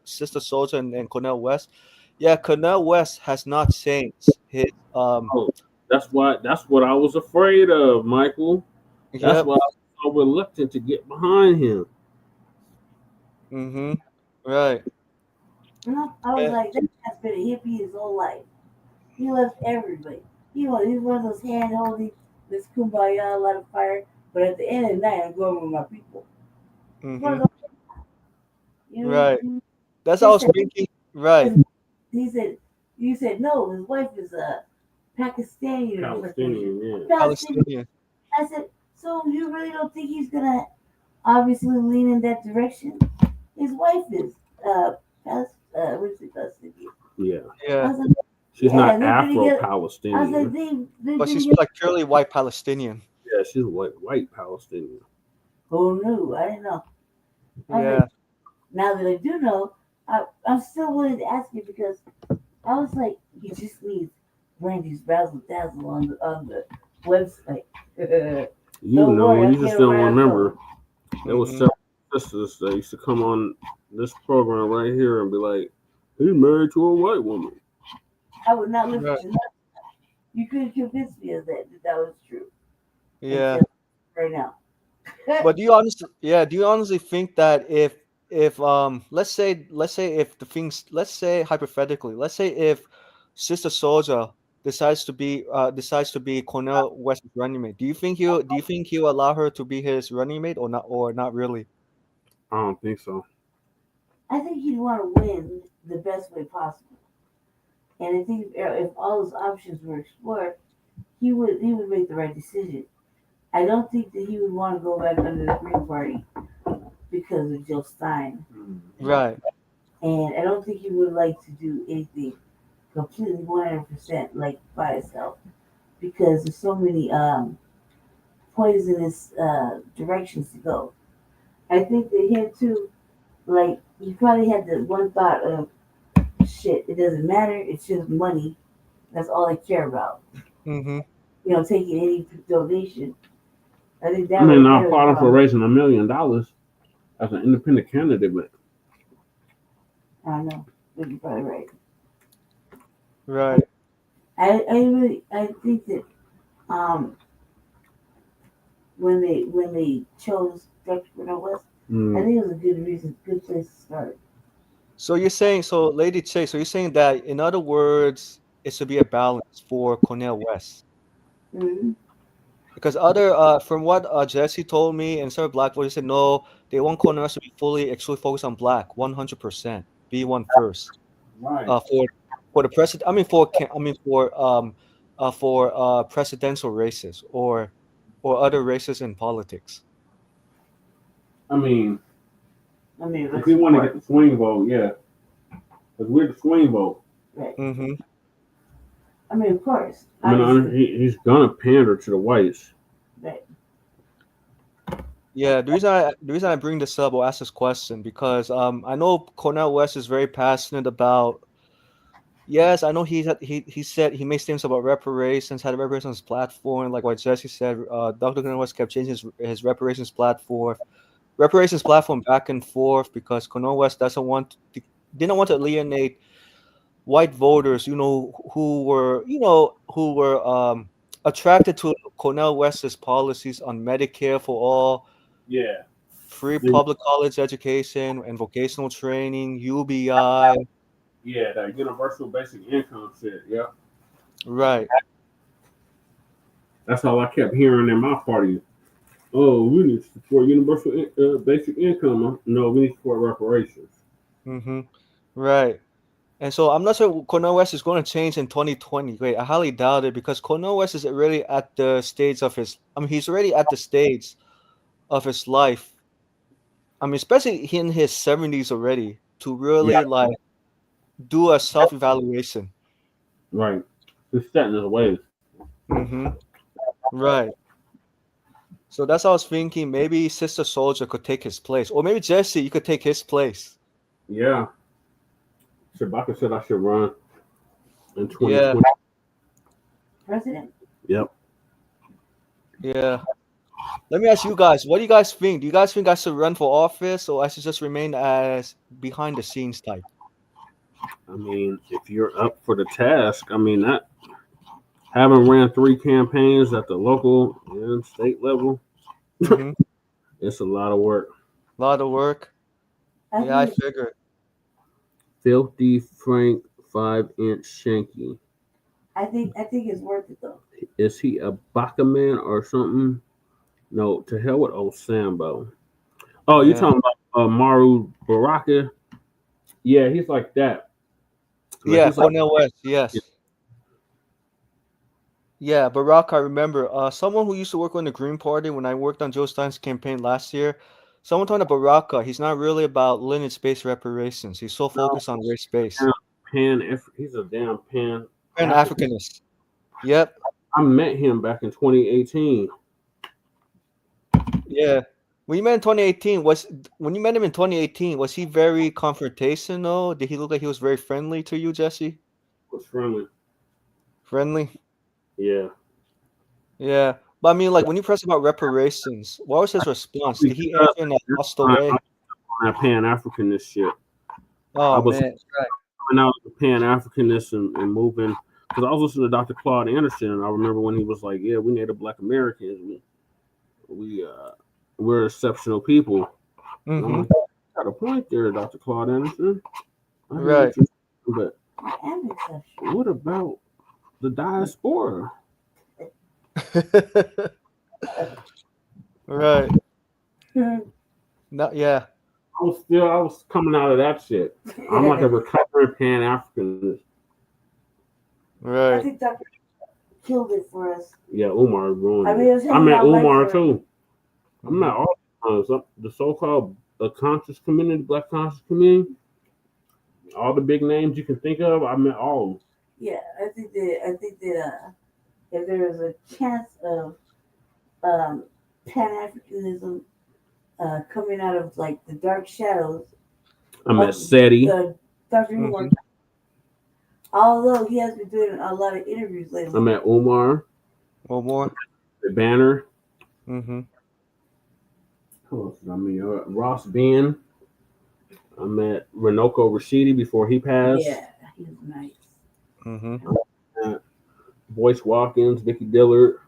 Sister Soldier and Cornel West, Cornel West has not changed his. That's what I was afraid of, Michael. That's why I was so reluctant to get behind him. Right. I was like, that guy's been a hippie his whole life. He loves everybody. He's one of those hand holding. This kumbaya, a lot of fire, but at the end of the night, I'm going with my people. Right. That's how I was thinking. Right. He said, "You said no. His wife is a Pakistani." Palestinian. I said, "So you really don't think he's gonna obviously lean in that direction?" His wife is Palestinian. Yeah. She's not Afro-Palestinian. But she's like purely white Palestinian. Yeah, she's white Palestinian. Oh no, I didn't know. Now that I do know, I'm still willing to ask you because I was like, he just needs Brandy's razzle dazzle on the website. You just don't remember. There was several sisters that used to come on this program right here and be like, "He's married to a white woman." I would not listen to that. You couldn't convince me of that was true. Yeah. Right now. But do you honestly think that if let's say if Sister Soldier decides to be Cornel West's running mate, do you think he'll allow her to be his running mate or not really? I don't think so. I think he'd want to win the best way possible. And I think if all those options were explored, he would make the right decision. I don't think that he would want to go back under the Green Party because of Jill Stein. Right. And I don't think he would like to do anything completely 100% like by himself because there's so many poisonous directions to go. I think that him too, like he probably had the one thought of, shit, it doesn't matter. It's just money. That's all I care about. Taking any donation. I think that. I fought him for raising $1 million as an independent candidate, but I know. You're probably right. Right. I think that when they chose Dr. Cornel West, I think it was a good place to start. So you're saying, so Lady Che, so you're saying that, in other words, it should be a balance for Cornel West. Mm-hmm. Because from what Jesse told me and Sarah Black said, no, they want Cornel West to be fully actually focused on black, 100%, be one first. Right. For the president, for presidential races or other races in politics. I mean, if we want to get the swing vote, yeah, because we're the swing vote. Right. Mm-hmm. I mean, of course. I mean, he's gonna pander to the whites. Right. Yeah, the reason I bring this up or ask this question because I know Cornel West is very passionate about. Yes, I know he said he made statements about reparations, had a reparations platform, like what Jesse said. Dr. Cornel West kept changing his reparations platform back and forth because Cornel West didn't want to alienate white voters, who were attracted to Cornel West's policies on Medicare for all, Yeah. free public college education and vocational training, UBI. Yeah, that universal basic income shit. Yeah. Right. That's all I kept hearing in my party. Oh, we need to support universal basic income. No, we need to support reparations. Mm-hmm. Right. And so I'm not sure Cornel West is going to change in 2020. Wait, I highly doubt it because Cornel West is really at the stage of he's already at the stage of his life. I mean, especially in his 70s already, to really do a self-evaluation. Right. He's setting his ways. Mm-hmm. Right. So that's how I was thinking. Maybe Sister Soldier could take his place, or maybe Jesse, you could take his place. Yeah. Shabaka said I should run in 2020. Yeah. President. Yep. Yeah. Let me ask you guys, what do you guys think? Do you guys think I should run for office or I should just remain as behind the scenes type? I mean, if you're up for the task, I mean, that having ran 3 campaigns at the local and state level, it's a lot of work. A lot of work. Yeah, I figured. Filthy Frank 5-inch Shanky. I think it's worth it though. Is he a Baka man or something? No, to hell with old Sambo. Oh, you're talking about Maru Baraka? Yeah, he's like that. Yeah, Cornel West, yes. Yeah, Barack, I remember. Someone who used to work on the Green Party when I worked on Joe Stein's campaign last year, someone told me Baraka, he's not really about lineage-based reparations. He's so focused on race-based. He's a damn Pan-Africanist. Yep. I met him back in 2018. Yeah. When you met him in 2018, was he very confrontational? Did he look like he was very friendly to you, Jesse? Was friendly. Friendly? Yeah. Yeah. But I mean, like, when you pressed about reparations, what was his response? Did he answer in a hostile way? That Pan-Africanist shit. Oh, man. Right. Coming out of the Pan-Africanist and moving, because I was listening to Dr. Claude Anderson, and I remember when he was like, yeah, we Native Black Americans, we're exceptional people. Mm-hmm. Like, got a point there, Dr. Claude Anderson. Right. But what about the diaspora? Right. No, yeah. I was coming out of that shit. I'm like a recovering Pan-Africanist. Right. I think Dr. killed it for us. Yeah, Umar ruined it. I met Umar too. I met all the so-called conscious community, Black conscious community. All the big names you can think of, I met all of them. Yeah, I think that if there was a chance of Pan-Africanism coming out of like the dark shadows, I met Seti. Dr. Umar. Although he has been doing a lot of interviews lately. I met Umar. The Banner. Mm-hmm. Who else did I meet? Ross Ben. I met Runoko Rashidi before he passed. Yeah, he was nice. Boyce Watkins, Vicky Dillard,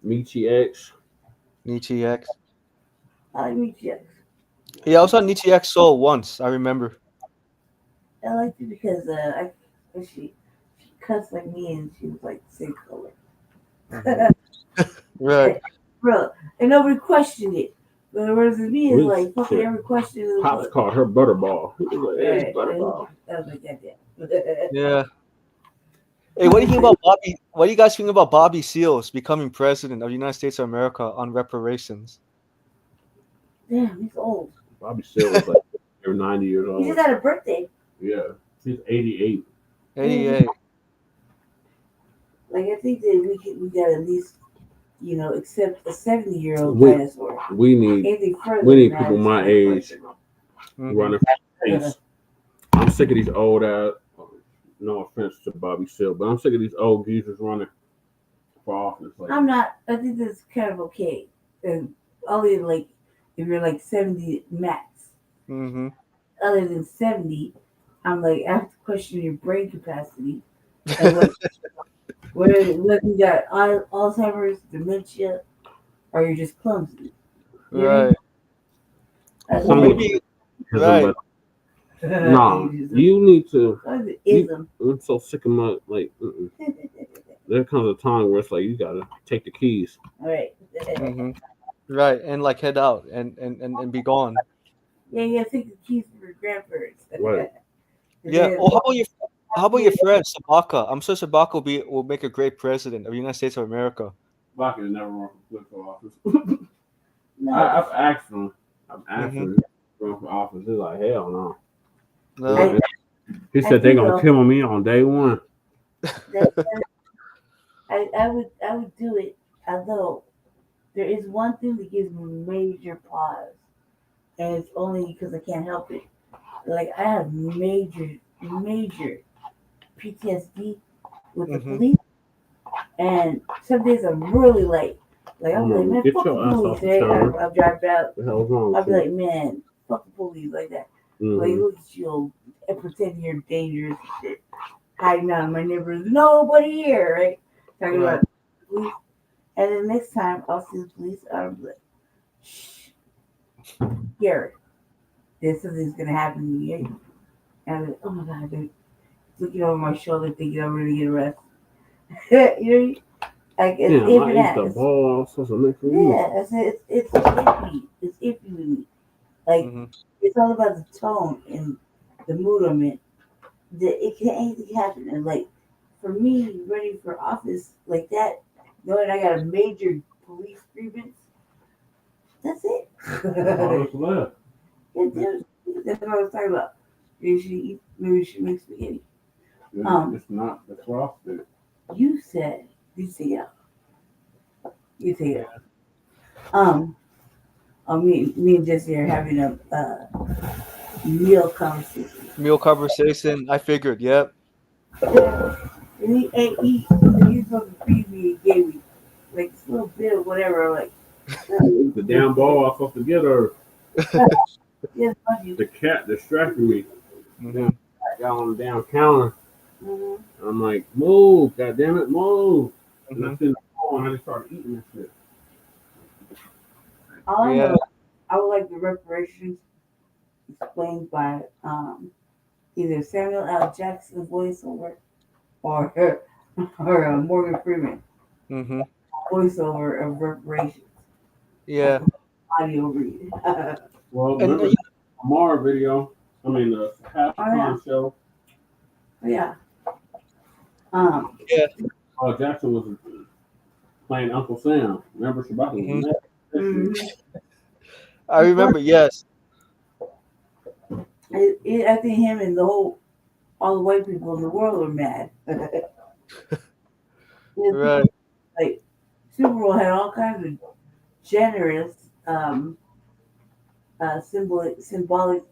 Michi X. Nietzsche X. I like Michi X. Yeah, I was on Nietzsche X Soul once. I remember. I liked it because she cussed like me and she was like the same color. Right. Bro, and nobody questioned it. But whereas me is like fucking every question. Pops called her Butterball. He was like, hey, Right. Butterball. I was like, goddamn. Yeah. Hey, what do you think about Bobby? What do you guys think about Bobby Seals becoming president of the United States of America on reparations? Damn, he's old. Bobby Seals is like 90 years old. He just had a birthday. Yeah, she's 88. 88. Like I think that we got at least, accept a 70-year-old dinosaur. We need people my age running for space. I'm sick of these old ass. No offense to Bobby Seals, but I'm sick of these old geezers running for office. Like, I'm not. I think that's kind of okay. And only like if you're like 70 max. Other than 70, I'm like I have to question your brain capacity. And whether you got Alzheimer's, dementia, or you're just clumsy. Right. Right. No, you need to. I'm so sick of my like. There comes a time where it's like you gotta take the keys. Right. Right, and like head out and be gone. Yeah, you gotta take the keys for your grandparents. Right. Yeah. Well, how about your friend Shabaka? I'm sure Shabaka will make a great president of the United States of America. Shabaka never run for political office. No. I've asked him. to run for office. He's like, hell no. He said they're gonna kill me on day one. I would do it, although there is one thing that gives me major pause, and it's only because I can't help it. Like I have major PTSD with the police, and some days I'm really like I'm like, man, fuck the police. I'll drive out. I'll be like, man, fuck the police like that. Like look at you and pretend you're dangerous and shit. Hiding out in my neighborhood. Nobody here, right? Talking about the police. And then next time I'll see the police, I'll be like, shh. Garrett, there's something's gonna happen to you. And I'm like, oh my god, dude. Looking over my shoulder thinking I'm gonna get arrested. You know? Like it's iffy. It's iffy. It's iffy with me. Like it's all about the tone and the mood I'm in. Anything can happen. And like for me, running for office like that, knowing I got a major police grievance, that's it. What's left? That's what I was talking about. Maybe she makes spaghetti. It's not. That's frosted. You said you take it out. You take it out. Me and Jesse are having a meal conversation. Meal conversation. I figured. Yep. And he's supposed to feed me and gave me like this little bit of whatever. Like the damn ball I'm supposed to get her. Yes, the cat distracted me. I got on the damn counter. I'm like, move, goddamn it, move. And I sit and I just started eating that shit. All I know, I would like the reparations explained by either Samuel L. Jackson voiceover or Morgan Freeman voiceover of reparations. Yeah. Audio read. Well, remember the Amar video? I mean, the halftime show. Yeah. Jackson was playing Uncle Sam. Remember Shabaka was I remember, yes. I think him and all the white people in the world are mad. Right. Like Super Bowl had all kinds of generous symbolic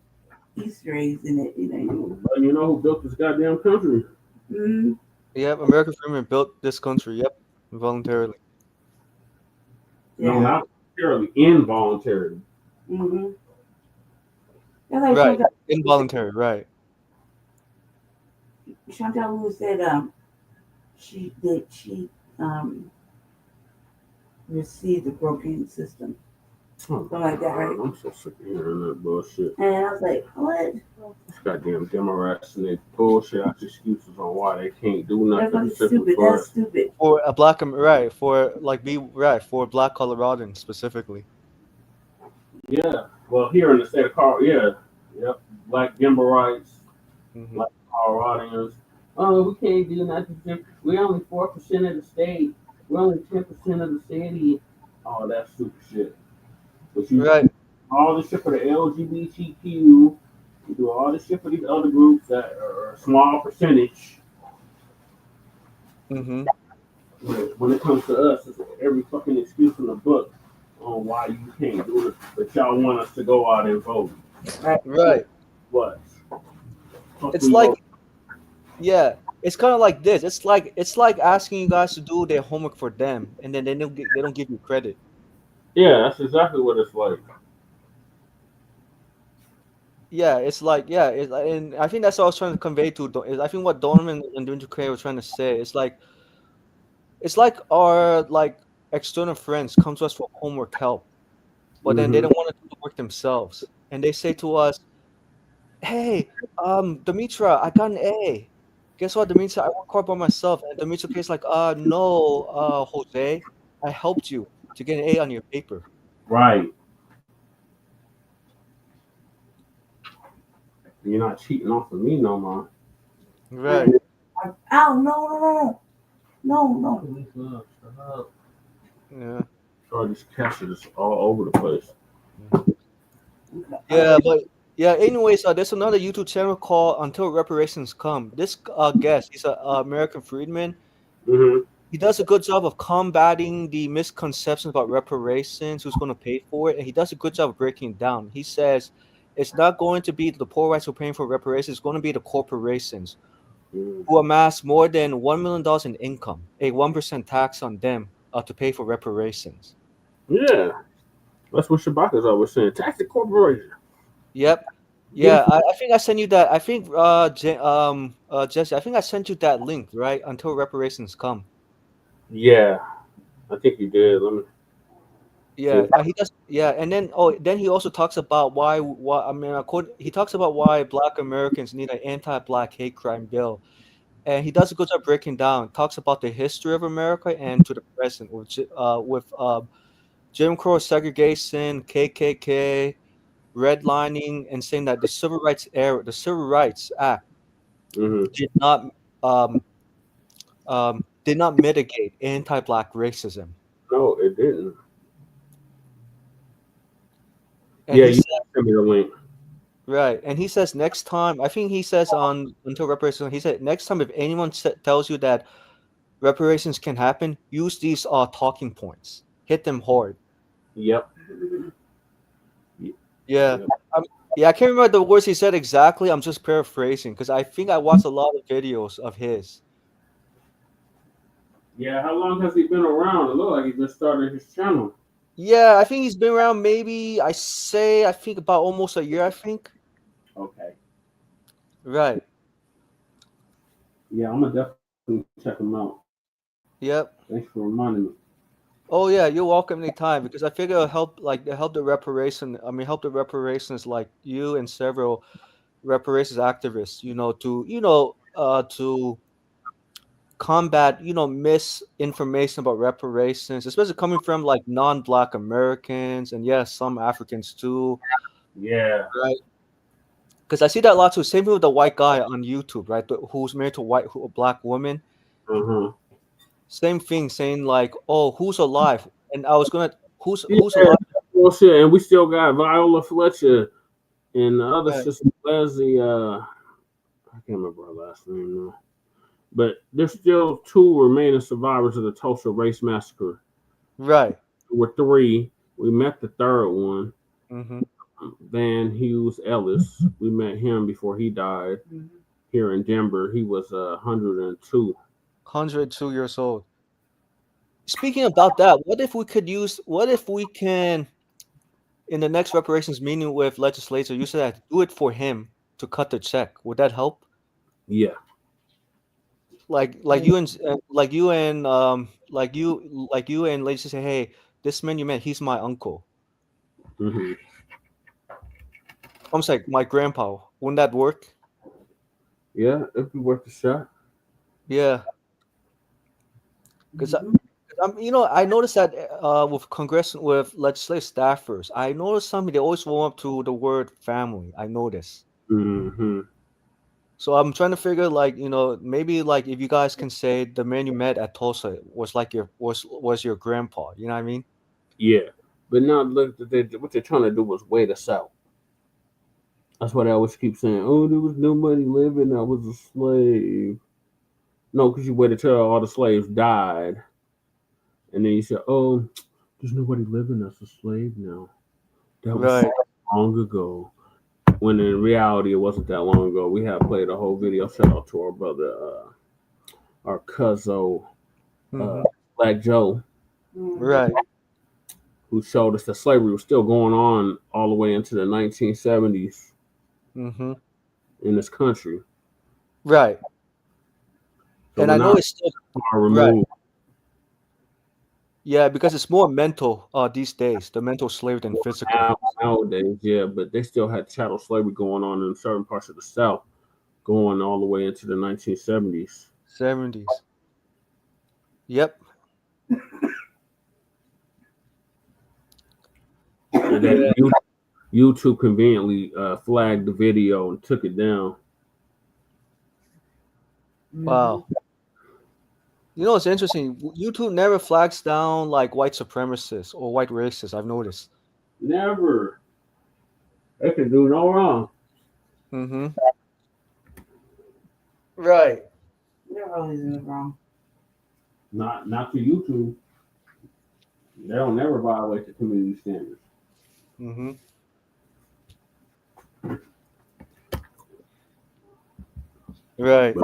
Easter eggs in it. You know who built this goddamn country? Yep, American Freeman built this country. Yep, voluntarily. No, not voluntarily, involuntarily. And Like right, Chantal, involuntary, right. Chantal Lewis said she received the broken system. Something like that, right? I'm so sick of hearing that bullshit. And I was like, what? This goddamn Democrats and they bullshit out excuses on why they can't do That's nothing. stupid. That's stupid. For a black, right? For like for Black Coloradans specifically. Yeah. Well, here in the state of Colorado, yep. Black Democrats, Black Coloradans. Oh, we can't do nothing. We're only 4% of the state. We're only 10% of the city. Oh, that's stupid shit. But you do all this shit for the LGBTQ. You do all this shit for these other groups that are a small percentage. Mm-hmm. When it comes to us, it's every fucking excuse in the book on why you can't do it. But y'all want us to go out and vote. Right. What? It's like, yeah, it's kind of like this. It's like asking you guys to do their homework for them, and then they don't give you credit. Yeah, that's exactly what it's like. Yeah, it's like, and I think that's what I was trying to convey to. I think what Donovan and Winter Cray were trying to say. It's like our external friends come to us for homework help, but then they don't want to do the work themselves, and they say to us, "Hey, Demetra, I got an A. Guess what, Demetra? I work hard by myself." And Demetra is like, no, Jose, I helped you to get an A on your paper. Right. You're not cheating off of me no more. Right. Oh, no. Yeah. Sorry, these cats are just all over the place. Yeah, but anyways, there's another YouTube channel called Until Reparations Come. This guest, he's an American freedman. Mm-hmm. He does a good job of combating the misconceptions about reparations, who's going to pay for it, and he does a good job of breaking it down. He says it's not going to be the poor whites who are paying for reparations, it's going to be the corporations who amass more than $1 million in income, a 1% tax on them to pay for reparations. Yeah. That's what Shabaka'S always saying. Tax the corporation. Yep. Yeah, I think I sent you that. I think Jesse, I think I sent you that link, right? Until Reparations Come. Yeah, I think you did. Let me. Yeah, he does. Yeah, and then he also talks about why he talks about why Black Americans need an anti-Black hate crime bill, and he does a good job breaking down. Talks about the history of America and to the present with Jim Crow, segregation, KKK, redlining, and saying that the Civil Rights Act did not mitigate anti-Black racism. No, it didn't. And yeah, you sent me the link. Right, and he says next time. I think he says on Until Reparations. He said next time if anyone tells you that reparations can happen, use these talking points. Hit them hard. Yep. Yeah. I can't remember the words he said exactly. I'm just paraphrasing because I think I watched a lot of videos of his. Yeah, how long has he been around? It looks like he just started his channel. Yeah, I think he's been around maybe, I think about almost a year, I think. Okay. Right. Yeah, I'm going to definitely check him out. Yep. Thanks for reminding me. Oh yeah, you're welcome anytime because I figure it'll help the reparations like you and several reparations activists, to combat, misinformation about reparations, especially coming from like non-Black Americans and yes, some Africans too. Yeah. Right. Because I see that a lot too. Same thing with the white guy on YouTube, right? Who's married to a Black woman. Mm-hmm. Same thing, saying like, "Oh, who's alive?" And I was who's alive? Bullshit. And we still got Viola Fletcher and the other sister Leslie. I can't remember her last name now. But there's still 2 remaining survivors of the Tulsa Race Massacre. Right. With 3. We met the 3rd one. Mm-hmm. Van Hughes Ellis. We met him before he died here in Denver. He was 102. 102 years old. Speaking about that, if in the next reparations meeting with legislature, you said do it for him to cut the check. Would that help? Yeah. Like you and legislature say, hey, this man you met, he's my uncle. Mm-hmm. I'm saying my grandpa. Wouldn't that work? Yeah, it'd be worth a shot. Yeah. Because I noticed that with legislative staffers, I noticed something. They always warm up to the word family. I noticed. Mm-hmm. So I'm trying to figure, maybe if you guys can say the man you met at Tulsa was was your grandpa. You know what I mean? Yeah, but now look, what they're trying to do was wait us out. That's why they always keep saying, "Oh, there was nobody living. I was a slave." No, because you waited till all the slaves died, and then you said, "Oh, there's nobody living that's a slave now." That was Right. so long ago. When in reality, it wasn't that long ago. We have played a whole video. Shout out to our brother, our cousin, Black Joe, Right. who showed us that slavery was still going on all the way into the 1970s Mm-hmm. in this country. Right. So And I know it's still far removed. Yeah, because it's more mental these days, the mental slavery than physical. Nowadays, yeah, but they still had chattel slavery going on in certain parts of the South, going all the way into the 1970s. 70s. Yep. And then YouTube conveniently flagged the video and took it down. Wow. You know, it's interesting. YouTube never flags down white supremacists or white racists, I've noticed. Never. They can do no wrong. Mm-hmm. Right. They're always in the wrong. Not to YouTube. They don't never violate the community standards. Mm-hmm. Right.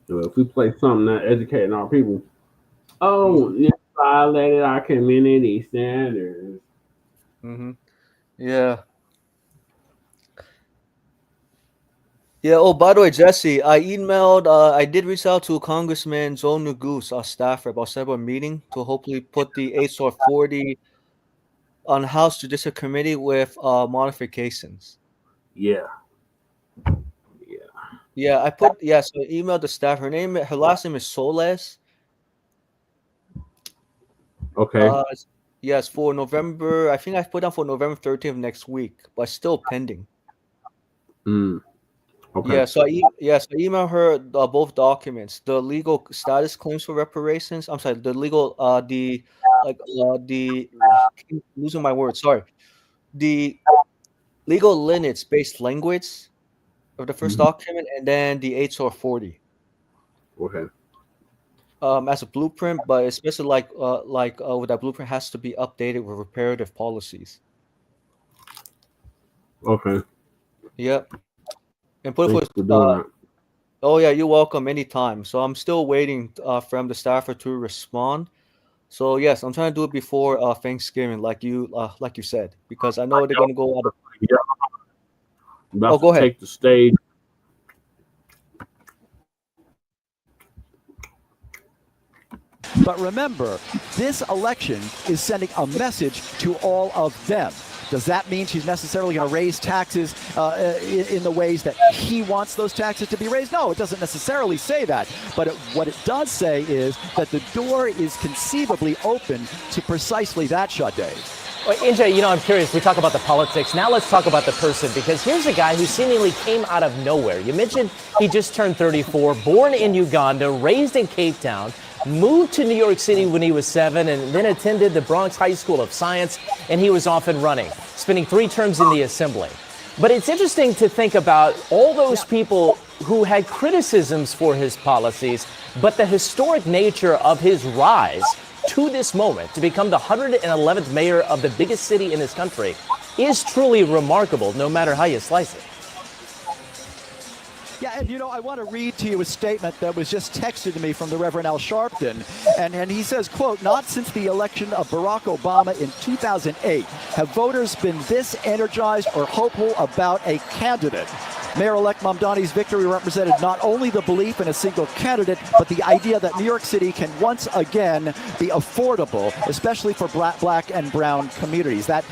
So if we play something that educating our people, you violated our community standards. Mm-hmm. Yeah. Yeah. Oh, by the way, Jesse, I did reach out to Congressman Zohran Mamdani, our staffer, about several meeting to hopefully put the HR 40 on House Judicial Committee with modifications. Yeah. Yeah, so I emailed the staff. Her last name is Soles. Okay. Yes, for November. I think I put down for November 13th next week, but still pending. Okay. Yeah, so I emailed her both documents: the legal status claims for reparations. I'm sorry, the legal losing my words. Sorry, the legal lineage based language of the first document, and then the HR 40. Okay. As a blueprint, but especially with that blueprint has to be updated with reparative policies. Okay. Yep. And put Thanks it for doing that. Oh yeah, you're welcome anytime. So I'm still waiting from the staffer to respond. So yes, I'm trying to do it before Thanksgiving, like you said, because I know they're going to go out of. About go to ahead. take the stage. But remember, this election is sending a message to all of them. Does that mean she's necessarily going to raise taxes in the ways that he wants those taxes to be raised? No, it doesn't necessarily say that. But what it does say is that the door is conceivably open to precisely that, Sade. Well, NJ, I'm curious. We talk about the politics. Now let's talk about the person, because here's a guy who seemingly came out of nowhere. You mentioned he just turned 34, born in Uganda, raised in Cape Town, moved to New York City when he was 7, and then attended the Bronx High School of Science, and he was off and running, spending 3 terms in the assembly. But it's interesting to think about all those people who had criticisms for his policies, but the historic nature of his rise to this moment to become the 111th mayor of the biggest city in this country is truly remarkable, no matter how you slice it. Yeah, and I want to read to you a statement that was just texted to me from the Reverend Al Sharpton. And he says, quote, "Not since the election of Barack Obama in 2008 have voters been this energized or hopeful about a candidate. Mayor-elect Mamdani's victory represented not only the belief in a single candidate, but the idea that New York City can once again be affordable, especially for black and brown communities." That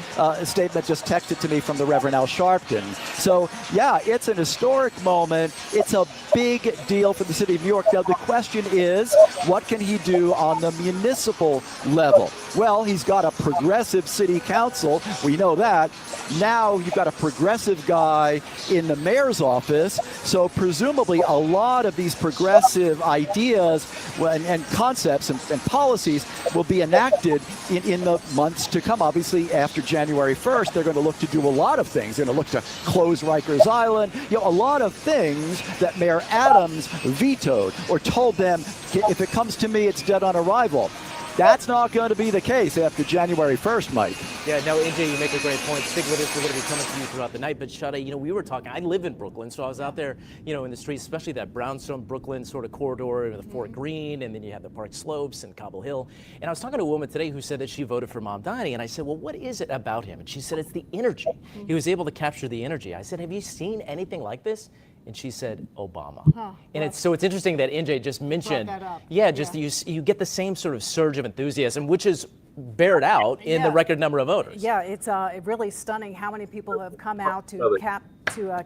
statement just texted to me from the Reverend Al Sharpton. So, yeah, it's an historic moment. It's a big deal for the city of New York. Now, the question is, what can he do on the municipal level? Well, he's got a progressive city council. We know that. Now you've got a progressive guy in the mayor's office. So presumably a lot of these progressive ideas and concepts and policies will be enacted in the months to come. Obviously, after January 1st, they're going to look to do a lot of things. They're going to look to close Rikers Island. A lot of things that Mayor Adams vetoed or told them, if it comes to me, it's dead on arrival. That's not going to be the case after January 1st, Mike. Yeah, no, AJ, you make a great point. Stick with us. We're going to be coming to you throughout the night. But Shada, we were talking. I live in Brooklyn, so I was out there, in the streets, especially that Brownstone, Brooklyn sort of corridor, the Fort Greene, and then you have the Park Slopes and Cobble Hill. And I was talking to a woman today who said that she voted for Mamdani, and I said, well, what is it about him? And she said it's the energy. He was able to capture the energy. I said, have you seen anything like this? And she said, Obama. And it's interesting that NJ just mentioned, you get the same sort of surge of enthusiasm, which is bared out in the record number of voters. Yeah, it's really stunning how many people have come out to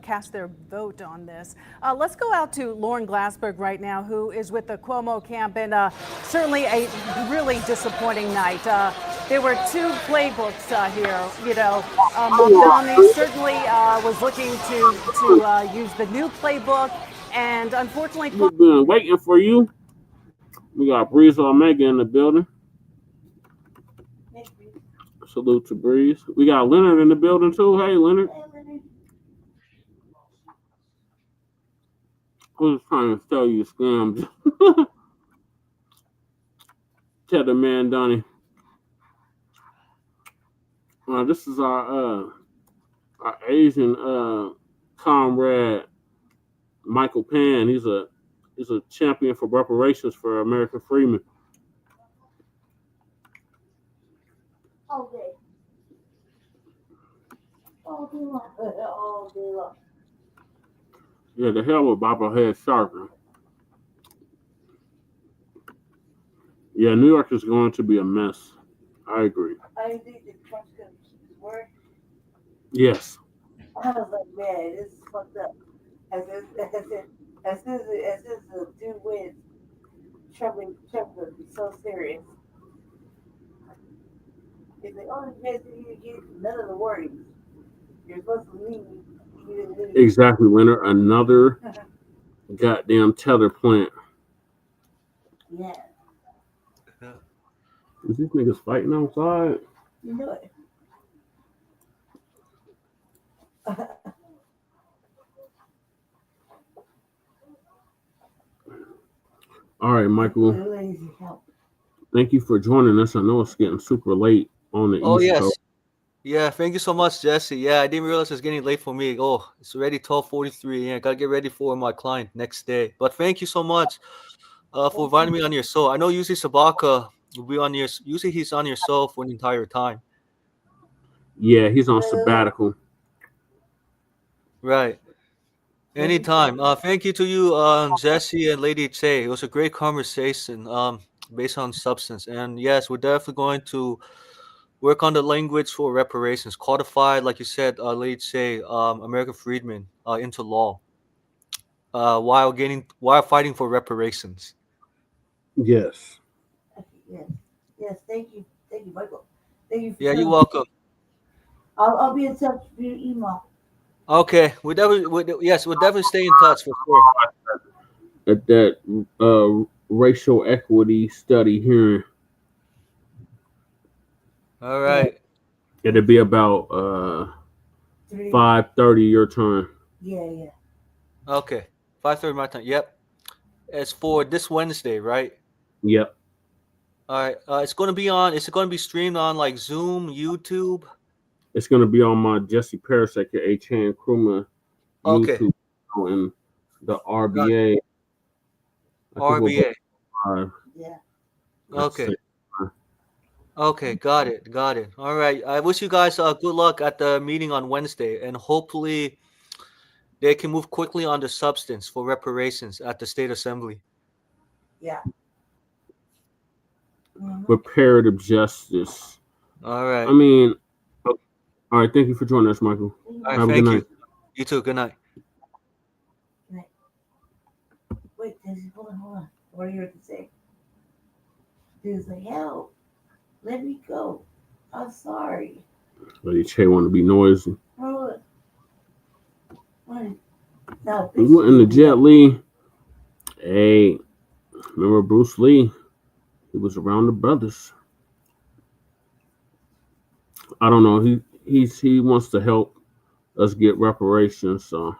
cast their vote on this. Let's go out to Lauren Glassberg right now, who is with the Cuomo camp, and certainly a really disappointing night. There were two playbooks here. Mamdani certainly was looking to use the new playbook, and unfortunately, we've been waiting for you. We got Breeze Omega in the building. Salute to Breeze. We got Leonard in the building too. Hey, Leonard. I was trying to tell you scams. Tell the man, Donnie. This is our Asian comrade, Michael Pan. He's a champion for reparations for American freedmen. Okay. All day long. All day long. Yeah, the hell with Bobblehead Sharper. Yeah, New York is going to be a mess. I agree. I think that Trump's going to keep his word. Yes. I was like, man, this is fucked up. As soon as the dude wins, Trump will be so serious. He's like, oh, you guys didn't get none of the warnings. You're supposed to leave. Exactly, Leonard. Another goddamn tether plant. Yeah. Is these niggas fighting outside? You know it. All right, Michael. Thank you for joining us. I know it's getting super late on the East Coast. Yeah, thank you so much, Jesse. Yeah, I didn't realize it's getting late for me. Oh, it's already 12:43. Yeah, I gotta get ready for my client next day. But thank you so much for inviting me on your show. I know usually Shabaka will be on your. Usually he's on your show for the entire time. Yeah, he's on sabbatical. Right. Anytime. Thank you to you, Jesse and Lady Che. It was a great conversation based on substance. And yes, we're definitely going to work on the language for reparations, codified, like you said, Lady Che, American freedmen into law while fighting for reparations. Yes. Yes. Thank you, Michael. Thank you. Yeah, you're welcome. I'll be in touch via email. Okay, we'll definitely stay in touch for sure. At that racial equity study hearing. All right. It'll be about 5:30 your time. Yeah. Okay, 5:30 my time. Yep. It's for this Wednesday, right? Yep. All right. Is it going to be streamed on like Zoom, YouTube? It's going to be on my Jesse Parasek, A. Chan Kruma YouTube. And The RBA. RBA. Yeah. Okay. Okay, got it. All right. I wish you guys good luck at the meeting on Wednesday, and hopefully they can move quickly on the substance for reparations at the state assembly. Yeah. Reparative justice. All right. I mean, all right. Thank you for joining us, Michael. All right, Have a good thank night. you. You too. Good night. Wait, hold on. What are you going to say? Dude's like, help. Let me go. I'm sorry. But Che want to be noisy. What? No, We went in the Jet Li. Hey, remember Bruce Lee? He was around the brothers. I don't know. He wants to help us get reparations. So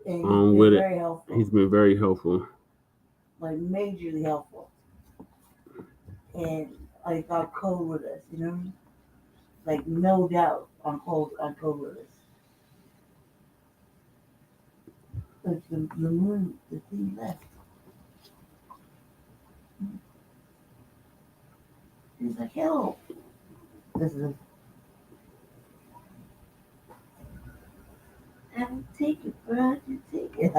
with it. Very helpful. He's been very helpful. Like majorly helpful. And like on code with us, you know? Like no doubt on code with us. But the moon, the thing left. He's like, help. This is have to take it, bro. Take it.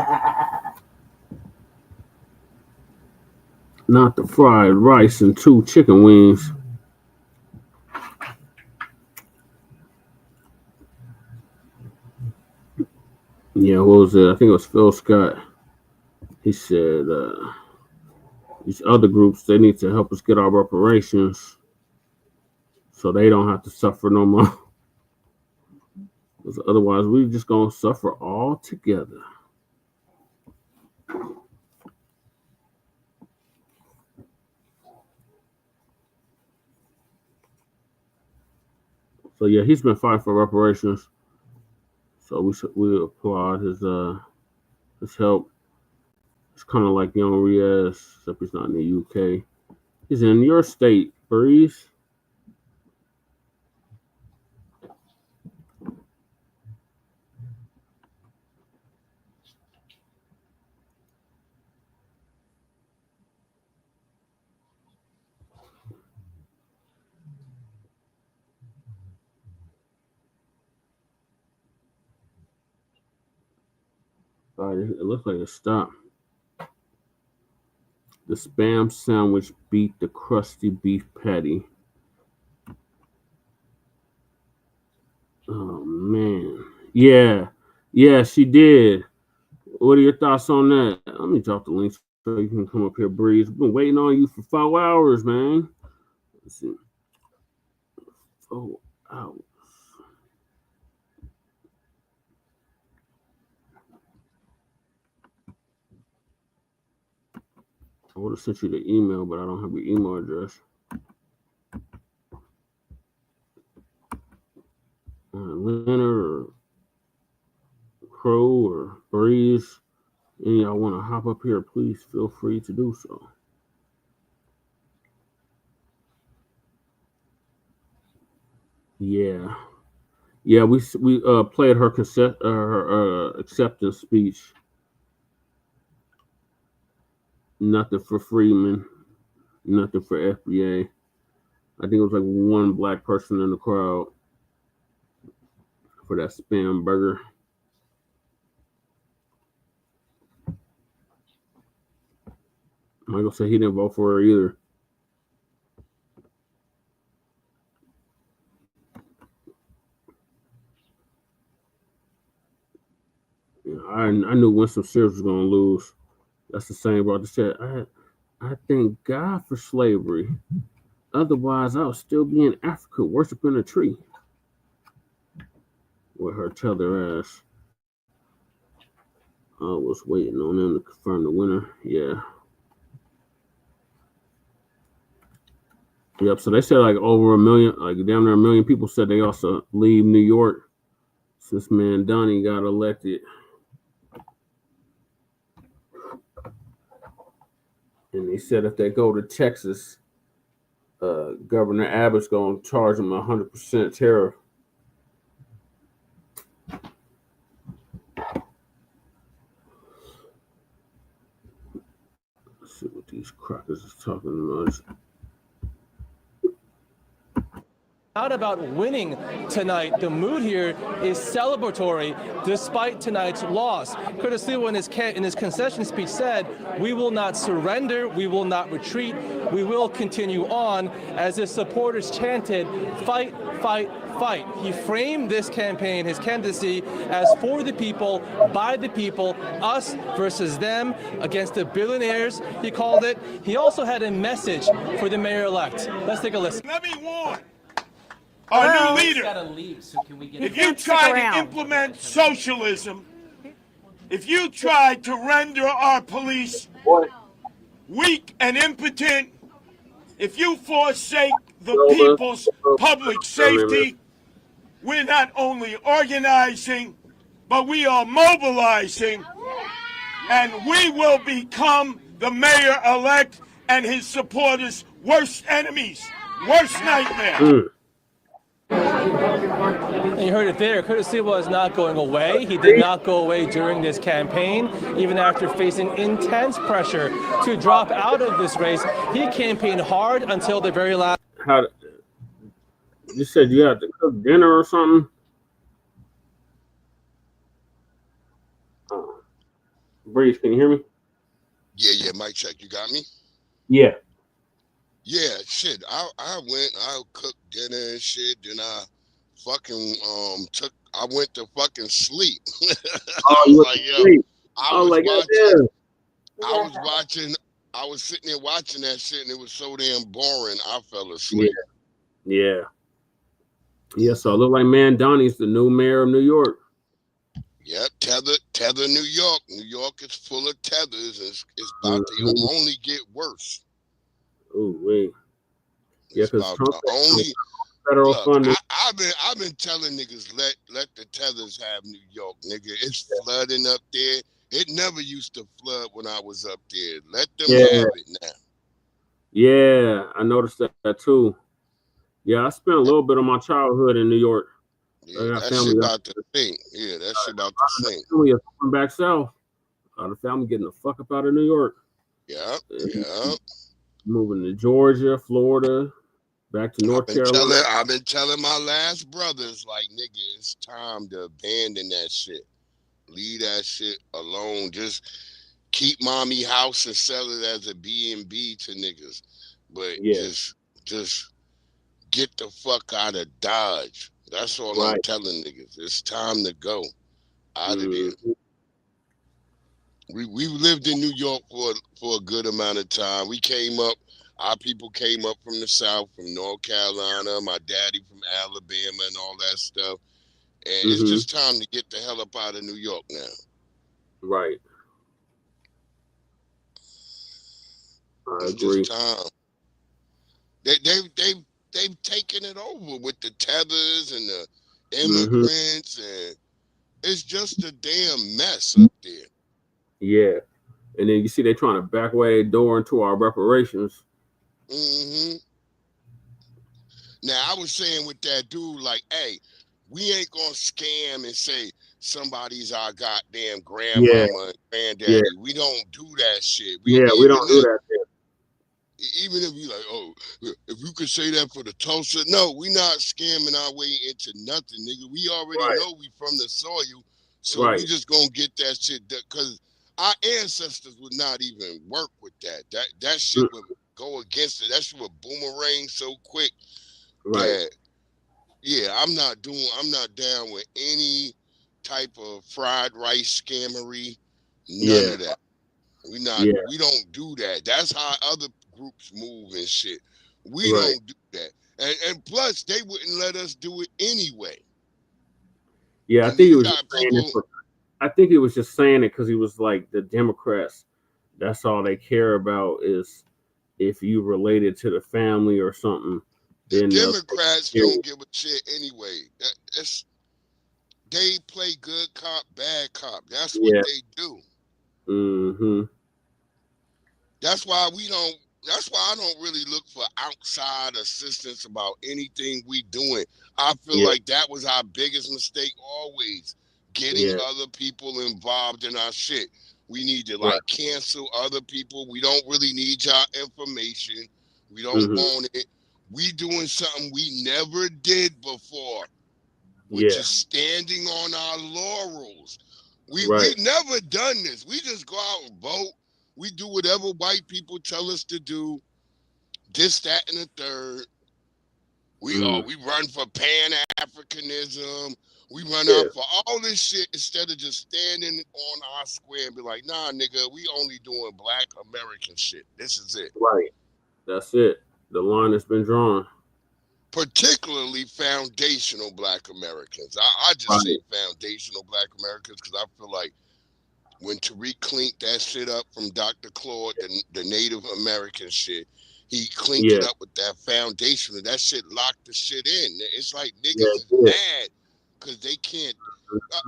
Not the fried rice and 2 chicken wings. Yeah, what was it? I think it was Phil Scott. He said these other groups, they need to help us get our reparations so they don't have to suffer no more. Because otherwise, we're just going to suffer all together. So yeah, he's been fighting for reparations. So we applaud his help. It's kind of like Young Riaz, except he's not in the UK. He's in your state, Breeze. All right, it looks like it stopped. The Spam sandwich beat the crusty beef patty. Oh man, yeah, she did. What are your thoughts on that? Let me drop the link so you can come up here, Breeze. We've been waiting on you for 4 hours, man. Let's see. 4 hours. I would have sent you the email, but I don't have your email address. Leonard or Crow or Breeze, any y'all want to hop up here, please feel free to do so. Yeah, we played her acceptance speech. Nothing for Freeman, nothing for FBA. I think it was like one black person in the crowd for that Spanberger. Michael said he didn't vote for her either. I knew Winsome Earle-Sears was going to lose. That's the same brother said. I thank God for slavery. Otherwise, I would still be in Africa worshiping a tree. With her tether ass. I was waiting on them to confirm the winner. Yeah. Yep. So they said like over 1 million, like damn near 1 million people said they also leave New York since Mamdani got elected. And they said if they go to Texas, Governor Abbott's going to charge them 100% tariff. see what these crackers is talking about. Not about winning tonight. The mood here is celebratory despite tonight's loss. Curtis Sliwa in his concession speech said, "We will not surrender, we will not retreat, we will continue on," as his supporters chanted, "Fight, fight, fight." He framed this campaign, his candidacy, as for the people, by the people, us versus them, against the billionaires, he called it. He also had a message for the mayor-elect. Let's take a listen. Let me warn our new leader. If you try to implement socialism, if you try to render our police weak and impotent, if you forsake the people's public safety, we're not only organizing, but we are mobilizing, and we will become the mayor-elect and his supporters' worst enemies, worst nightmare. And you heard it there. Curtis Sliwa is not going away. He did not go away during this campaign, even after facing intense pressure to drop out of this race. He campaigned hard until the very last. You said you had to cook dinner or something? Breeze, can you hear me? Yeah, mic check. You got me? Yeah. Yeah, shit. I cooked dinner and shit, then I fucking I went to fucking sleep. I was sitting there watching that shit and it was so damn boring I fell asleep. Yeah. So it looked like Mamdani's the new mayor of New York. Yep, tether New York. New York is full of tethers. It's about to only get worse. Ooh, wait. Yeah, because Trump only federal funding. I've been telling niggas let the tethers have New York, nigga. It's flooding up there. It never used to flood when I was up there. Let them have it now. Yeah, I noticed that too. Yeah, I spent a little bit of my childhood in New York. Yeah, that shit about to sink. Yeah, that shit about to sink. Family is coming back south. The family getting the fuck up out of New York. Yeah. Moving to Georgia, Florida, back to North Carolina. I've been telling my last brothers, like, nigga, it's time to abandon that shit. Leave that shit alone. Just keep mommy house and sell it as a B&B to niggas. But just get the fuck out of Dodge. That's all I'm telling niggas. It's time to go out of there. We lived in New York for a good amount of time. We came up, our people came up from the South, from North Carolina, my daddy from Alabama and all that stuff. And it's just time to get the hell up out of New York now. Right. It's just time. They've taken it over with the tethers and the immigrants, and it's just a damn mess up there. Yeah, and then you see they're trying to back away the door into our reparations. Now I was saying with that dude, like, hey, we ain't gonna scam and say somebody's our goddamn grandmama and granddaddy. Yeah. We don't do that shit. We don't do that. Even if you like, oh, if you could say that for the Tulsa, no, we not scamming our way into nothing, nigga. We already know we from the soil, so we just gonna get that shit done, because our ancestors would not even work with that. That shit would go against it. That shit would boomerang so quick that I'm not down with any type of fried rice scammery. None of that. We don't do that. That's how other groups move and shit. We don't do that. And plus they wouldn't let us do it anyway. Yeah, I think he was just saying it I think he was just saying it because he was like, the Democrats, that's all they care about is if you related to the family or something. Then Democrats don't give a shit anyway. They play good cop, bad cop. That's what they do. That's why I don't really look for outside assistance about anything we doing. I feel like that was our biggest mistake always, getting other people involved in our shit. We need to like cancel other people. We don't really need y'all information. We don't want it. We doing something we never did before, which is standing on our laurels. We never done this. We just go out and vote. We do whatever white people tell us to do. This, that, and the third. We run for Pan-Africanism. We run out for all this shit instead of just standing on our square and be like, nah, nigga, we only doing Black American shit. This is it. Right. That's it. The line has been drawn. Particularly foundational Black Americans. I just say foundational Black Americans because I feel like when Tariq cleaned that shit up from Dr. Claude, the Native American shit, he cleaned it up with that foundation, and that shit locked the shit in. It's like niggas is mad because they can't.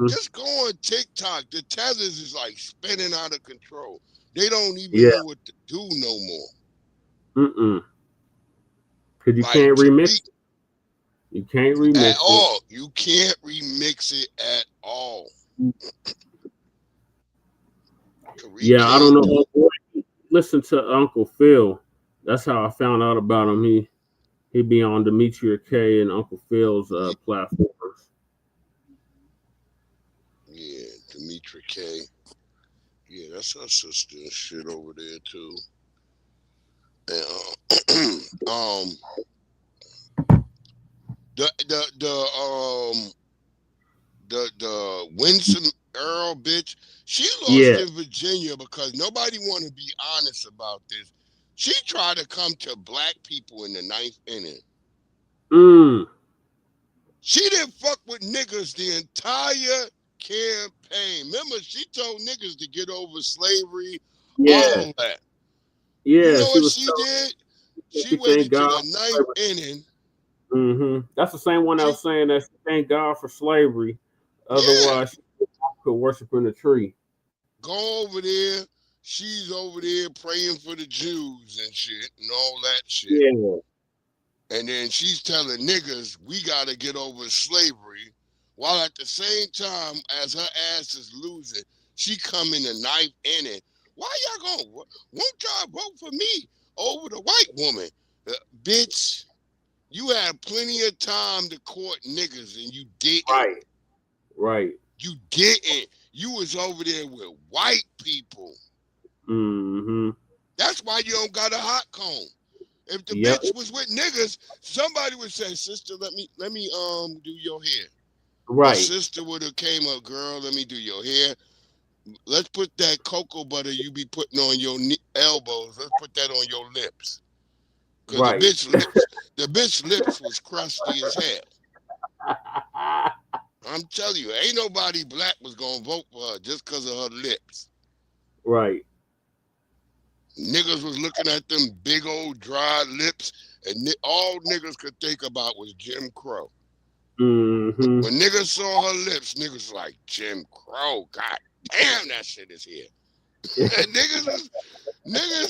Just go on TikTok. The tethers is like spinning out of control. They don't even know what to do no more. Because you can't remix it. You can't remix it. At all. You can't remix it at all. Yeah, I don't know. Listen to Uncle Phil. That's how I found out about him. He be on Demetria K and Uncle Phil's platforms. Yeah, Demetria K. Yeah, that's our sister and shit over there too. And the Winsome Earle bitch, she lost in Virginia because nobody want to be honest about this. She tried to come to Black people in the 9th inning. She didn't fuck with niggas the entire campaign. Remember, she told niggas to get over slavery, all that. Yeah, you know what she did? She waited to the 9th inning. That's the same one I was saying that she thank God for slavery. Otherwise, she could worship in the tree. Go over there. She's over there praying for the Jews and shit and all that shit. Yeah. And then she's telling niggas we gotta get over slavery, while at the same time as her ass is losing, she come in the 9th inning. Why y'all gonna? Won't y'all vote for me over the white woman? Bitch, you had plenty of time to court niggas and you didn't. Right. You didn't. You was over there with white people. That's why you don't got a hot comb. If the bitch was with niggas, somebody would say, "Sister, let me do your hair." Right. My sister would have came up, "Girl, let me do your hair. Let's put that cocoa butter you be putting on your elbows. Let's put that on your lips." Because the bitch lips was crusty as hell. I'm telling you, ain't nobody Black was gonna vote for her just because of her lips. Right. Niggas was looking at them big old dry lips, and all niggas could think about was Jim Crow. When niggas saw her lips, niggas like, Jim Crow, god damn, that shit is here. And niggas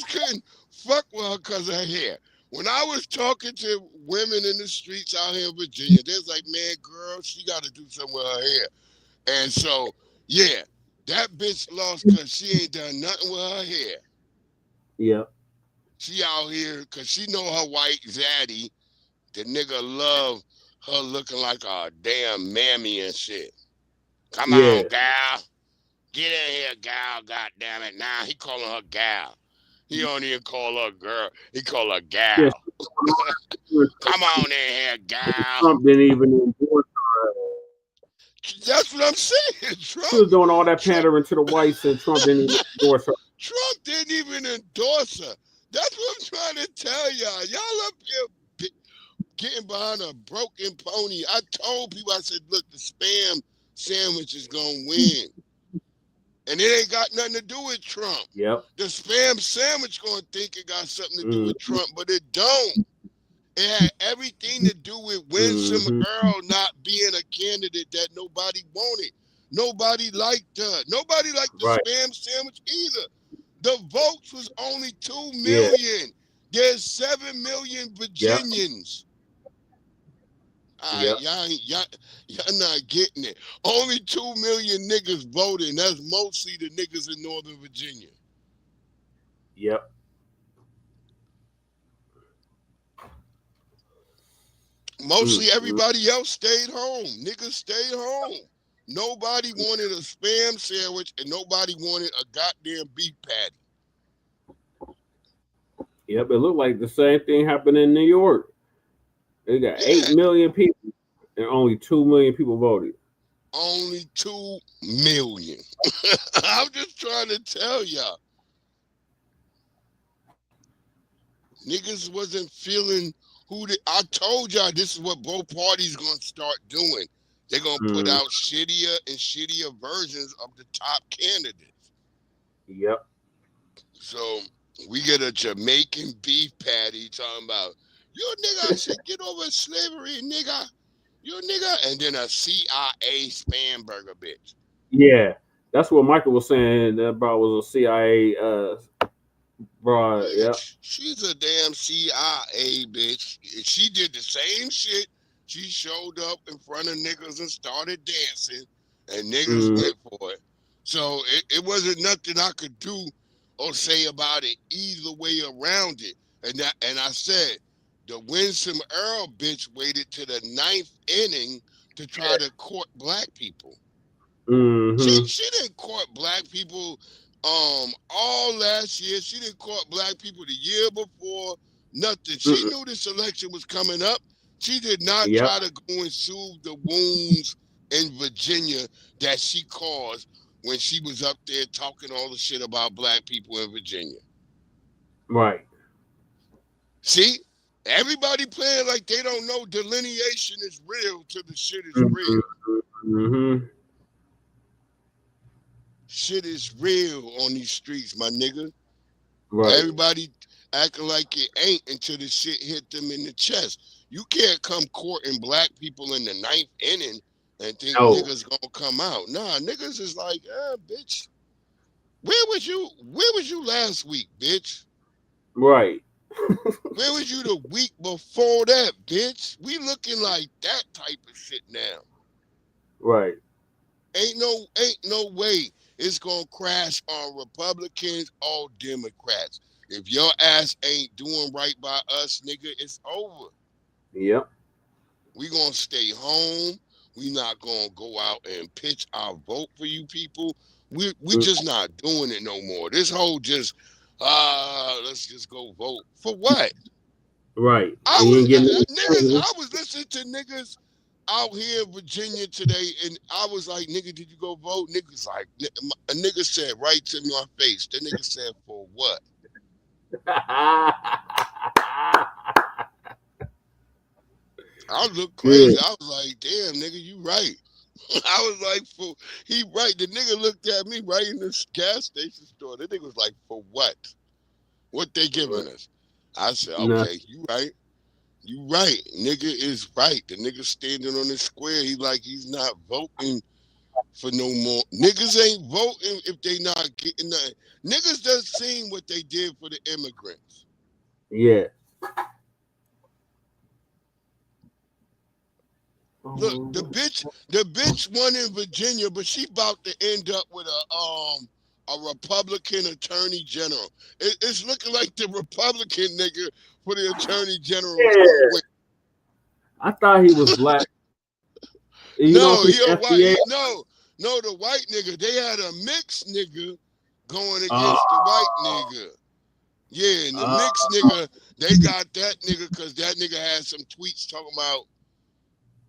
couldn't fuck with her because of her hair. When I was talking to women in the streets out here in Virginia, they was like, man, girl, she got to do something with her hair. And so, yeah, that bitch lost because she ain't done nothing with her hair. Yep. She out here because she know her white zaddy. The nigga love her looking like a damn mammy and shit. Come on, gal. Get in here, gal, goddammit. Nah, he calling her gal. He don't even call her girl. He call her gal. Come on in here, gal. Trump didn't even endorse her. That's what I'm saying. Trump, she was doing all that pandering to the whites, and Trump didn't even endorse her. Trump didn't even endorse her. That's what I'm trying to tell y'all. Y'all up here getting behind a broken pony. I told people, I said, look, the spam sandwich is going to win. And it ain't got nothing to do with Trump. Yep. The spam sandwich going to think it got something to do with Trump, but it don't. It had everything to do with Winsome Earle not being a candidate that nobody wanted. Nobody liked her. Nobody liked the spam sandwich either. The votes was only 2 million. There's 7 million Virginians. All right, y'all not getting it. Only 2 million niggas voting. That's mostly the niggas in Northern Virginia. Yep. Mostly everybody else stayed home. Niggas stayed home. Nobody wanted a spam sandwich and nobody wanted a goddamn beef patty. Yep, it looked like the same thing happened in New York. They got 8 million people and only 2 million people voted. Only 2 million. I'm just trying to tell y'all. Niggas wasn't feeling I told y'all this is what both parties gonna start doing. They're gonna put out shittier and shittier versions of the top candidates. Yep. So we get a Jamaican beef patty talking about, you nigga should get over slavery, nigga. You nigga. And then a CIA Spanberger bitch. Yeah. That's what Michael was saying. That bro was a CIA bro. Yeah. She's a damn CIA bitch. She did the same shit. She showed up in front of niggas and started dancing, and niggas went for it. So it wasn't nothing I could do or say about it either way around it. And I said, the Winsome Earle bitch waited to the 9th inning to try to court black people. She didn't court black people all last year. She didn't court black people the year before. Nothing. She knew this election was coming up. She did not try to go and soothe the wounds in Virginia that she caused when she was up there talking all the shit about black people in Virginia. Right. See? Everybody playing like they don't know delineation is real till the shit is real. Shit is real on these streets, my nigga. Right. Everybody acting like it ain't until the shit hit them in the chest. You can't come courting black people in the 9th inning and think niggas gonna come out. Nah, niggas is like, bitch. Where was you last week, bitch? Right. Where was you the week before that, bitch? We looking like that type of shit now. Right. Ain't no way it's gonna crash on Republicans or Democrats. If your ass ain't doing right by us, nigga, it's over. Yep. We gonna stay home. We not gonna go out and pitch our vote for you people. We just not doing it no more. This whole just let's just go vote for what? Right. I was listening to niggas out here in Virginia today, and I was like, nigga, did you go vote? Niggas like, a nigga said right to my face. The nigga said, for what? I looked crazy. I was like, damn, nigga, you right. I was like, he right. The nigga looked at me right in the gas station store. The nigga was like, for what? What they giving us? I said, okay, you right. You right. Nigga is right. The nigga standing on the square, he's not voting for no more. Niggas ain't voting if they not getting nothing. Niggas done seen what they did for the immigrants. Yeah. Look, the bitch won in Virginia, but she about to end up with a Republican attorney general. It's looking like the Republican nigga for the attorney general. Yeah. I thought he was black. No, he a white. No, the white nigga. They had a mixed nigga going against the white nigga. Yeah, and the mixed nigga, they got that nigga because that nigga had some tweets talking about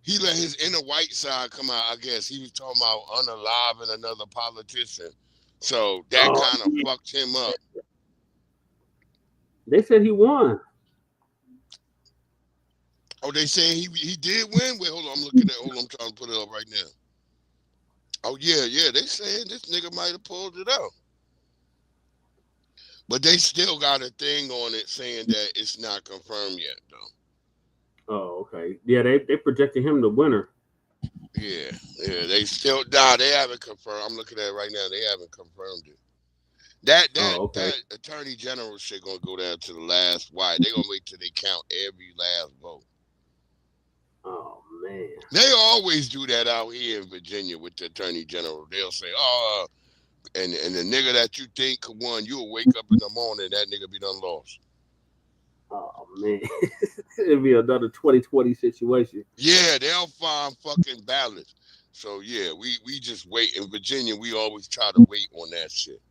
he let his inner white side come out. I guess he was talking about unaliving another politician. So that kind of fucked him up. They said he won. Oh, they saying he did win? Wait, hold on. I'm trying to put it up right now. Oh, yeah. They saying this nigga might have pulled it out. But they still got a thing on it saying that it's not confirmed yet, though. Oh, okay. Yeah, they projected him the winner. Yeah. They still they haven't confirmed. I'm looking at it right now. They haven't confirmed it. That attorney general shit gonna go down to the last. Why? They gonna wait till they count every last vote. Oh man. They always do that out here in Virginia with the attorney general. They'll say, "Oh, and the nigga that you think could won, you'll wake up in the morning, that nigga be done lost." Oh man, it'd be another 2020 situation. Yeah, they'll find fucking ballots. So yeah, we just wait in Virginia. We always try to wait on that shit.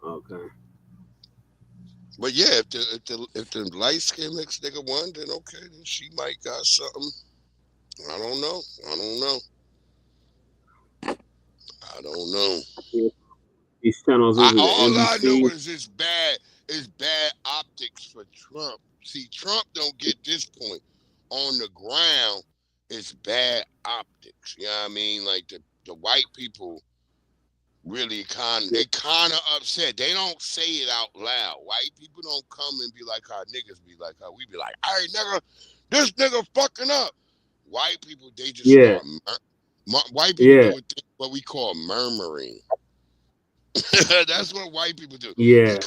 Okay. But yeah, if the light skin mixed nigga won, then okay, then she might got something. I don't know. These channels. All I know is it's bad optics for Trump. See, Trump don't get this point. On the ground, it's bad optics. You know what I mean? Like the white people really kind of upset. They don't say it out loud. White people don't come and be like how niggas be like how we be like, hey nigga, this nigga fucking up. White people, they just white people do what we call murmuring. That's what white people do. Yeah.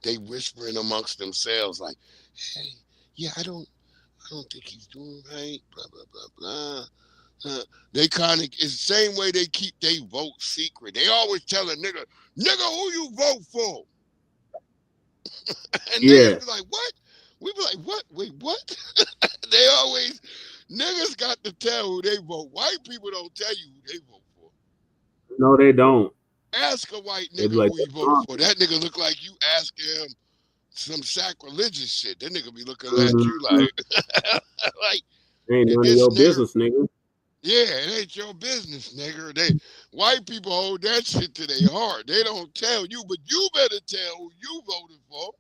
They whispering amongst themselves like, hey, yeah, I don't think he's doing right, blah, blah, blah, blah. They kind of, it's the same way they keep their vote secret. They always tell a nigga, who you vote for? And niggas be like, what? We be like, what? Wait, what? They always, niggas got to tell who they vote. White people don't tell you who they vote for. No, they don't. Ask a white nigga who he vote for. That nigga look like you asking him some sacrilegious shit. That nigga be looking at you like, like ain't none of your business, nigga. Yeah, it ain't your business, nigga. White people hold that shit to their heart. They don't tell you, but you better tell who you voted for.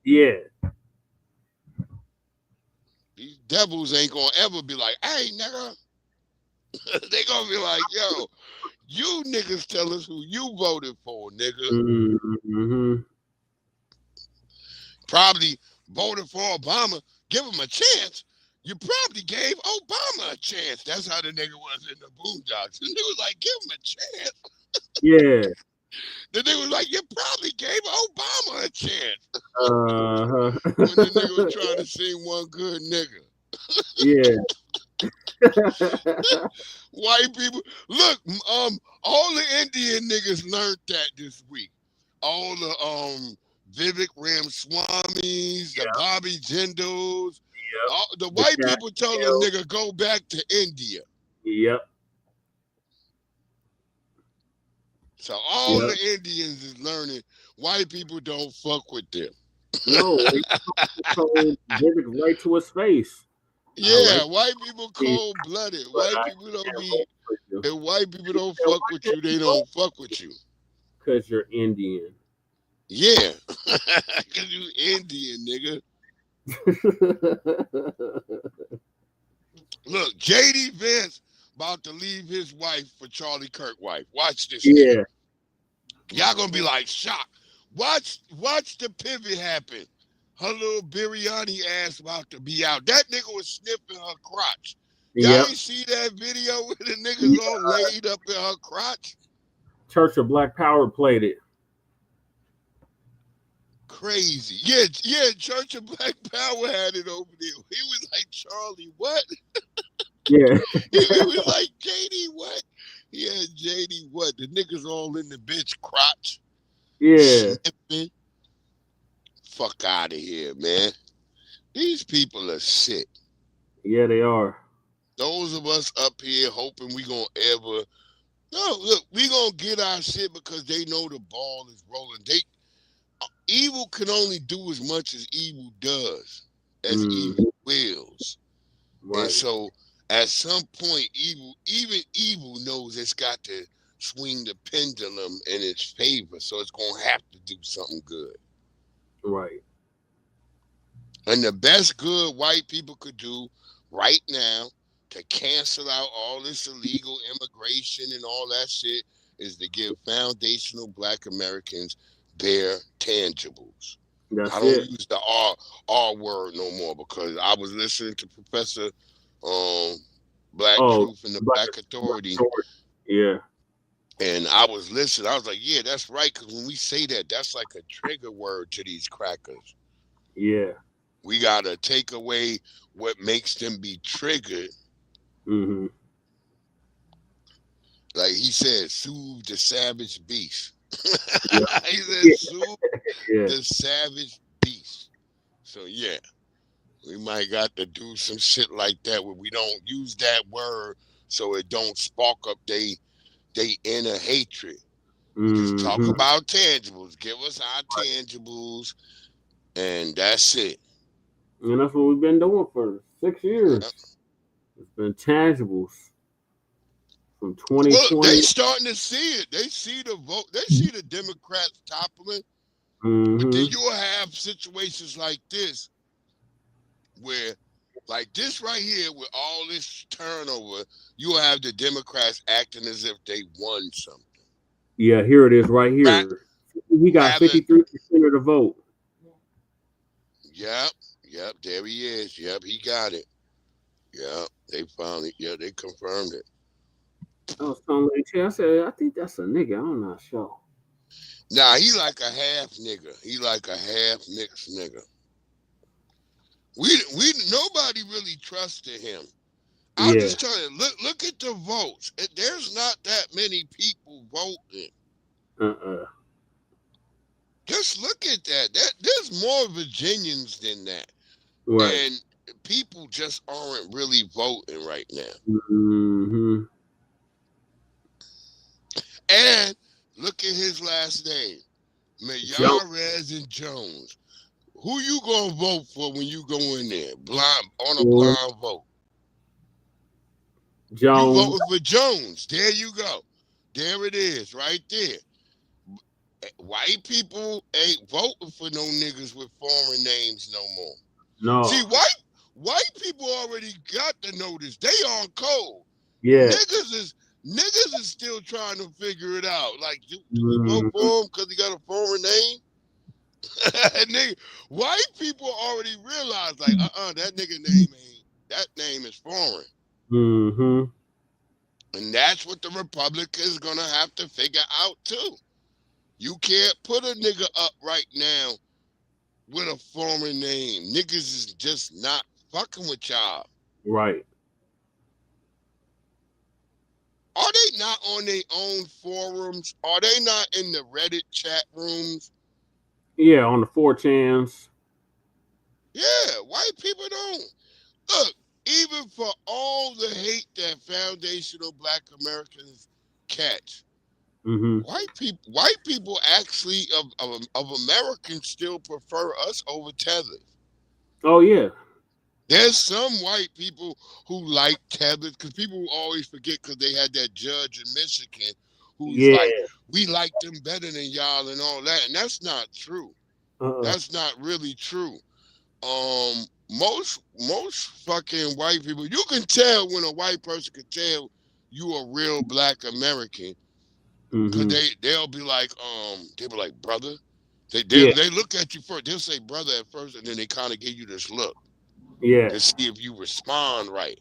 Yeah. These devils ain't gonna ever be like, hey, nigga. They gonna be like, yo, you niggas tell us who you voted for, nigga. Mm-hmm. Probably voted for Obama. Give him a chance. You probably gave Obama a chance. That's how the nigga was in the Boondocks. The nigga was like, give him a chance. Yeah. The nigga was like, you probably gave Obama a chance. When the nigga was trying to sing One Good Nigga. Yeah. White people, look, all the Indian niggas learned that this week. All the Vivek Ramaswamys, the Bobby Jindals, the white people told a nigga go back to India. Yep. So all the Indians is learning white people don't fuck with them. No, they told Vivek right to his face. Yeah, white people cold-blooded. White people don't be. If white people don't fuck with you, they don't fuck with you. Because you're Indian. Yeah. Because you Indian, nigga. Look, J.D. Vance about to leave his wife for Charlie Kirk's wife. Watch this. Yeah. Nigga. Y'all gonna be like shocked. Watch the pivot happen. Her little biryani ass about to be out. That nigga was sniffing her crotch. Y'all ain't see that video where the niggas all laid up in her crotch? Church of Black Power played it. Crazy. Yeah, Church of Black Power had it over there. He was like, Charlie, what? Yeah. He was like, JD, what? Yeah, JD, what? The niggas all in the bitch crotch. Yeah. Sniffing. Fuck out of here, man. These people are sick. Yeah, they are. Those of us up here hoping we gonna ever. No, look, we gonna get our shit because they know the ball is rolling. Evil can only do as much as evil does, as evil wills. Right. And so, at some point, even evil knows it's got to swing the pendulum in its favor. So it's gonna have to do something good. Right. And the best good white people could do right now to cancel out all this illegal immigration and all that shit is to give foundational Black Americans their tangibles. I don't use the R word no more because I was listening to Professor Black Truth and the Black Authority. Yeah. And I was listening. I was like, yeah, that's right. Because when we say that, that's like a trigger word to these crackers. Yeah. We got to take away what makes them be triggered Mm-hmm. Like he said, soothe the savage beast. Yeah. He said, soothe Yeah. the savage beast. So yeah, we might got to do some shit like that where we don't use that word so it don't spark up they inner hatred. Just talk Mm-hmm. about tangibles. Give us our tangibles, and that's it. And that's what we've been doing for 6 years. Yep. It's been tangibles from 2020. Well, they starting to see it. They see the vote. They see the Democrats toppling. Mm-hmm. But then you'll have situations like this where, like this right here, with all this turnover, you'll have the Democrats acting as if they won something. Yeah, here it is right here. He got 53% of the vote. Yep, there he is. Yep, he got it. Yep, they confirmed it. I was telling Lady, I said, I think that's a nigga. I'm not sure. Nah, he like a half nigga. He like a half mixed nigga. We nobody really trusted him. I'm just telling you, look at the votes. There's not that many people voting. Just look at that. There's more Virginians than that. Right. And people just aren't really voting right now. Mm-hmm. And look at his last name. Mayarez and Jones. Who you gonna vote for when you go in there? Blind vote. Jones. You voting for Jones. There you go. There it is, right there. White people ain't voting for no niggas with foreign names no more. No. See, white people already got the notice. They on code. Yeah. Niggas is still trying to figure it out. Like, do we vote for him because he got a foreign name? Nigga, white people already realize, like, that nigga name is foreign. Mm-hmm. And that's what the Republicans gonna have to figure out too. You can't put a nigga up right now with a foreign name. Niggas is just not fucking with y'all. Right. Are they not on their own forums? Are they not in the Reddit chat rooms? Yeah, on the 4chans. Yeah, white people don't. Look, even for all the hate that foundational Black Americans catch, white people actually of Americans still prefer us over tethers. Oh yeah. There's some white people who like tethers because people always forget because they had that judge in Michigan who's like, we like them better than y'all and all that, and that's not true. That's not really true. Most fucking white people, you can tell when a white person can tell you a real Black American. Because they'll be like, brother. They look at you first. They'll say brother at first, and then they kind of give you this look. Yeah. To see if you respond right.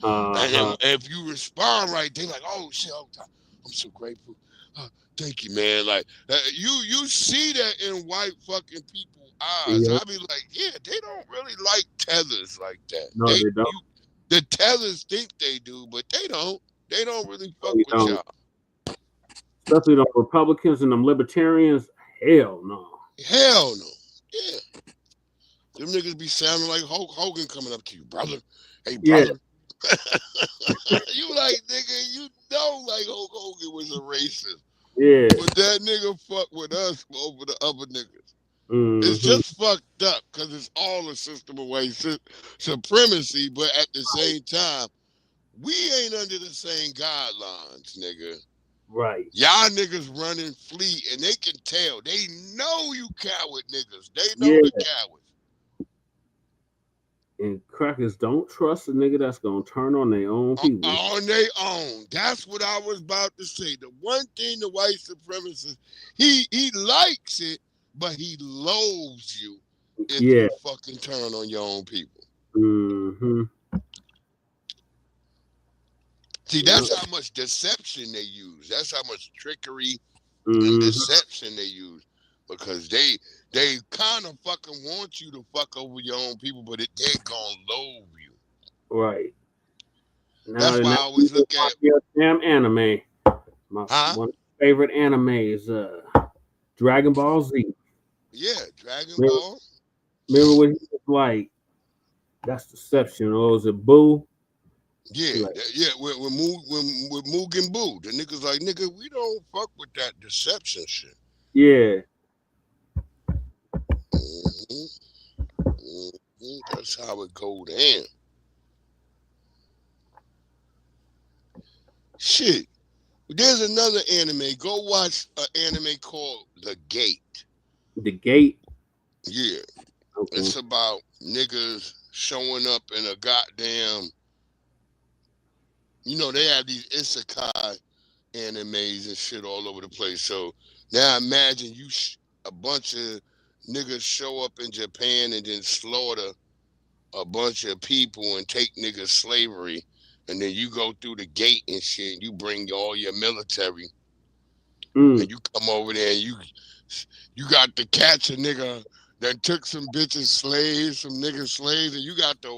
And if you respond right, they like, oh shit, I'm so grateful. Thank you, man. Like you see that in white fucking people's eyes. I be like, yeah, they don't really like tethers like that. No, they don't. The tethers think they do, but they don't. They don't really fuck with y'all. Especially the Republicans and them libertarians. Hell no. Hell no. Yeah. Them niggas be sounding like Hulk Hogan coming up to you, brother. Hey, brother. Yeah. You like, nigga, you know like Hulk Hogan was a racist. Yeah. But that nigga fuck with us over the other niggas. It's just fucked up because it's all a system of white supremacy, but at the same time, we ain't under the same guidelines, nigga. Right. Y'all niggas running fleet, and they can tell. They know you coward niggas. They know the cowards. And crackers don't trust a nigga that's gonna turn on their own people. On their own. That's what I was about to say. The one thing the white supremacist, he likes it, but he loathes you if you fucking turn on your own people. See, that's how much deception they use. That's how much trickery and deception they use. Because they kind of fucking want you to fuck over your own people, but they gonna loathe you. Right. Now, That's why I always look at damn anime. One of my favorite animes, Dragon Ball Z. Yeah, Dragon Ball. Remember when he was like, "That's deception," or was it Boo? Yeah, with Mugen Boo, the niggas like, nigga, we don't fuck with that deception shit. Yeah. That's how it go down. Shit. There's another anime. Go watch an anime called The Gate. The Gate? Yeah. Okay. It's about niggas showing up in a goddamn, you know, they have these isekai animes and shit all over the place. So now imagine you a bunch of niggas show up in Japan and then slaughter a bunch of people and take niggas slavery, and then you go through the gate and shit, and you bring all your military, and you come over there and you got to catch a nigga that took some bitches slaves, some niggas slaves, and you got to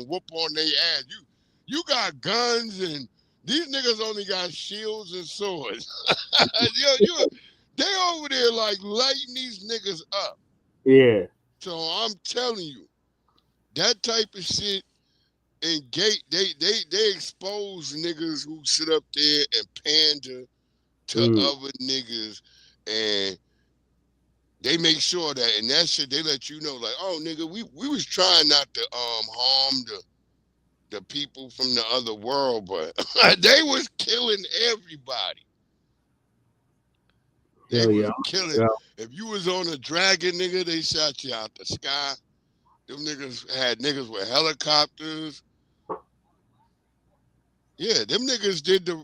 whoop on their ass. You got guns, and these niggas only got shields and swords. They over there like lighting these niggas up. Yeah. So I'm telling you, that type of shit in Gate, they expose niggas who sit up there and pander to other niggas, and they make sure that in that shit they let you know, like, oh nigga, we was trying not to harm the people from the other world, but they was killing everybody. They was killing. Yeah. If you was on a dragon, nigga, they shot you out the sky. Them niggas had niggas with helicopters. Yeah, them niggas did the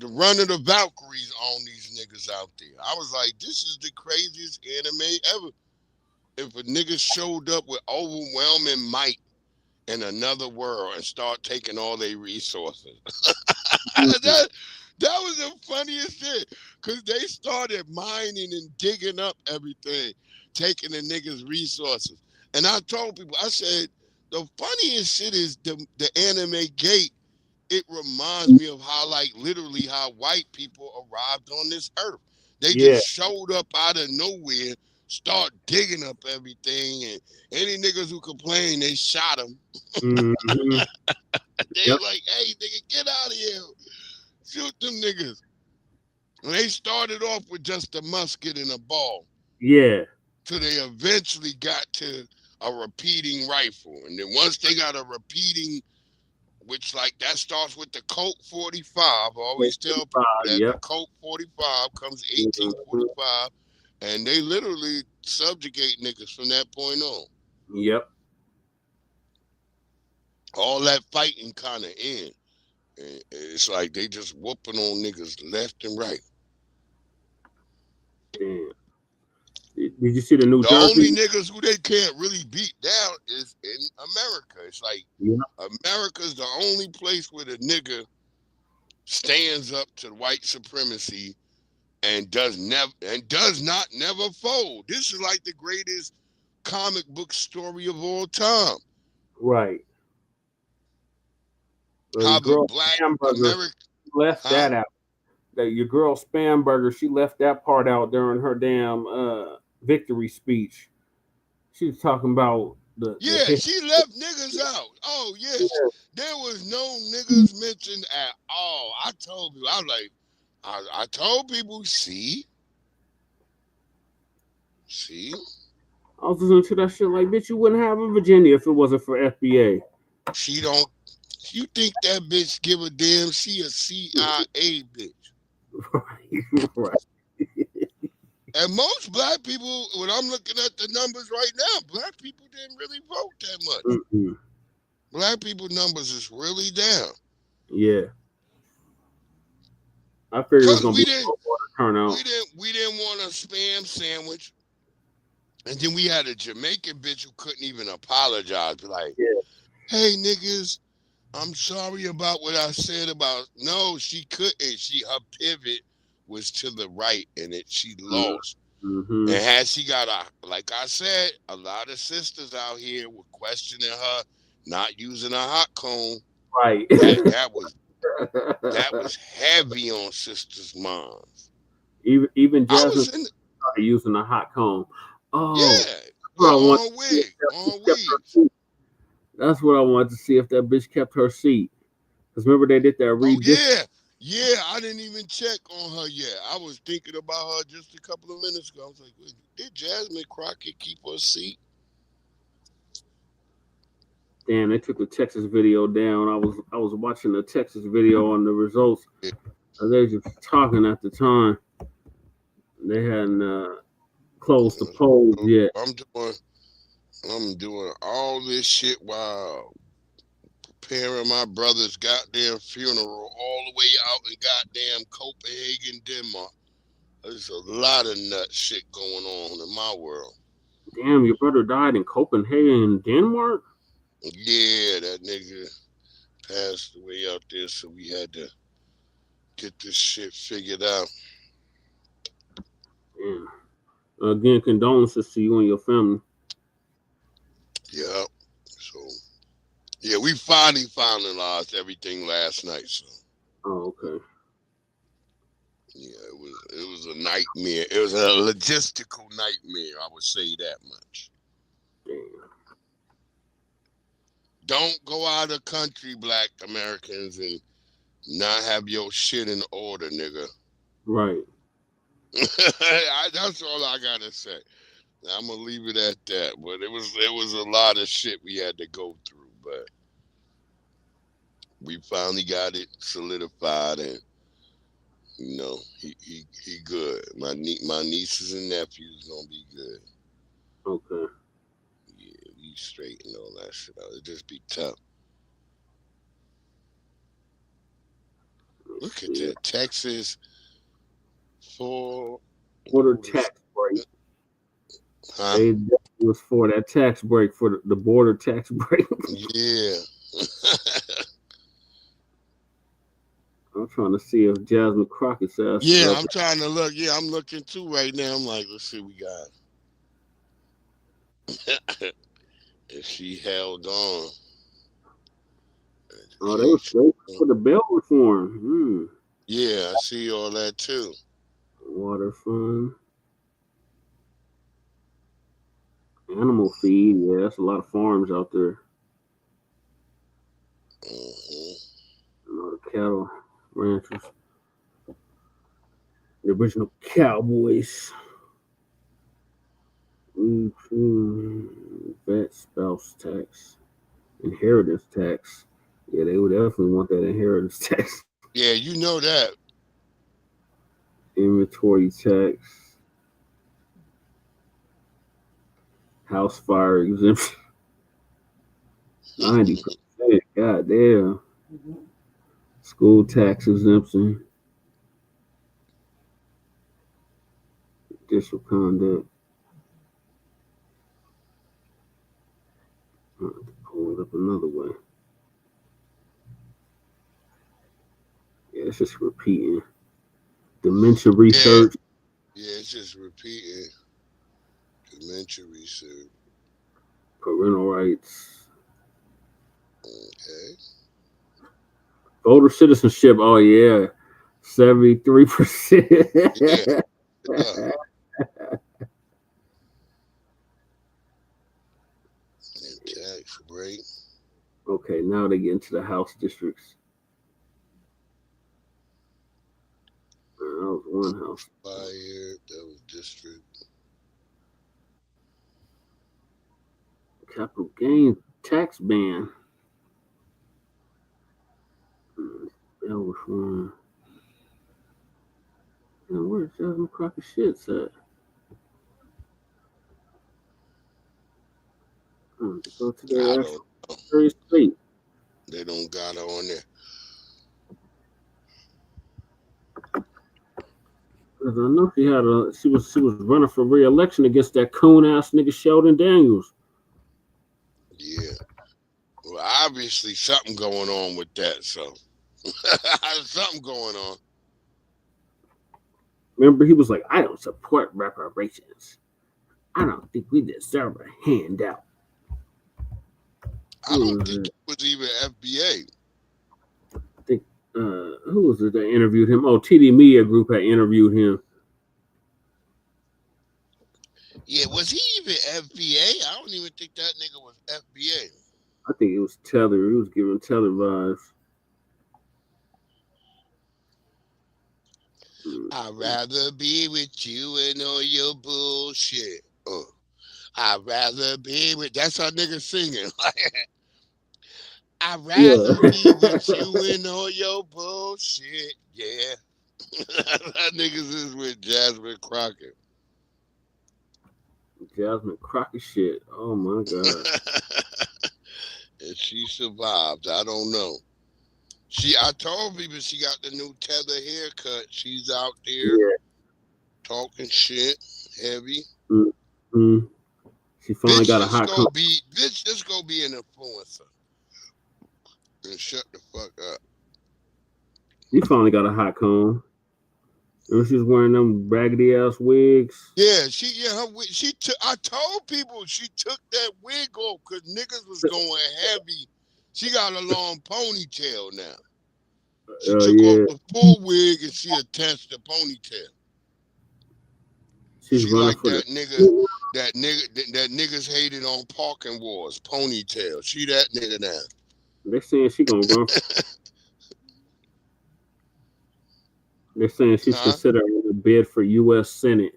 run of the Valkyries on these niggas out there. I was like, this is the craziest anime ever. If a nigga showed up with overwhelming might in another world and start taking all their resources. That was the funniest thing, because they started mining and digging up everything, taking the niggas' resources. And I told people, I said, the funniest shit is the anime Gate. It reminds me of how, like, literally how white people arrived on this earth. They just showed up out of nowhere, start digging up everything, and any niggas who complained, they shot them. Mm-hmm. They were like, hey, nigga, get out of here. Shoot them niggas. And they started off with just a musket and a ball. Yeah. So they eventually got to a repeating rifle. And then once they got a repeating, which like that starts with the Colt 45. I always tell people that the Colt 45 comes 1845. And they literally subjugate niggas from that point on. Yep. All that fighting kind of ends. It's like they just whooping on niggas left and right. Damn. Did you see the New Jersey? The only niggas who they can't really beat down is in America. It's like America's the only place where the nigga stands up to white supremacy and does not never fold. This is like the greatest comic book story of all time. Right. How the black American left that out. Your girl Spanberger, she left that part out during her damn victory speech. She was talking about she left niggas out. Oh yes, there was no niggas mentioned at all. I told you, I told people, see. I was listening to that shit like, bitch, you wouldn't have a Virginia if it wasn't for FBA. She don't. You think that bitch give a damn? She a CIA bitch. Right. And most black people, when I'm looking at the numbers right now, black people didn't really vote that much. Mm-hmm. Black people numbers is really down. Yeah. I figured it was gonna be a turnout. We didn't want a spam sandwich. And then we had a Jamaican bitch who couldn't even apologize. Like, hey niggas, I'm sorry about what I said about. No, she couldn't. Her pivot was to the right, and she lost. Mm-hmm. And had she got like I said, a lot of sisters out here were questioning her not using a hot comb. Right. That was That was heavy on sisters' moms. Even Jasmine started using a hot comb. Oh, yeah, on wig. That's what I wanted to see if that bitch kept her seat. Because remember they did that redistricting. Yeah, I didn't even check on her yet. I was thinking about her just a couple of minutes ago. I was like, wait, did Jasmine Crockett keep her seat? Damn, they took the Texas video down. I was watching the Texas video on the results. They were just talking at the time. They hadn't closed the polls yet. I'm doing all this shit while preparing my brother's goddamn funeral all the way out in goddamn Copenhagen, Denmark. There's a lot of nut shit going on in my world. Damn, your brother died in Copenhagen, Denmark? Yeah, that nigga passed away out there, so we had to get this shit figured out. Yeah. Again, condolences to you and your family. Yeah. So, yeah, we finally finalized everything last night. So. Oh, okay. Yeah, it was a nightmare. It was a logistical nightmare. I would say that much. Damn. Don't go out of the country, Black Americans, and not have your shit in order, nigga. Right. That's all I gotta say. I'm gonna leave it at that. But it was a lot of shit we had to go through, but we finally got it solidified, and you know he good. My nieces and nephews gonna be good. Okay. Yeah, we straight and all that shit out. It'll just be tough. Look at that, Texas border tax break. Huh? It was for that tax break, for the border tax break. Yeah. I'm trying to see if Jasmine Crockett's ass. Yeah, I'm trying to look. Yeah, I'm looking too right now. I'm like, let's see what we got. If she held on. Oh, they was for the bail reform. Yeah, I see all that too. Water fund. Animal feed. Yeah, that's a lot of farms out there. A lot of cattle ranchers. The original cowboys. Vet spouse tax. Inheritance tax. Yeah, they would definitely want that inheritance tax. Yeah, you know that. Inventory tax. House fire exemption. 90%. God damn. School tax exemption. Judicial conduct. Pull it up another way. Yeah, it's just repeating. Dementia research. Yeah, it's just repeating. Dementia research. Parental rights. Okay. Voter citizenship. Oh yeah, 73%. Yeah. Tax break. Okay, now they get into the House districts. That was one house. Fire. That was district. Capital gains tax ban. That was one. And where's Jasmine Crockett shits at? Go to their state. They don't got her on there. Cause I know she was running for re-election against that coon ass nigga Sheldon Daniels. Yeah. Well, obviously something going on with that, so something going on. Remember, he was like, I don't support reparations. I don't think we deserve a handout. I don't think it was even FBA. I think Who was it that interviewed him? Oh, TD Media Group had interviewed him. Yeah, was he even FBA? I don't even think that nigga was FBA. I think it was Tether. He was giving Tether vibes. I'd rather be with you and all your bullshit. I'd rather be with. That's how niggas singing. I'd rather be with you and all your bullshit. Yeah. That niggas is with Jasmine Crockett. Jasmine Crockett shit. Oh my god. And she survived. I don't know. I told people she got the new Tether haircut. She's out there talking shit, heavy. Mm-hmm. She finally got a hot comb. Bitch, just go be an influencer and shut the fuck up. She finally got a hot comb. And she's wearing them raggedy ass wigs. Yeah, I told people she took that wig off because niggas was going heavy. She got a long ponytail now. She took off the full wig and she attached the ponytail. She's she like that niggas hated on Parking Wars, ponytail. She that nigga now. They're saying she gonna run. They're saying she's considered a bid for U.S. Senate.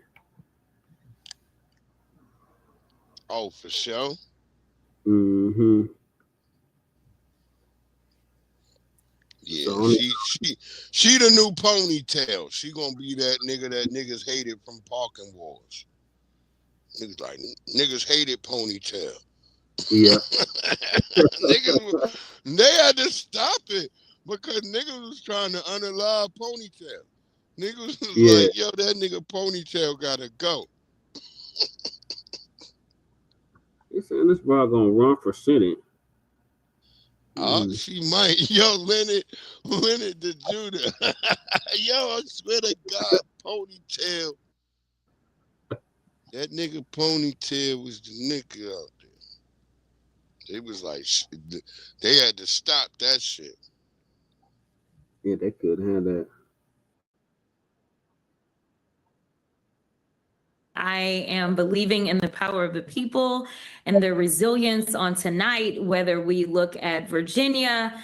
Oh, for sure. Mm-hmm. Yeah, she the new ponytail. She gonna be that nigga that niggas hated from Parking Wars. Niggas hated ponytail. Yeah. They had to stop it because niggas was trying to unalive ponytail. Niggas was like, yo, that nigga ponytail gotta go. They saying this broad gonna run for Senate. She might. Yo, Leonard the Judah. Yo, I swear to God, ponytail. That nigga ponytail was the nigga out there. They was like, they had to stop that shit. Yeah, they could have that. I am believing in the power of the people and their resilience on tonight, whether we look at Virginia,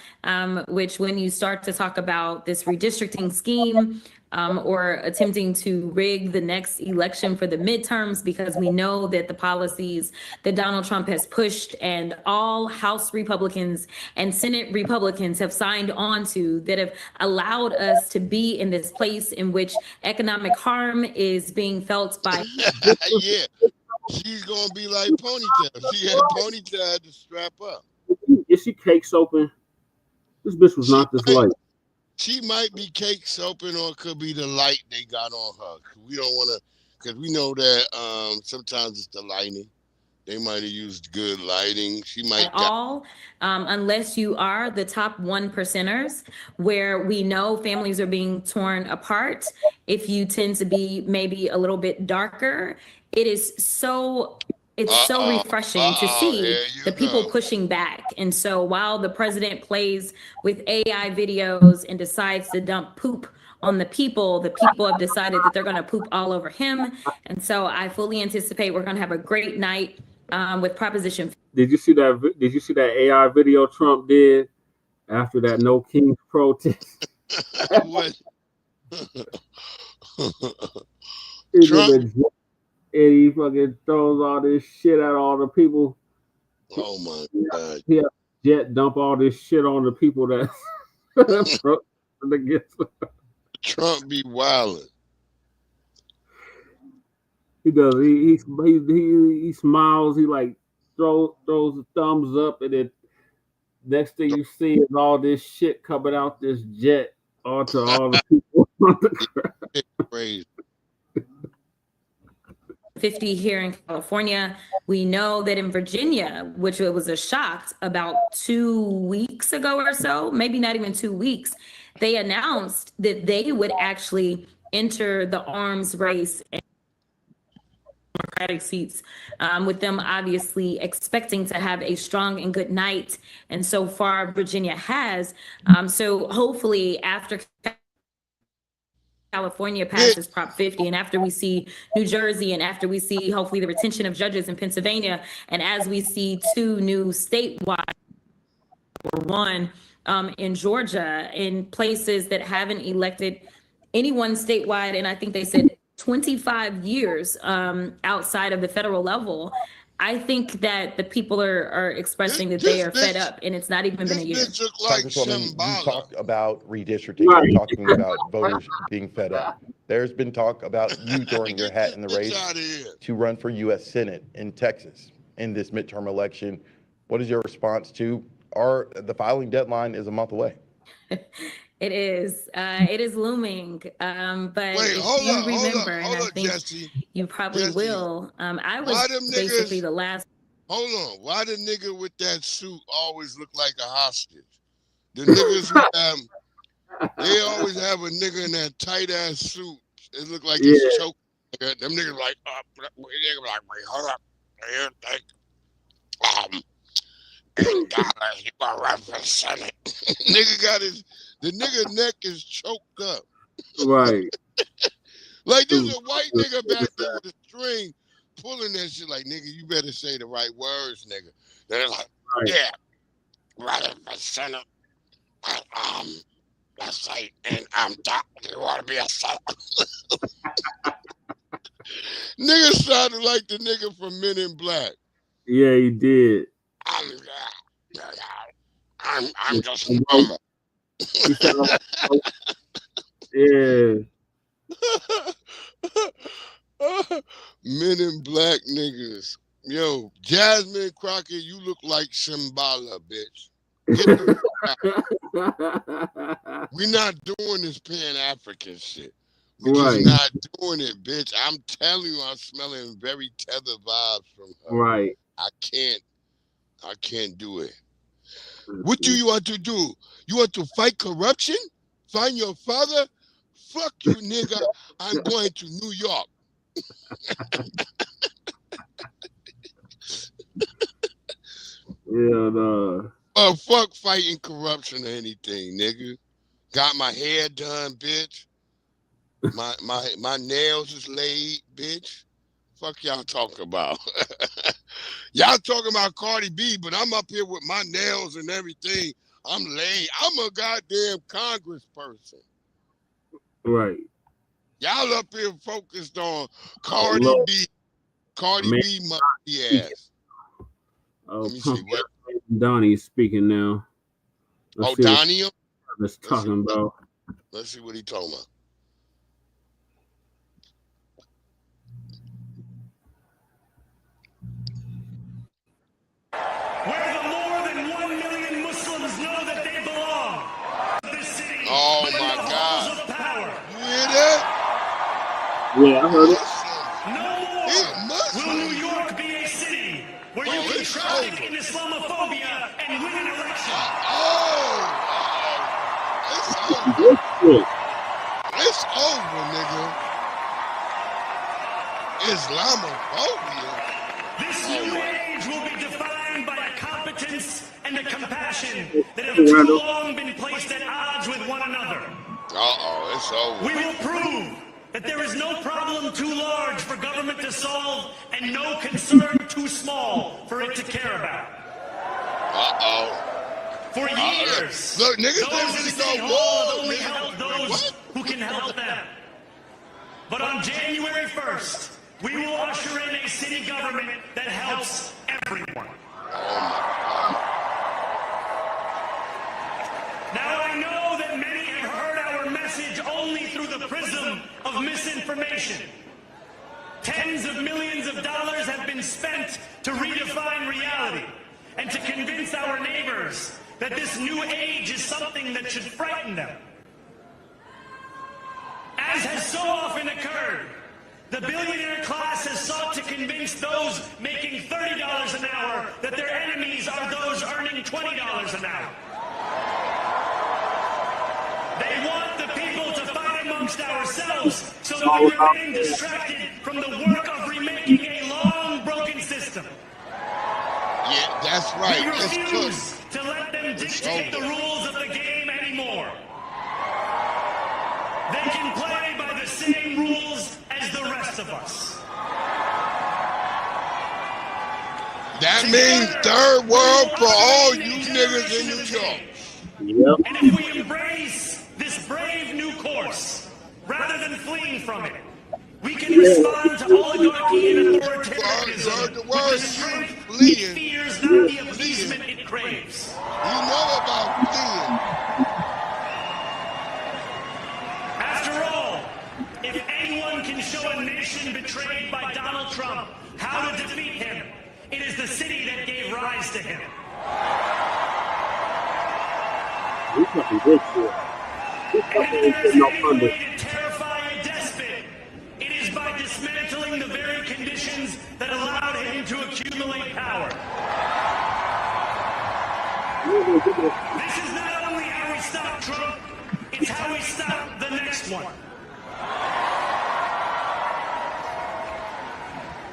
which when you start to talk about this redistricting scheme or attempting to rig the next election for the midterms, because we know that the policies that Donald Trump has pushed and all House Republicans and Senate Republicans have signed on to that have allowed us to be in this place in which economic harm is being felt by. Yeah, she's gonna be like ponytail. She had ponytail had to strap up. Is she cakes open? This bitch was not this light. She might be cake soaping, or it could be the light they got on her. We don't want to, because we know that sometimes it's the lighting. They might have used good lighting. She might unless you are the top 1%ers, where we know families are being torn apart. If you tend to be maybe a little bit darker, it's so refreshing to see the people pushing back. And so while the president plays with AI videos and decides to dump poop on the people have decided that they're going to poop all over him. And so I fully anticipate we're going to have a great night with Proposition. Did you see that AI video Trump did after that No Kings protest? Trump. And he fucking throws all this shit at all the people. Oh my God. He had Jet dump all this shit on the people that Trump be wilding. He does. He smiles. He like throws a thumbs up, and then next thing you see is all this shit coming out this jet onto all the people on the ground. Crazy. 50 here in California. We know that in Virginia, which was a shock, about 2 weeks ago or so, maybe not even 2 weeks, they announced that they would actually enter the arms race Democratic seats, with them obviously expecting to have a strong and good night. And so far, Virginia has. So hopefully after California passes Prop 50, and after we see New Jersey, and after we see hopefully the retention of judges in Pennsylvania, and as we see 2 new statewide, or 1 in Georgia, in places that haven't elected anyone statewide, and I think they said 25 years outside of the federal level, I think that the people are expressing that they are fed up, and it's not even been a year. Congresswoman, you talked about redistricting, you're talking about voters being fed up. There's been talk about you throwing your hat in the race to run for U.S. Senate in Texas in this midterm election. What is your response to the filing deadline is a month away? It is looming. But if you remember, and I think Jesse. you probably Jesse. will, I was Why them basically niggas- the last. Hold on. Why the nigga with that suit always look like a hostage? The niggas who they always have a nigga in that tight ass suit. It look like he's choking. Them niggas like, wait, hold up. $8, you gonna run for Senate. Nigga got the nigga neck is choked up. Right. Like there's a white nigga back there with a string pulling that shit like, nigga, you better say the right words, nigga. They're like, yeah, running for Senate. That's right, and I'm talking. You want to be a Senate? Nigga sounded like the nigga from Men in Black. Yeah, he did. I'm just a number. Yeah. Men in Black niggas. Yo, Jasmine Crockett, you look like Shambhala, bitch. We're not doing this Pan-African shit. We're just not doing it, bitch. I'm telling you, I'm smelling very tether vibes from her. Right. I can't do it. What do you want to do? You want to fight corruption? Find your father? Fuck you, nigga. I'm going to New York. Yeah, no. Fuck fighting corruption or anything, nigga. Got my hair done, bitch. My nails is laid, bitch. Fuck y'all talking about. Y'all talking about Cardi B, but I'm up here with my nails and everything. I'm laid. I'm a goddamn congressperson. Right. Y'all up here focused on Cardi B. Cardi B monkey ass. Oh, Let me see what. Donnie's speaking now. Oh, Donnie? Let's talking about. Let's see what he talking about. Where the more than 1 million Muslims know that they belong. This city, oh my God! You hear that? Yeah, I heard it. No more will New York be a city where you can traffic in Islamophobia and win an election. It's over, nigga. Islamophobia. This new age will be defined by a competence and a compassion that have too long been placed at odds with one another. It's over. We will prove that there is no problem too large for government to solve and no concern too small for it to care about. For years, Look, niggas those in City Hall have only helped those who can help them. But on January 1st, we will usher in a city government that helps everyone. Now I know that many have heard our message only through the prism of misinformation. Tens of millions of dollars have been spent to redefine reality and to convince our neighbors that this new age is something that should frighten them. As has so often occurred, the billionaire class has sought to convince those making $30 an hour that their enemies are those earning $20 an hour. They want the people to fight amongst ourselves so that we remain distracted from the work of remaking a That's right. We It's refuse cooked. to let them dictate the rules of the game anymore. They can play by the same rules as the rest of us. That means third world for all you niggas in New York. Yep. And if we embrace this brave new course, rather than fleeing from it, we can respond to oligarchy and authoritarianism with the strength it fears, not the appeasement it craves. You know about fleeing. After all, if anyone can show a nation betrayed by Donald Trump how to defeat him, it is the city that gave rise to him. We could be rich here. This fucking ain't getting no funding. To terrify a despot, it is by dismantling the very conditions that allowed him to accumulate power. This is not only how we stop Trump, it's how we stop the next one.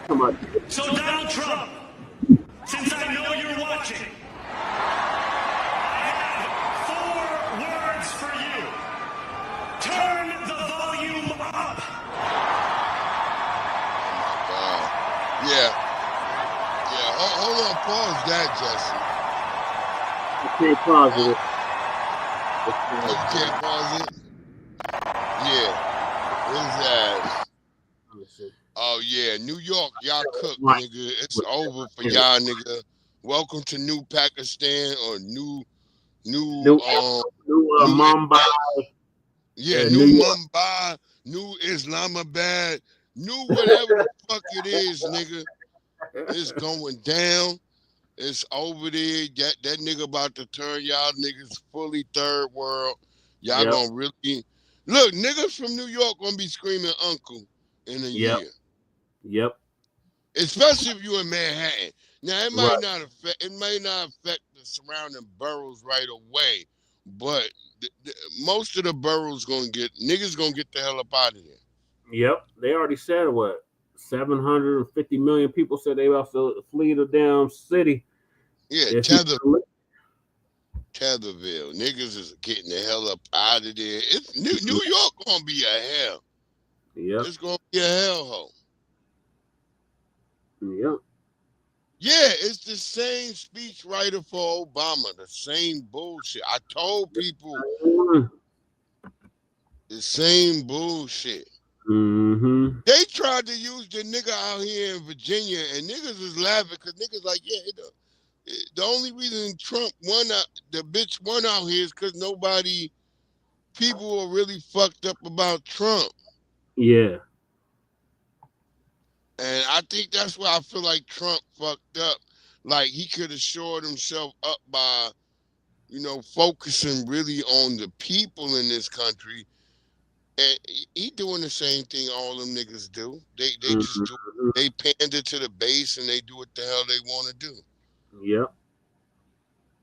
Come on. So Donald Trump, since I know you're watching, I have 4 words for you. Turn the volume up. Yeah. Hold on. Pause that, Jesse. I can't pause it. Oh, you can't pause it? Yeah. What's that? Oh, yeah. New York, y'all cook, nigga. It's over for y'all, nigga. Welcome to New Pakistan or New Mumbai. Yeah, New Mumbai, New Islamabad, New whatever the fuck it is, nigga. It's going down. It's over there. That nigga about to turn y'all niggas fully third world. Y'all gonna really look, niggas from New York gonna be screaming uncle in a year. Yep. Especially if you're in Manhattan. Now it might not affect the surrounding boroughs right away, but most of the boroughs niggas gonna get the hell up out of there. Yep. They already said what? 750 million people said they about to flee the damn city. Yeah, Tetherville. Niggas is getting the hell up out of there. It's New York gonna be a hell. Yep. It's gonna be a hellhole. Yep. Yeah, it's the same speechwriter for Obama, the same bullshit. I told people the same bullshit. Mm-hmm. They tried to use the nigga out here in Virginia, and niggas is laughing because niggas like, the only reason Trump won out, the bitch won out here is because people were really fucked up about Trump. Yeah. And I think that's why I feel like Trump fucked up. Like he could have shored himself up by, focusing really on the people in this country. And he doing the same thing all them niggas do. They just they pander to the base and they do what the hell they want to do. Yep.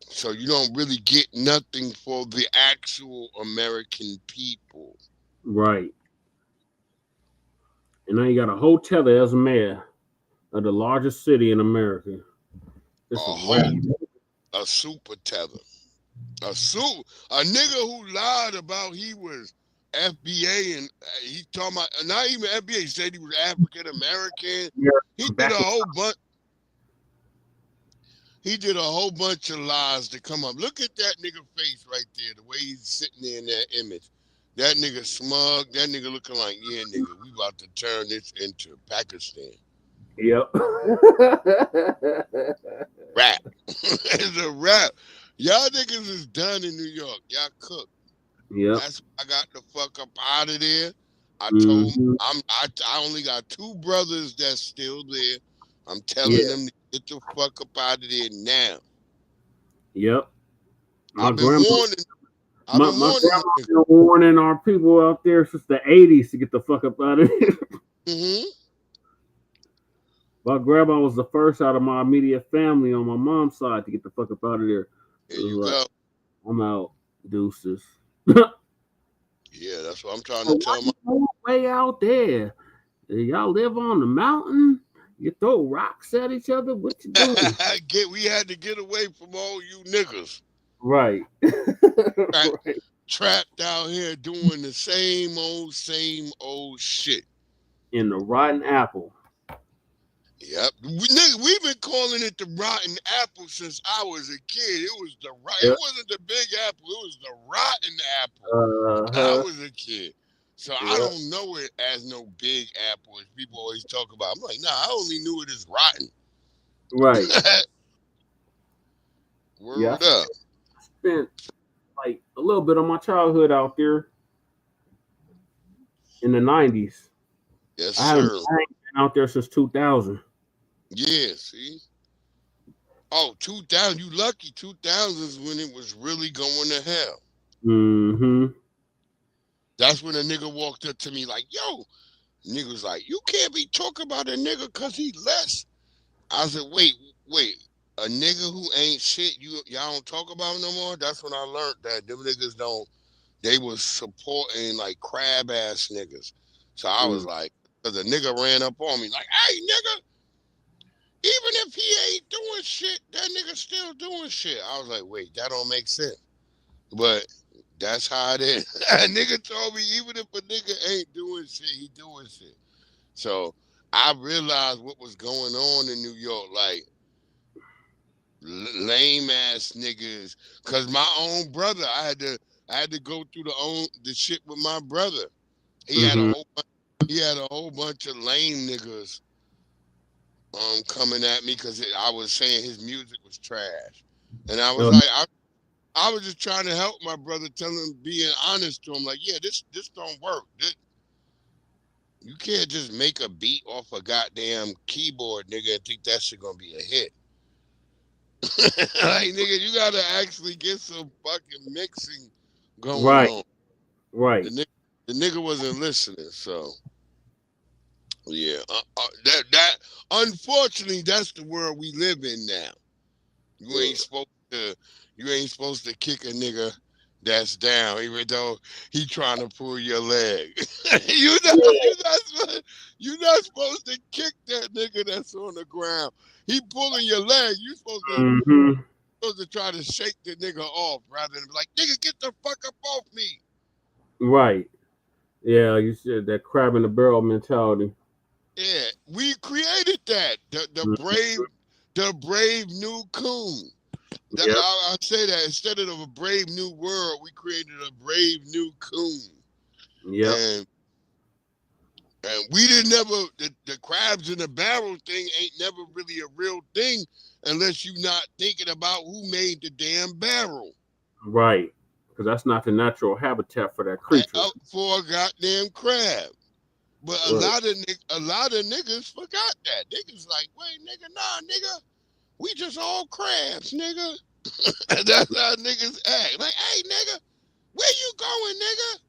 So you don't really get nothing for the actual American people. Right. And now you got a hotel as a mayor of the largest city in America. A super tether. A nigga who lied about he was FBA and he talking about not even FBA. He said he was African American. Yeah, he did a whole bunch. He did a whole bunch of lies to come up. Look at that nigga face right there, the way he's sitting there in that image. That nigga smug. That nigga looking like, yeah, nigga, we about to turn this into Pakistan. Yep. Rap. It's a rap. Y'all niggas is done in New York. Y'all cook. Yep. That's why I got the fuck up out of there. I told him I only got 2 brothers that's still there. I'm telling them to get the fuck up out of there now. Yep. I've been warning. My grandma's been warning our people out there since the 80s to get the fuck up out of there. Mm-hmm. My grandma was the first out of my immediate family on my mom's side to get the fuck up out of there. There you go. I'm out. Deuces. Yeah, that's what I'm trying to tell my way out there. Y'all live on the mountain. You throw rocks at each other? What you doing? We had to get away from all you niggas. Right. Trapped out here doing the same old shit. In the rotten apple. Yep. We've been calling it the rotten apple since I was a kid. It was it wasn't the big apple, it was the rotten apple. I was a kid. So I don't know it as no big apple as people always talk about. I'm like, nah, I only knew it as rotten. Right. Word up. I spent like a little bit of my childhood out there in the 90s. Yes, I ain't been out there since 2000. Yeah, see? Oh, 2000. You lucky. 2000 is when it was really going to hell. Mm-hmm. That's when a nigga walked up to me like, yo, nigga was like, you can't be talking about a nigga because he less. I said, wait, a nigga who ain't shit, y'all don't talk about him no more? That's when I learned that them niggas they was supporting like crab ass niggas. So I was like, because a nigga ran up on me like, hey, nigga, even if he ain't doing shit, that nigga still doing shit. I was like, wait, that don't make sense. But that's how it is. A nigga told me even if a nigga ain't doing shit, he doing shit. So I realized what was going on in New York, like lame ass niggas. Cause my own brother, I had to go through the shit with my brother. He had a whole bunch of lame niggas coming at me because I was saying his music was trash. And I was like, I was just trying to help my brother, telling him, being honest to him, like, yeah, this don't work. You can't just make a beat off a goddamn keyboard, nigga, and think that shit gonna be a hit. Like, nigga, you gotta actually get some fucking mixing going on. Right. The nigga wasn't listening, so yeah. That unfortunately, that's the world we live in now. You ain't supposed to kick a nigga that's down, even though he trying to pull your leg. You're not supposed to kick that nigga that's on the ground. He pulling your leg. You supposed to try to shake the nigga off rather than be like, nigga, get the fuck up off me. Right. Yeah, you said that crab in the barrel mentality. Yeah, we created that. The brave new coon. I say that instead of a brave new world, we created a brave new coon. Yeah. And we didn't the crabs in the barrel thing ain't never really a real thing unless you're not thinking about who made the damn barrel. Right. Because that's not the natural habitat for that creature. For a goddamn crab. But a lot of niggas forgot that. Niggas like, wait, nigga, nah, nigga. We just all crabs, nigga. That's how niggas act. Like, hey, nigga, where you going, nigga?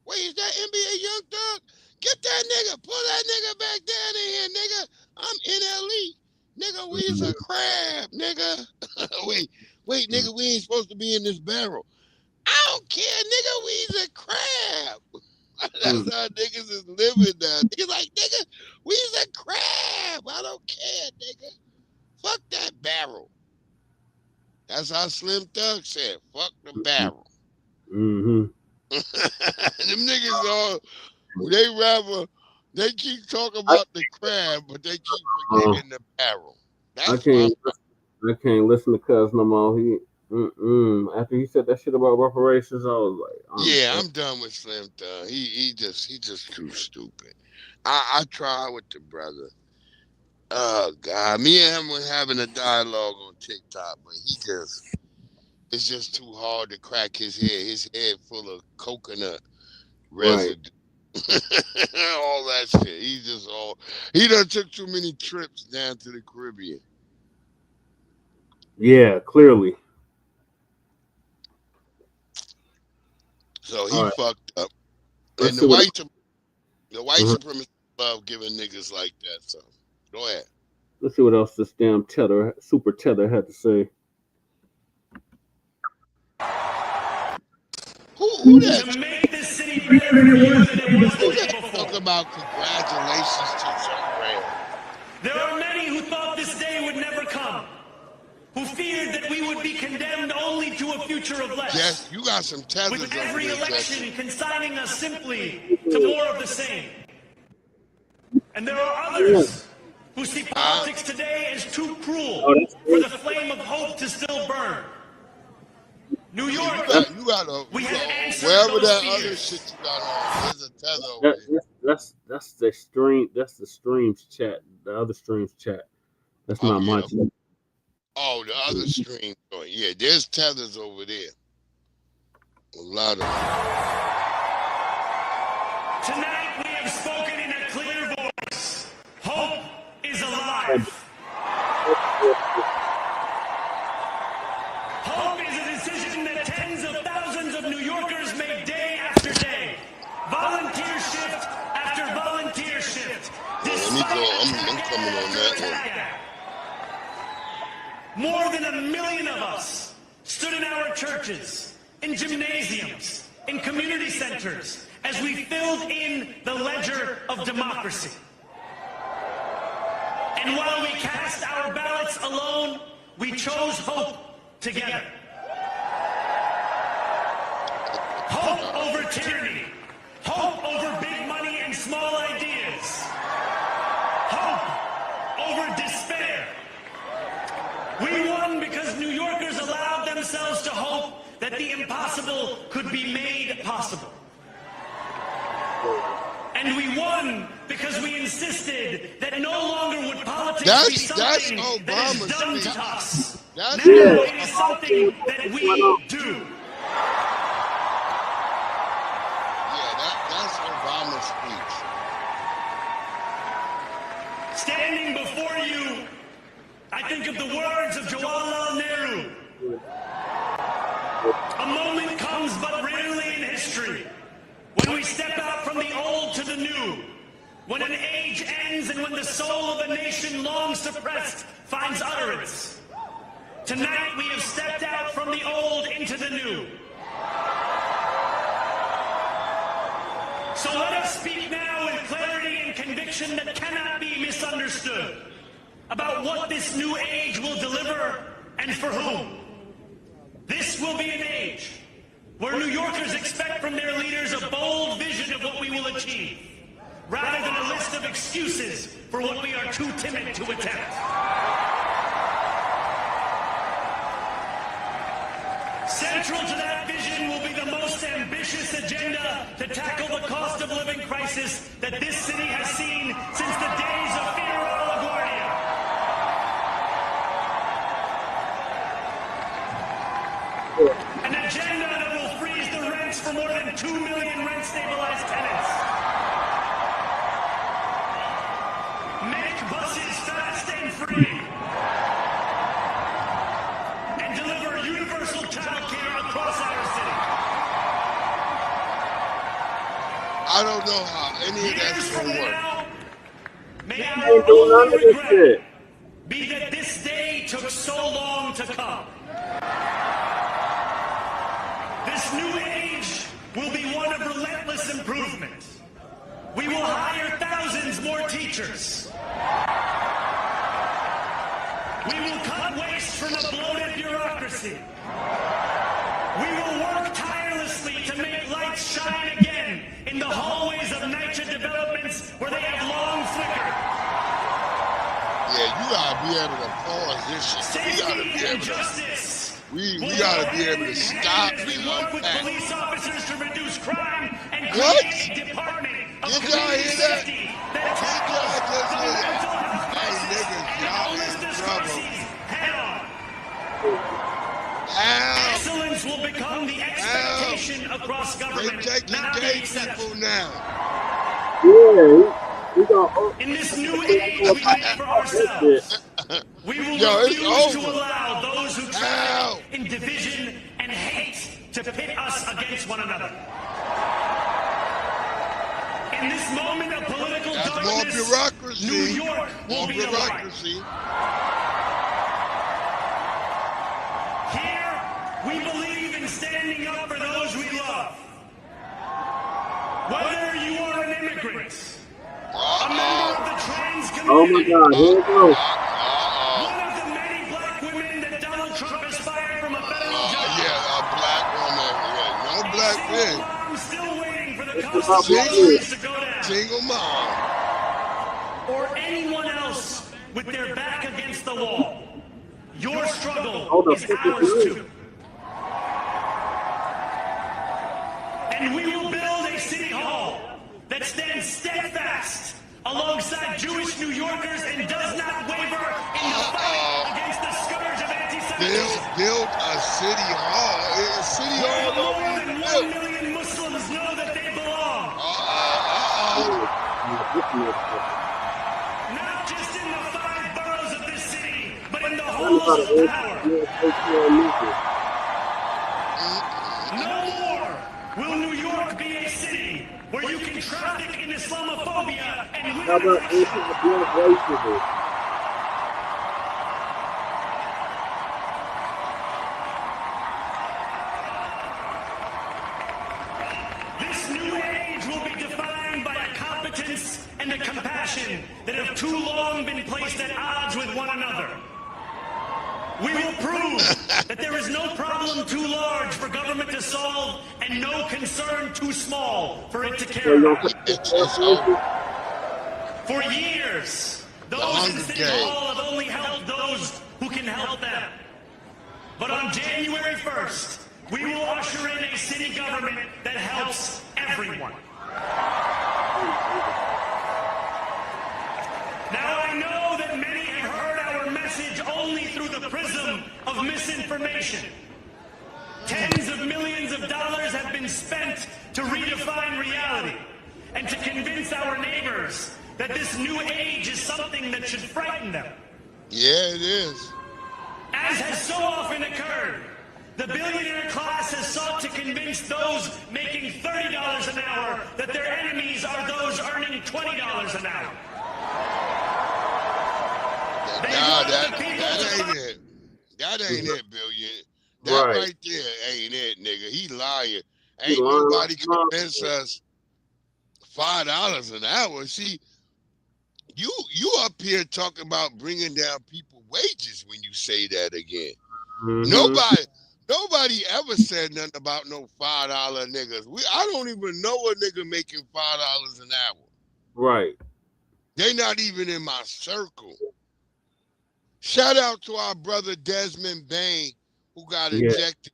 Wait, is that NBA Young Thug? Get that nigga. Pull that nigga back down in here, nigga. I'm NLE. Nigga, we's a crab, nigga. Wait, nigga, we ain't supposed to be in this barrel. I don't care, nigga, we's a crab. That's how niggas is living now. Niggas like, nigga, we's a crab. I don't care, nigga. Fuck that barrel. That's how Slim Thug said. Fuck the barrel. Mm-hmm. Them niggas they keep talking about the crab, but they keep forgetting the barrel. I can't listen to Cuz no more. After he said that shit about reparations, I was like, I'm done with Slim Thug. He just too stupid. I tried with the brother. Oh God, me and him were having a dialogue on TikTok, but it's just too hard to crack his head. His head full of coconut residue. All that shit. He done took too many trips down to the Caribbean. Yeah, clearly. So he fucked up. And the white supremacists love giving niggas like that. So go ahead. Let's see what else this damn Super Tether had to say. Who that? To make this city better than it was the day before. Talk about congratulations to Zohran. who feared that we would be condemned only to a future of less. Yes, you got some tethers With over every there, election Jesse. consigning us simply to more of the same. And there are others who see politics today as too cruel for the flame of hope to still burn. New York, we have answered wherever those that fears. other shit you got on, there's a tether over there. That's the stream. That's the streams chat. The other streams chat. That's not my chat. Oh, the other stream. Oh, yeah, there's tethers over there. A lot of them. Tonight we have spoken in a clear voice. Hope is alive. Hope is a decision that tens of thousands of New Yorkers make day after day. Volunteer shift after volunteer shift. Let me go. I'm coming on that one. More than 1 million of us stood in our churches, in gymnasiums, in community centers, as we filled in the ledger of democracy. And while we cast our ballots alone, we chose hope together. Hope over tyranny. Hope over big money and small ideas. Hope over despair. We won because New Yorkers allowed themselves to hope that the impossible could be made possible. And we won because we insisted that no longer would politics be something that is done to us. Now it is something that we do. That's Obama's speech. Standing before you, I think of the words of Jawaharlal Nehru. A moment comes but rarely in history when we step out from the old to the new, when an age ends and when the soul of a nation long suppressed finds utterance. Tonight we have stepped out from the old into the new. So let us speak now with clarity and conviction that cannot be misunderstood about what this new age will deliver and for whom. This will be an age where New Yorkers expect from their leaders a bold vision of what we will achieve, rather than a list of excuses for what we are too timid to attempt. Central to that vision will be the most ambitious agenda to tackle the cost of living crisis that this city has seen since the days of Federal LaGuardia. An agenda that will freeze the rents for more than 2 million rent-stabilized tenants. Make buses fast and free. And deliver universal child care across our city. I don't know how any of that's going to work. May our only regret be that this day took so long to come. This new age will be one of relentless improvement. We will hire thousands more teachers. We will cut waste from a bloated bureaucracy. We will work tirelessly to make lights shine again in the hallways of NYCHA developments where they have long flickered. Yeah, you gotta be able to pause this shit. Safety and justice. We gotta be able to stop and We work with unpack. police officers to reduce crime and What? create a department of Did y'all community hear that? safety Did y'all just hear that? Hey, niggas, y'all in trouble. How? Excellence will become the expectation across government, They taking not the gay exception. people now. In this new age we live for ourselves, we will refuse to allow those who traffic in division and hate to pit us against one another. In this moment of political That's more darkness, bureaucracy. New York will More be the light. bureaucracy. Here, we believe in standing up for those we love. Whether you are an immigrant, a member of the trans community, Oh my God, here we go. one of the many black women that Single mom. Or anyone else with their back against the wall. Your struggle is ours too. And we will build a city hall that stands steadfast alongside Jewish New Yorkers and does not waver in the fight against the scourge of anti-Semitism. Build a city hall. A city hall. More than 1 million Muslims know that they belong. Not just in the 5 boroughs of this city, but in the halls of power. No more will New York be a city where you can traffic in Islamophobia and women. This new age will be defined by a competence and a compassion that have too long been placed at odds with one another. We will prove that there is no problem too large for government to solve and no concern too small for it to care about. For years, those in City Hall have only helped those who can help them. But on January 1st, we will usher in a city government that helps everyone. Now I know that many have heard our message only through the prism of misinformation. Tens of millions of dollars have been spent to redefine reality and to convince our neighbors that this new age is something that should frighten them. Yeah, it is. As has so often occurred, the billionaire class has sought to convince those making $30 an hour that their enemies are those earning $20 an hour. Nah, that ain't it. That ain't it, Billion. That right there ain't it, nigga. He lying. Ain't nobody convince us $5 an hour. See, you up here talking about bringing down people's wages when you say that again. Nobody ever said nothing about no $5 niggas. I don't even know a nigga making $5 an hour. Right. They not even in my circle. Shout out to our brother Desmond Bain, who got ejected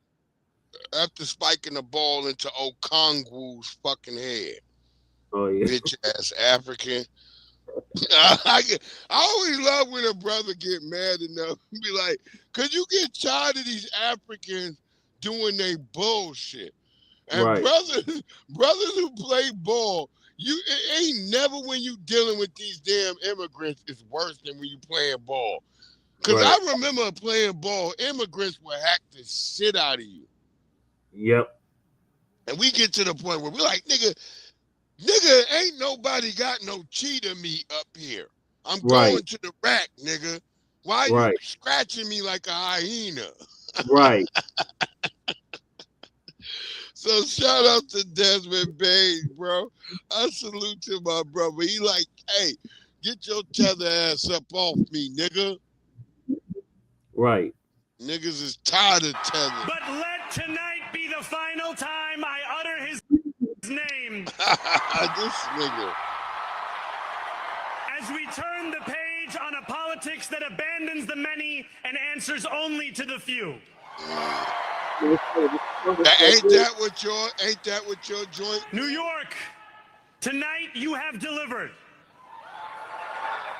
after spiking the ball into Okongwu's fucking head. Oh yeah. Bitch ass African. I always love when a brother get mad enough and be like, "Cause you get tired of these Africans doing their bullshit." And brothers who play ball, it ain't never when you dealing with these damn immigrants it's worse than when you playing ball. Cause I remember playing ball, immigrants would hack the shit out of you. Yep. And we get to the point where we're like, nigga, ain't nobody got no cheetah meat up here. I'm going to the rack, nigga. Why are you scratching me like a hyena? Right. So shout out to Desmond Bain, bro. I salute to my brother. He like, hey, get your tether ass up off me, nigga. Right. Niggas is tired of tether. But let tonight be the final time I utter his name. This nigga. As we turn the page on a politics that abandons the many and answers only to the few. Ain't that what your joint? New York, tonight you have delivered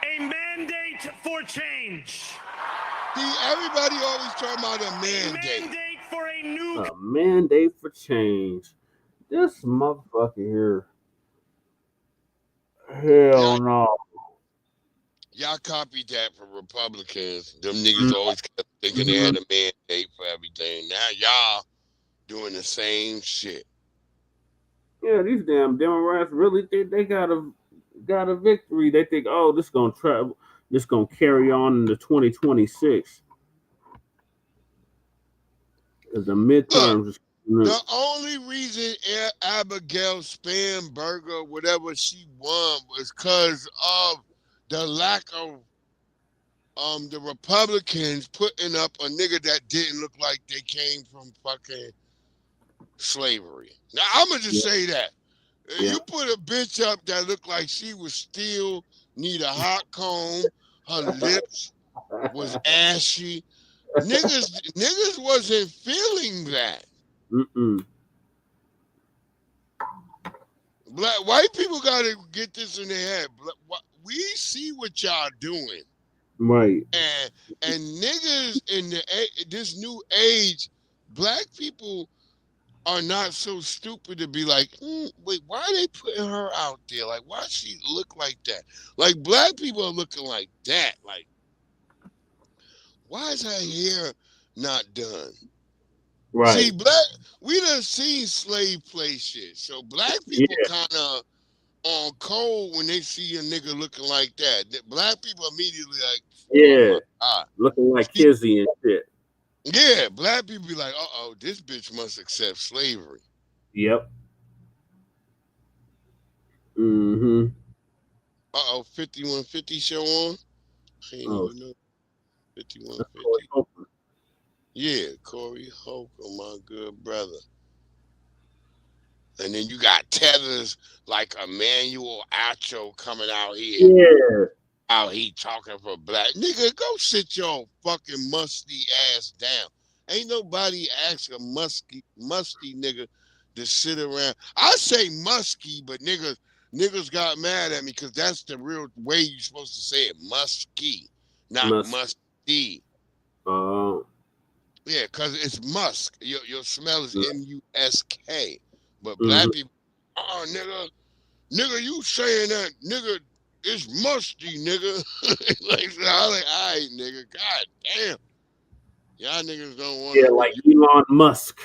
a mandate for change. See, everybody always talking about a mandate. A mandate for a new... A mandate for change. This motherfucker here. Hell no. Y'all copied that from Republicans. Them niggas always kept thinking they had a mandate for everything. Now y'all doing the same shit. Yeah, these damn Democrats really think they got a victory. They think, oh, this gonna carry on into 2026. Because the midterms. The only reason Abigail Spanberger, whatever she won, was because of the lack of the Republicans putting up a nigga that didn't look like they came from fucking slavery. Now I'm gonna just say that You put a bitch up that looked like she was still need a hot comb. Her lips was ashy. Niggas wasn't feeling that. White people gotta get this in their head. We see what y'all doing. Right. And niggas in this new age, black people are not so stupid to be like, wait, why are they putting her out there? Like, why she look like that? Like, black people are looking like that. Like, why is her hair not done? Right. See, we done seen slave play shit. So black people kind of on cold when they see a nigga looking like that. Black people immediately like, looking like Kizzy and shit. Yeah, black people be like, this bitch must accept slavery. Yep. 5150 show on? I ain't even know. 5150. Yeah, Corey Holcomb, my good brother. And then you got tethers like Emmanuel Acho coming out here. Yeah. Out here talking for black. Nigga, go sit your fucking musty ass down. Ain't nobody ask a musty nigga to sit around. I say musky, but niggas got mad at me because that's the real way you're supposed to say it. Musky, not musty. Yeah, because it's musk. Your smell is M-U-S-K. But black people, nigga, you saying that, nigga, it's musty, nigga. Like, all right, nigga, god damn. Y'all niggas don't want to. Like Elon Musk.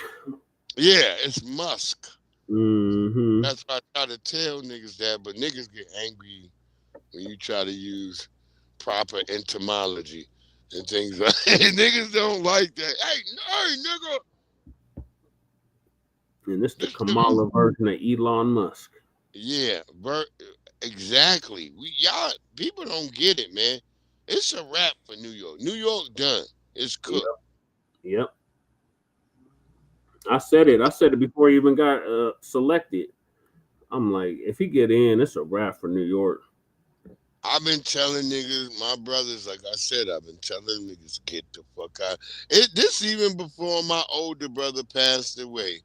Yeah, it's Musk. Mm-hmm. That's why I try to tell niggas that, but niggas get angry when you try to use proper etymology and things like that. Niggas don't like that. Hey, nigga. And this the Kamala version of Elon Musk. Yeah, exactly. Y'all people don't get it, man. It's a wrap for New York. New York done. It's cooked. Yep. I said it before he even got selected. I'm like, if he get in, it's a wrap for New York. I've been telling niggas, my brothers, like I said, I've been telling niggas, get the fuck out. This even before my older brother passed away.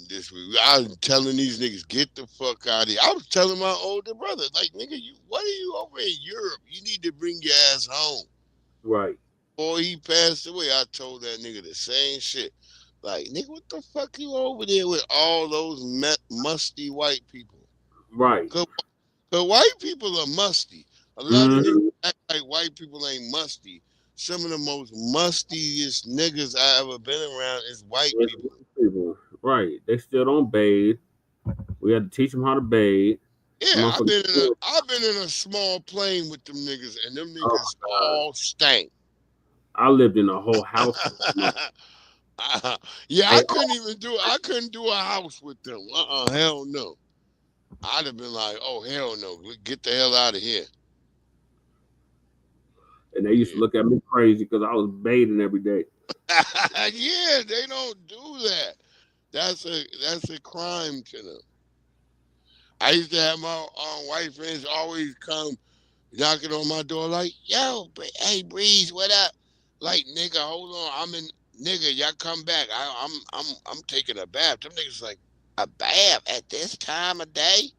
This week, I was telling these niggas, get the fuck out of here. I was telling my older brother, like, nigga, what are you over in Europe? You need to bring your ass home. Right. Before he passed away, I told that nigga the same shit. Like, nigga, what the fuck you over there with all those musty white people? Right. Cause white people are musty. A lot of niggas act like white people ain't musty. Some of the most mustiest niggas I ever been around is white people. Right. They still don't bathe. We had to teach them how to bathe. Yeah, I've been in a small plane with them niggas, and them niggas all stank. I lived in a whole house. Yeah, I couldn't do a house with them. Hell no. I'd have been like, oh hell no, get the hell out of here. And they used to look at me crazy because I was bathing every day. Yeah, they don't do that. That's a crime to them. I used to have my white friends always come knocking on my door like, yo, hey Breeze, what up? Like, nigga, hold on, nigga, y'all come back. I'm taking a bath. Them niggas like, a bath at this time of day?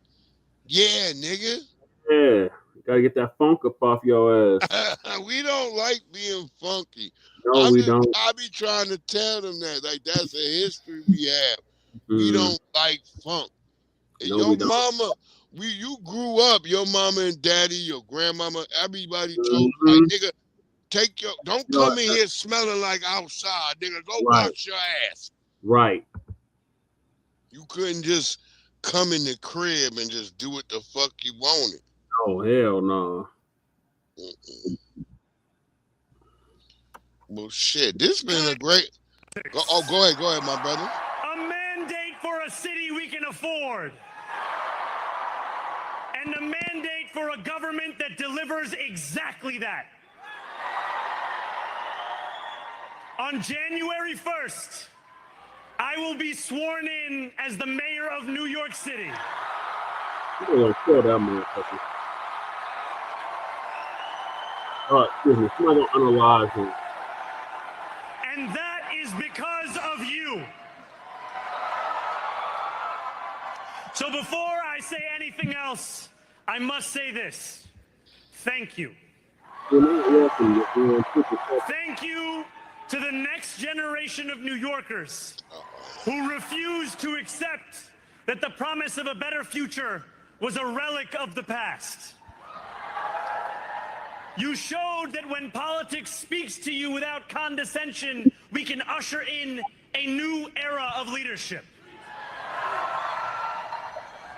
Yeah, nigga. Yeah, gotta get that funk up off your ass. We don't like being funky. No, we don't. I be trying to tell them that. Like, that's a history we have. We don't like funk. No, your mama, you grew up, your mama and daddy, your grandmama, everybody told you, like, nigga, don't come in here smelling like outside, nigga. Go wash your ass. Right. You couldn't just come in the crib and just do what the fuck you wanted. Oh, hell no. Well, shit, this been a great... Go ahead, my brother. A mandate for a city we can afford. And a mandate for a government that delivers exactly that. On January 1st, I will be sworn in as the mayor of New York City. Somebody gonna kill that motherfucker. Excuse me. Somebody gonna unalive him. And that is because of you. So before I say anything else, I must say this. Thank you. Thank you to the next generation of New Yorkers who refuse to accept that the promise of a better future was a relic of the past. You showed that when politics speaks to you without condescension, we can usher in a new era of leadership.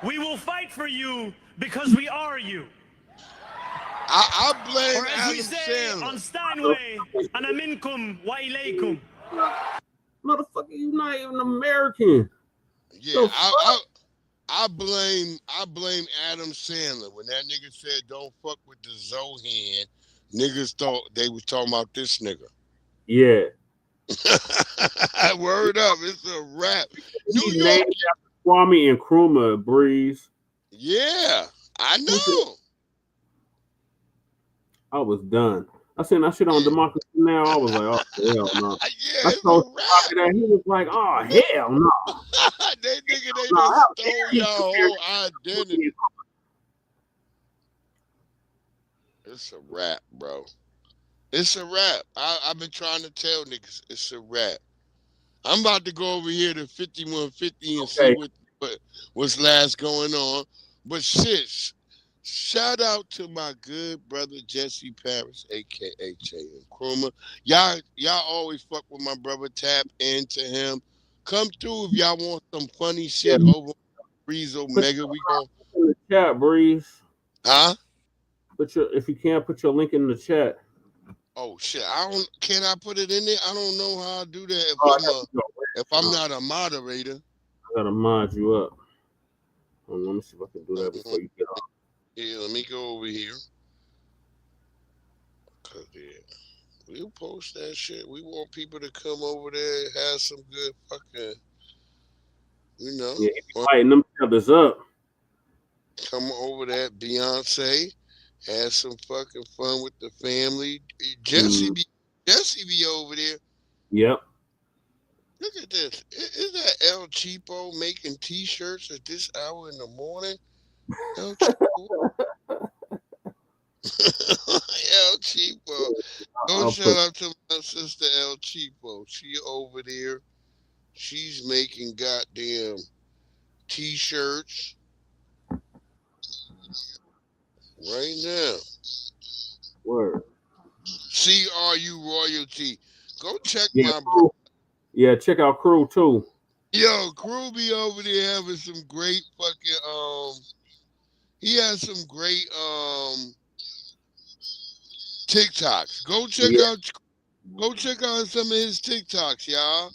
We will fight for you because we are you. I blame or as Adam we say Sandler. on Steinway, ana minkum wa ilaykum. Motherfucker, you not even American. Yeah, I blame Adam Sandler. When that nigga said don't fuck with the Zohan, niggas thought they was talking about this nigga. Yeah. Word up, it's a rap. New He York. named after Kwame and Nkrumah, Breeze. Yeah, I know. I was done. I seen that shit on Democracy Now! I was like, oh, hell no. Yeah, I told Rocky that. He was like, oh, hell no. They nigga, they done stole y'all whole identity. It's a rap, bro. It's a rap. I've been trying to tell niggas it's a rap. I'm about to go over here to 5150 and see what's last going on. But shit, shout out to my good brother Jesse Paris, aka Che Nkrumah. Y'all always fuck with my brother. Tap into him. Come through if y'all want some funny shit over Breeze Omega. We gon' in the chat, Breeze. Huh? If you can't put your link in the chat. Oh shit! Can I put it in there? I don't know how I do that if I'm not a moderator. I gotta mod you up. Let me see if I can do that before you get off. Yeah, let me go over here. Cause we'll post that shit. We want people to come over there and have some good fucking, Yeah, lighting them others up. Come over there, Beyonce. Have some fucking fun with the family. Jesse be over there. Yep. Look at this. Is that El Cheapo making T-shirts at this hour in the morning? El Cheapo. El Cheapo. Go shout out to my sister El Cheapo. She over there. She's making goddamn T-shirts. Right now. Word. CRU Royalty. Go check my Crew. Yeah, check out Crew too. Yo, Crew be over there having some great fucking he has some great TikToks. Go check out some of his TikToks, y'all.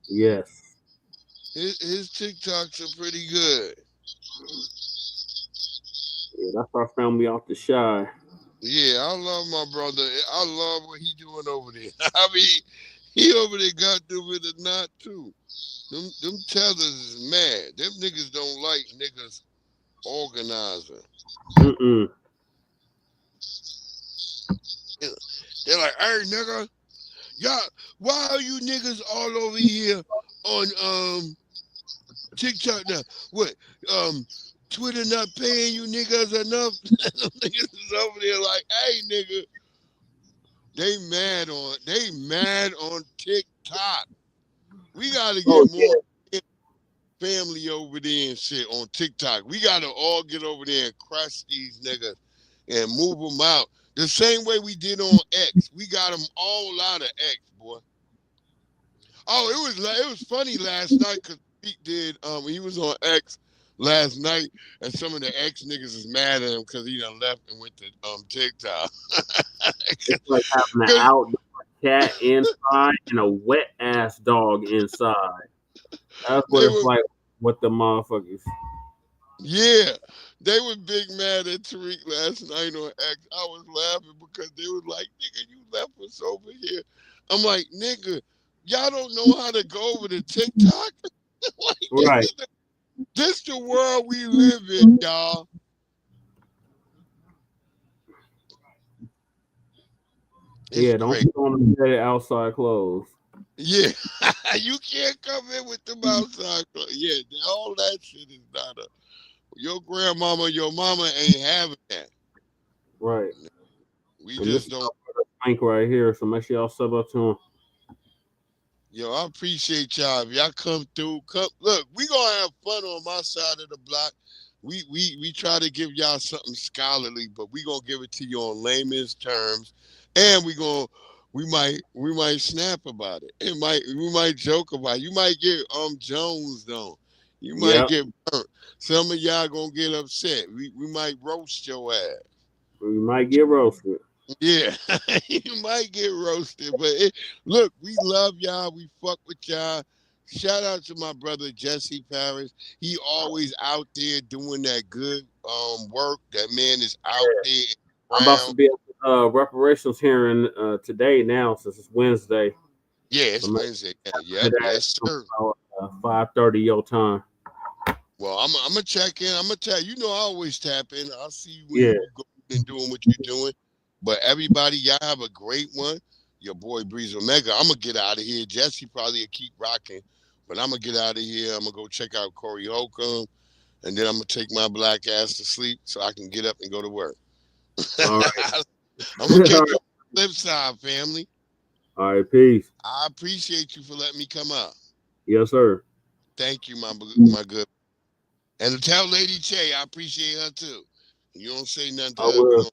Yes. His TikToks are pretty good. Yeah, that's our family off the shy. Yeah, I love my brother. I love what he doing over there. I mean, he over there got them with a knot too. Them tethers is mad. Them niggas don't like niggas organizing. They're like, hey nigga, y'all, why are you niggas all over here on TikTok now? What Twitter not paying you niggas enough? Niggas is over there like, hey nigga, they mad on TikTok. We gotta get more family over there and shit on TikTok. We gotta all get over there and crush these niggas and move them out. The same way we did on X. We got them all out of X, boy. Oh, it was funny last night because Pete did he was on X last night, and some of the X niggas is mad at him because he done left and went to TikTok. It's like having an outdoor cat inside and a wet ass dog inside. That's what it's like with the motherfuckers. Yeah, they were big mad at Tariq last night on X. I was laughing because they was like, nigga, you left us over here. I'm like, nigga, y'all don't know how to go over to TikTok? Like, right. This the world we live in, y'all. Yeah, don't put on the outside clothes. Yeah, you can't come in with them outside clothes. Yeah, all that shit is not a. Your grandmama, your mama ain't having that. Right. We just don't. Link right here, so make sure y'all sub up to him. Yo, I appreciate y'all. If y'all come through, look. We gonna have fun on my side of the block. We try to give y'all something scholarly, but we gonna give it to you on layman's terms, and we might snap about it. We might joke about it. You might get Jones though. You might get burnt. Some of y'all gonna get upset. We might roast your ass. We might get roasted. Yeah, you might get roasted. But look, we love y'all. We fuck with y'all. Shout out to my brother Jesse Paris. He always out there doing that good work. That man is out there. I'm about to be at reparations hearing today now, since it's Wednesday. Yeah, it's Wednesday. Yeah, yes, sir. 5:30 your time. Well, I'm gonna check in. I'm gonna tell you. You know, I always tap in. I'll see you when you go and doing what you're doing. But everybody, y'all have a great one. Your boy Breeze Omega. I'm gonna get out of here. Jesse probably will keep rocking, but I'm gonna get out of here. I'm gonna go check out Corey Holcomb, and then I'm gonna take my black ass to sleep so I can get up and go to work. All right. I'm gonna catch you on the flip side, family. All right, peace. I appreciate you for letting me come out. Yes, sir. Thank you, my good. And tell Lady Che I appreciate her too. You don't say nothing to her.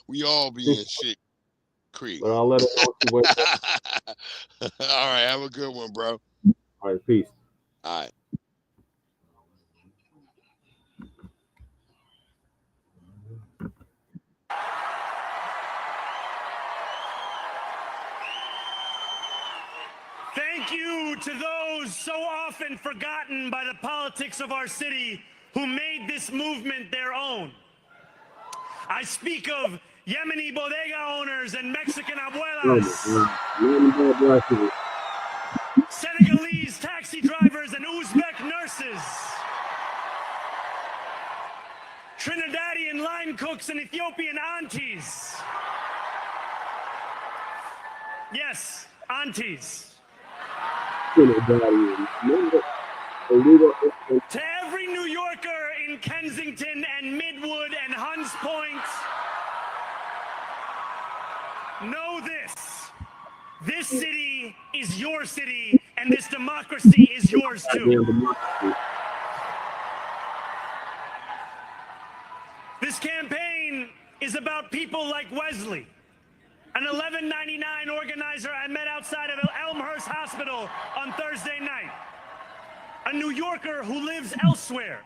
We all be in shit creek. But I'll let her know she wake up. All right, have a good one, bro. All right, peace. All right. Thank you to those so often forgotten by the politics of our city who made this movement their own. I speak of Yemeni bodega owners and Mexican abuelas, Senegalese taxi drivers and Uzbek nurses, Trinidadian line cooks and Ethiopian aunties. Yes, aunties. To every New Yorker in Kensington and Midwood and Hunts Point, know this. This city is your city, and this democracy is yours too. This campaign is about people like Wesley, an $11.99 organizer I met outside of Elmhurst Hospital on Thursday night. A New Yorker who lives elsewhere,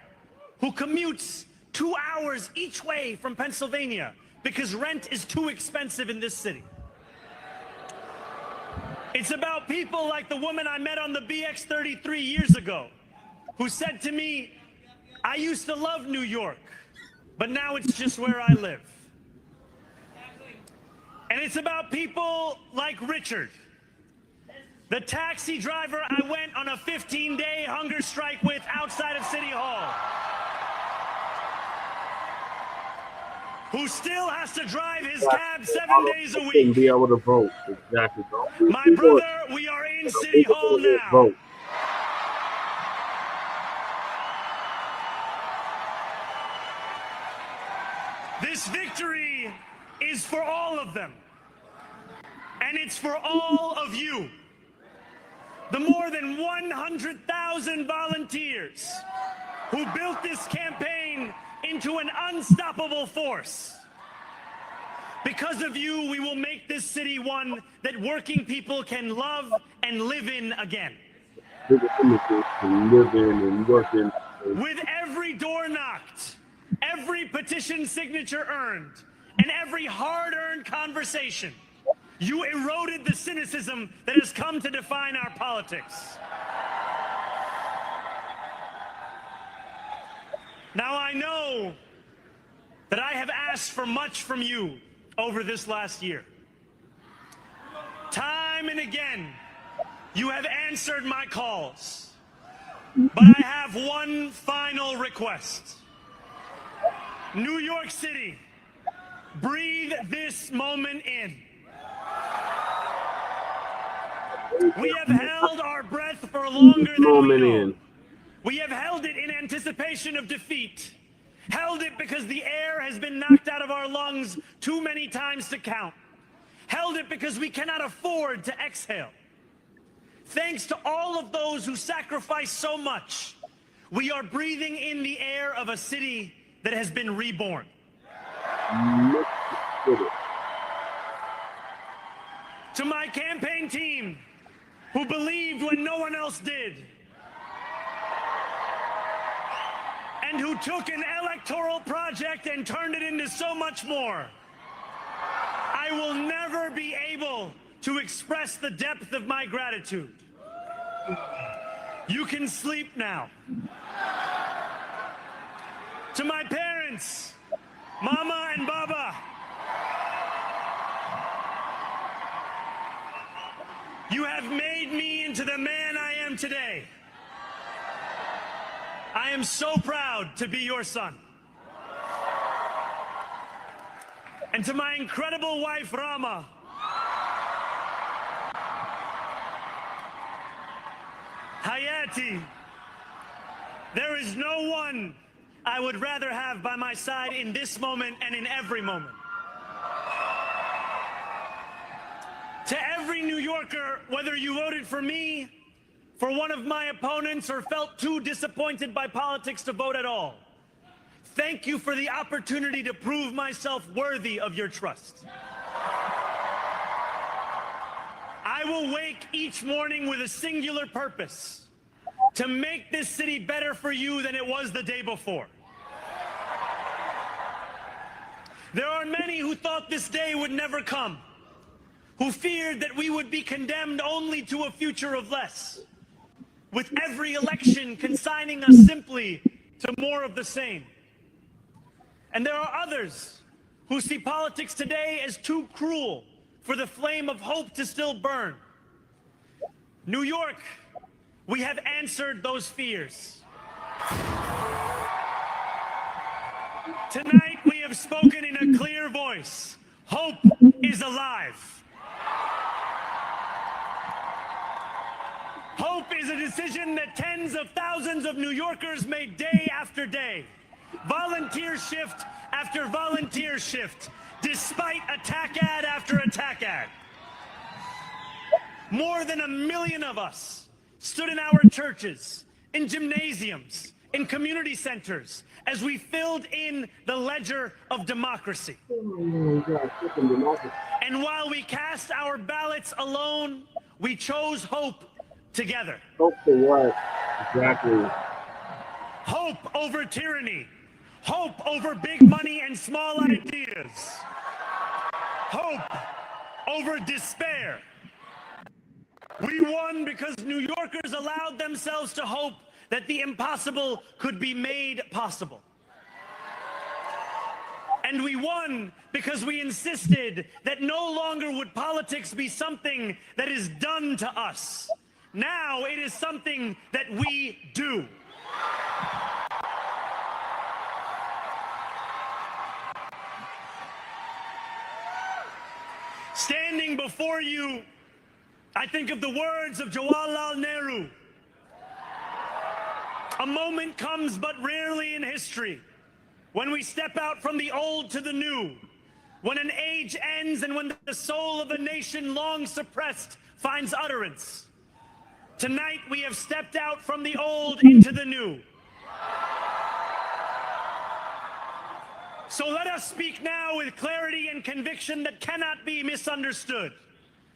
who commutes 2 hours each way from Pennsylvania because rent is too expensive in this city. It's about people like the woman I met on the BX 33 years ago, who said to me, I used to love New York, but now it's just where I live. And it's about people like Richard, the taxi driver I went on a 15-day hunger strike with outside of City Hall, who still has to drive his cab 7 days a week. Be able to vote. Exactly. My brother, we are in City Hall now. Vote. This victory is for all of them, and it's for all of you. The more than 100,000 volunteers who built this campaign into an unstoppable force. Because of you, we will make this city one that working people can love and live in again. With every door knocked, every petition signature earned, and every hard-earned conversation, you eroded the cynicism that has come to define our politics. Now, I know that I have asked for much from you over this last year. Time and again, you have answered my calls. But I have one final request. New York City, breathe this moment in. We have held our breath for longer than we know. We have held it in anticipation of defeat. Held it because the air has been knocked out of our lungs too many times to count. Held it because we cannot afford to exhale. Thanks to all of those who sacrificed so much, we are breathing in the air of a city that has been reborn. To my campaign team, who believed when no one else did, and who took an electoral project and turned it into so much more, I will never be able to express the depth of my gratitude. You can sleep now. To my parents, Mama and Baba, you have made me into the man I am today. I am so proud to be your son. And to my incredible wife, Rama, Hayati, there is no one I would rather have by my side in this moment and in every moment. To every New Yorker, whether you voted for me, for one of my opponents, or felt too disappointed by politics to vote at all, thank you for the opportunity to prove myself worthy of your trust. I will wake each morning with a singular purpose: to make this city better for you than it was the day before. There are many who thought this day would never come, who feared that we would be condemned only to a future of less, with every election consigning us simply to more of the same. And there are others who see politics today as too cruel for the flame of hope to still burn. New York, we have answered those fears. Tonight we have spoken in a clear voice. Hope is alive. Hope is a decision that tens of thousands of New Yorkers made day after day, volunteer shift after volunteer shift, despite attack ad after attack ad. More than 1 million of us stood in our churches, in gymnasiums, in community centers, as we filled in the ledger of democracy. And while we cast our ballots alone, we chose hope together. Hope for what? Exactly. Hope over tyranny. Hope over big money and small ideas. Hope over despair. We won because New Yorkers allowed themselves to hope that the impossible could be made possible. And we won because we insisted that no longer would politics be something that is done to us. Now it is something that we do. Standing before you, I think of the words of Jawaharlal Nehru. A moment comes but rarely in history when we step out from the old to the new, when an age ends and when the soul of a nation long suppressed finds utterance. Tonight we have stepped out from the old into the new. So let us speak now with clarity and conviction that cannot be misunderstood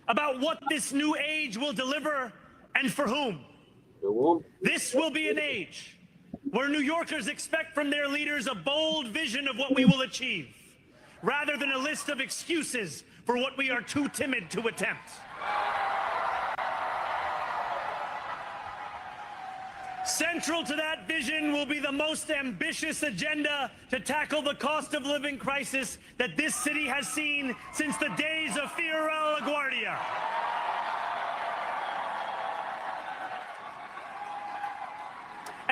about what this new age will deliver and for whom. This will be an age where New Yorkers expect from their leaders a bold vision of what we will achieve, rather than a list of excuses for what we are too timid to attempt. Central to that vision will be the most ambitious agenda to tackle the cost of living crisis that this city has seen since the days of Fiorella LaGuardia.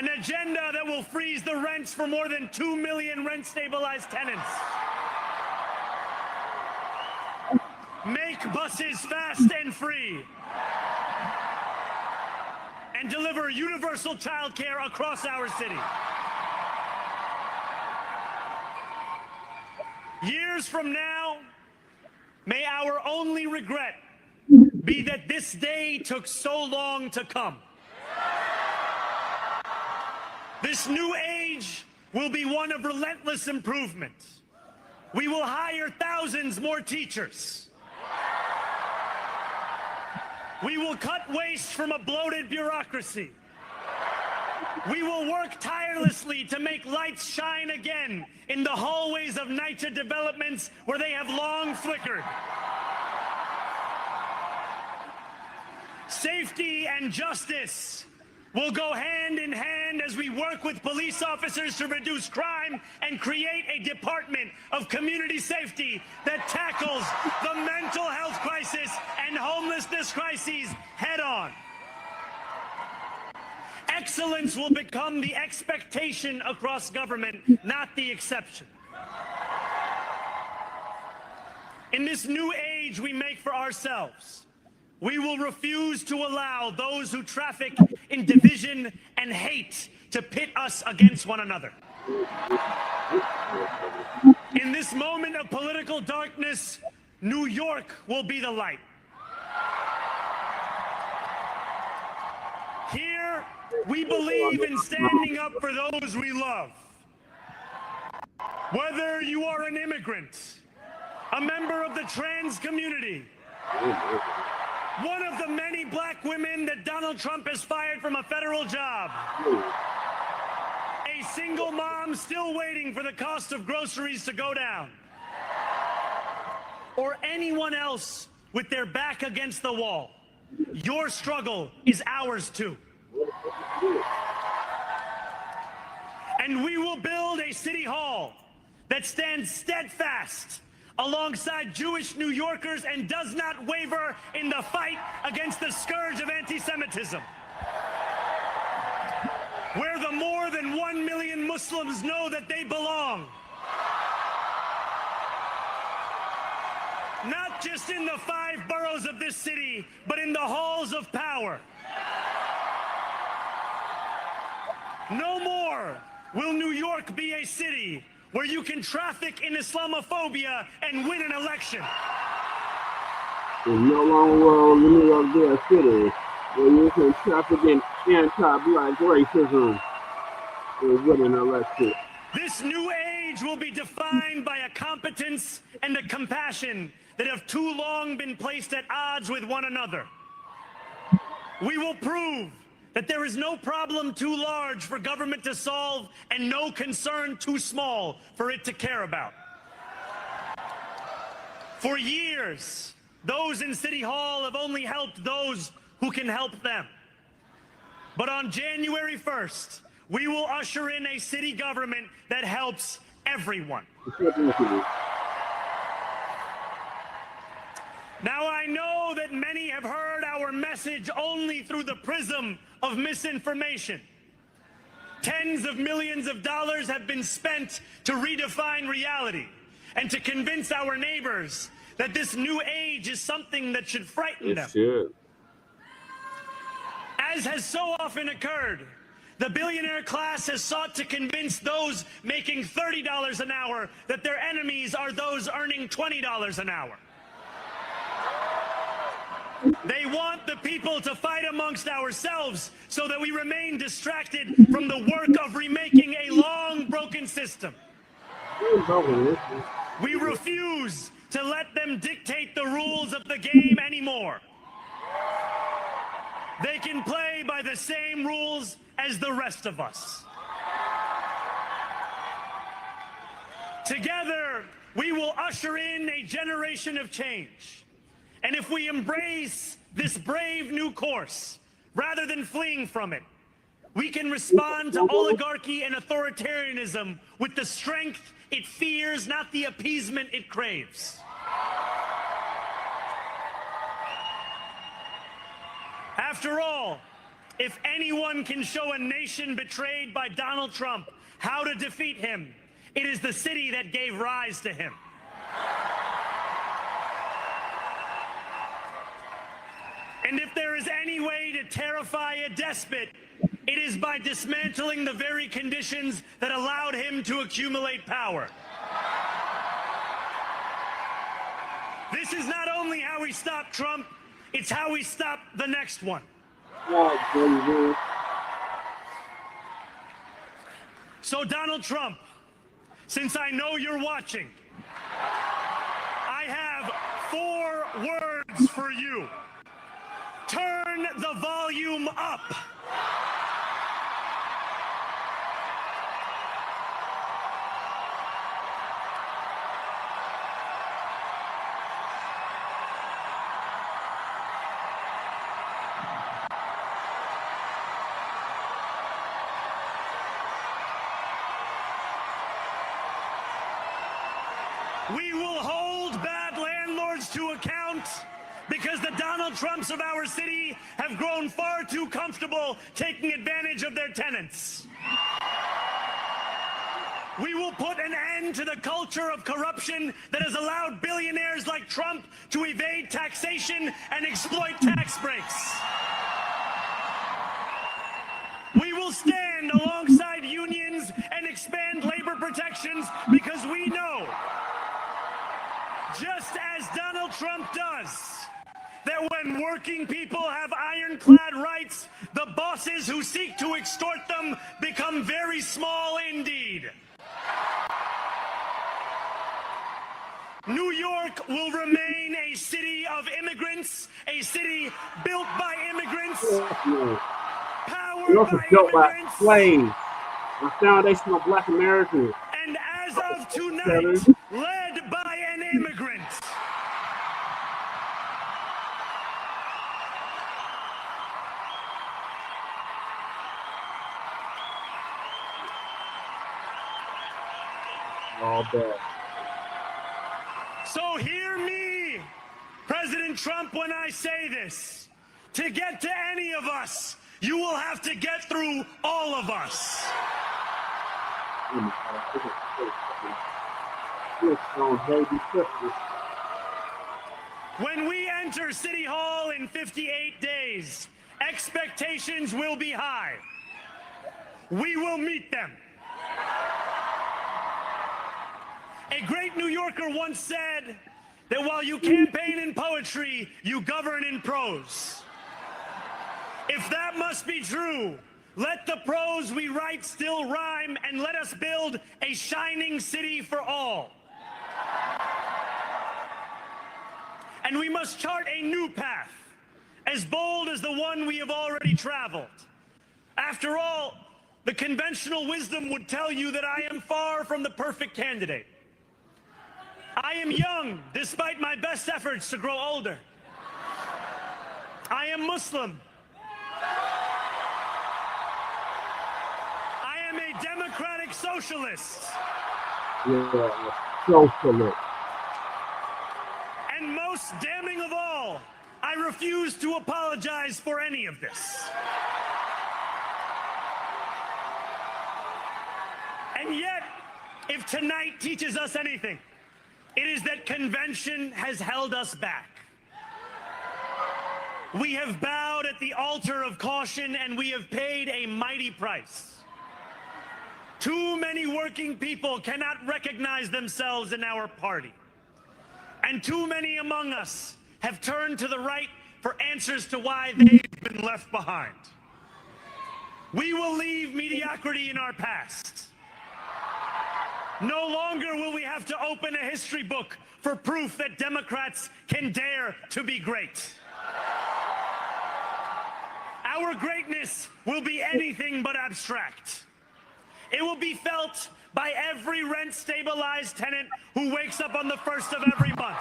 An agenda that will freeze the rents for more than 2 million rent-stabilized tenants. Make buses fast and free. And deliver universal child care across our city. Years from now, may our only regret be that this day took so long to come. This new age will be one of relentless improvement. We will hire thousands more teachers. We will cut waste from a bloated bureaucracy. We will work tirelessly to make lights shine again in the hallways of NYCHA developments where they have long flickered. Safety and justice will go hand in hand as we work with police officers to reduce crime and create a department of community safety that tackles the mental health crisis and homelessness crises head on. Excellence will become the expectation across government, not the exception. In this new age we make for ourselves, we will refuse to allow those who traffic in division and hate to pit us against one another. In this moment of political darkness, New York will be the light. Here, we believe in standing up for those we love. Whether you are an immigrant, a member of the trans community, one of the many black women that Donald Trump has fired from a federal job, a single mom still waiting for the cost of groceries to go down, or anyone else with their back against the wall, your struggle is ours too. And we will build a city hall that stands steadfast alongside Jewish New Yorkers and does not waver in the fight against the scourge of anti-Semitism. Where the more than 1 million Muslims know that they belong. Not just in the 5 boroughs of this city, but in the halls of power. No more will New York be a city where you can traffic in Islamophobia and win an election. There's no longer will New York be a city where you can traffic in anti-black racism and win an election. This new age will be defined by a competence and a compassion that have too long been placed at odds with one another. We will prove that there is no problem too large for government to solve and no concern too small for it to care about. For years, those in City Hall have only helped those who can help them. But on January 1st, we will usher in a city government that helps everyone. Now, I know that many have heard our message only through the prism of misinformation. Tens of millions of dollars have been spent to redefine reality and to convince our neighbors that this new age is something that should frighten them. As has so often occurred, the billionaire class has sought to convince those making $30 an hour that their enemies are those earning $20 an hour. They want the people to fight amongst ourselves so that we remain distracted from the work of remaking a long broken system. We refuse to let them dictate the rules of the game anymore. They can play by the same rules as the rest of us. Together, we will usher in a generation of change. And if we embrace this brave new course, rather than fleeing from it, we can respond to oligarchy and authoritarianism with the strength it fears, not the appeasement it craves. After all, If anyone can show a nation betrayed by Donald Trump how to defeat him, it is the city that gave rise to him. And if there is any way to terrify a despot, it is by dismantling the very conditions that allowed him to accumulate power. This is not only how we stop Trump, it's how we stop the next one. So Donald Trump, since I know you're watching, I have 4 words for you. Turn the volume up. We will hold bad landlords to account because the Donald Trumps of our city have grown far too comfortable taking advantage of their tenants. We will put an end to the culture of corruption that has allowed billionaires like Trump to evade taxation and exploit tax breaks. We will stand alongside unions and expand labor protections because we know, just as Donald Trump does, that when working people have ironclad rights, the bosses who seek to extort them become very small indeed. New York will remain a city of immigrants, a city built by immigrants, powered by immigrants, slaves, the foundation of Black America. And as of tonight, led by an immigrant. All bad. So hear me, President Trump, when I say this. To get to any of us, you will have to get through all of us. When we enter City Hall in 58 days, expectations will be high. We will meet them. A great New Yorker once said that while you campaign in poetry, you govern in prose. If that must be true, let the prose we write still rhyme, and let us build a shining city for all. And we must chart a new path, as bold as the one we have already traveled. After all, the conventional wisdom would tell you that I am far from the perfect candidate. I am young, despite my best efforts to grow older. I am Muslim. I am a democratic socialist. Yeah, socialist. And most damning of all, I refuse to apologize for any of this. And yet, if tonight teaches us anything, it is that convention has held us back. We have bowed at the altar of caution, and we have paid a mighty price. Too many working people cannot recognize themselves in our party. And too many among us have turned to the right for answers to why they've been left behind. We will leave mediocrity in our past. No longer will we have to open a history book for proof that Democrats can dare to be great. Our greatness will be anything but abstract. It will be felt by every rent-stabilized tenant who wakes up on the 1st of every month,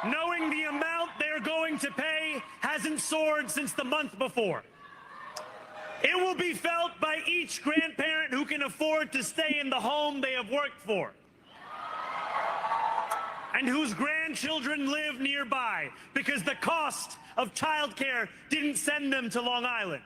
knowing the amount they're going to pay hasn't soared since the month before. It will be felt by each grandparent who can afford to stay in the home they have worked for. and whose grandchildren live nearby because the cost of childcare didn't send them to Long Island.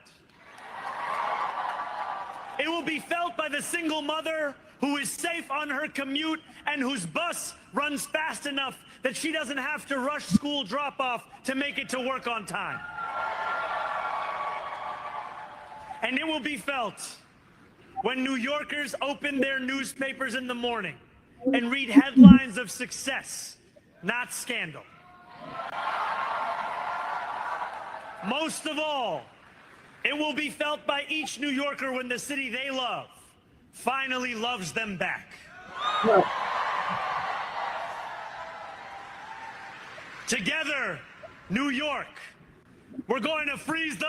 It will be felt by the single mother who is safe on her commute and whose bus runs fast enough that she doesn't have to rush school drop-off to make it to work on time. And it will be felt when New Yorkers open their newspapers in the morning and read headlines of success, not scandal. Most of all, it will be felt by each New Yorker when the city they love finally loves them back. Together, New York, we're going to freeze the...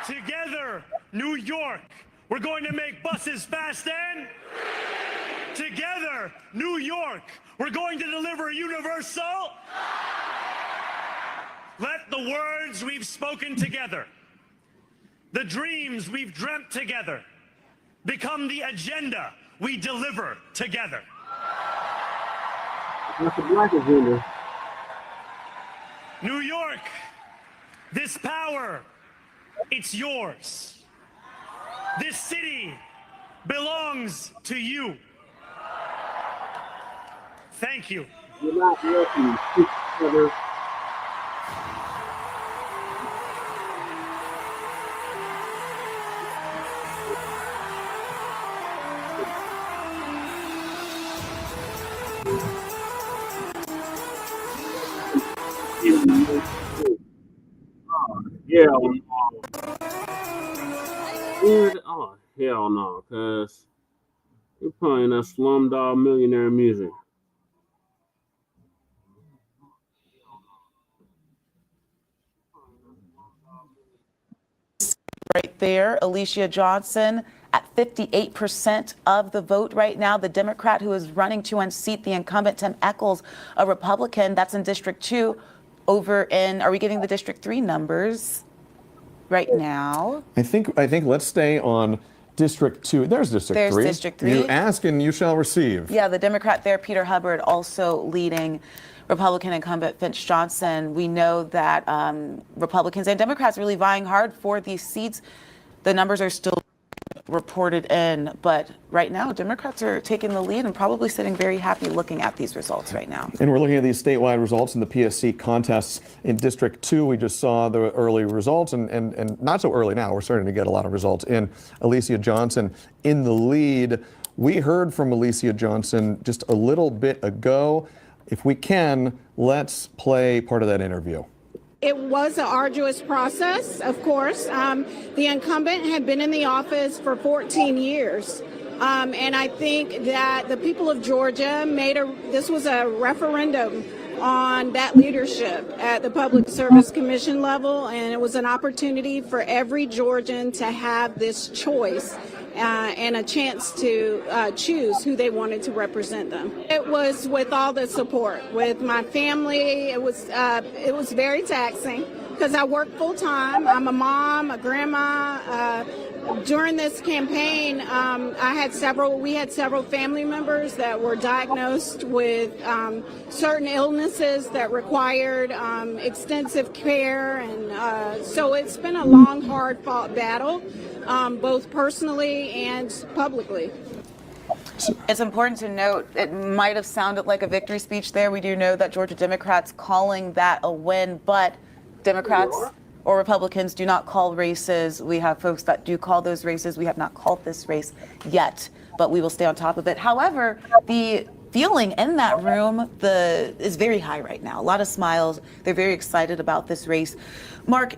Together, New York, we're going to make buses fast and... Together, New York, we're going to deliver universal... Let the words we've spoken together, the dreams we've dreamt together, become the agenda we deliver together. That's the Black agenda. New York, this power, it's yours. This city belongs to you. Thank you. You're not welcome to each other. Hell no. Dude, oh, hell no, cuz you're playing that Slumdog Millionaire music. Right there, Alicia Johnson at 58% of the vote right now. The Democrat who is running to unseat the incumbent Tim Echols, a Republican, that's in District 2. Over in, are we getting the District 3 numbers right now? I think let's stay on District 2. There's District 3. District 3. You ask and you shall receive. Yeah, the Democrat there, Peter Hubbard, also leading Republican incumbent Finch Johnson. We know that Republicans and Democrats really vying hard for these seats. The numbers are still reported in, but right now Democrats are taking the lead and probably sitting very happy looking at these results right now. And we're looking at these statewide results in the PSC contests in District 2. We just saw the early results and not so early now. We're starting to get a lot of results in. Alicia Johnson in the lead. We heard from Alicia Johnson just a little bit ago. If we can, let's play part of that interview. It was an arduous process, of course. The incumbent had been in the office for 14 years. And I think that the people of Georgia this was a referendum on that leadership at the Public Service Commission level. And it was an opportunity for every Georgian to have this choice and a chance to choose who they wanted to represent them. It was with all the support, with my family. It was very taxing because I work full time. I'm a mom, a grandma. During this campaign, we had several family members that were diagnosed with certain illnesses that required extensive care, and so it's been a long, hard-fought battle, both personally and publicly. It's important to note, it might have sounded like a victory speech there. We do know that Georgia Democrats calling that a win, but Democrats or Republicans do not call races. We have folks that do call those races. We have not called this race yet, but we will stay on top of it. However, the feeling in that room is very high right now. A lot of smiles. They're very excited about this race. Mark,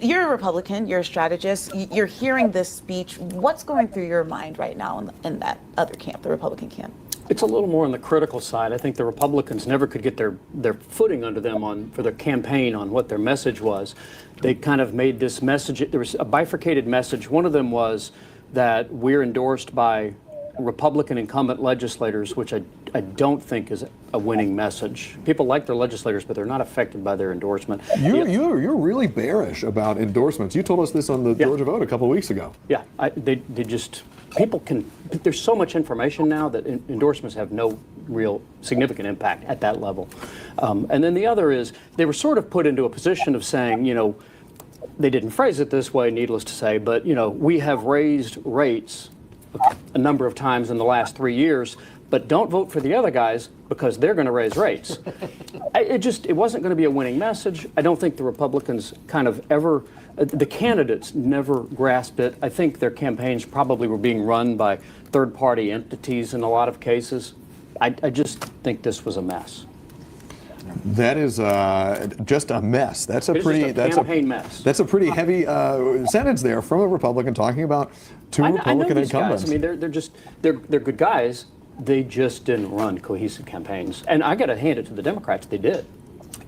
you're a Republican, you're a strategist, you're hearing this speech. What's going through your mind right now in that other camp, the Republican camp? It's a little more on the critical side. I think the Republicans never could get their footing under them for their campaign on what their message was. They kind of made this message, there was a bifurcated message. One of them was that we're endorsed by Republican incumbent legislators, which I don't think is a winning message. People like their legislators, but they're not affected by their endorsement. You're really bearish about endorsements. You told us this on the Georgia vote a couple of weeks ago. Yeah, they just, people can, there's so much information now that endorsements have no real significant impact at that level. And then the other is, they were sort of put into a position of saying, you know, they didn't phrase it this way, needless to say, but, you know, we have raised rates a number of times in the last 3 years, but don't vote for the other guys because they're going to raise rates. It wasn't going to be a winning message. I don't think the Republicans kind of ever, the candidates never grasped it. I think their campaigns probably were being run by third-party entities in a lot of cases. I just think this was a mess. That is just a mess. That's a campaign mess. That's a pretty heavy sentence there from a Republican talking about two Republican incumbents. Guys. I mean, they're good guys. They just didn't run cohesive campaigns, and I got to hand it to the Democrats. They did.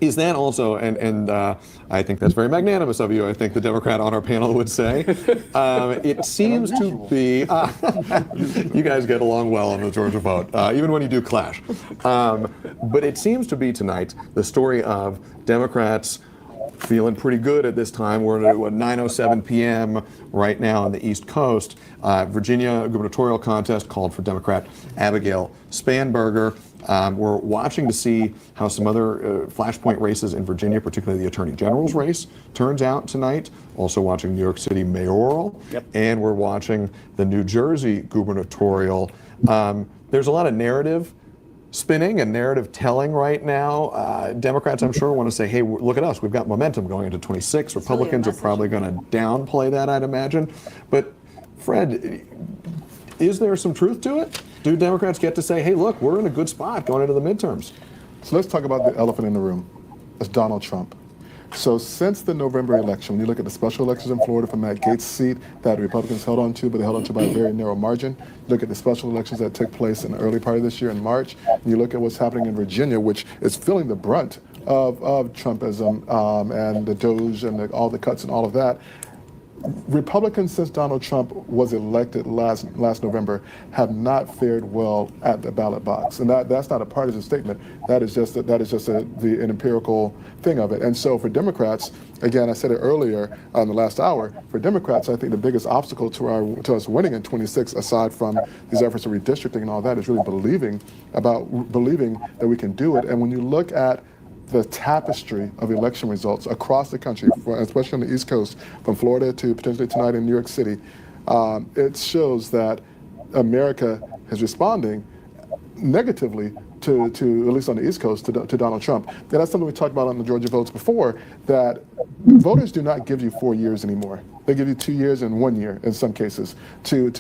Is that also, and I think that's very magnanimous of you, I think the Democrat on our panel would say, it seems to be, you guys get along well on the Georgia vote, even when you do clash. But it seems to be tonight the story of Democrats feeling pretty good at this time. We're at 9:07 p.m. right now on the East Coast. Virginia gubernatorial contest called for Democrat Abigail Spanberger. We're watching to see how some other flashpoint races in Virginia, particularly the Attorney General's race, turns out tonight. Also watching New York City mayoral. Yep. And we're watching the New Jersey gubernatorial. There's a lot of narrative spinning and narrative telling right now. Democrats, I'm sure, want to say, hey, look at us. We've got momentum going into 26. Republicans are probably going to downplay that, I'd imagine. But, Fred, is there some truth to it? Do Democrats get to say, hey, look, we're in a good spot going into the midterms? So let's talk about the elephant in the room. It's Donald Trump. So since the November election, when you look at the special elections in Florida for Matt Gaetz' seat that the Republicans held on to, but they held on to by a very narrow margin. Look at the special elections that took place in the early part of this year in March. And you look at what's happening in Virginia, which is feeling the brunt of Trumpism and the DOJ and all the cuts and all of that. Republicans, since Donald Trump was elected last November, have not fared well at the ballot box, and that's not a partisan statement. That is just an empirical thing of it. And so for Democrats, again, I said it earlier in the last hour. For Democrats, I think the biggest obstacle to us winning in 26, aside from these efforts of redistricting and all that, is really believing that we can do it. And when you look at the tapestry of election results across the country, especially on the East Coast, from Florida to potentially tonight in New York City, it shows that America is responding negatively to at least on the East Coast, to Donald Trump. And that's something we talked about on the Georgia votes before, that voters do not give you 4 years anymore. They give you 2 years and 1 year in some cases to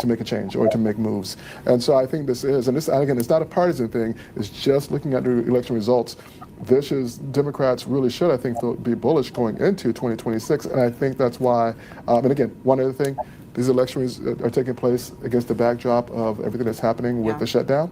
make a change or to make moves. And so I think this is, and again, it's not a partisan thing. It's just looking at the election results. Democrats really should, I think, be bullish going into 2026. And I think that's why, and again, one other thing, these elections are taking place against the backdrop of everything that's happening with the shutdown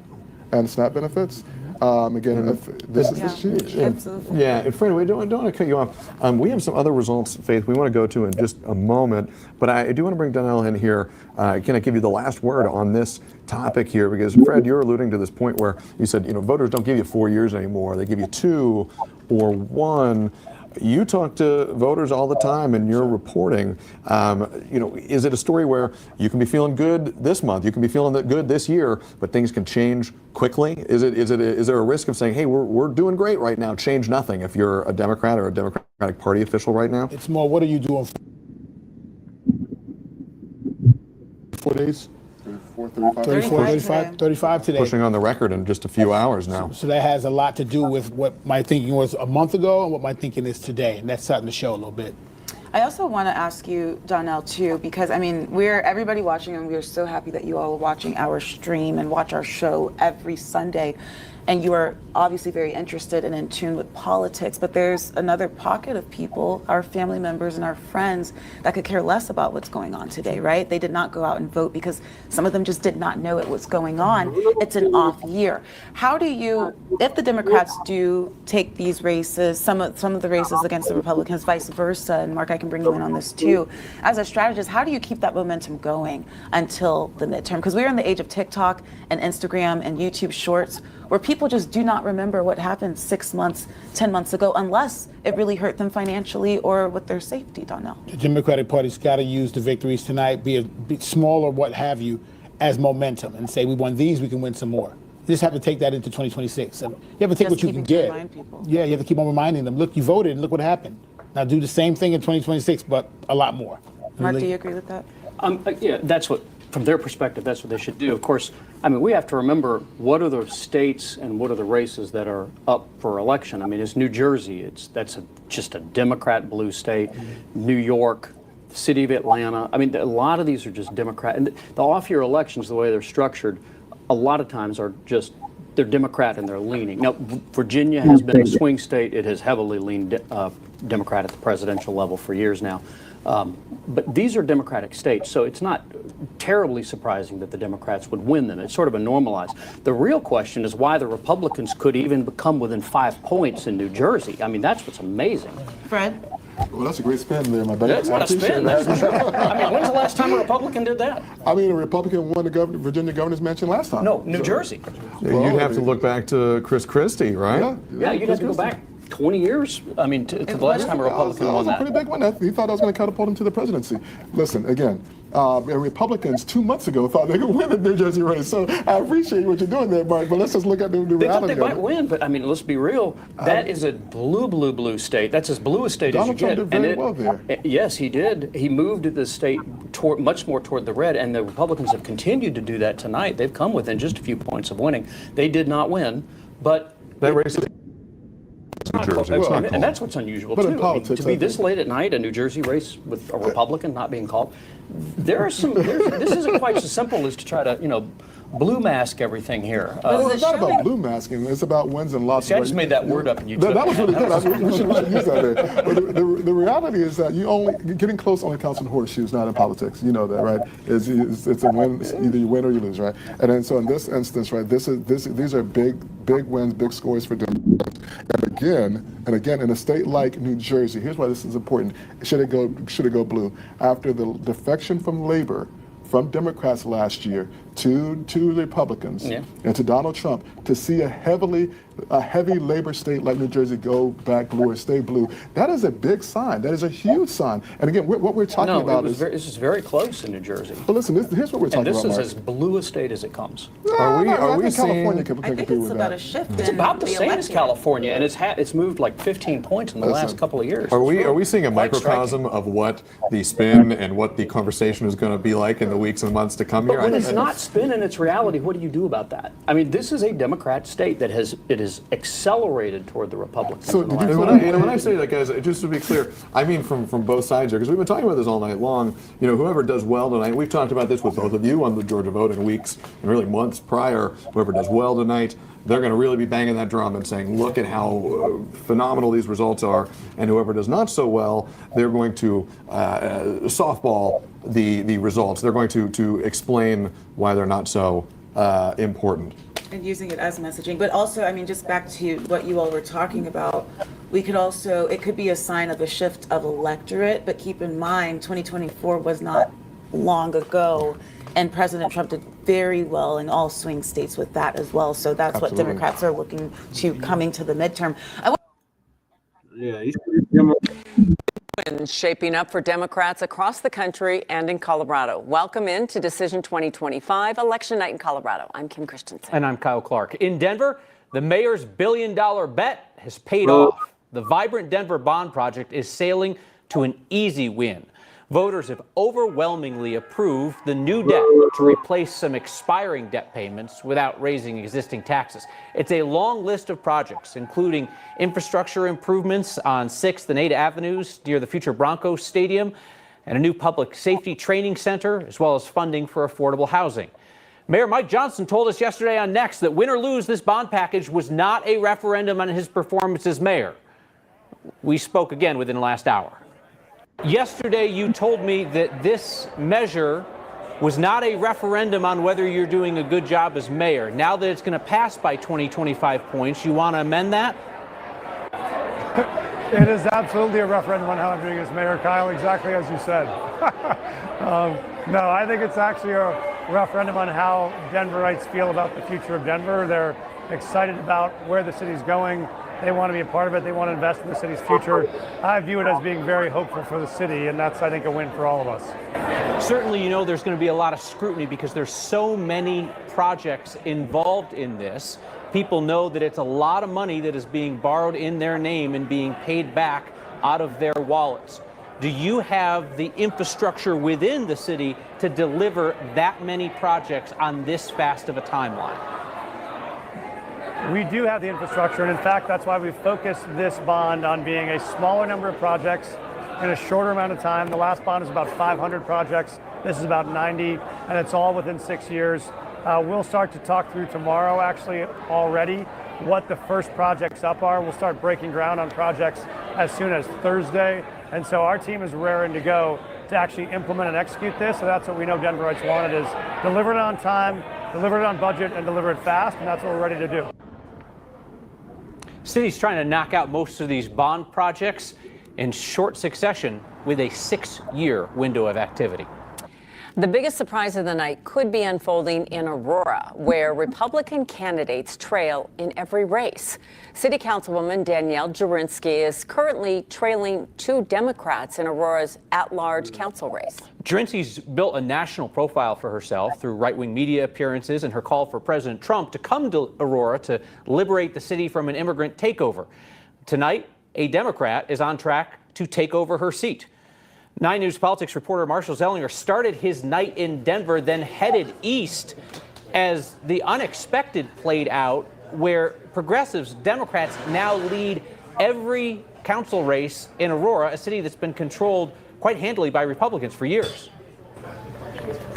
and SNAP benefits. Again, this is huge. Absolutely. Yeah, and Fred, we don't want to cut you off. We have some other results, Faith, we want to go to in just a moment, but I do want to bring Donnell in here. Can I give you the last word on this topic here? Because, Fred, you're alluding to this point where you said, voters don't give you 4 years anymore. They give you 2 or 1. You talk to voters all the time in your reporting. Is it a story where you can be feeling good this month, you can be feeling good this year, but things can change quickly? Is there a risk of saying, hey, we're doing great right now, change nothing if you're a Democrat or a Democratic Party official right now? It's more, what are you doing? 4 days? 35 today. Pushing on the record in just a few hours now. So that has a lot to do with what my thinking was a month ago and what my thinking is today, and that's starting to show a little bit. I also want to ask you, Donnell, too, because we're everybody watching, and we're so happy that you all are watching our stream and watch our show every Sunday. and you are obviously very interested and in tune with politics, but there's another pocket of people, our family members and our friends, that could care less about what's going on today, right? They did not go out and vote because some of them just did not know it was going on. It's an off year. How do you, if the Democrats do take these races, some of the races against the Republicans, vice versa, and Mark, I can bring you in on this too, as a strategist, how do you keep that momentum going until the midterm? Because we're in the age of TikTok and Instagram and YouTube Shorts, where people just do not remember what happened 6 months, 10 months ago, unless it really hurt them financially or with their safety, Donnell. The Democratic Party's got to use the victories tonight, be small or what have you, as momentum and say, we won these, we can win some more. You just have to take that into 2026. You have to take what you can get. Yeah, you have to keep on reminding them, look, you voted and look what happened. Now do the same thing in 2026, but a lot more. Mark, do you agree with that? Yeah, that's what, from their perspective, that's what they should do. Of course, I mean, we have to remember what are the states and what are the races that are up for election. I mean, it's New Jersey. That's just a Democrat blue state. New York, the city of Atlanta. I mean, a lot of these are just Democrat. And the off-year elections, the way they're structured, a lot of times are just, they're Democrat and they're leaning. Now, Virginia has been a swing state. It has heavily leaned Democrat at the presidential level for years now. But these are Democratic states, so it's not terribly surprising that the Democrats would win them. It's sort of a normalized. The real question is why the Republicans could even become within 5 points in New Jersey. I mean, that's what's amazing. Fred? Well, that's a great spin there, my buddy. That's not a spin, that's for sure. I mean, when's the last time a Republican did that? I mean, a Republican won the Virginia governor's mansion last time. No, New Jersey. Yeah, you'd have to look back to Chris Christie, right? Yeah, you'd have to go back 20 years, I mean, to the last time a Republican won that. That was a pretty big one. He thought I was going to catapult him to the presidency. Listen, again, Republicans 2 months ago thought they could win the New Jersey race. So I appreciate what you're doing there, Mark, but let's just look at the reality. They thought they might win, but I mean, let's be real. That is a blue state. That's as blue a state as you get. Donald Trump did very well there. Yes, he did. He moved the state much more toward the red, and the Republicans have continued to do that tonight. They've come within just a few points of winning. They did not win, but that race is New Jersey. And that's what's unusual, too. To be this late at night, a New Jersey race with a Republican not being called, this isn't quite so simple as to try to, blue mask everything here. Well, it's not about blue masking. It's about wins and losses. See, I just made that word up and you took that was really good. We should use that there. But the reality is that getting close only counts in horseshoes, not in politics. You know that, right? It's a win. Either you win or you lose, right? And then so in this instance, right, these are big wins, big scores for Democrats. And again, in a state like New Jersey, here's why this is important. Should it go blue? After the defection from labor, from Democrats last year to the Republicans and to Donald Trump, to see a heavy labor state like New Jersey go back blue or stay blue, that is a big sign. That is a huge sign. And again, what we're talking about is this is very close in New Jersey. But listen, here's what we're talking about. And this is as blue a state as it comes. Are we seeing? I think it's about a shift. It's about the same as California, and it's moved like 15 points in the last couple of years. Are we seeing a microcosm of what the spin and what the conversation is going to be like in the weeks and months to come here? But when it's not spin and it's reality, what do you do about that? I mean, this is a Democrat state that has accelerated toward the Republicans. So when I say that, guys, just to be clear, I mean from both sides here, because we've been talking about this all night long. Whoever does well tonight, we've talked about this with both of you on the Georgia vote in weeks and really months prior. Whoever does well tonight, they're going to really be banging that drum and saying, look at how phenomenal these results are. And whoever does not so well, they're going to softball the results. They're going to explain why they're not so important. And using it as messaging. But also, I mean, just back to what you all were talking about, it could be a sign of a shift of electorate, but keep in mind, 2024 was not long ago, and President Trump did very well in all swing states with that as well. So that's Absolutely. What Democrats are looking to coming to the midterm. Shaping up for Democrats across the country and in Colorado. Welcome in to Decision 2025, Election Night in Colorado. I'm Kim Christensen. And I'm Kyle Clark. In Denver, the mayor's billion-dollar bet has paid off. The vibrant Denver bond project is sailing to an easy win. Voters have overwhelmingly approved the new debt to replace some expiring debt payments without raising existing taxes. It's a long list of projects, including infrastructure improvements on 6th and 8th Avenues near the future Broncos Stadium, and a new public safety training center, as well as funding for affordable housing. Mayor Mike Johnson told us yesterday on Next that win or lose, this bond package was not a referendum on his performance as mayor. We spoke again within the last hour. Yesterday, you told me that this measure was not a referendum on whether you're doing a good job as mayor. Now that it's going to pass by 25 points, you want to amend that? It is absolutely a referendum on how I'm doing as mayor, Kyle, exactly as you said. No, I think it's actually a referendum on how Denverites feel about the future of Denver. They're excited about where the city's going. They want to be a part of it. They want to invest in the city's future. I view it as being very hopeful for the city, and that's, I think, a win for all of us. Certainly, you know, there's going to be a lot of scrutiny because there's so many projects involved in this. People know that it's a lot of money that is being borrowed in their name and being paid back out of their wallets. Do you have the infrastructure within the city to deliver that many projects on this fast of a timeline? We do have the infrastructure, and in fact, that's why we focused this bond on being a smaller number of projects in a shorter amount of time. The last bond is about 500 projects. This is about 90, and it's all within 6 years. We'll start to talk through tomorrow, actually, already, what the first projects up are. We'll start breaking ground on projects as soon as Thursday. And so our team is raring to go to actually implement and execute this. So that's what we know Denverites wanted, is deliver it on time, deliver it on budget, and deliver it fast. And that's what we're ready to do. City's trying to knock out most of these bond projects in short succession with a 6-year window of activity. The biggest surprise of the night could be unfolding in Aurora, where Republican candidates trail in every race. City Councilwoman Danielle Jurinsky is currently trailing 2 Democrats in Aurora's at-large council race. Jurinsky's built a national profile for herself through right-wing media appearances and her call for President Trump to come to Aurora to liberate the city from an immigrant takeover. Tonight, a Democrat is on track to take over her seat. 9 News politics reporter Marshall Zellinger started his night in Denver, then headed east as the unexpected played out, where progressives, Democrats, now lead every council race in Aurora, a city that's been controlled quite handily by Republicans for years.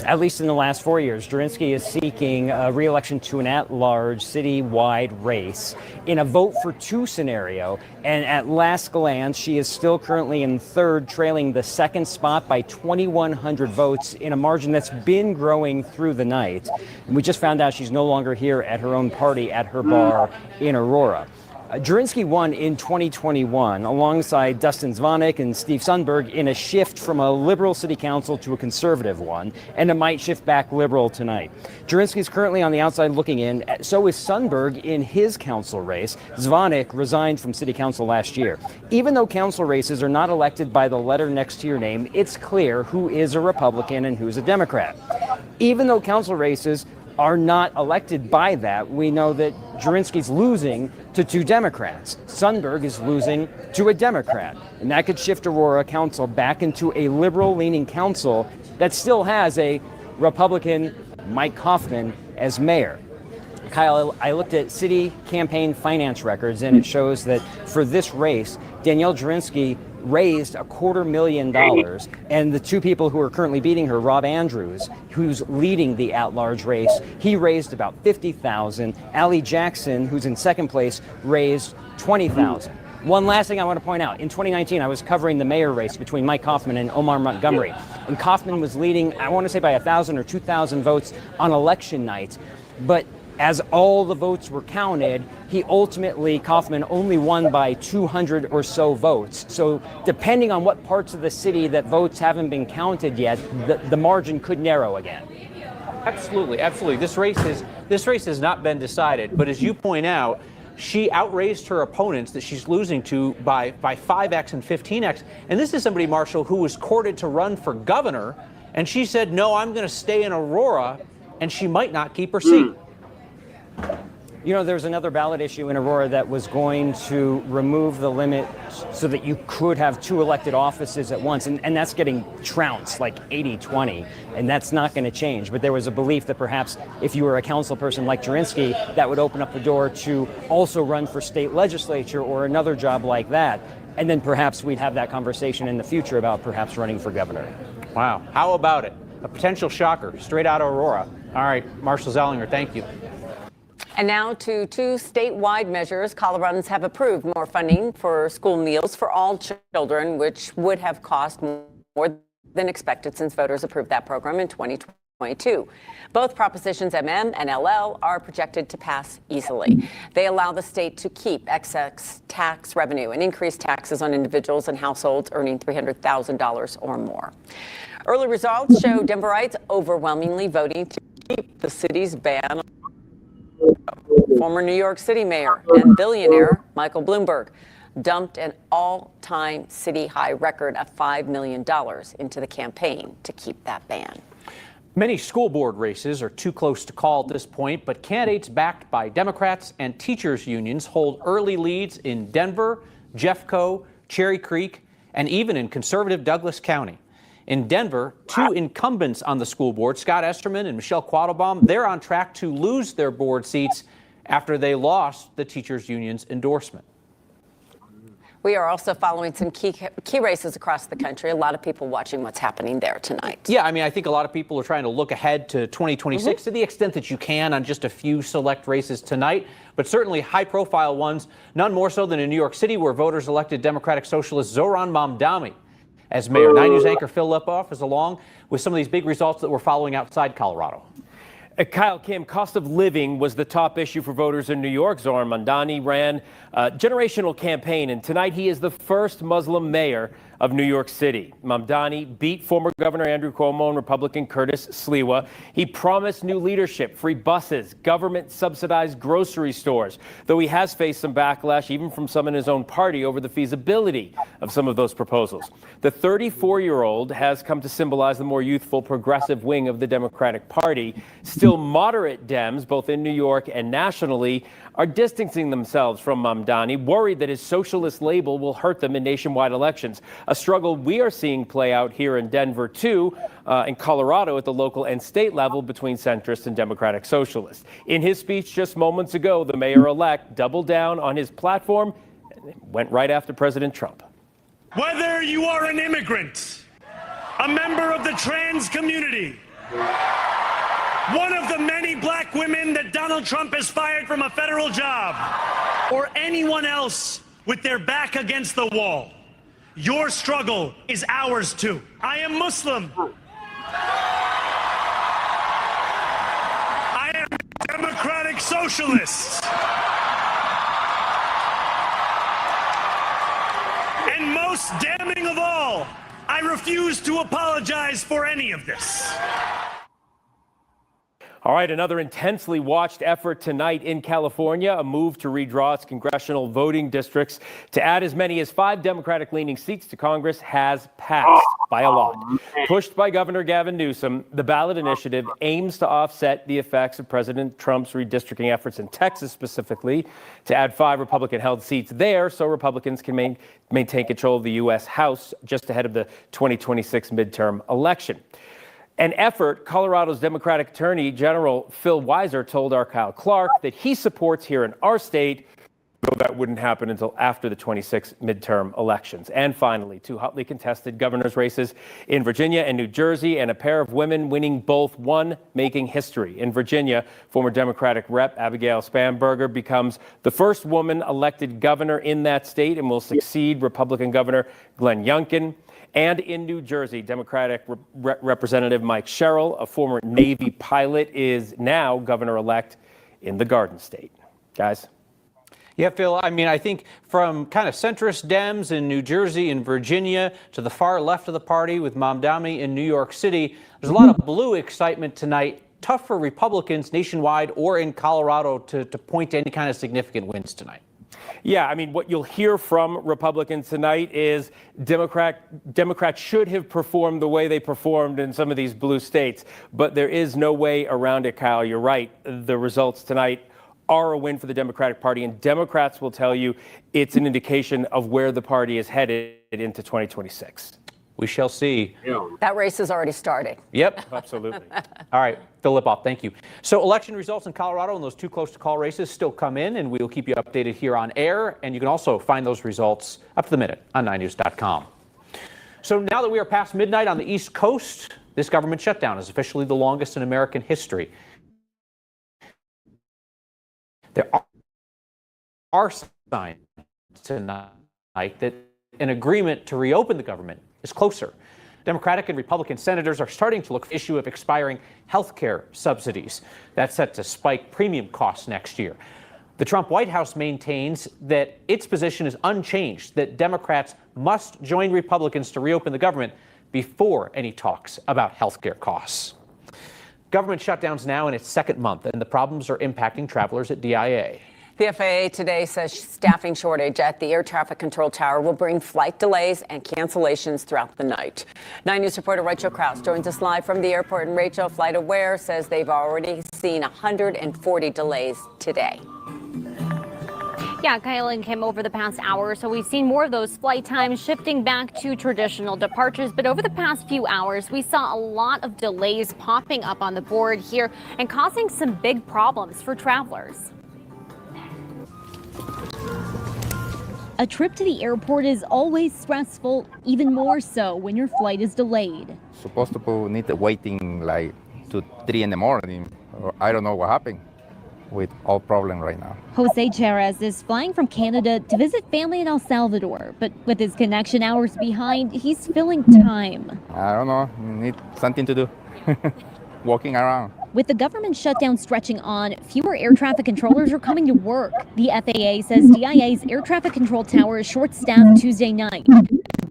At least in the last 4 years, Jurinsky is seeking re-election to an at-large citywide race in a vote for 2 scenario. And at last glance, she is still currently in third, trailing the second spot by 2,100 votes in a margin that's been growing through the night. And we just found out she's no longer here at her own party at her bar in Aurora. Jurinsky won in 2021 alongside Dustin Zvonek and Steve Sundberg in a shift from a liberal city council to a conservative one, and it might shift back liberal tonight. Jurinsky is currently on the outside looking in. So is Sundberg in his council race. Zvonek resigned from city council last year. Even though council races are not elected by the letter next to your name, it's clear who is a Republican and who's a Democrat. Even though council races are not elected by that, we know that Jurinsky's losing to 2 Democrats. Sundberg is losing to a Democrat. And that could shift Aurora Council back into a liberal-leaning council that still has a Republican, Mike Kaufman, as mayor. Kyle, I looked at city campaign finance records, and it shows that for this race, Danielle Jurinsky raised $250,000, and the 2 people who are currently beating her, Rob Andrews, who's leading the at-large race, he raised about $50,000. Allie Jackson, who's in second place, raised $20,000. One last thing I want to point out. In 2019, I was covering the mayor race between Mike Kaufman and Omar Montgomery, and Kaufman was leading, I want to say by 1,000 or 2,000 votes on election night, but as all the votes were counted, Kaufman only won by 200 or so votes. So depending on what parts of the city that votes haven't been counted yet, the margin could narrow again. Absolutely, absolutely. This race has not been decided, but as you point out, she outraised her opponents that she's losing to by 5x and 15x. And this is somebody, Marshall, who was courted to run for governor, and she said, no, I'm going to stay in Aurora, and she might not keep her seat. You know, there's another ballot issue in Aurora that was going to remove the limit so that you could have 2 elected offices at once, and that's getting trounced like 80-20, and that's not going to change. But there was a belief that perhaps if you were a council person like Jurinsky, that would open up the door to also run for state legislature or another job like that, and then perhaps we'd have that conversation in the future about perhaps running for governor. Wow, how about it? A potential shocker straight out of Aurora. All right, Marshall Zellinger, thank you. And now to two statewide measures. Coloradans have approved more funding for school meals for all children, which would have cost more than expected since voters approved that program in 2022. Both propositions MM and LL are projected to pass easily. They allow the state to keep excess tax revenue and increase taxes on individuals and households earning $300,000 or more. Early results show Denverites overwhelmingly voting to keep the city's ban. Former New York City mayor and billionaire Michael Bloomberg dumped an all-time city high record of $5 million into the campaign to keep that ban. Many school board races are too close to call at this point, but candidates backed by Democrats and teachers unions hold early leads in Denver, Jeffco, Cherry Creek, and even in conservative Douglas County. In Denver, two incumbents on the school board, Scott Esterman and Michelle Quattlebaum, they're on track to lose their board seats after they lost the teachers union's endorsement. We are also following some key races across the country. A lot of people watching what's happening there tonight. Yeah, I mean, I think a lot of people are trying to look ahead to 2026 to the extent that you can on just a few select races tonight, but certainly high-profile ones, none more so than in New York City, where voters elected Democratic Socialist Zohran Mamdani as mayor. 9 News anchor Phil Lipoff is along with some of these big results that we're following outside Colorado. Kyle, Kim, cost of living was the top issue for voters in New York. Zohran Mamdani ran a generational campaign, and tonight he is the first Muslim mayor of New York City. Mamdani beat former Governor Andrew Cuomo and Republican Curtis Sliwa. He promised new leadership, free buses, government-subsidized grocery stores, though he has faced some backlash even from some in his own party over the feasibility of some of those proposals. The 34-year-old has come to symbolize the more youthful, progressive wing of the Democratic Party. Still, moderate Dems, both in New York and nationally, are distancing themselves from Mamdani, worried that his socialist label will hurt them in nationwide elections. A struggle we are seeing play out here in Denver, too, in Colorado at the local and state level between centrists and Democratic Socialists. In his speech just moments ago, the mayor-elect doubled down on his platform and went right after President Trump. Whether you are an immigrant, a member of the trans community, one of the many black women that Donald Trump has fired from a federal job, or anyone else with their back against the wall, your struggle is ours too. I am Muslim. I am Democratic Socialist. And most damning of all, I refuse to apologize for any of this. All right, another intensely watched effort tonight in California, a move to redraw its congressional voting districts to add as many as 5 Democratic-leaning seats to Congress has passed by a lot. Pushed by Governor Gavin Newsom, the ballot initiative aims to offset the effects of President Trump's redistricting efforts in Texas specifically, to add 5 Republican-held seats there so Republicans can maintain control of the U.S. House just ahead of the 2026 midterm election. An effort Colorado's Democratic Attorney General Phil Weiser told our Kyle Clark that he supports here in our state, though that wouldn't happen until after the 26 midterm elections. And finally, 2 hotly contested governor's races in Virginia and New Jersey, and a pair of women winning both, one making history. In Virginia, former Democratic Rep Abigail Spanberger becomes the first woman elected governor in that state and will succeed Republican Governor Glenn Youngkin. And in New Jersey, Democratic Representative Mikie Sherrill, a former Navy pilot, is now governor-elect in the Garden State. Guys? Yeah, Phil, I mean, I think from kind of centrist Dems in New Jersey and Virginia to the far left of the party with Mamdani in New York City, there's a lot of blue excitement tonight. Tough for Republicans nationwide or in Colorado to point to any kind of significant wins tonight. Yeah, I mean, what you'll hear from Republicans tonight is Democrats should have performed the way they performed in some of these blue states, but there is no way around it, Kyle. You're right. The results tonight are a win for the Democratic Party, and Democrats will tell you it's an indication of where the party is headed into 2026. We shall see. That race has already started. Yep. Absolutely. All right, Phil Lipoff, thank you. So election results in Colorado and those 2 close-to-call races still come in, and we'll keep you updated here on air. And you can also find those results up to the minute on 9news.com. So now that we are past midnight on the East Coast, This government shutdown is officially the longest in American history. There are signs tonight that an agreement to reopen the government is closer. Democratic and Republican senators are starting to look at the issue of expiring health care subsidies. That's set to spike premium costs next year. The Trump White House maintains that its position is unchanged, that Democrats must join Republicans to reopen the government before any talks about health care costs. Government shutdown's now in its second month, and the problems are impacting travelers at DIA. The FAA today says staffing shortage at the air traffic control tower will bring flight delays and cancellations throughout the night. 9 News reporter Rachel Krause joins us live from the airport. And Rachel, FlightAware says they've already seen 140 delays today. Yeah, Kyle and Kim, over the past hour, so we've seen more of those flight times shifting back to traditional departures. But over the past few hours, we saw a lot of delays popping up on the board here and causing some big problems for travelers. A trip to the airport is always stressful, even more so when your flight is delayed. Supposed to need waiting like to 3 in the morning. Or I don't know what happened with all problem right now. Jose Cherez is flying from Canada to visit family in El Salvador, but with his connection hours behind, he's filling time. I don't know, need something to do. Walking around. With the government shutdown stretching on, fewer air traffic controllers are coming to work. The FAA says DIA's air traffic control tower is short-staffed Tuesday night.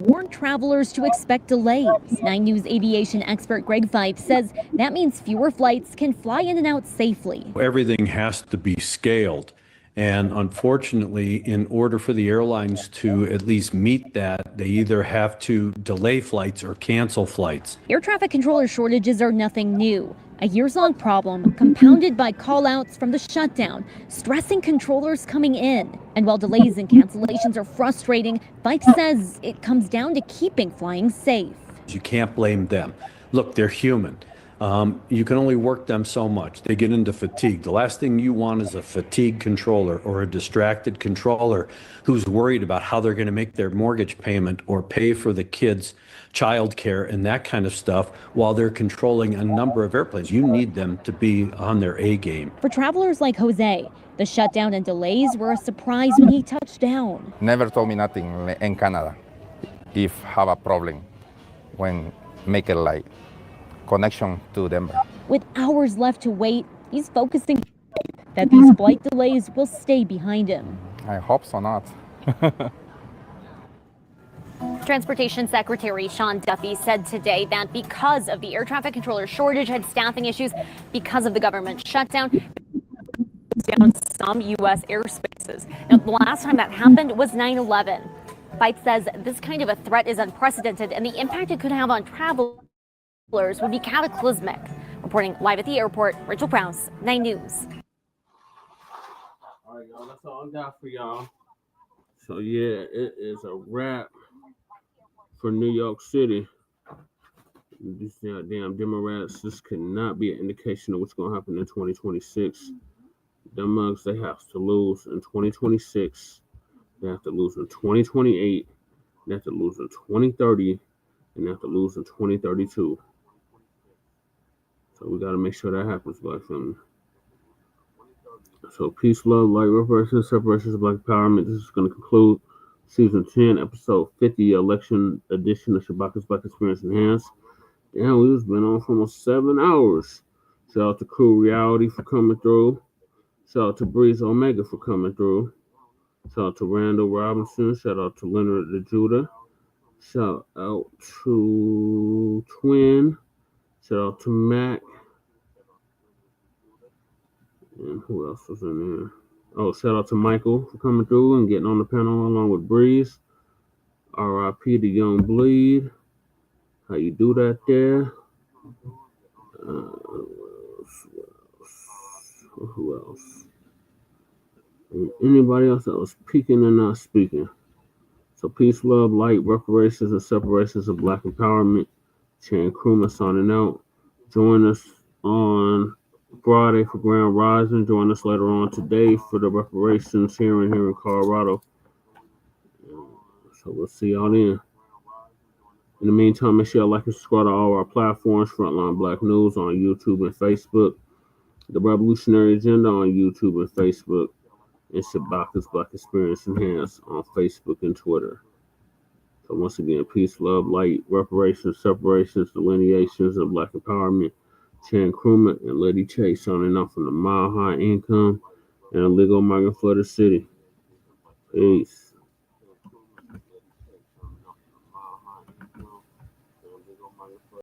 Warned travelers to expect delays. 9 News aviation expert Greg Fife says that means fewer flights can fly in and out safely. Everything has to be scaled. And unfortunately, in order for the airlines to at least meet that, they either have to delay flights or cancel flights. Air traffic controller shortages are nothing new. A years-long problem compounded by call-outs from the shutdown, stressing controllers coming in. And while delays and cancellations are frustrating, Fife says it comes down to keeping flying safe. You can't blame them. Look, they're human. You can only work them so much. They get into fatigue. The last thing you want is a fatigued controller or a distracted controller who's worried about how they're going to make their mortgage payment or pay for the kids' child care and that kind of stuff while they're controlling a number of airplanes. You need them to be on their A game. For travelers like Jose, the shutdown and delays were a surprise when he touched down. Never told me nothing in Canada if have a problem when make it like connection to Denver. With hours left to wait, he's focusing that these flight delays will stay behind him. I hope so not. Transportation Secretary Sean Duffy said today that because of the air traffic controller shortage and staffing issues because of the government shutdown, down some U.S. airspaces. Now, the last time that happened was 9/11. Fife says this kind of a threat is unprecedented and the impact it could have on travelers would be cataclysmic. Reporting live at the airport, Rachel Krause, 9 News. All right, y'all, that's all I got for y'all. So, yeah, it is a wrap for New York City. These damn Democrats, this cannot be an indication of what's going to happen in 2026. Them mugs, they have to lose in 2026. They have to lose in 2028. They have to lose in 2030. And they have to lose in 2032. So we got to make sure that happens, Black family. So peace, love, light, reparations, separations, Black empowerment. This is going to conclude season 10, episode 50, election edition of Shabaka'S Blacc Experience Enhanced. Damn, we've been on for almost 7 hours. Shout out to Crew Reality for coming through. Shout out to Breeze Omega for coming through. Shout out to Randall Robinson. Shout out to Leonard the Judah. Shout out to Twin. Shout out to Mac. And who else was in there? Oh, shout out to Michael for coming through and getting on the panel along with Breeze. R.I.P. to Young Bleed. How you do that there? Who else? And anybody else that was peeking and not speaking. So peace, love, light, reparations, and separations of Black empowerment. Chan Kruma signing out. Join us on Friday for Grand Rising. Join us later on today for the reparations here in Colorado. So we'll see y'all then. In the meantime, make sure you like and subscribe to all our platforms, Frontline Black News on YouTube and Facebook, The Revolutionary Agenda on YouTube and Facebook, and Shabaka'S Blacc Experience Enhanced on Facebook and Twitter. So once again, peace, love, light, reparations, separations, delineations of Black empowerment. Chan Krumah and Lady Chase signing off from the Mile High Income and Illegal Migrant Flooded City. Peace.